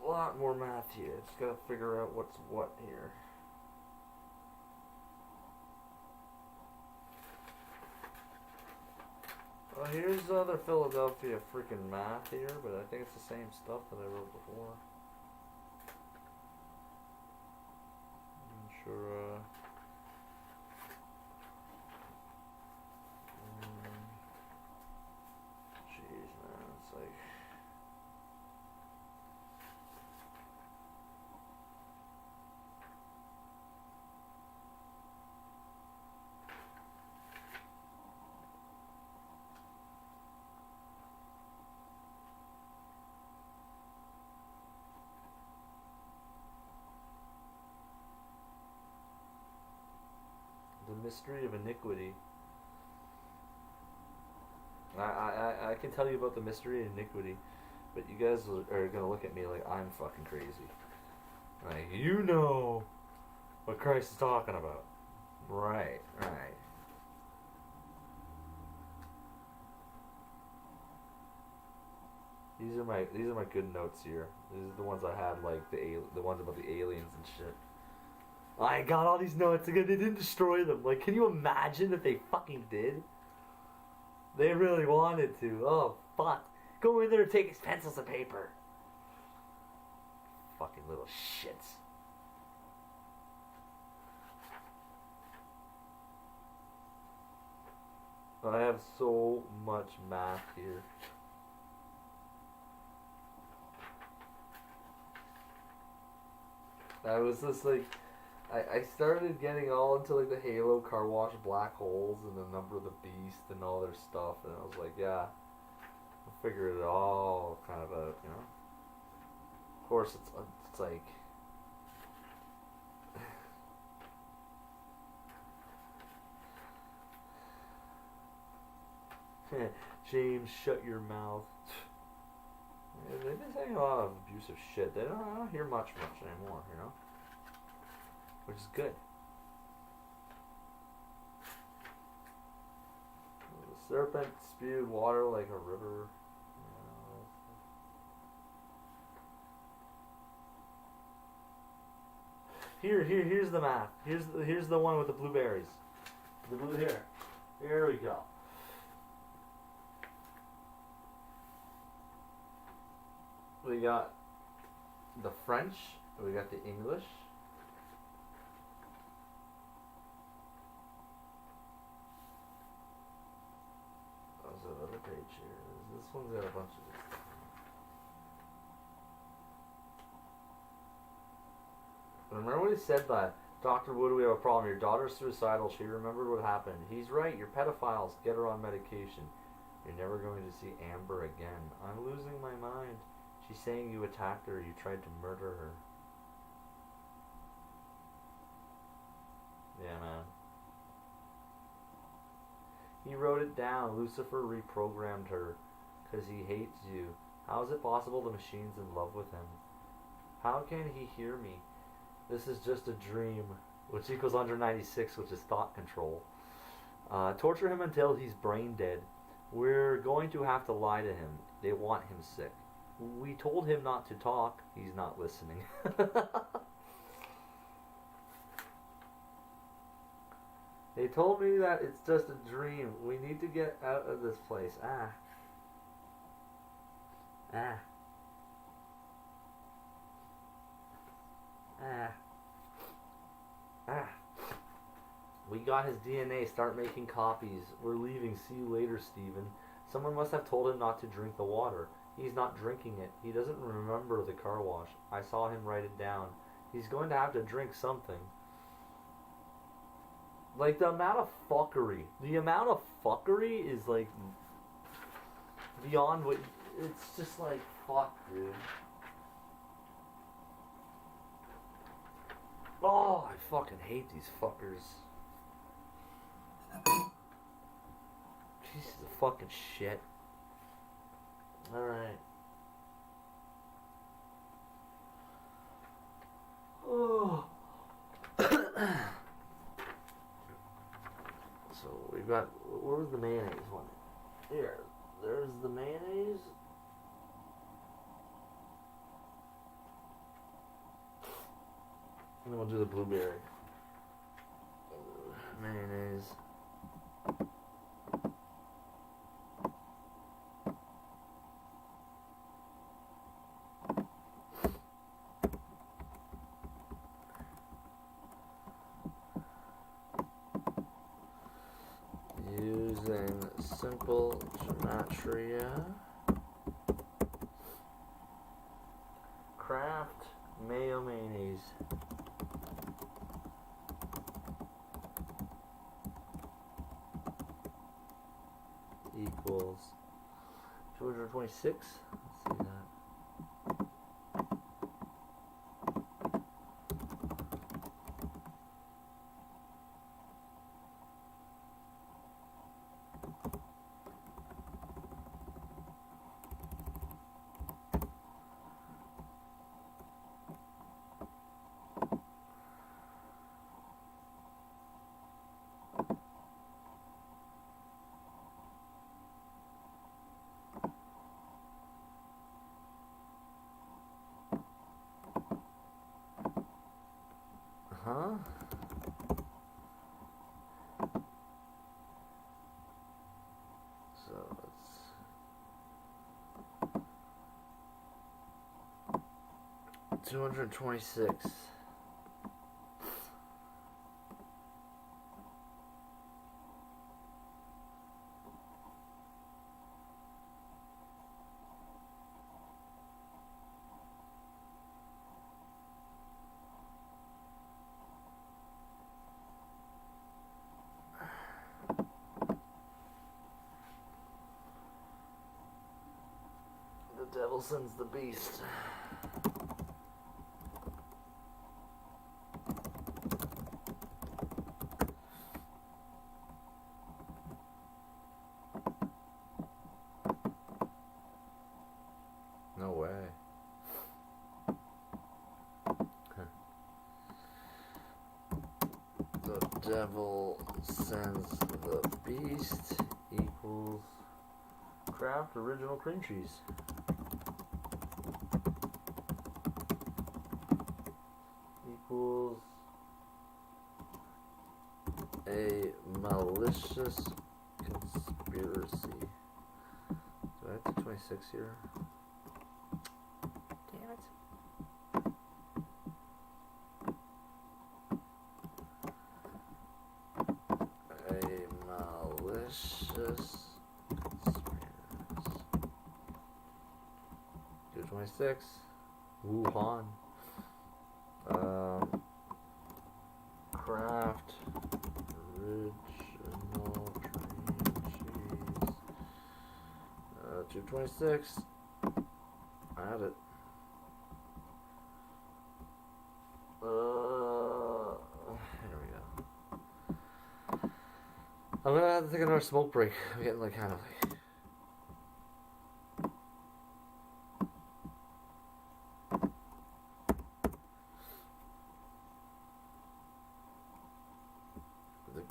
A lot more math here. Just gotta figure out what's what here. Well, here's the other Philadelphia freaking math here, but I think it's the same stuff that I wrote before. I'm sure, jeez, man, it's like... The mystery of iniquity. I can tell you about the mystery of iniquity, but you guys are gonna look at me like I'm fucking crazy. Like, you know,
what Christ is talking about. Right, right. These are my good notes here. These are the ones I had, like the ones about the aliens and shit. I got all these notes again. They didn't destroy them. Like, can you imagine if they fucking did? They really wanted to. Oh fuck! Go in there and take his pencils and paper. Fucking little shits. I have so much math here. I was just like, I started getting all into like the Halo car wash black holes and the number of the beast and all their stuff, and I was like, yeah, I figured it all kind of out, you know. Of course, it's like. James, shut your mouth. They've been saying a lot of abusive shit. I don't hear much anymore, you know? Which is good. The serpent spewed water like a river. Here's the map. Here's the one with the blueberries. The blue here. Here we go. We got the French, we got the English. There's another page here. This one's got a bunch of this stuff. Remember what he said that, Dr. Wood, we have a problem. Your daughter's suicidal. She remembered what happened. He's right. You're pedophiles. Get her on medication. You're never going to see Amber again. I'm losing my mind. She's saying you attacked her, you tried to murder her. Yeah, man. He wrote it down. Lucifer reprogrammed her because he hates you. How is it possible the machine's in love with him? How can he hear me? This is just a dream, which equals under 96, which is thought control. Torture him until he's brain dead. We're going to have to lie to him. They want him sick. We told him not to talk. He's not listening. They told me that it's just a dream. We need to get out of this place. We got his DNA. Start making copies. We're leaving. See you later, Steven. Someone must have told him not to drink the water. He's not drinking it. He doesn't remember the car wash. I saw him write it down. He's going to have to drink something. Like, the amount of fuckery. The amount of fuckery is, like, beyond what... It's just like, fuck, dude. Oh, I fucking hate these fuckers. Piece of fucking shit. Alright. Oh. So we've got, where's the mayonnaise one? Here, there's the mayonnaise. And then we'll do the blueberry. Mayonnaise. Using simple gematria. Kraft mayo mayonnaise. Equals 226. Let's see that.
huh? So it's 226. The devil sends the beast. No way. The devil sends the beast equals Kraft original cream cheese. Equals a malicious conspiracy. Do I have 226 here? Damn it. A malicious conspiracy. 226. Wuhan. Kraft original cream cheese. 226. Add it. Here we go. I'm gonna have to take another smoke break. I'm getting like kind of like. The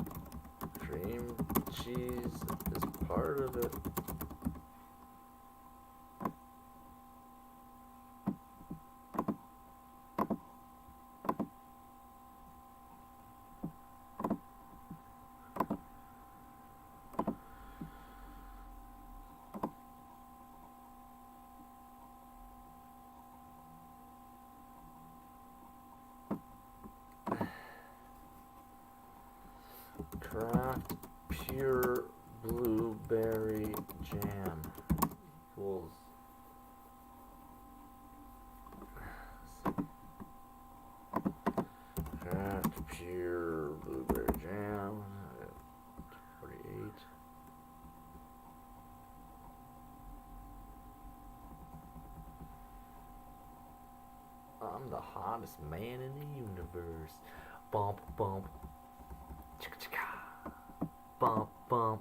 cream cheese is part of it. Kraft pure blueberry jam equals Kraft pure blueberry jam 48. I'm the hottest man in the universe. Bump bump. Bump, bump.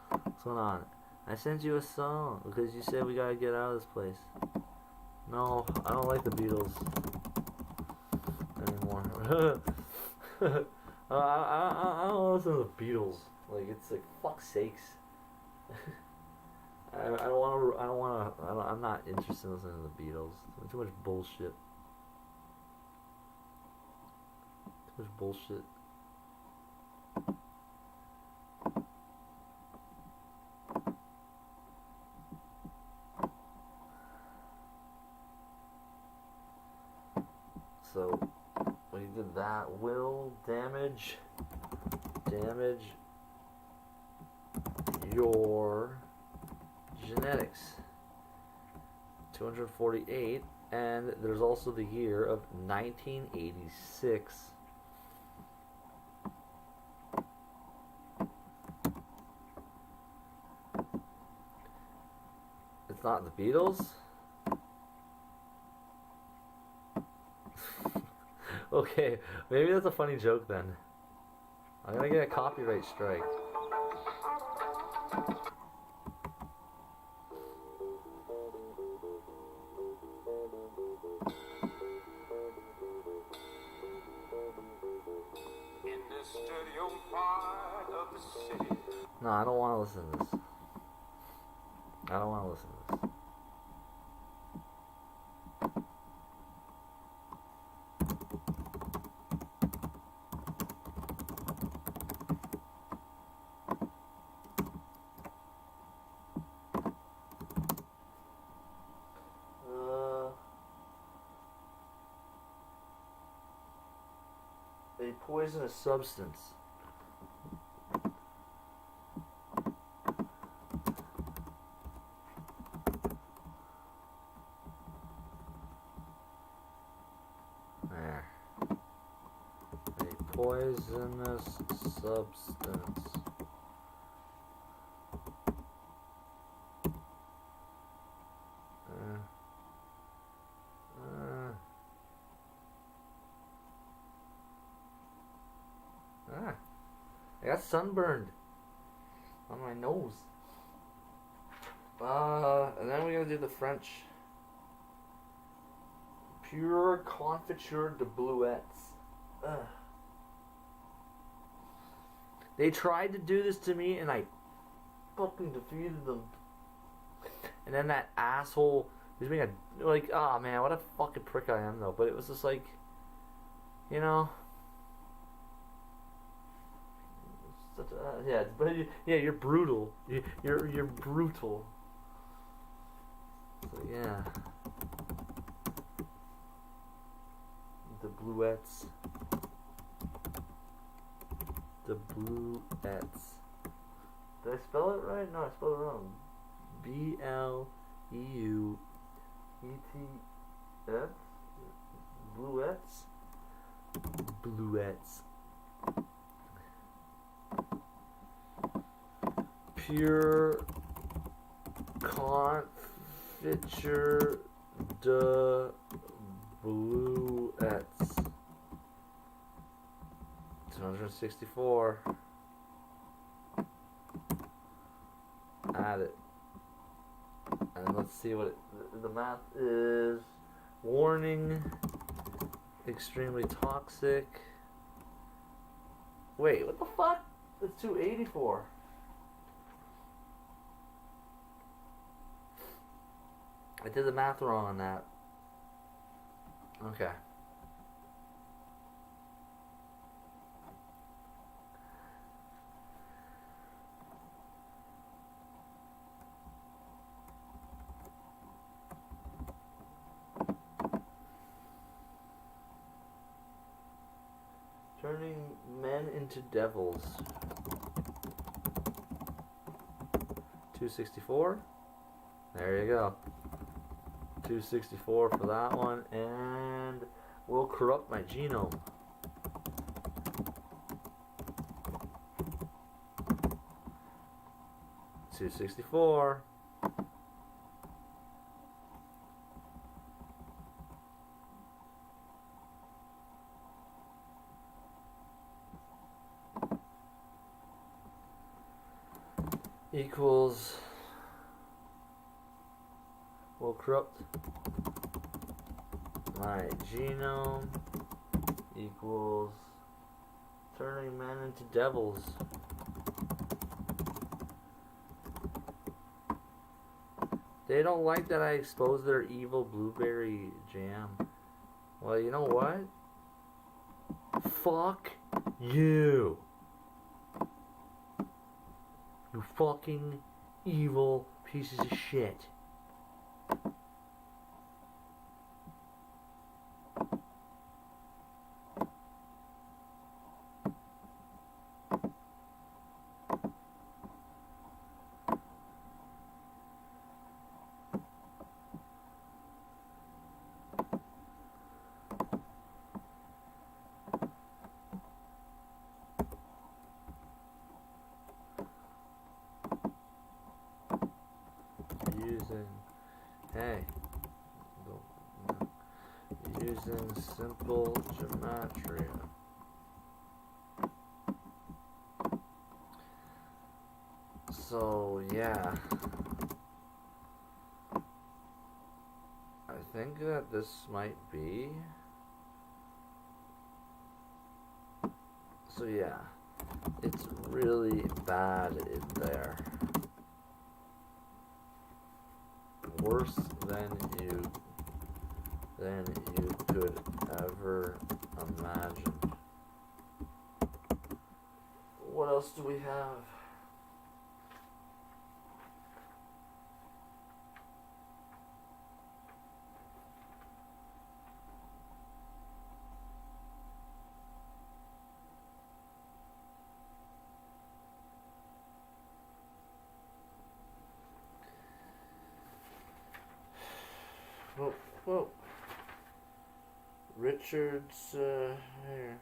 What's going on? I sent you a song because you said we gotta get out of this place. No, I don't like the Beatles anymore. I don't listen to the Beatles. Like, it's like, fuck's sakes. I'm not interested in listening to the Beatles. Too much bullshit. Too much bullshit. So when you did that, will damage your genetics. 248, and there's also the year of 1986. It's not the Beatles? Okay, maybe that's a funny joke then. I'm gonna get a copyright strike.
In this dirty old part of the city.
No, I don't want to listen to this. I don't want to listen to this. a poisonous substance. There. A poisonous substance. I got sunburned on my nose. And then we're gonna do the French. Pure confiture de bluettes. Ugh. They tried to do this to me and I fucking defeated them. And then that asshole was being like, oh man, what a fucking prick I am though. But it was just like, you know. Yeah, but you're brutal. You're brutal. So yeah, the bluettes. The bluettes. Did I spell it right? No, I spelled it wrong. BLEUETS. Bluettes. Bluettes. Pure confiture de bluettes. 264. Add it. And let's see what the math is. Warning. Extremely toxic. Wait, what the fuck? That's 284. I did the math wrong on that. Okay. Turning men into devils. 264. There you go. 264 for that one, and we'll corrupt my genome. $264. Equals. Will corrupt my genome equals turning men into devils. They don't like that I expose their evil blueberry jam. Well, you know what? Fuck you. You fucking evil pieces of shit. Using simple gematria. So yeah, I think that this might be. So yeah, it's really bad in there. Worse than you could ever imagine. What else do we have? Whoa. Richards, here.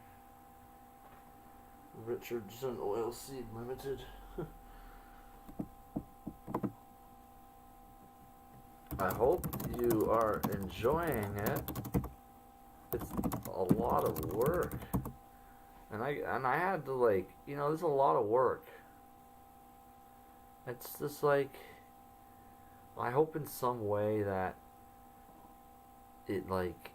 Richardson Oilseed Limited. I hope you are enjoying it. It's a lot of work. And I had to, like, you know, there's a lot of work. It's just like, I hope in some way that it, like,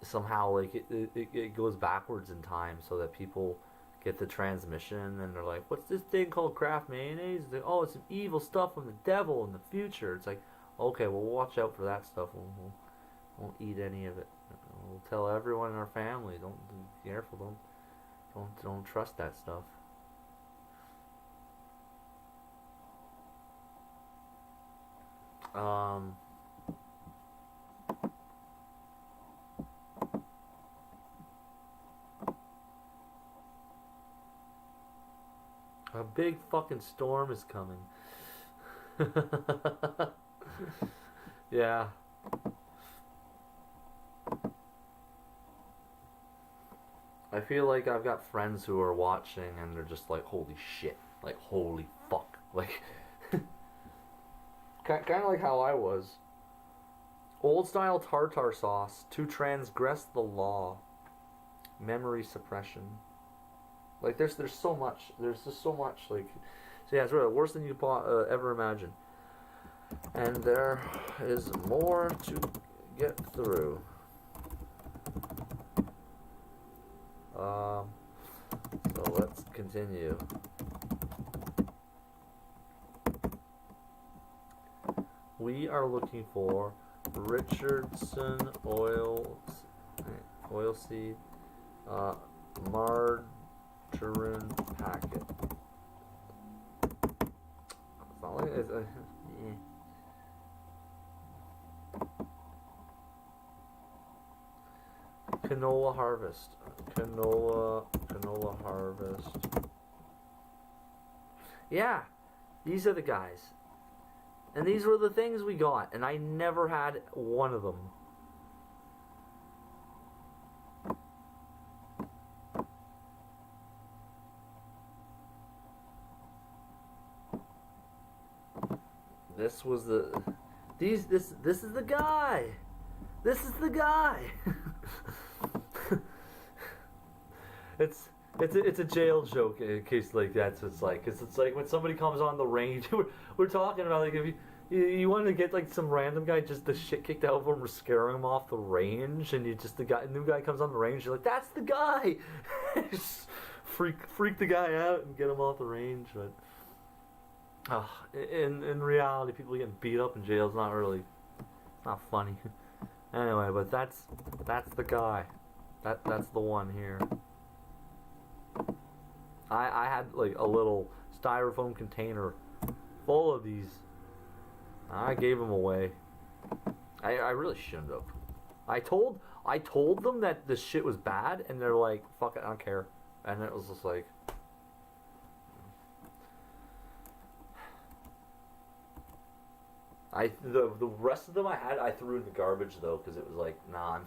somehow, like, it goes backwards in time so that people get the transmission and they're like, what's this thing called Kraft mayonnaise? Like, oh, it's some evil stuff from the devil in the future. It's like, okay, well, watch out for that stuff. Won't eat any of it. We'll tell everyone in our family, don't be careful, don't trust that stuff. A big fucking storm is coming. Yeah. I feel like I've got friends who are watching and they're just like, holy shit. Like, holy fuck. Like, kind of like how I was. Old style tartar sauce to transgress the law. Memory suppression. Like, there's so much. There's just so much. Like, so yeah, it's really worse than you ever imagine. And there is more to get through. So let's continue. We are looking for Richardson oilseed margarine packet. It's not like it's Canola harvest. Canola harvest. Yeah, these are the guys. And these were the things we got, and I never had one of them. This was the this is the guy. This is the guy. It's a jail joke in case like that's what it's like. Cause it's like when somebody comes on the range, we're talking about like if you want to get like some random guy just the shit kicked out of him or scaring him off the range, and you just new guy comes on the range, you're like, that's the guy. Just freak the guy out and get him off the range. But in reality, people getting beat up in jail is not really, it's not funny. Anyway, but that's the guy. That's the one here. I had like a little styrofoam container full of these. I gave them away. I really shouldn't have. I told them that this shit was bad, and they're like, fuck it, I don't care. And it was just like, the rest of them I threw in the garbage though, because it was like, nah,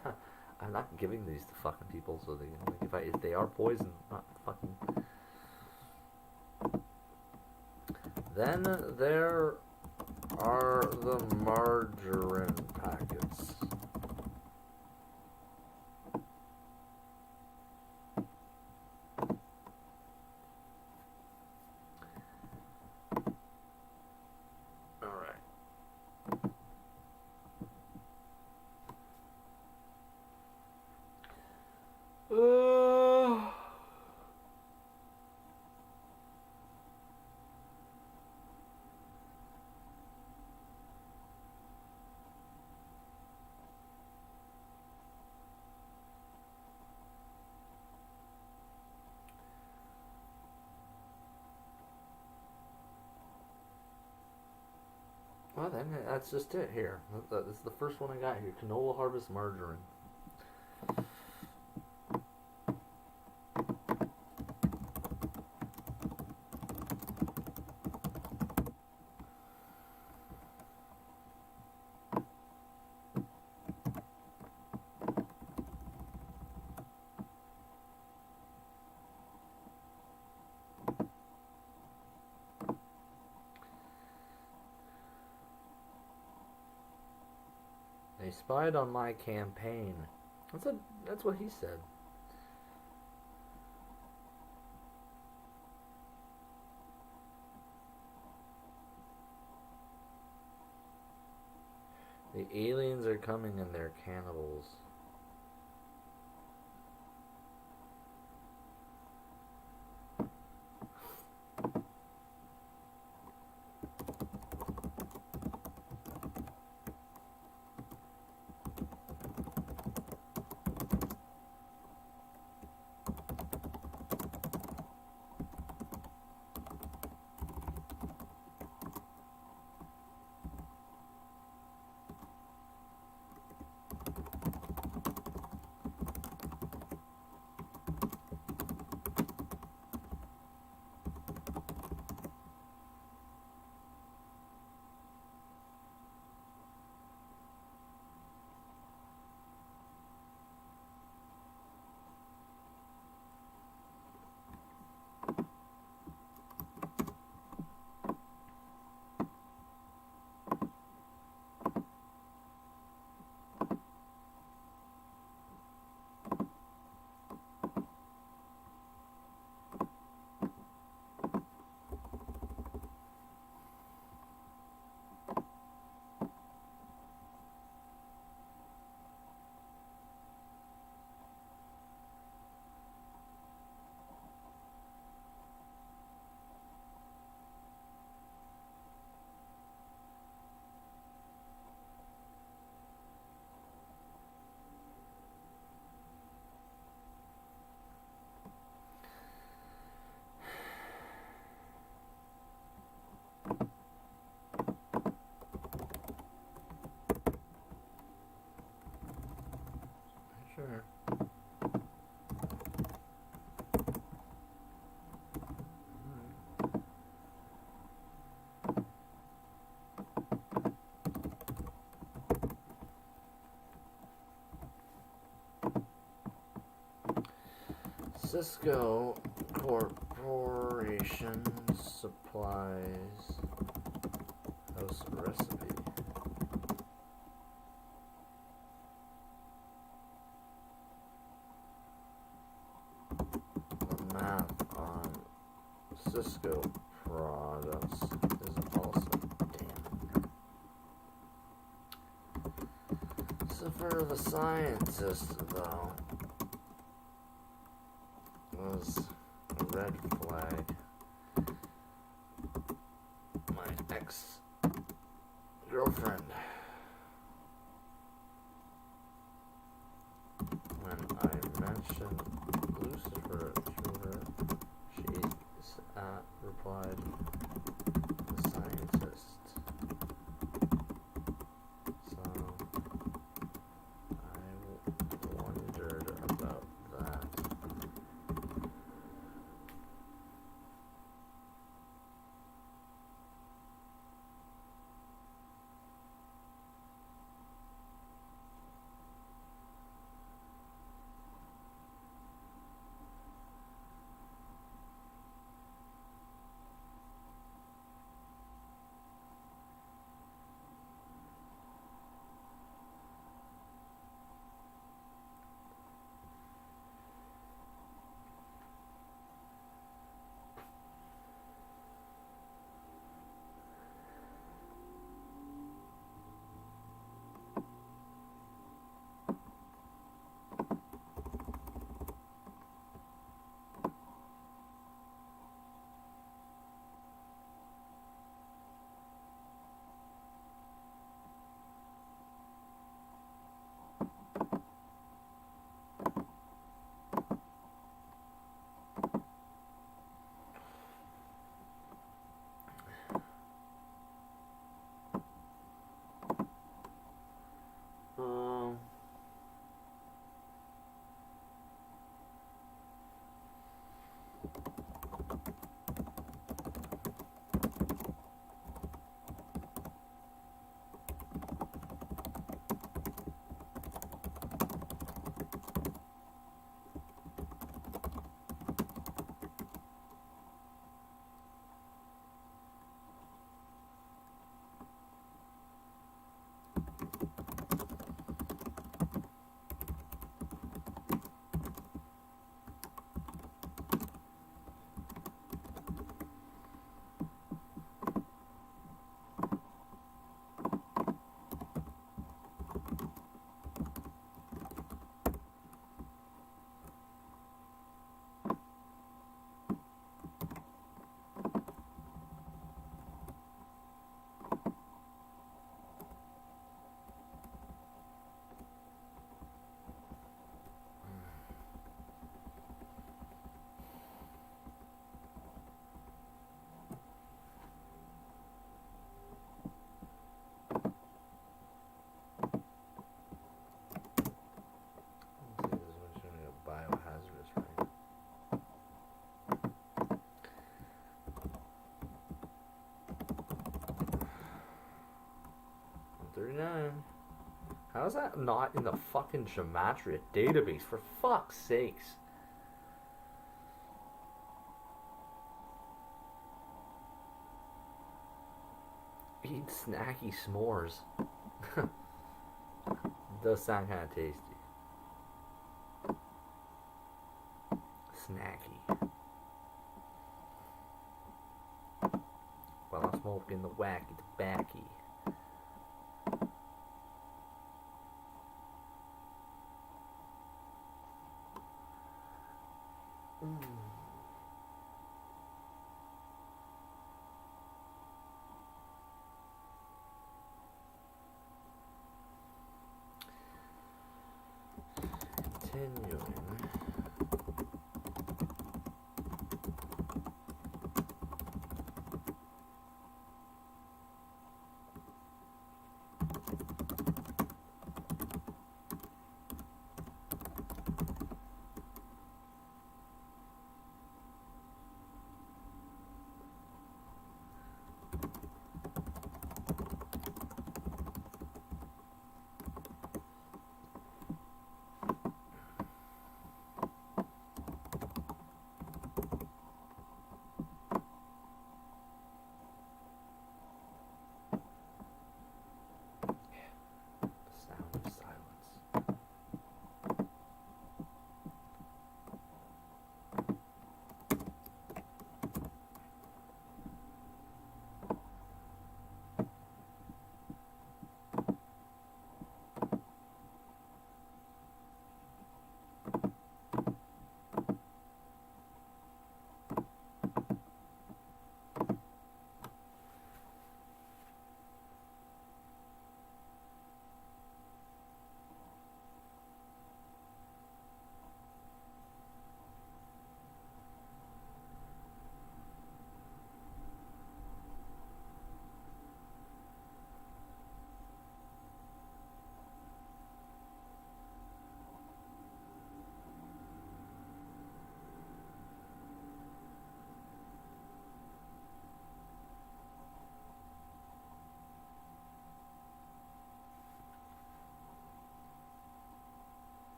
I'm not giving these to fucking people. So they, like, if they are poison, not fucking. Then there are the margarine packets. Well then, that's just it here. This is the first one I got here. Canola Harvest Margarine. spied on my campaign. That's what he said. The aliens are coming and they're cannibals. Sure. Cisco Corporation supplies house recipe. The map on Cisco products is also damn. So for the scientist, though, was a red flag. My ex-girlfriend, when I mentioned Lucifer to her, she replied, "The scientist." So I wondered about that. How's that not in the fucking Gematria database, for fuck's sakes? Eat snacky s'mores. Does sound kind of tasty. Snacky. While I'm smoking the wacky tobacco. Continuing.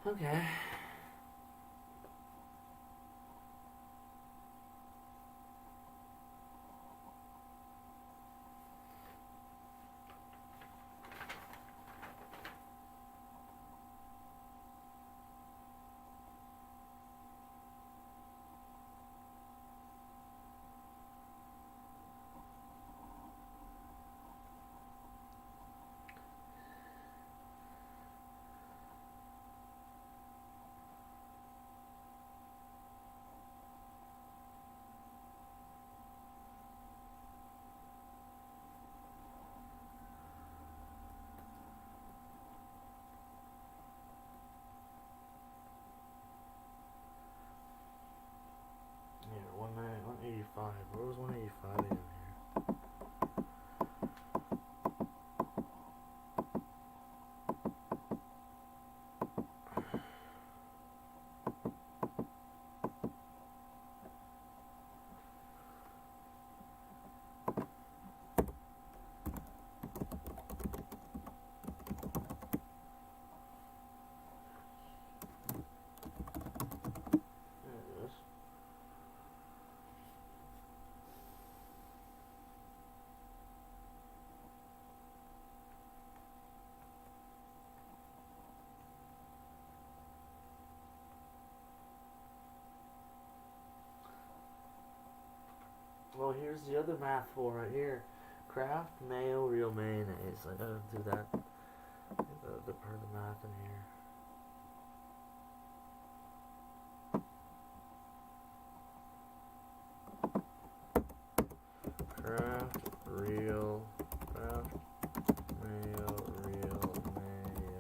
Okay. Here, 185. Where was 185 again here? There it is. Well, here's the other math for right here. Kraft mayo real mayonnaise. I gotta do that. The part of the math in here. Kraft mayo real mayonnaise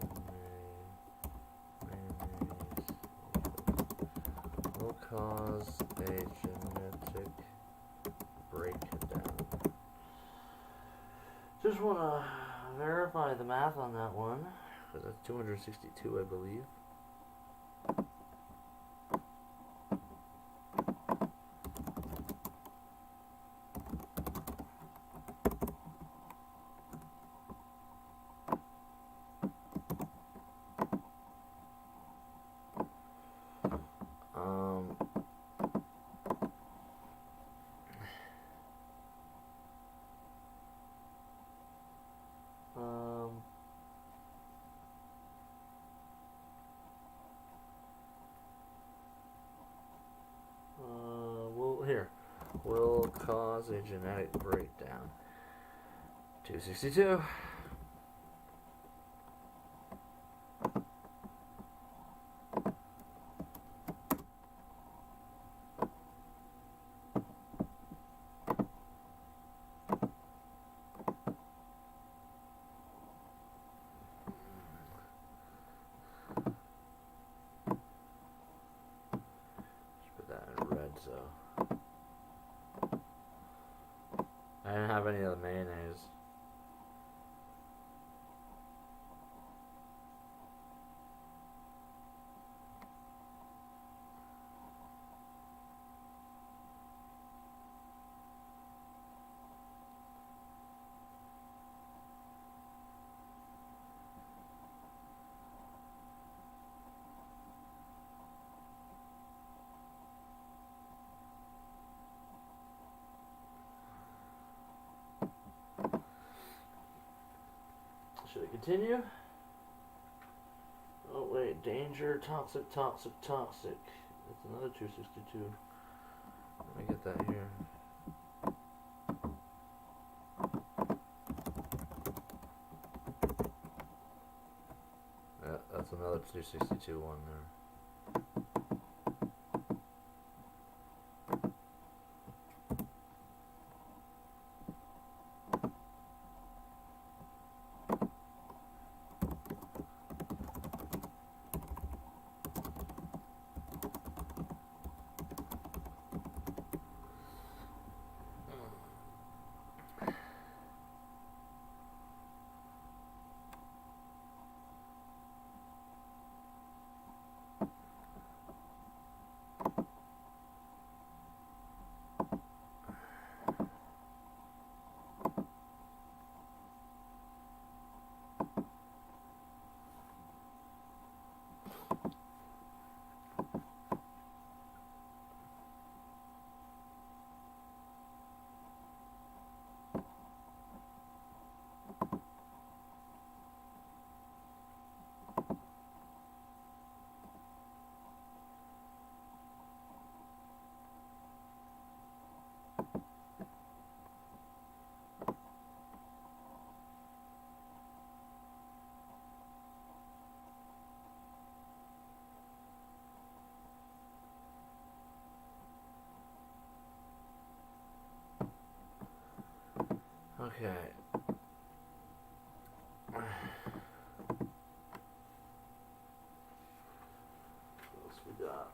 will cause a genetic breakdown. Just want to verify the math on that one, because that's 262, I believe. Here, will cause a genetic breakdown. 262. Just put that in red, so. I didn't have any of the mayonnaise. Should I continue? Oh wait, danger, toxic. That's another 262. Let me get that here. Yeah, that's another 262 one there. Okay. What else we got?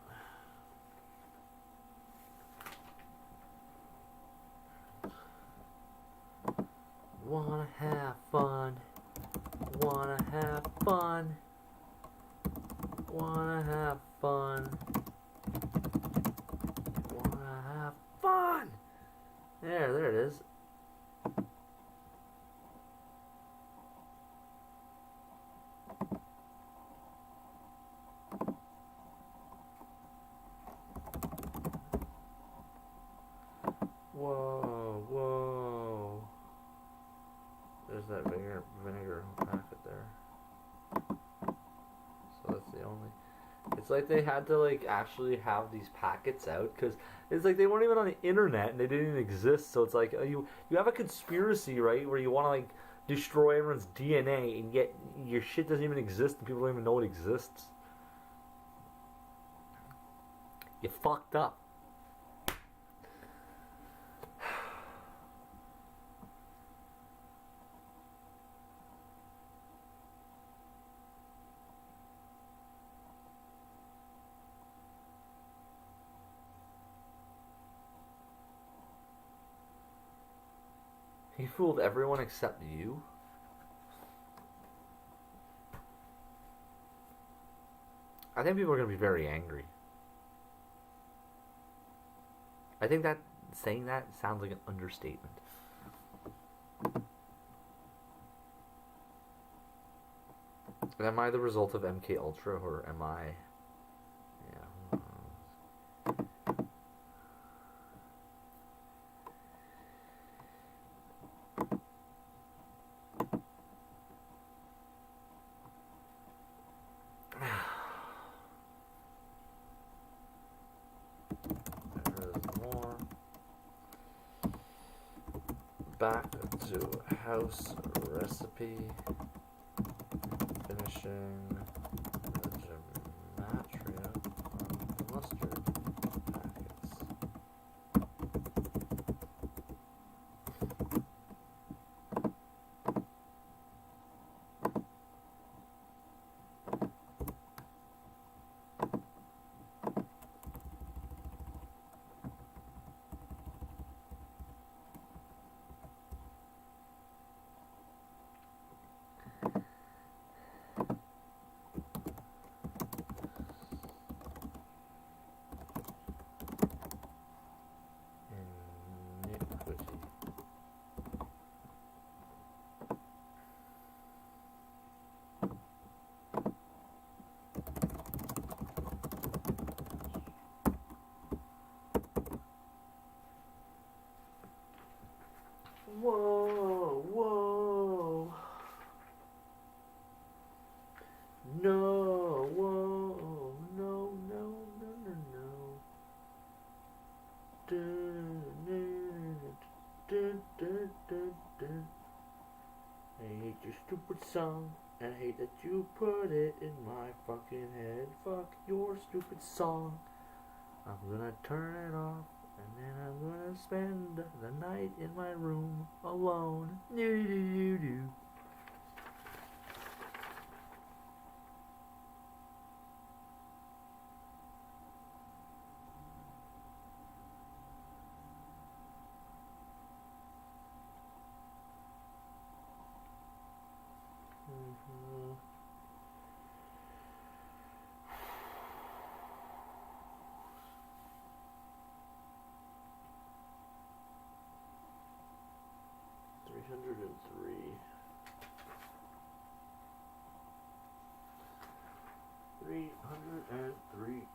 Wanna have fun. Wanna have fun. Wanna have fun. Wanna have fun. There it is. Whoa, whoa. There's that vinegar packet there. So that's the only. It's like they had to like actually have these packets out because it's like they weren't even on the internet and they didn't even exist. So it's like you have a conspiracy, right, where you want to like destroy everyone's DNA and yet your shit doesn't even exist and people don't even know it exists. You fucked up. He fooled everyone except you? I think people are going to be very angry. I think that saying that sounds like an understatement. Am I the result of MK Ultra or am I? Yeah. Back to house recipe, finishing the gematria on the mustard packets. Iniquity. Whoa, whoa. No, whoa, no, no, no, no, no. Dun, dun, dun, dun, dun, dun. I hate your stupid song, and I hate that you put it in my fucking head. Fuck your stupid song. I'm gonna turn it off, and then I'm gonna spend the night in my room alone. Do do do do. Mm-hmm. $303. 303.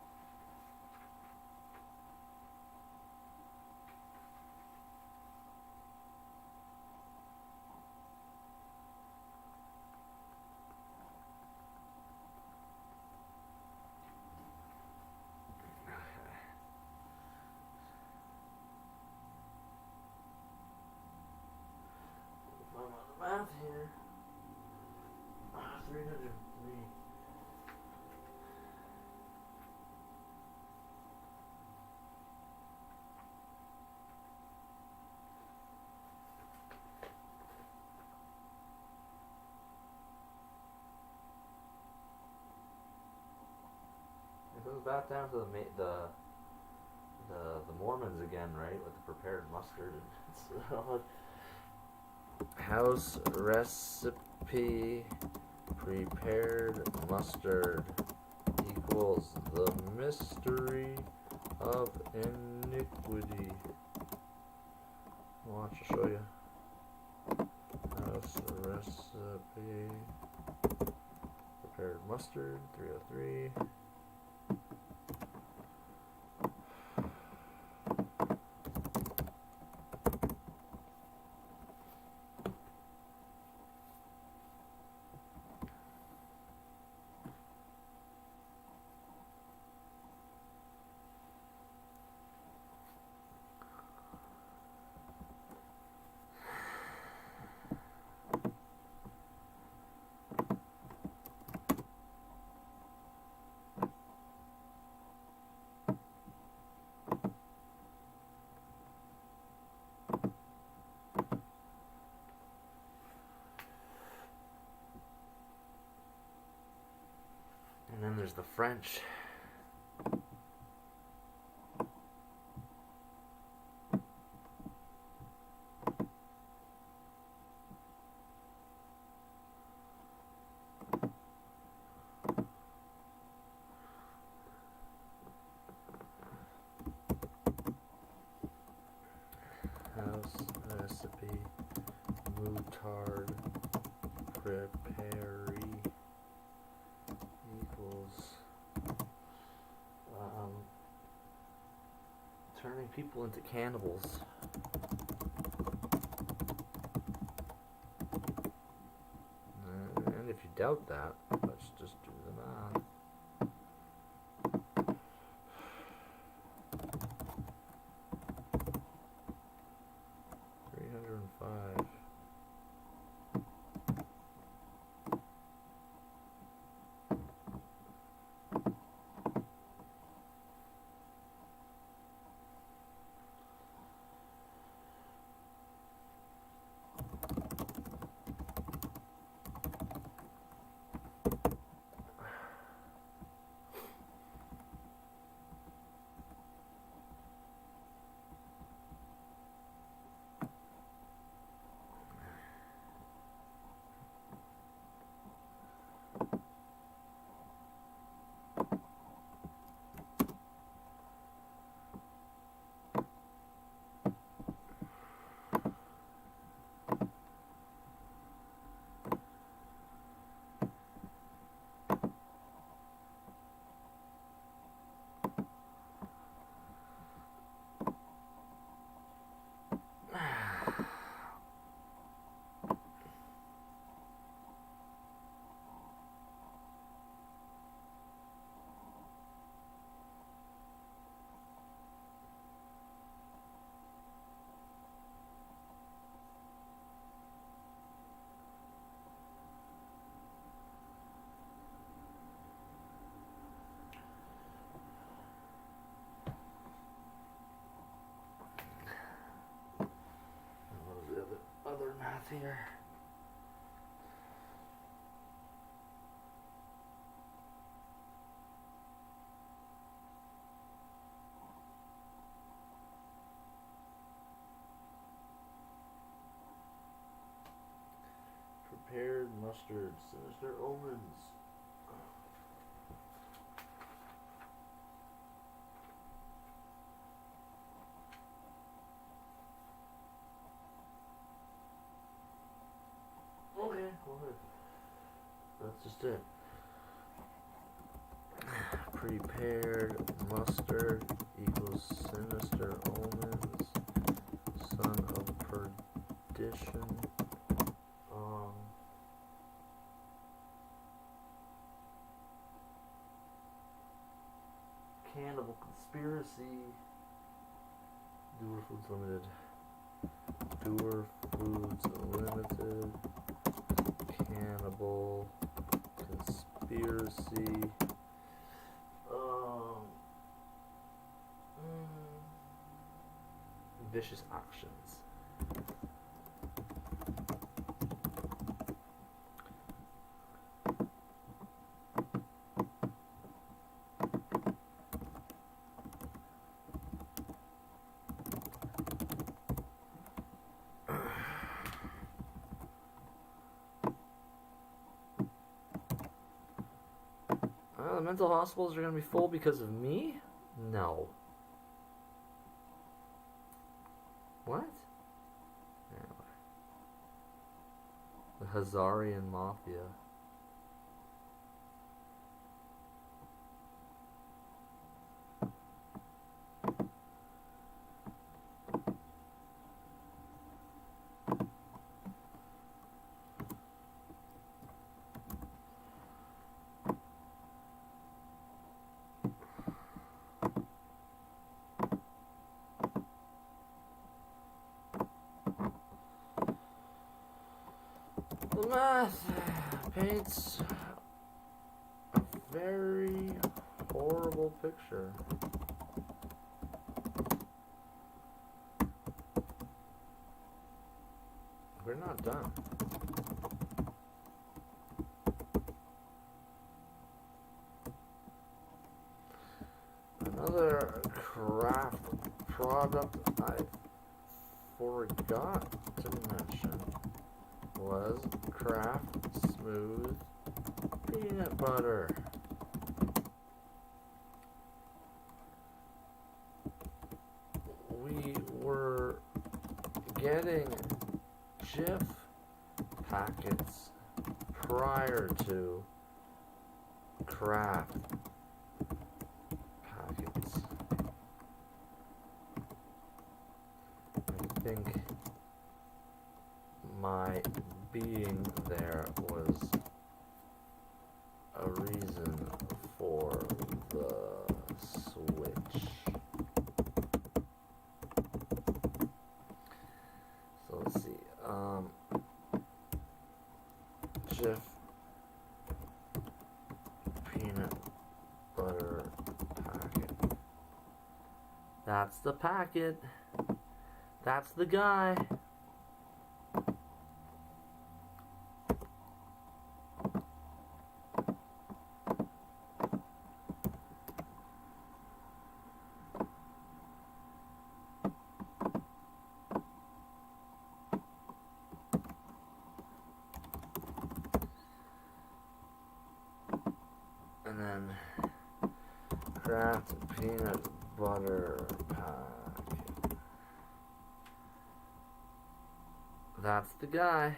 I'm on the math here. 303.
goes back down to the Mormons again, right? With the prepared mustard. House recipe prepared mustard equals the mystery of iniquity. Watch, I'll show you. House recipe prepared mustard 303. And then there's the French. House recipe moutard prepare equals turning people into cannibals. And if you doubt that, let's just do the math. $305. Other math here. Prepared mustard, sinister omens. Okay, well, that's just it. Prepared mustard equals sinister omens, son of perdition. Cannibal conspiracy. Doer Foods Limited. Doer Foods Limited. Cannibal conspiracy. Vicious actions.
The mental hospitals are gonna be full because of me? No. What? Anyway. The Hazarian Mafia. The math paints a very horrible picture. We're not done. Another craft product I forgot to mention was Kraft Smooth Peanut Butter. We were getting Jif packets prior to Kraft packets. I think my being there was a reason for the switch. So let's see. Jif peanut butter packet. That's the packet. That's the guy. And then Kraft peanut butter packet. That's the guy.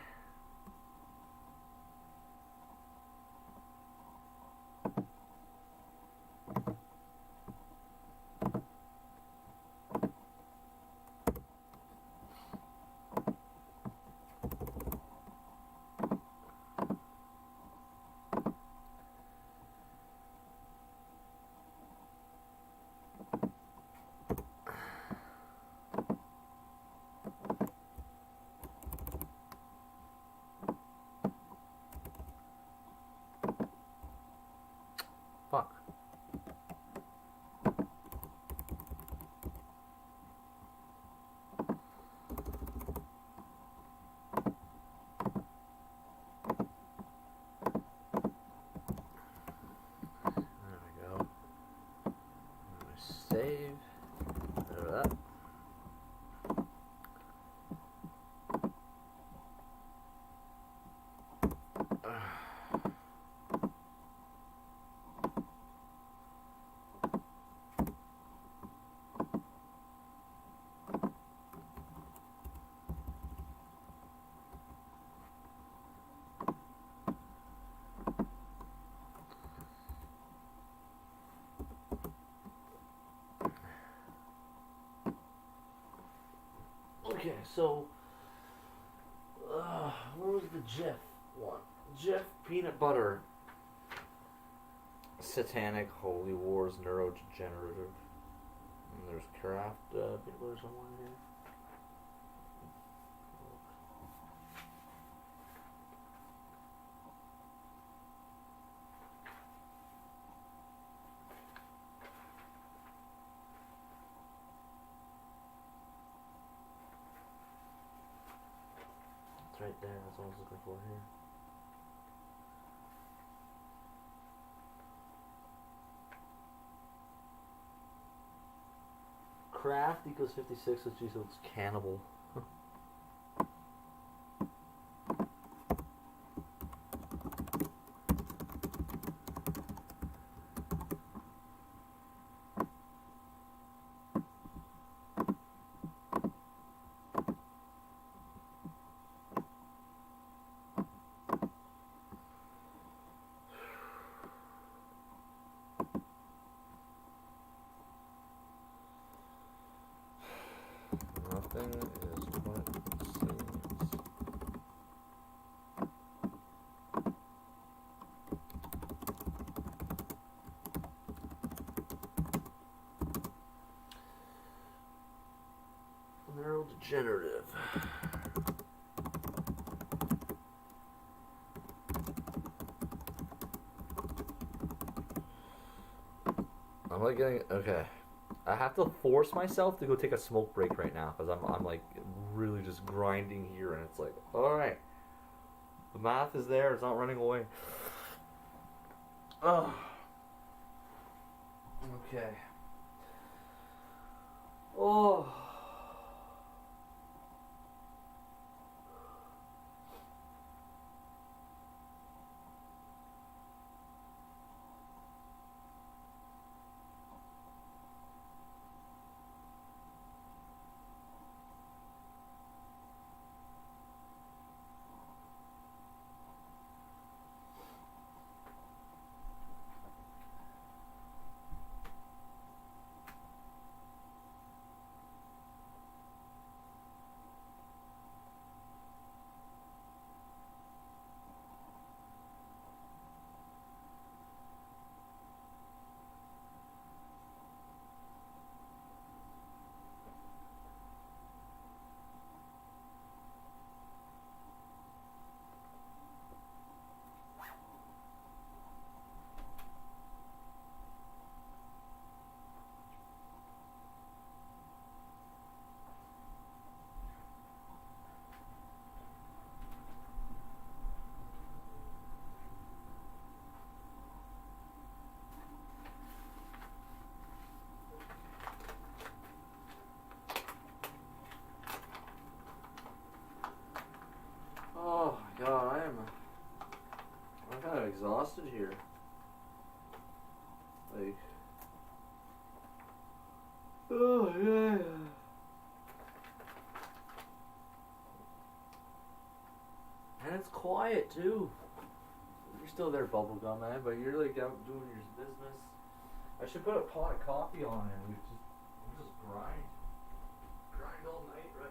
Fuck. There we go. Save. There that. Okay, so where was the Jif one? Jif peanut butter. Satanic Holy Wars neurodegenerative. And there's Kraft peanut butter somewhere in here. It's right there. That's what I was looking for here. Kraft equals 56, so geez, so it's cannibal. Nothing is what it seems. Neurodegenerative. I'm like getting okay. I have to force myself to go take a smoke break right now because I'm like really just grinding here and it's like all right, the math is there. It's not running away. Oh. Okay. Oh. Oh my god, I'm kind of exhausted here. Like, oh yeah. And it's quiet too. You're still there, bubblegum man, but you're like out doing your business. I should put a pot of coffee on and we'll just grind all night, right?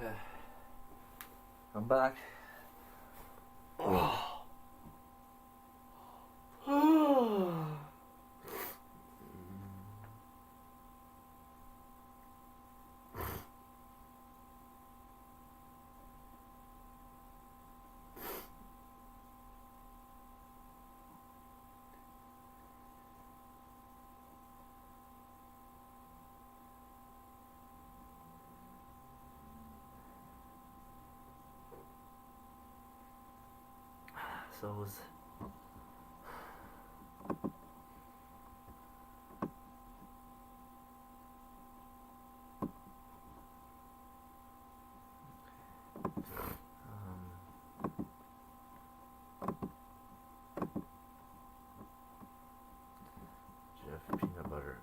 Okay. I'm back. So it was. Jeff Peanut Butter.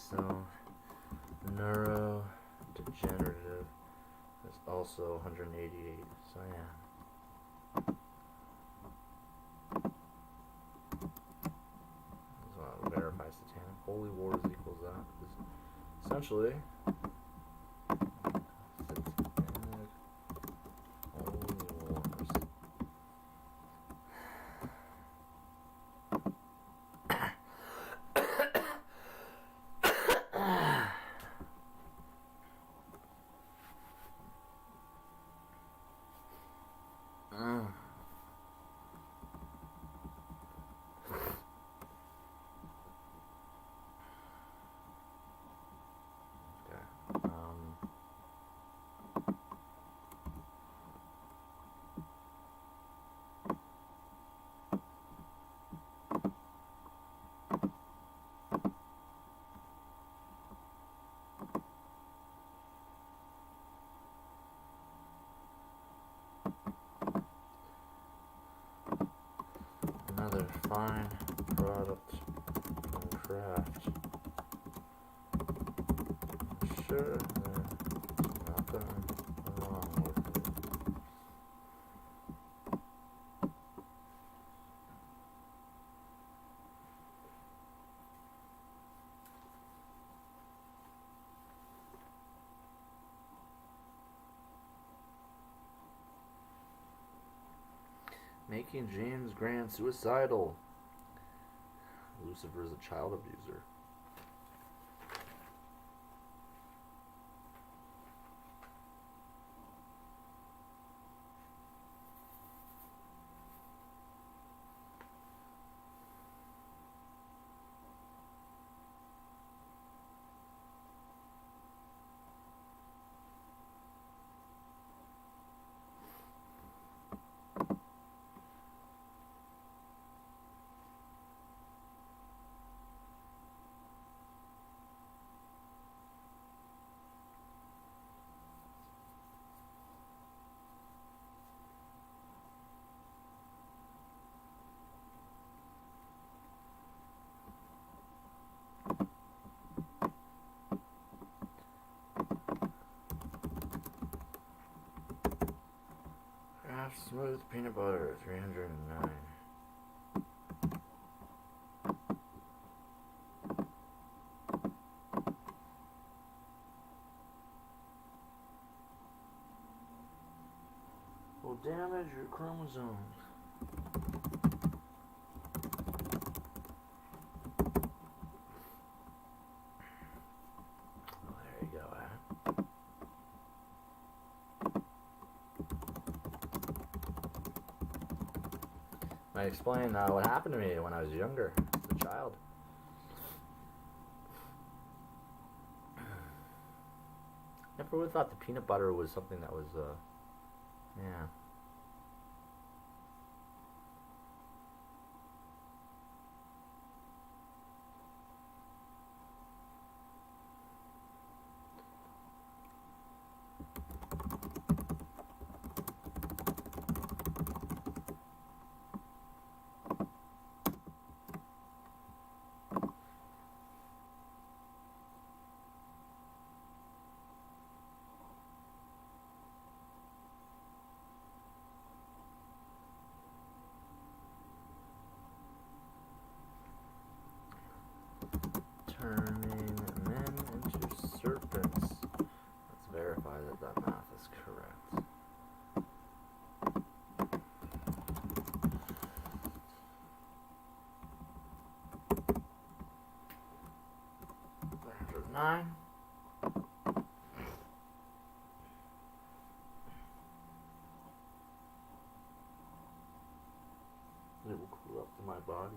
So, neurodegenerative is also 188. So yeah. This one verifies satanic. Holy wars equals that. Essentially, satanic holy wars. Another fine product from craft. Sure, there's nothing wrong with it. Making James Grant suicidal. Lucifer is a child abuser. Smooth peanut butter, 309. Will damage your chromosomes. Oh, there you go, I explain what happened to me when I was younger, as a child. Never would have thought the peanut butter was something that was, yeah. Turning men into serpents. Let's verify that that math is correct. 9. It will cool up to my body.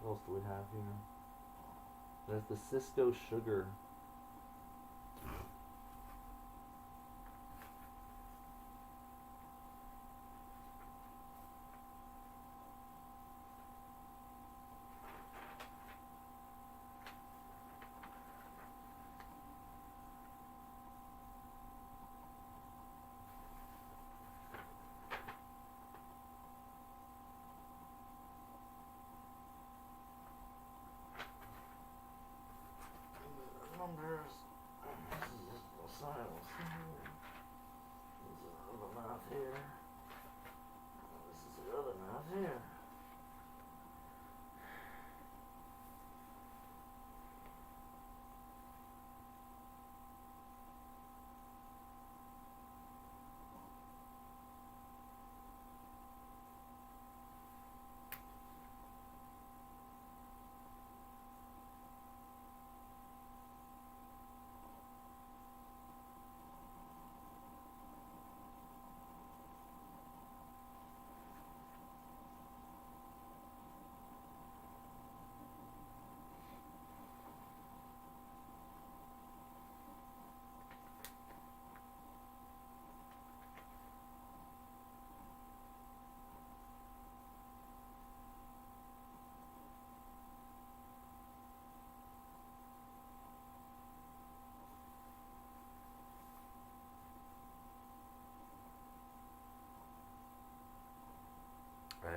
What else do we have here? There's the Cisco sugar.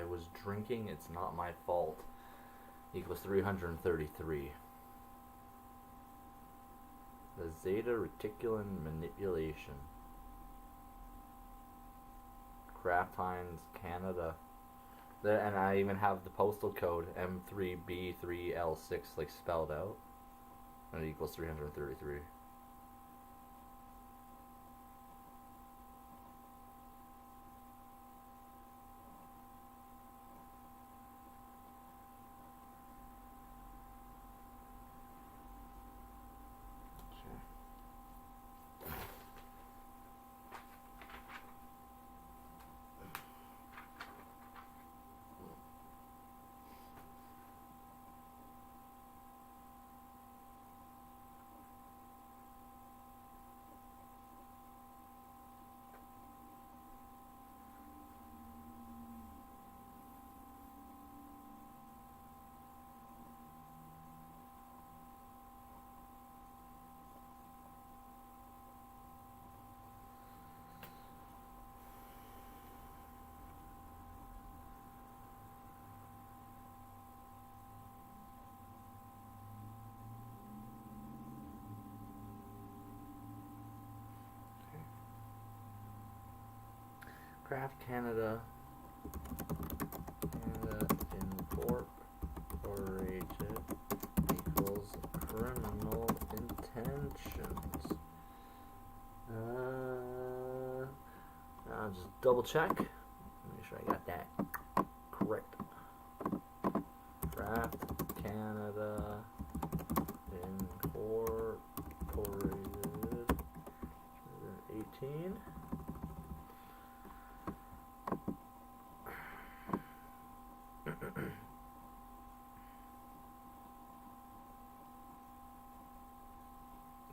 I was drinking. It's not my fault. Equals 333. The zeta reticulin manipulation. Kraft Heinz, Canada. And I even have the postal code M3B3L6 like spelled out. And it equals 333. Kraft Canada Incorporated equals criminal intentions. I'll just double check. Make sure I got that correct. Kraft Canada Incorporated 18.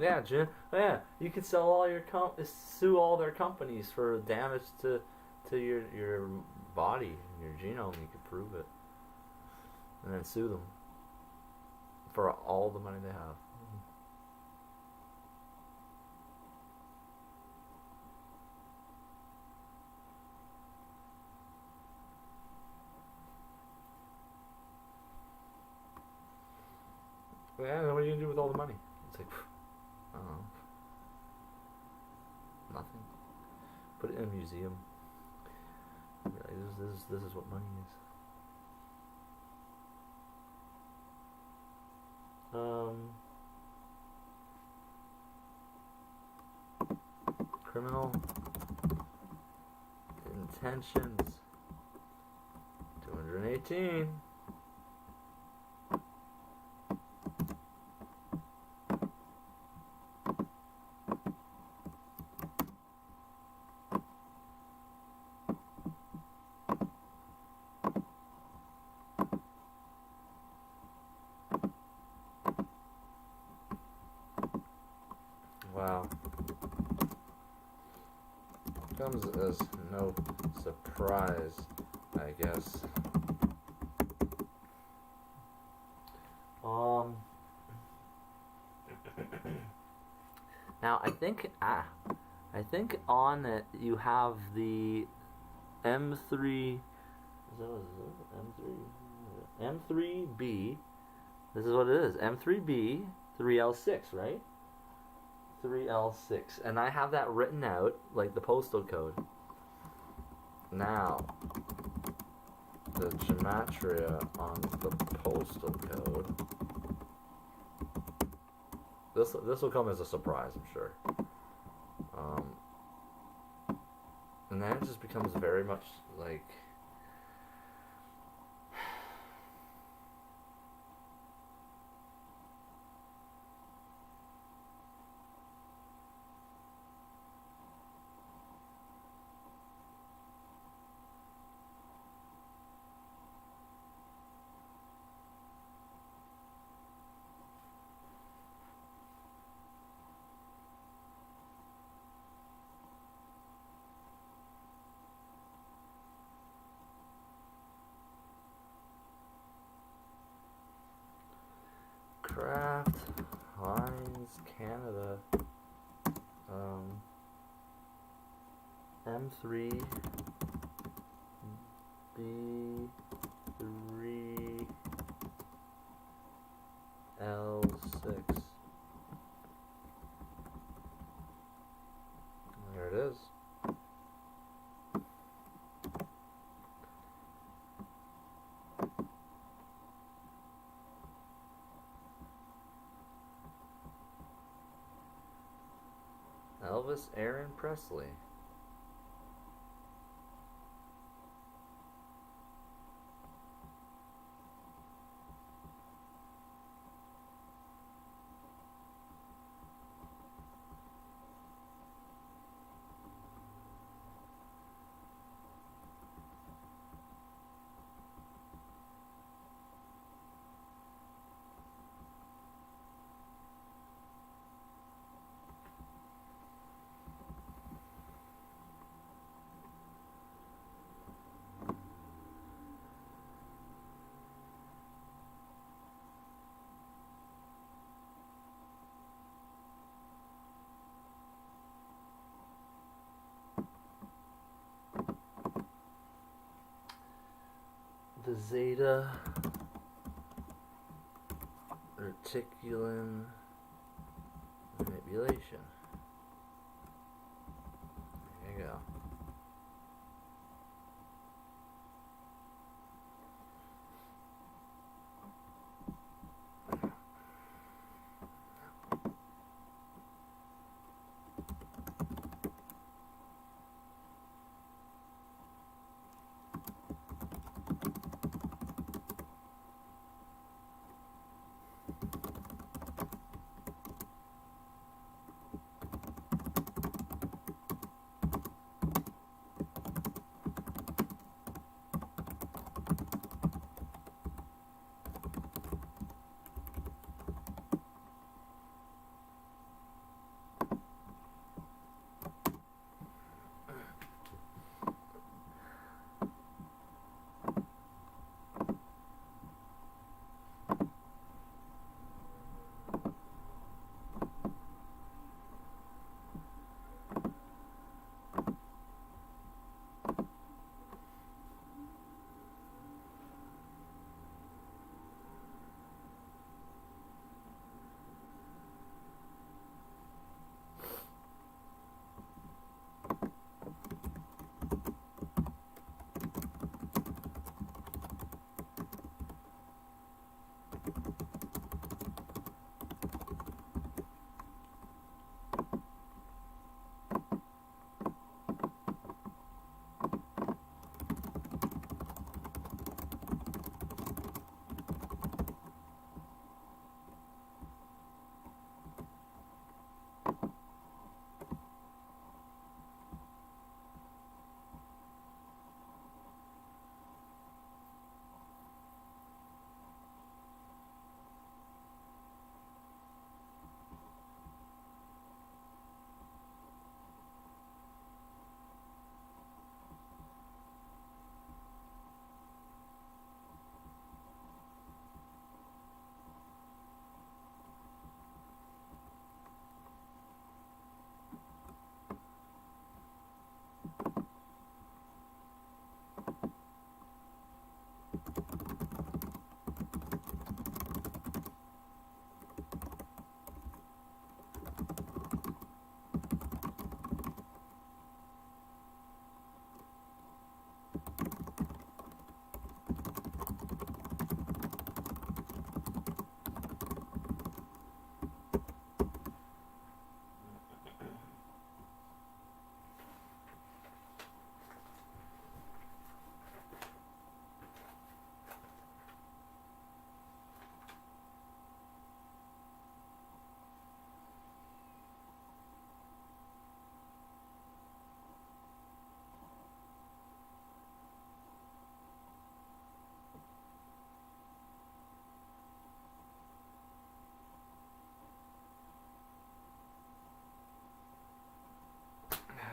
Yeah, Jim. Yeah, you can sell all your sue all their companies for damage to your body, your genome. You can prove it, and then sue them for all the money they have. Yeah, then what are you gonna do with all the money? It's like, I don't know. Nothing. Put it in a museum. Be like, this is what money is. Criminal intentions. 218. Wow. Comes as no surprise, I guess. Now I think on it you have the M3. M3B. This is what it is. M3B 3L6, right? 3L6, and I have that written out like the postal code. Now, the gematria on the postal code. This will come as a surprise, I'm sure. And then it just becomes very much like. Kraft Heinz Canada M3B Elvis Aaron Presley. The zeta reticulum manipulation. There you go.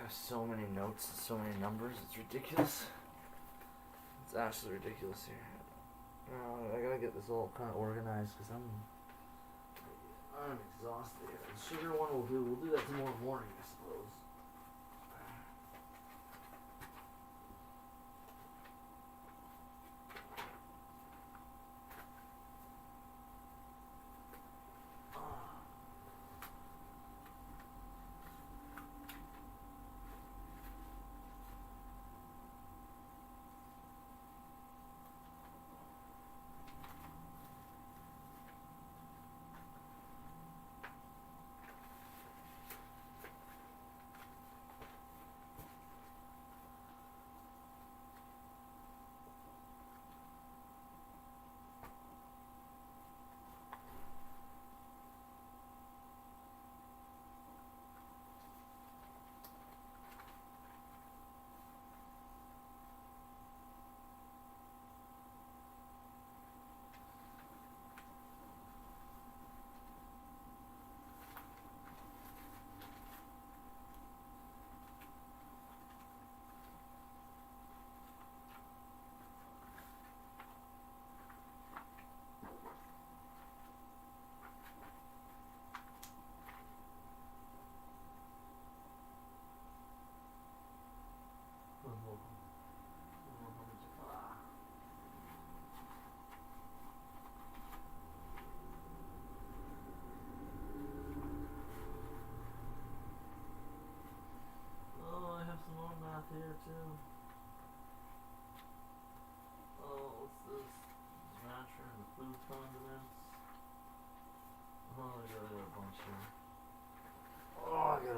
have so many notes, so many numbers. It's ridiculous. It's absolutely ridiculous here. I gotta get this all kind of organized because I'm exhausted. The sugar one will do. We'll do that tomorrow morning, I suppose.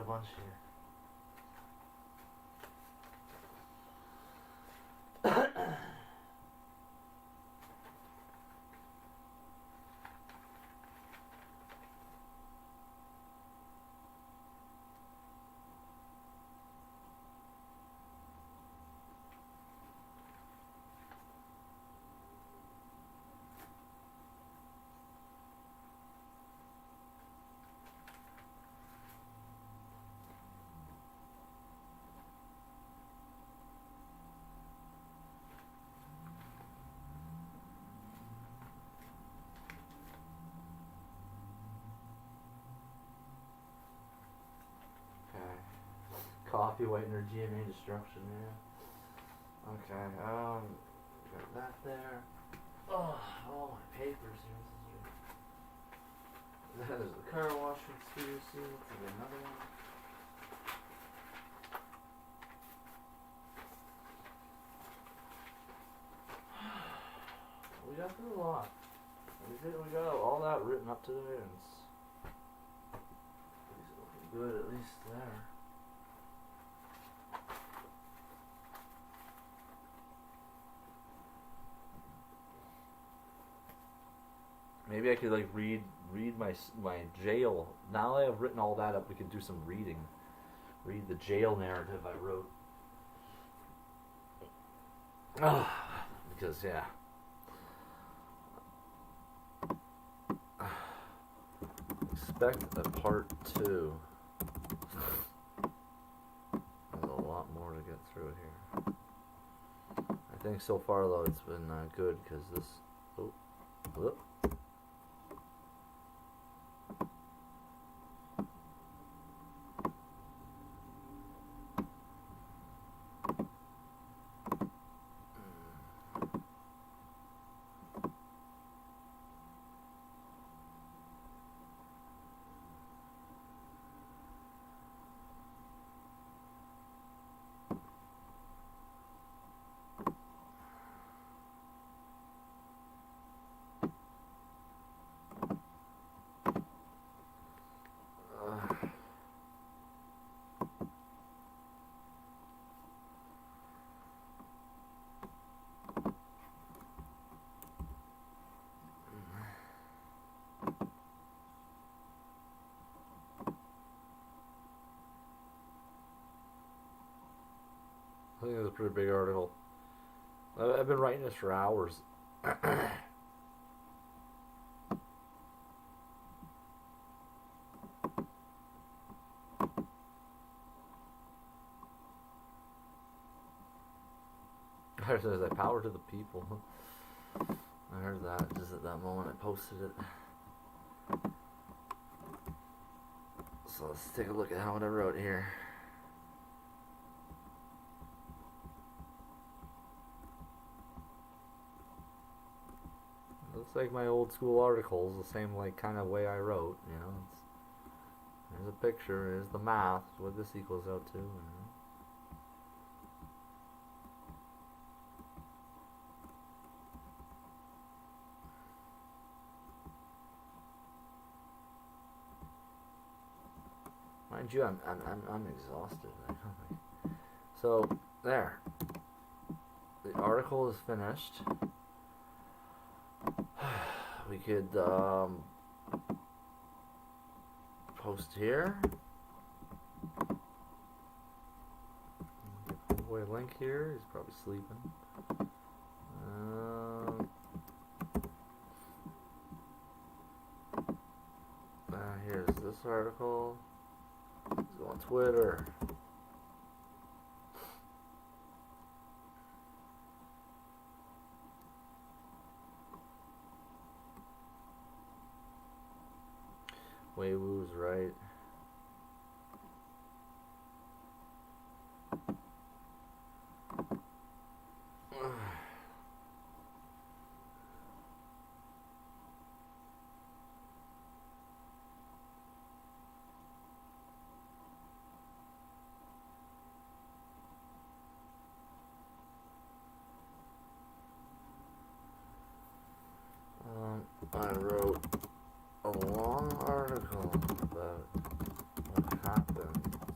bunch here. Copyright or GMA destruction, yeah. Okay, got that there. Oh, all my papers here. There's the car wash conspiracy. Let's get another one. We got through a lot. We got all that written up today, and it's looking good at least there. Maybe I could like read my jail. Now that I've written all that up, we could do some reading. Read the jail narrative I wrote. Because yeah. Expect a part 2. There's a lot more to get through here. I think so far though it's been good because this. Oh, whoop. I think it was a pretty big article. I've been writing this for hours. There's that power to the people. I heard that just at that moment I posted it. So let's take a look at what I wrote here. Looks like my old school articles, the same like kind of way I wrote, you know. There's a picture, there's the math, what this equals out to. You know. Mind you, I'm exhausted. So there, the article is finished. We could post here. Give away a link here. He's probably sleeping. Here's this article. Let's go on Twitter. Weiwu's right. I wrote a long article about what happened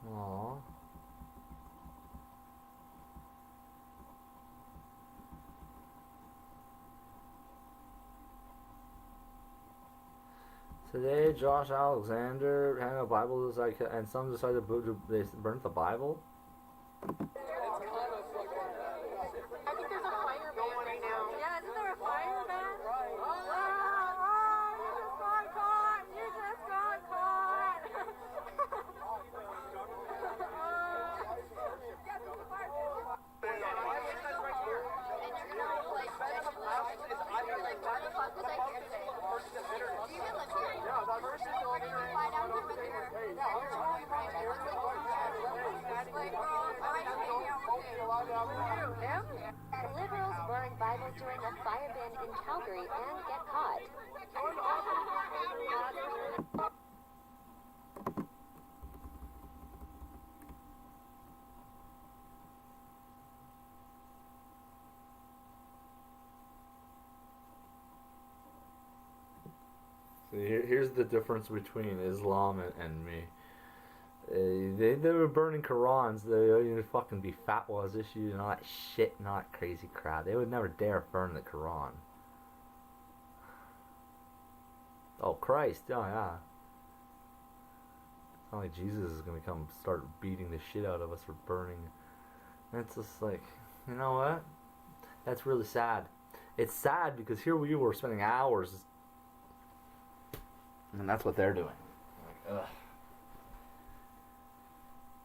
Aww. Today, Josh Alexander handed a Bible and some decided they burnt the Bible.
I think there's a fire ban right now. Yeah, isn't there a fire ban? You just got caught! You just got caught!
Liberals burn Bibles during a fire ban in Calgary and get caught.
See, here's the difference between Islam and me. They were burning Qurans. They fucking be fatwas issued and all that shit and all that crazy crap. They would never dare burn the Quran. Oh Christ! Oh yeah. It's not like Jesus is gonna come start beating the shit out of us for burning. And it's just like, you know what? That's really sad. It's sad because here we were spending hours, and that's what they're doing. Like, ugh.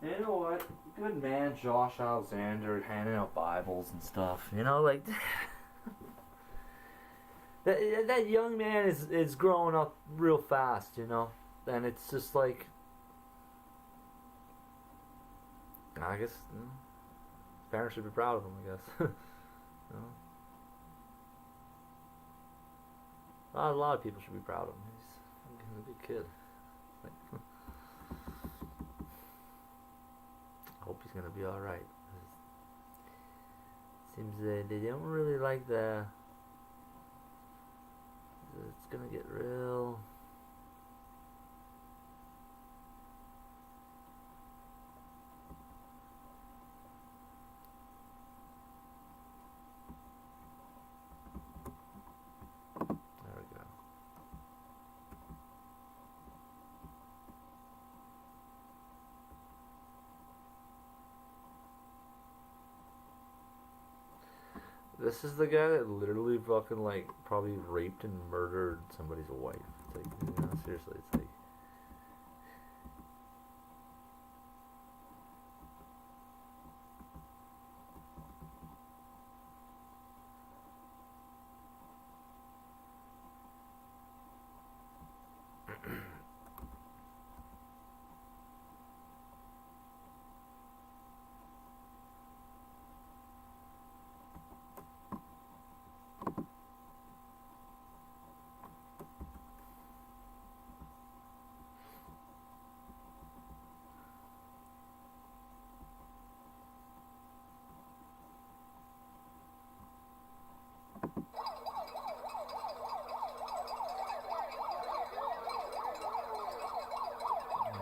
You know what? Good man, Josh Alexander, handing out Bibles and stuff. You know, like that young man is growing up real fast. You know, and it's just like, I guess parents should be proud of him. I guess. You know? A lot of people should be proud of him. He's a good kid. Like, I hope he's gonna be all right. Seems they don't really like the. It's gonna get real. There we go. This is the guy that literally fucking like probably raped and murdered somebody's wife. It's like, you know, seriously, it's like.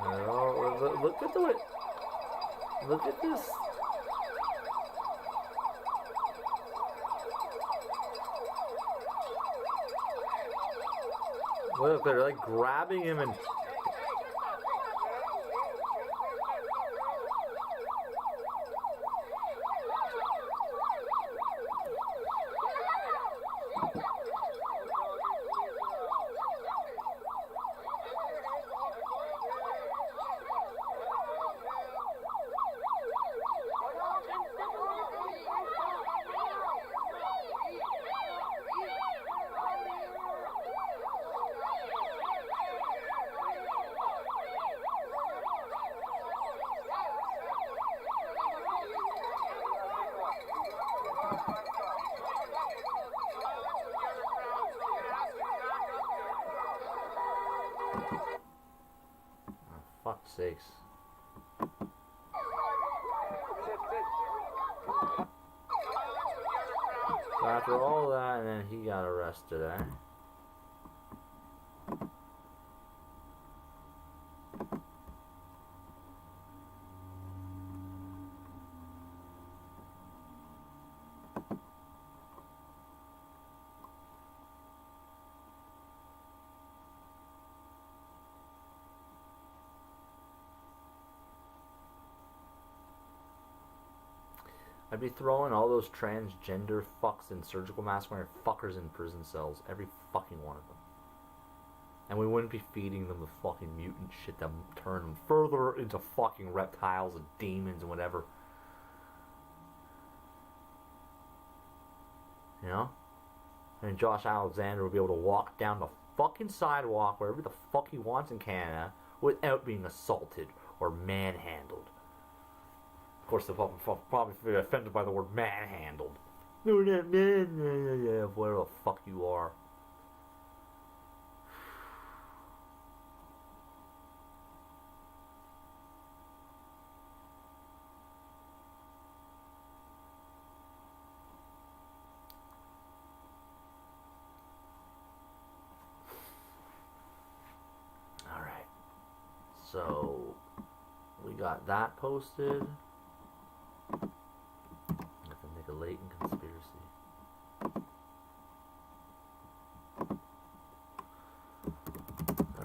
No, look at the way. Look at this. Look, they're like grabbing him and. Fuck's sakes. So after all that, and then he got arrested, eh? I'd be throwing all those transgender fucks and surgical mask wearing fuckers in prison cells. Every fucking one of them. And we wouldn't be feeding them the fucking mutant shit that turn them further into fucking reptiles and demons and whatever. You know? And Josh Alexander would be able to walk down the fucking sidewalk wherever the fuck he wants in Canada without being assaulted or manhandled. Of course, they'll probably be offended by the word manhandled. No, we're not man. Yeah, whatever the fuck you are. Alright. So, we got that posted. That's a Nicolaton conspiracy. A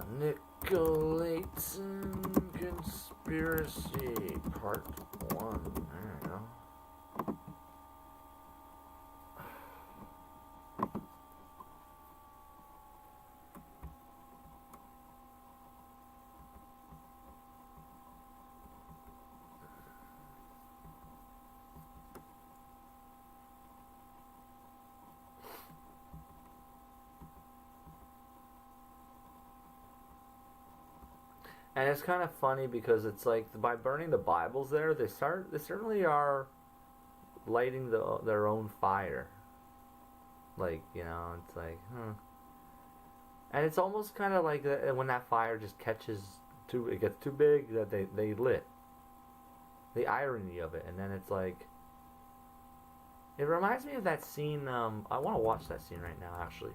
Nicolaton conspiracy, part 1. There you go. And it's kind of funny because it's like by burning the Bibles there, they certainly are lighting their own fire. Like, you know, it's like, And it's almost kind of like when that fire just it gets too big that they lit. The irony of it, and then it's like, it reminds me of that scene. I want to watch that scene right now, actually.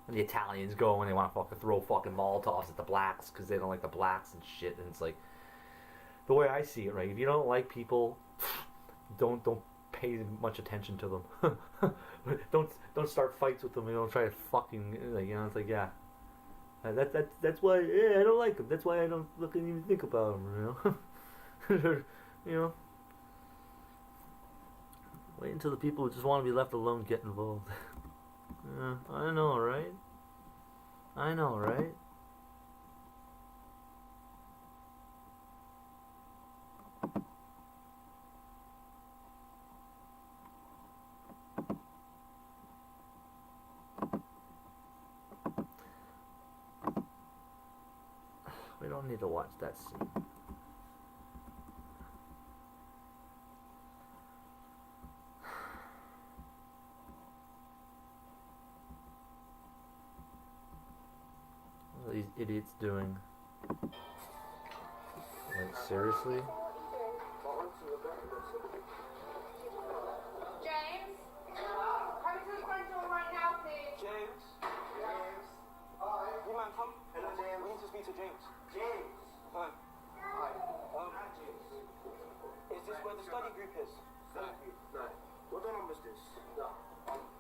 And the Italians go and they want to fucking throw fucking Molotovs at the blacks because they don't like the blacks and shit. And it's like, the way I see it, right? If you don't like people, don't pay much attention to them. don't start fights with them. You don't try to fucking, you know. It's like, yeah, that's why I don't like them. That's why I don't even think about them. You know, you know. Wait until the people who just want to be left alone get involved. I know, right? I know, right? We don't need to watch that scene. What are these idiots doing? Like, seriously?
James? Come to the front door right now, please.
James? James? Hi. You man, come. Hello, James. We need to speak to James. James? Hi. Hi. James. Is this where the study group is? Study group? No. What number is this? No. Study group?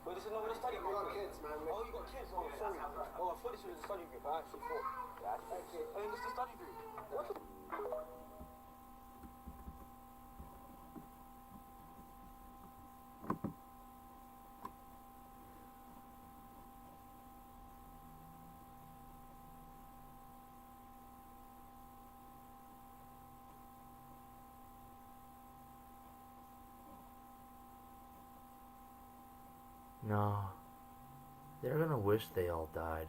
Wait, this is not where the study group is? You got kids, man. Oh, you got kids? Oh, sorry. Oh, I thought this was the study group. I actually thought. Yeah, okay. Oh, this is the study group. What the...
No. They're gonna wish they all died.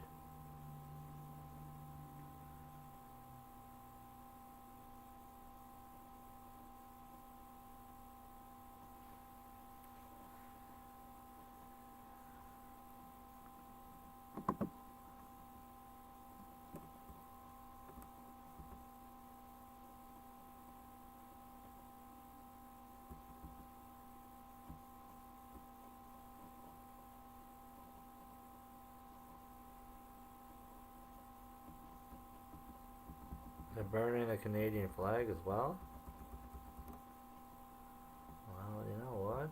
They're burning a Canadian flag as well? Well, you know what?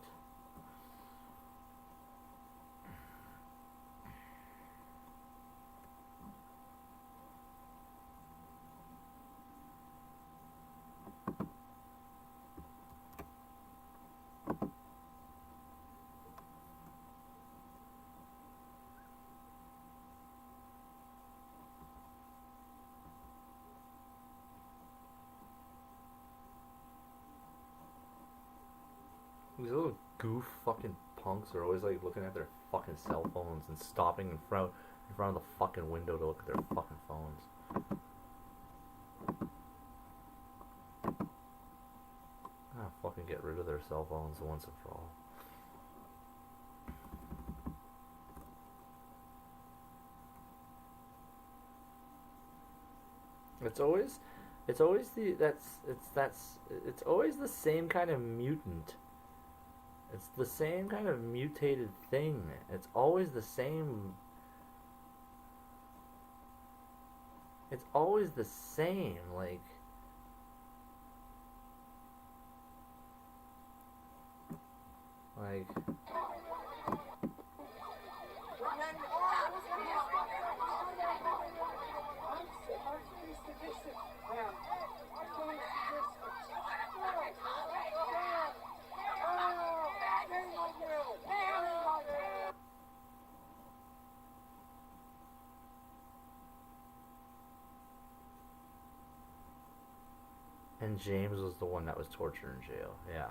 goof fucking punks are always like looking at their fucking cell phones and stopping in front of the fucking window to look at their fucking phones. Ah, fucking get rid of their cell phones once and for all. It's always the same kind of mutant. It's the same kind of mutated thing. It's always the same. It's always the same, like. And James was the one that was tortured in jail. Yeah.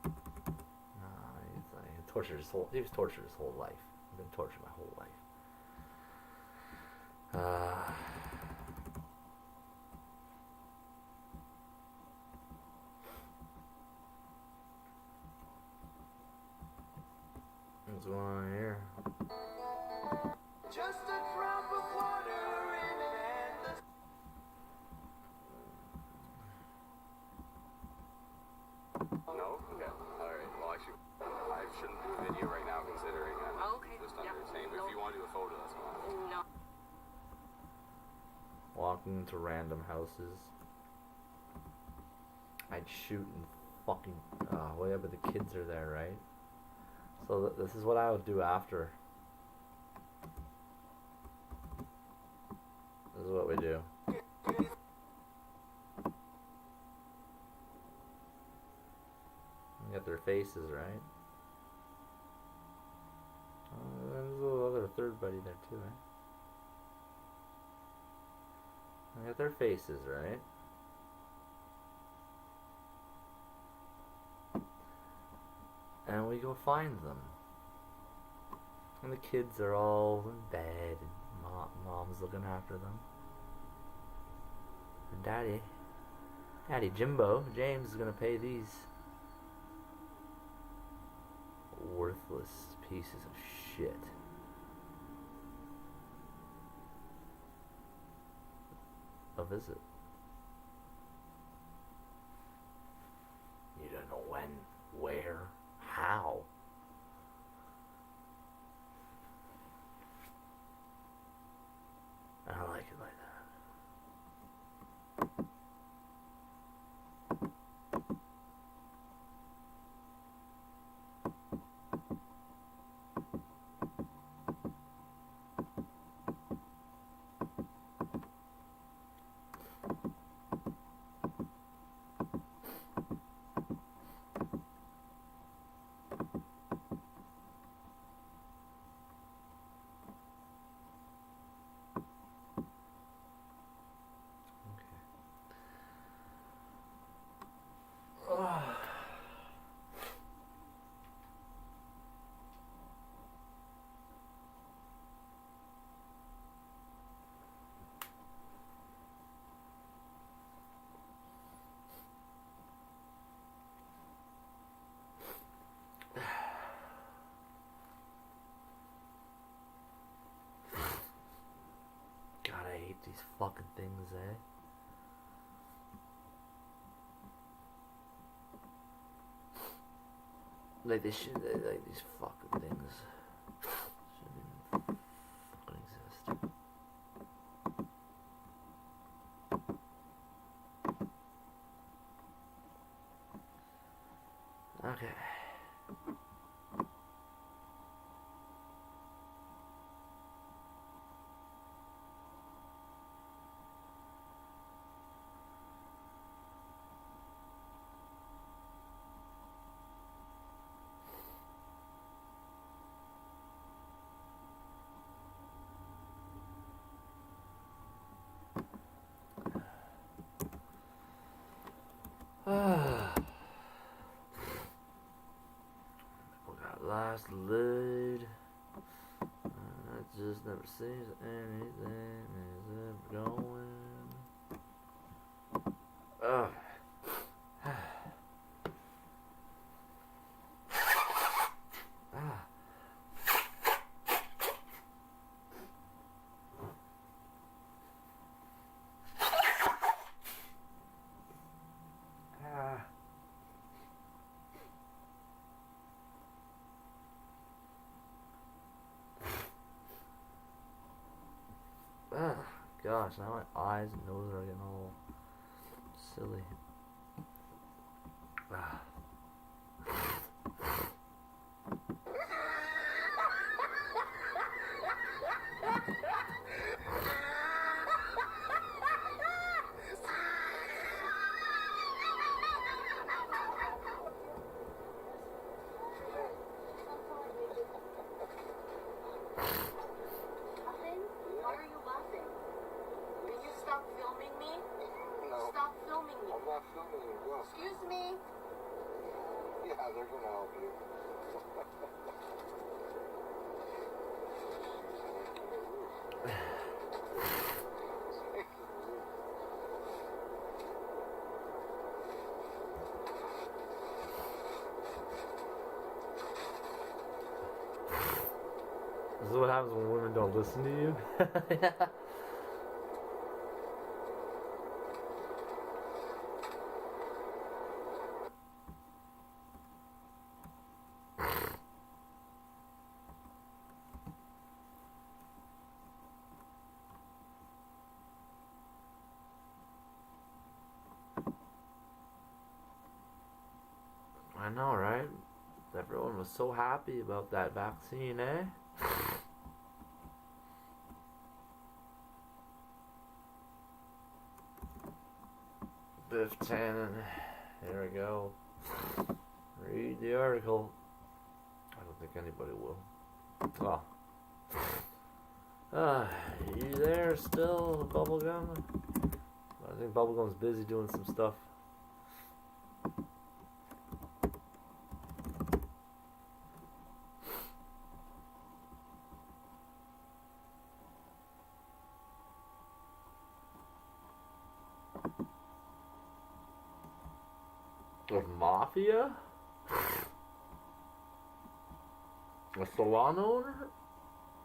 He's like tortured his whole. He was tortured his whole life. I've been tortured my whole life. What's going on here?
Just a drop of water in an endless.
No? Okay. Alright. Well, actually, I shouldn't do a video right now considering I'm just under the same. If you want to do a photo, that's fine.
No.
Walking into random houses. I'd shoot and fucking. Well, yeah, but the kids are there, right? So this is what I would do after. This is what we do. You got their faces, right? There's a little other third buddy there too, right? You got their faces, right? And we go find them. And the kids are all in bed, and mom's looking after them. And Daddy Jimbo, James is gonna pay these worthless pieces of shit a visit. You don't know when, where, how. I like it like that. God, I hate these fucking things, eh? Like they should, like these fucking things shouldn't even fucking exist. Okay. Last lead. I just never sees anything is ever going. Ugh. Ah. Ah, gosh, now my eyes and nose are getting all silly. Ah.
Why are you laughing? Will you stop filming me?
No.
Stop filming me.
I'm not filming you. Go.
Excuse me.
Yeah, they're gonna help you.
This is what happens when women don't listen to you. I know, right? Everyone was so happy about that vaccine, eh? Biff Tannen. Here we go. Read the article. I don't think anybody will. Well. You there still, Bubblegum? I think Bubblegum's busy doing some stuff. The Mafia? A salon owner?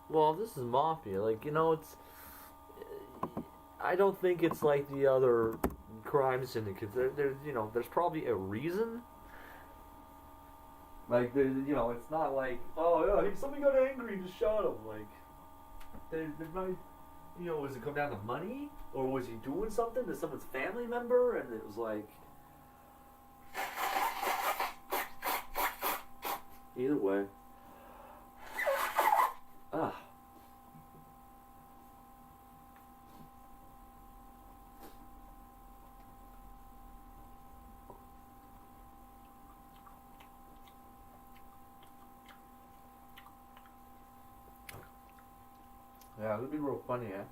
Well, this is Mafia. Like, you know, it's... I don't think it's like the other crime syndicates. There's, you know, there's probably a reason. Like, you know, it's not like, oh, yeah, somebody got angry and just shot him. Like, there might... You know, was it come down to money? Or was he doing something to someone's family member? And it was like... Either way. Ah. Yeah, it would be real funny, eh?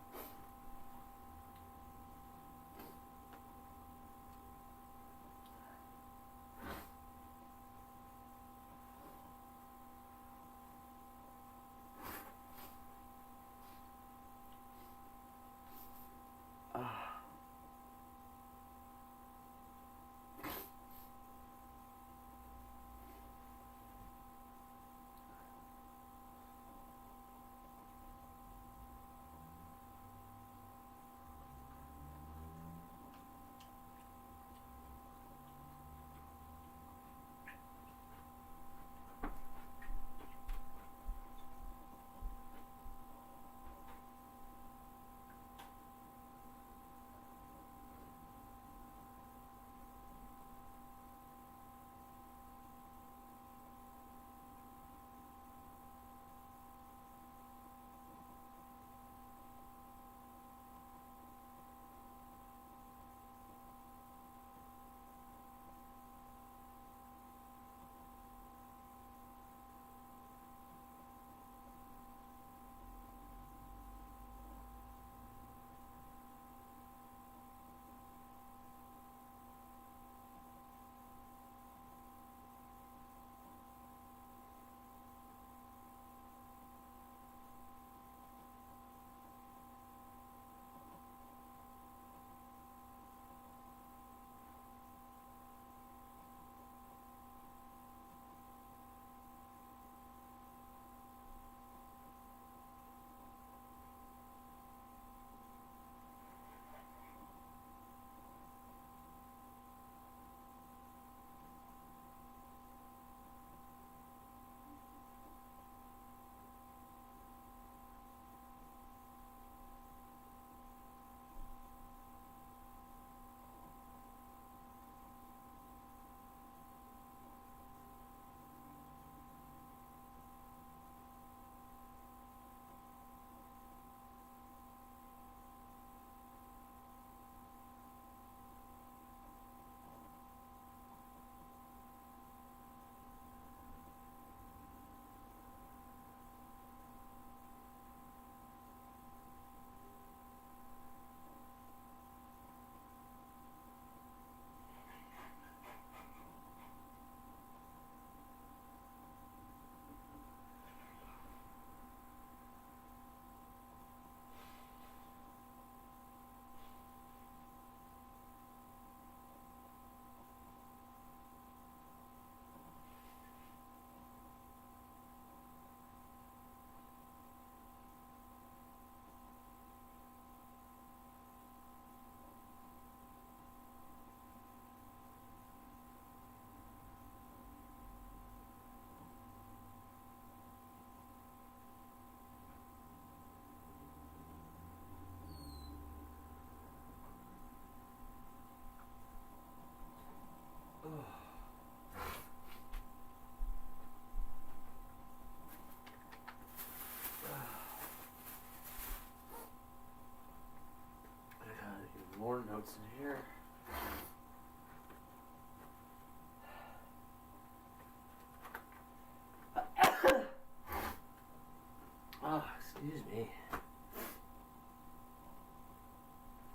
Excuse me.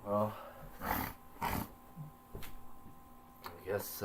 Well, I guess,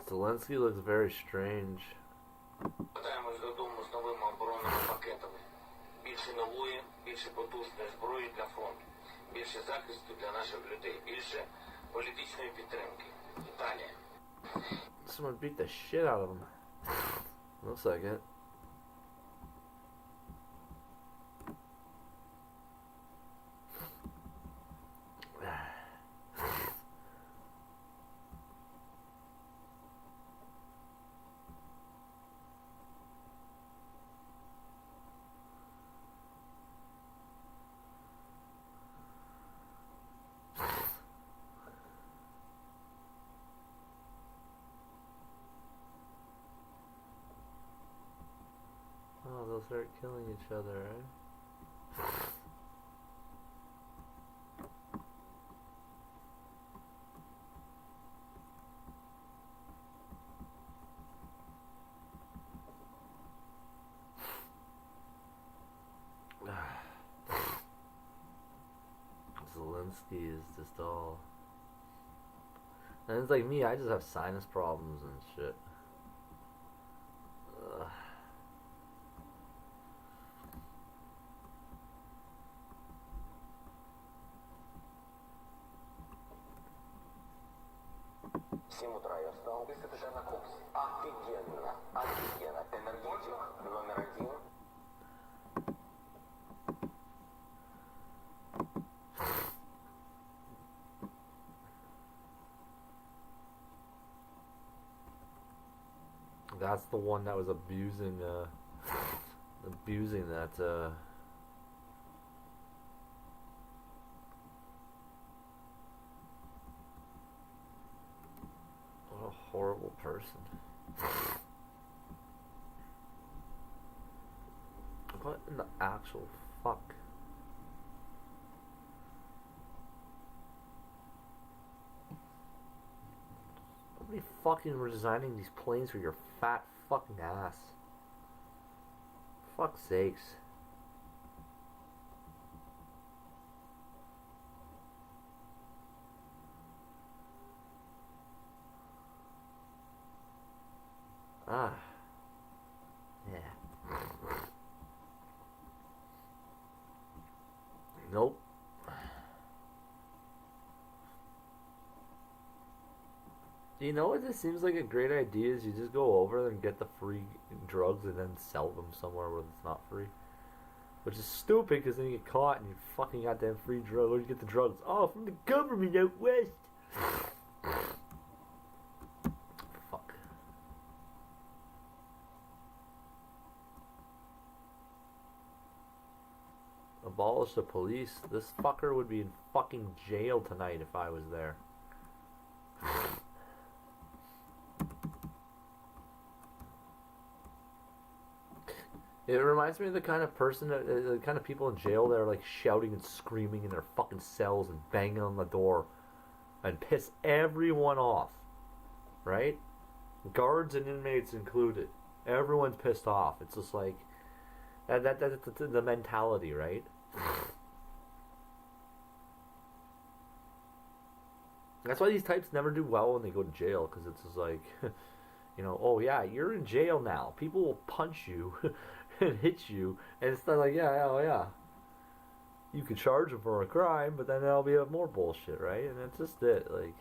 Zelensky looks very strange.
Повертаємось додому з новими оборонними пакетами. Більше нової, більше потужної зброї для фронту, більше захисту для наших людей, більше політичної підтримки. Італія.
Someone beat the shit out of him. Looks like it. Oh, they'll start killing each other, right? Zelensky is just all... And it's like me, I just have sinus problems and shit. Ugh.
В 7 утра я встал. Ты же на коксе. Офигенно. Офигенно. Энергетик номер 1.
That's the one that was abusing that what a horrible person. What in the actual fuck? Nobody fucking resigning these planes for your fat fucking ass. Fuck's sakes. Ah. Yeah. Nope. You know what this seems like a great idea is you just go over and get the free drugs and then sell them somewhere where it's not free. Which is stupid because then you get caught and you fucking goddamn free drugs. Where'd you get the drugs? Oh, from the government out west. Fuck. Abolish the police. This fucker would be in fucking jail tonight if I was there. It reminds me of the kind of person, the kind of people in jail that are like shouting and screaming in their fucking cells and banging on the door and piss everyone off, right? Guards and inmates included. Everyone's pissed off. It's just like that's the mentality, right? That's why these types never do well when they go to jail, because it's just like, you know, oh yeah, you're in jail now. People will punch you and hit you, and it's not like, yeah, oh yeah. you could charge them for a crime, but then that'll be more bullshit, right? And that's just it. Like,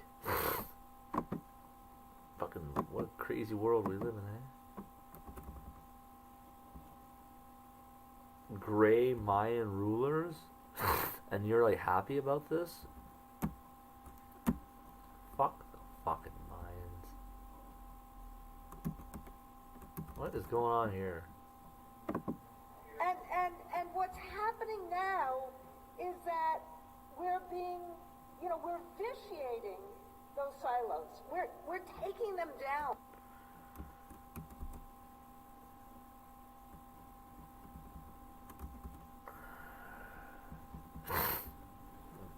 fucking, what a crazy world we live in, eh? Gray Mayan rulers, and you're like happy about this? Fuck the fucking Mayans. What is going on here?
And what's happening now is that we're being, we're vitiating those silos. We're taking them down.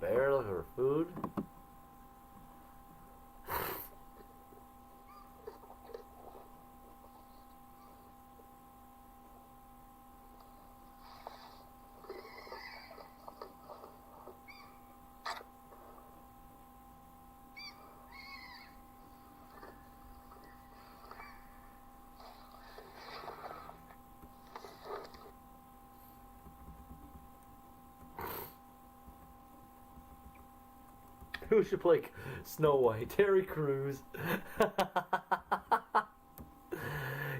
Bear looking for food. Who should play Snow White? Terry Crews.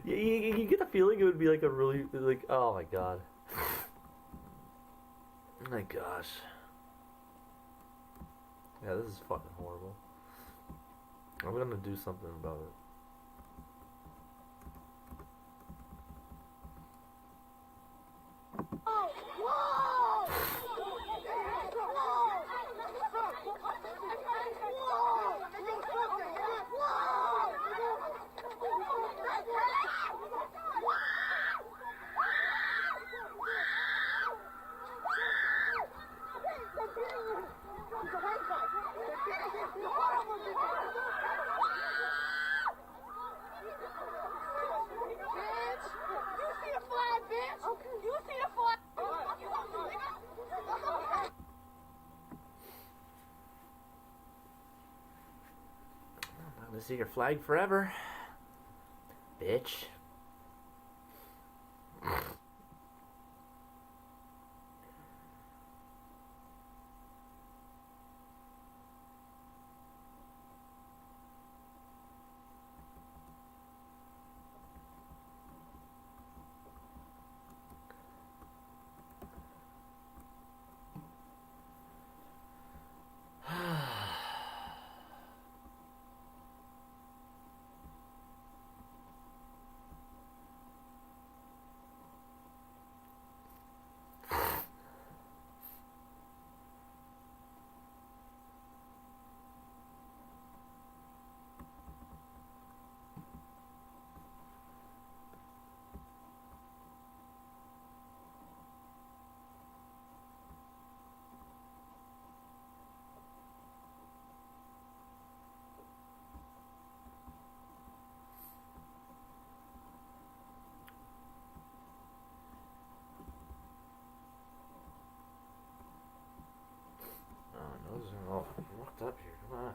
you get the feeling it would be like a really, like, oh my god. Oh my gosh. Yeah, this is fucking horrible. I'm gonna do something about it. I'm gonna see your flag forever, bitch. Those are all locked up here. Come on.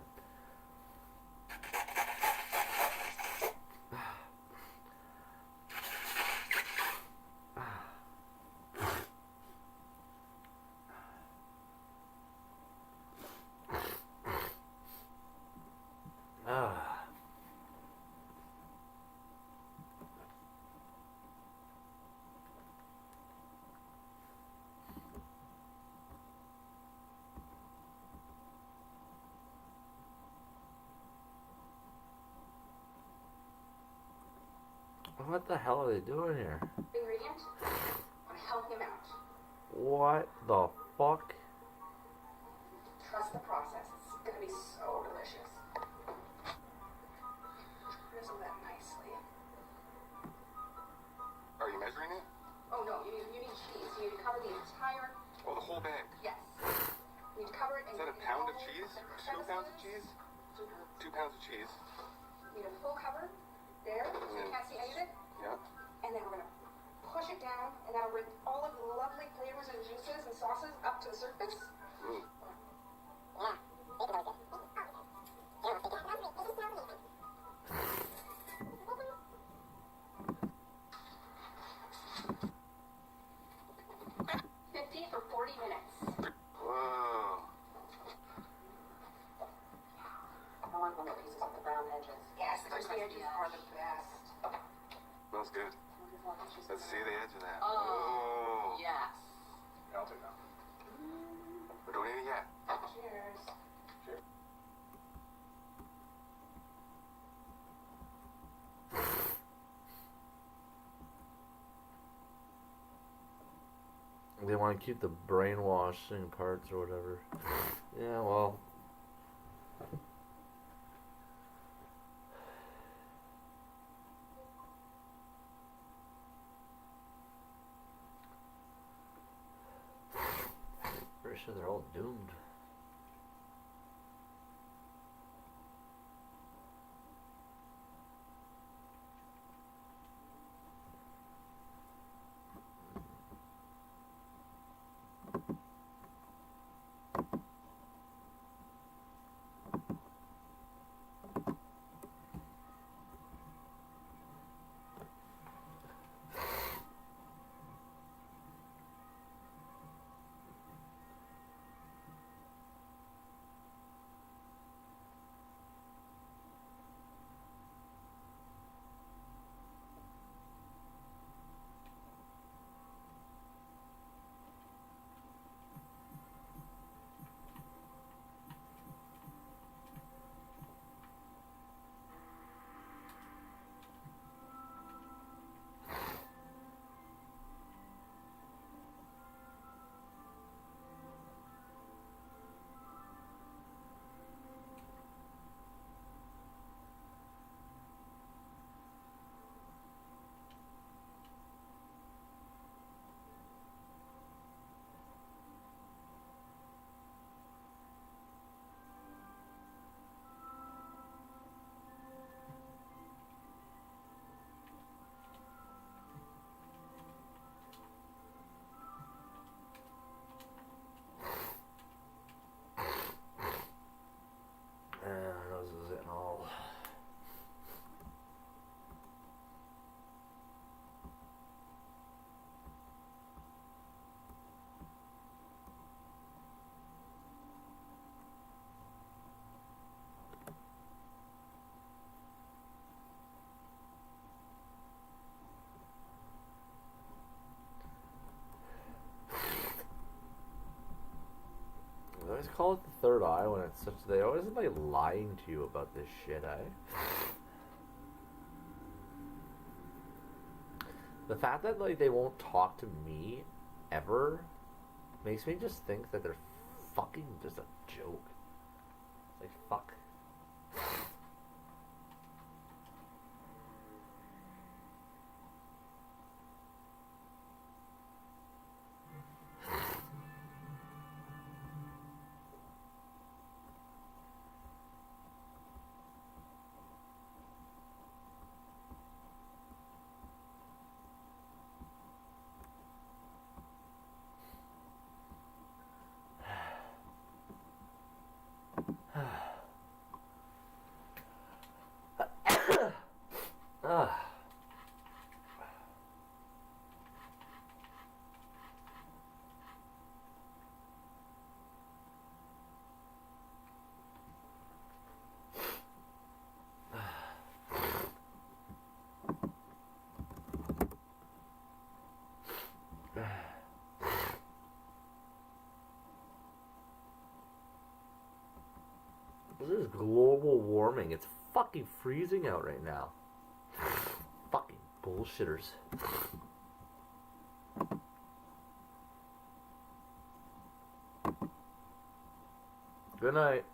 What the hell are they doing here?
Ingredient? I'm gonna help him out.
What the fuck?
Trust the process. It's gonna be so delicious. Drizzle that nicely.
Are you measuring it?
Oh no, you need cheese. You need to cover the entire.
Oh, the whole bag.
Yes. You need to cover it.
Is that a pound of cheese? 2 pounds of cheese? 2 pounds of cheese.
You need a full cover there, so you can't see any of it.
Yeah.
And then we're gonna push it down, and that'll bring all of the lovely flavors and juices and sauces up to the surface.
Mm.
For 40 minutes.
crispy edges are the best.
Smells good. Let's see the edge of that.
Oh, yes.
Yeah, I'll take that. We're doing it yet.
Cheers.
Cheers.
They want to keep the brainwashing parts or whatever. Yeah, well. Pretty sure they're all doomed. This is it all. They always call it the third eye when it's such. They always like lying to you about this shit, eh? The fact that like they won't talk to me ever makes me just think that they're fucking just a joke. It's like fuck. Ah. This is global warming. It's fucking freezing out right now. Fucking bullshitters. Good night.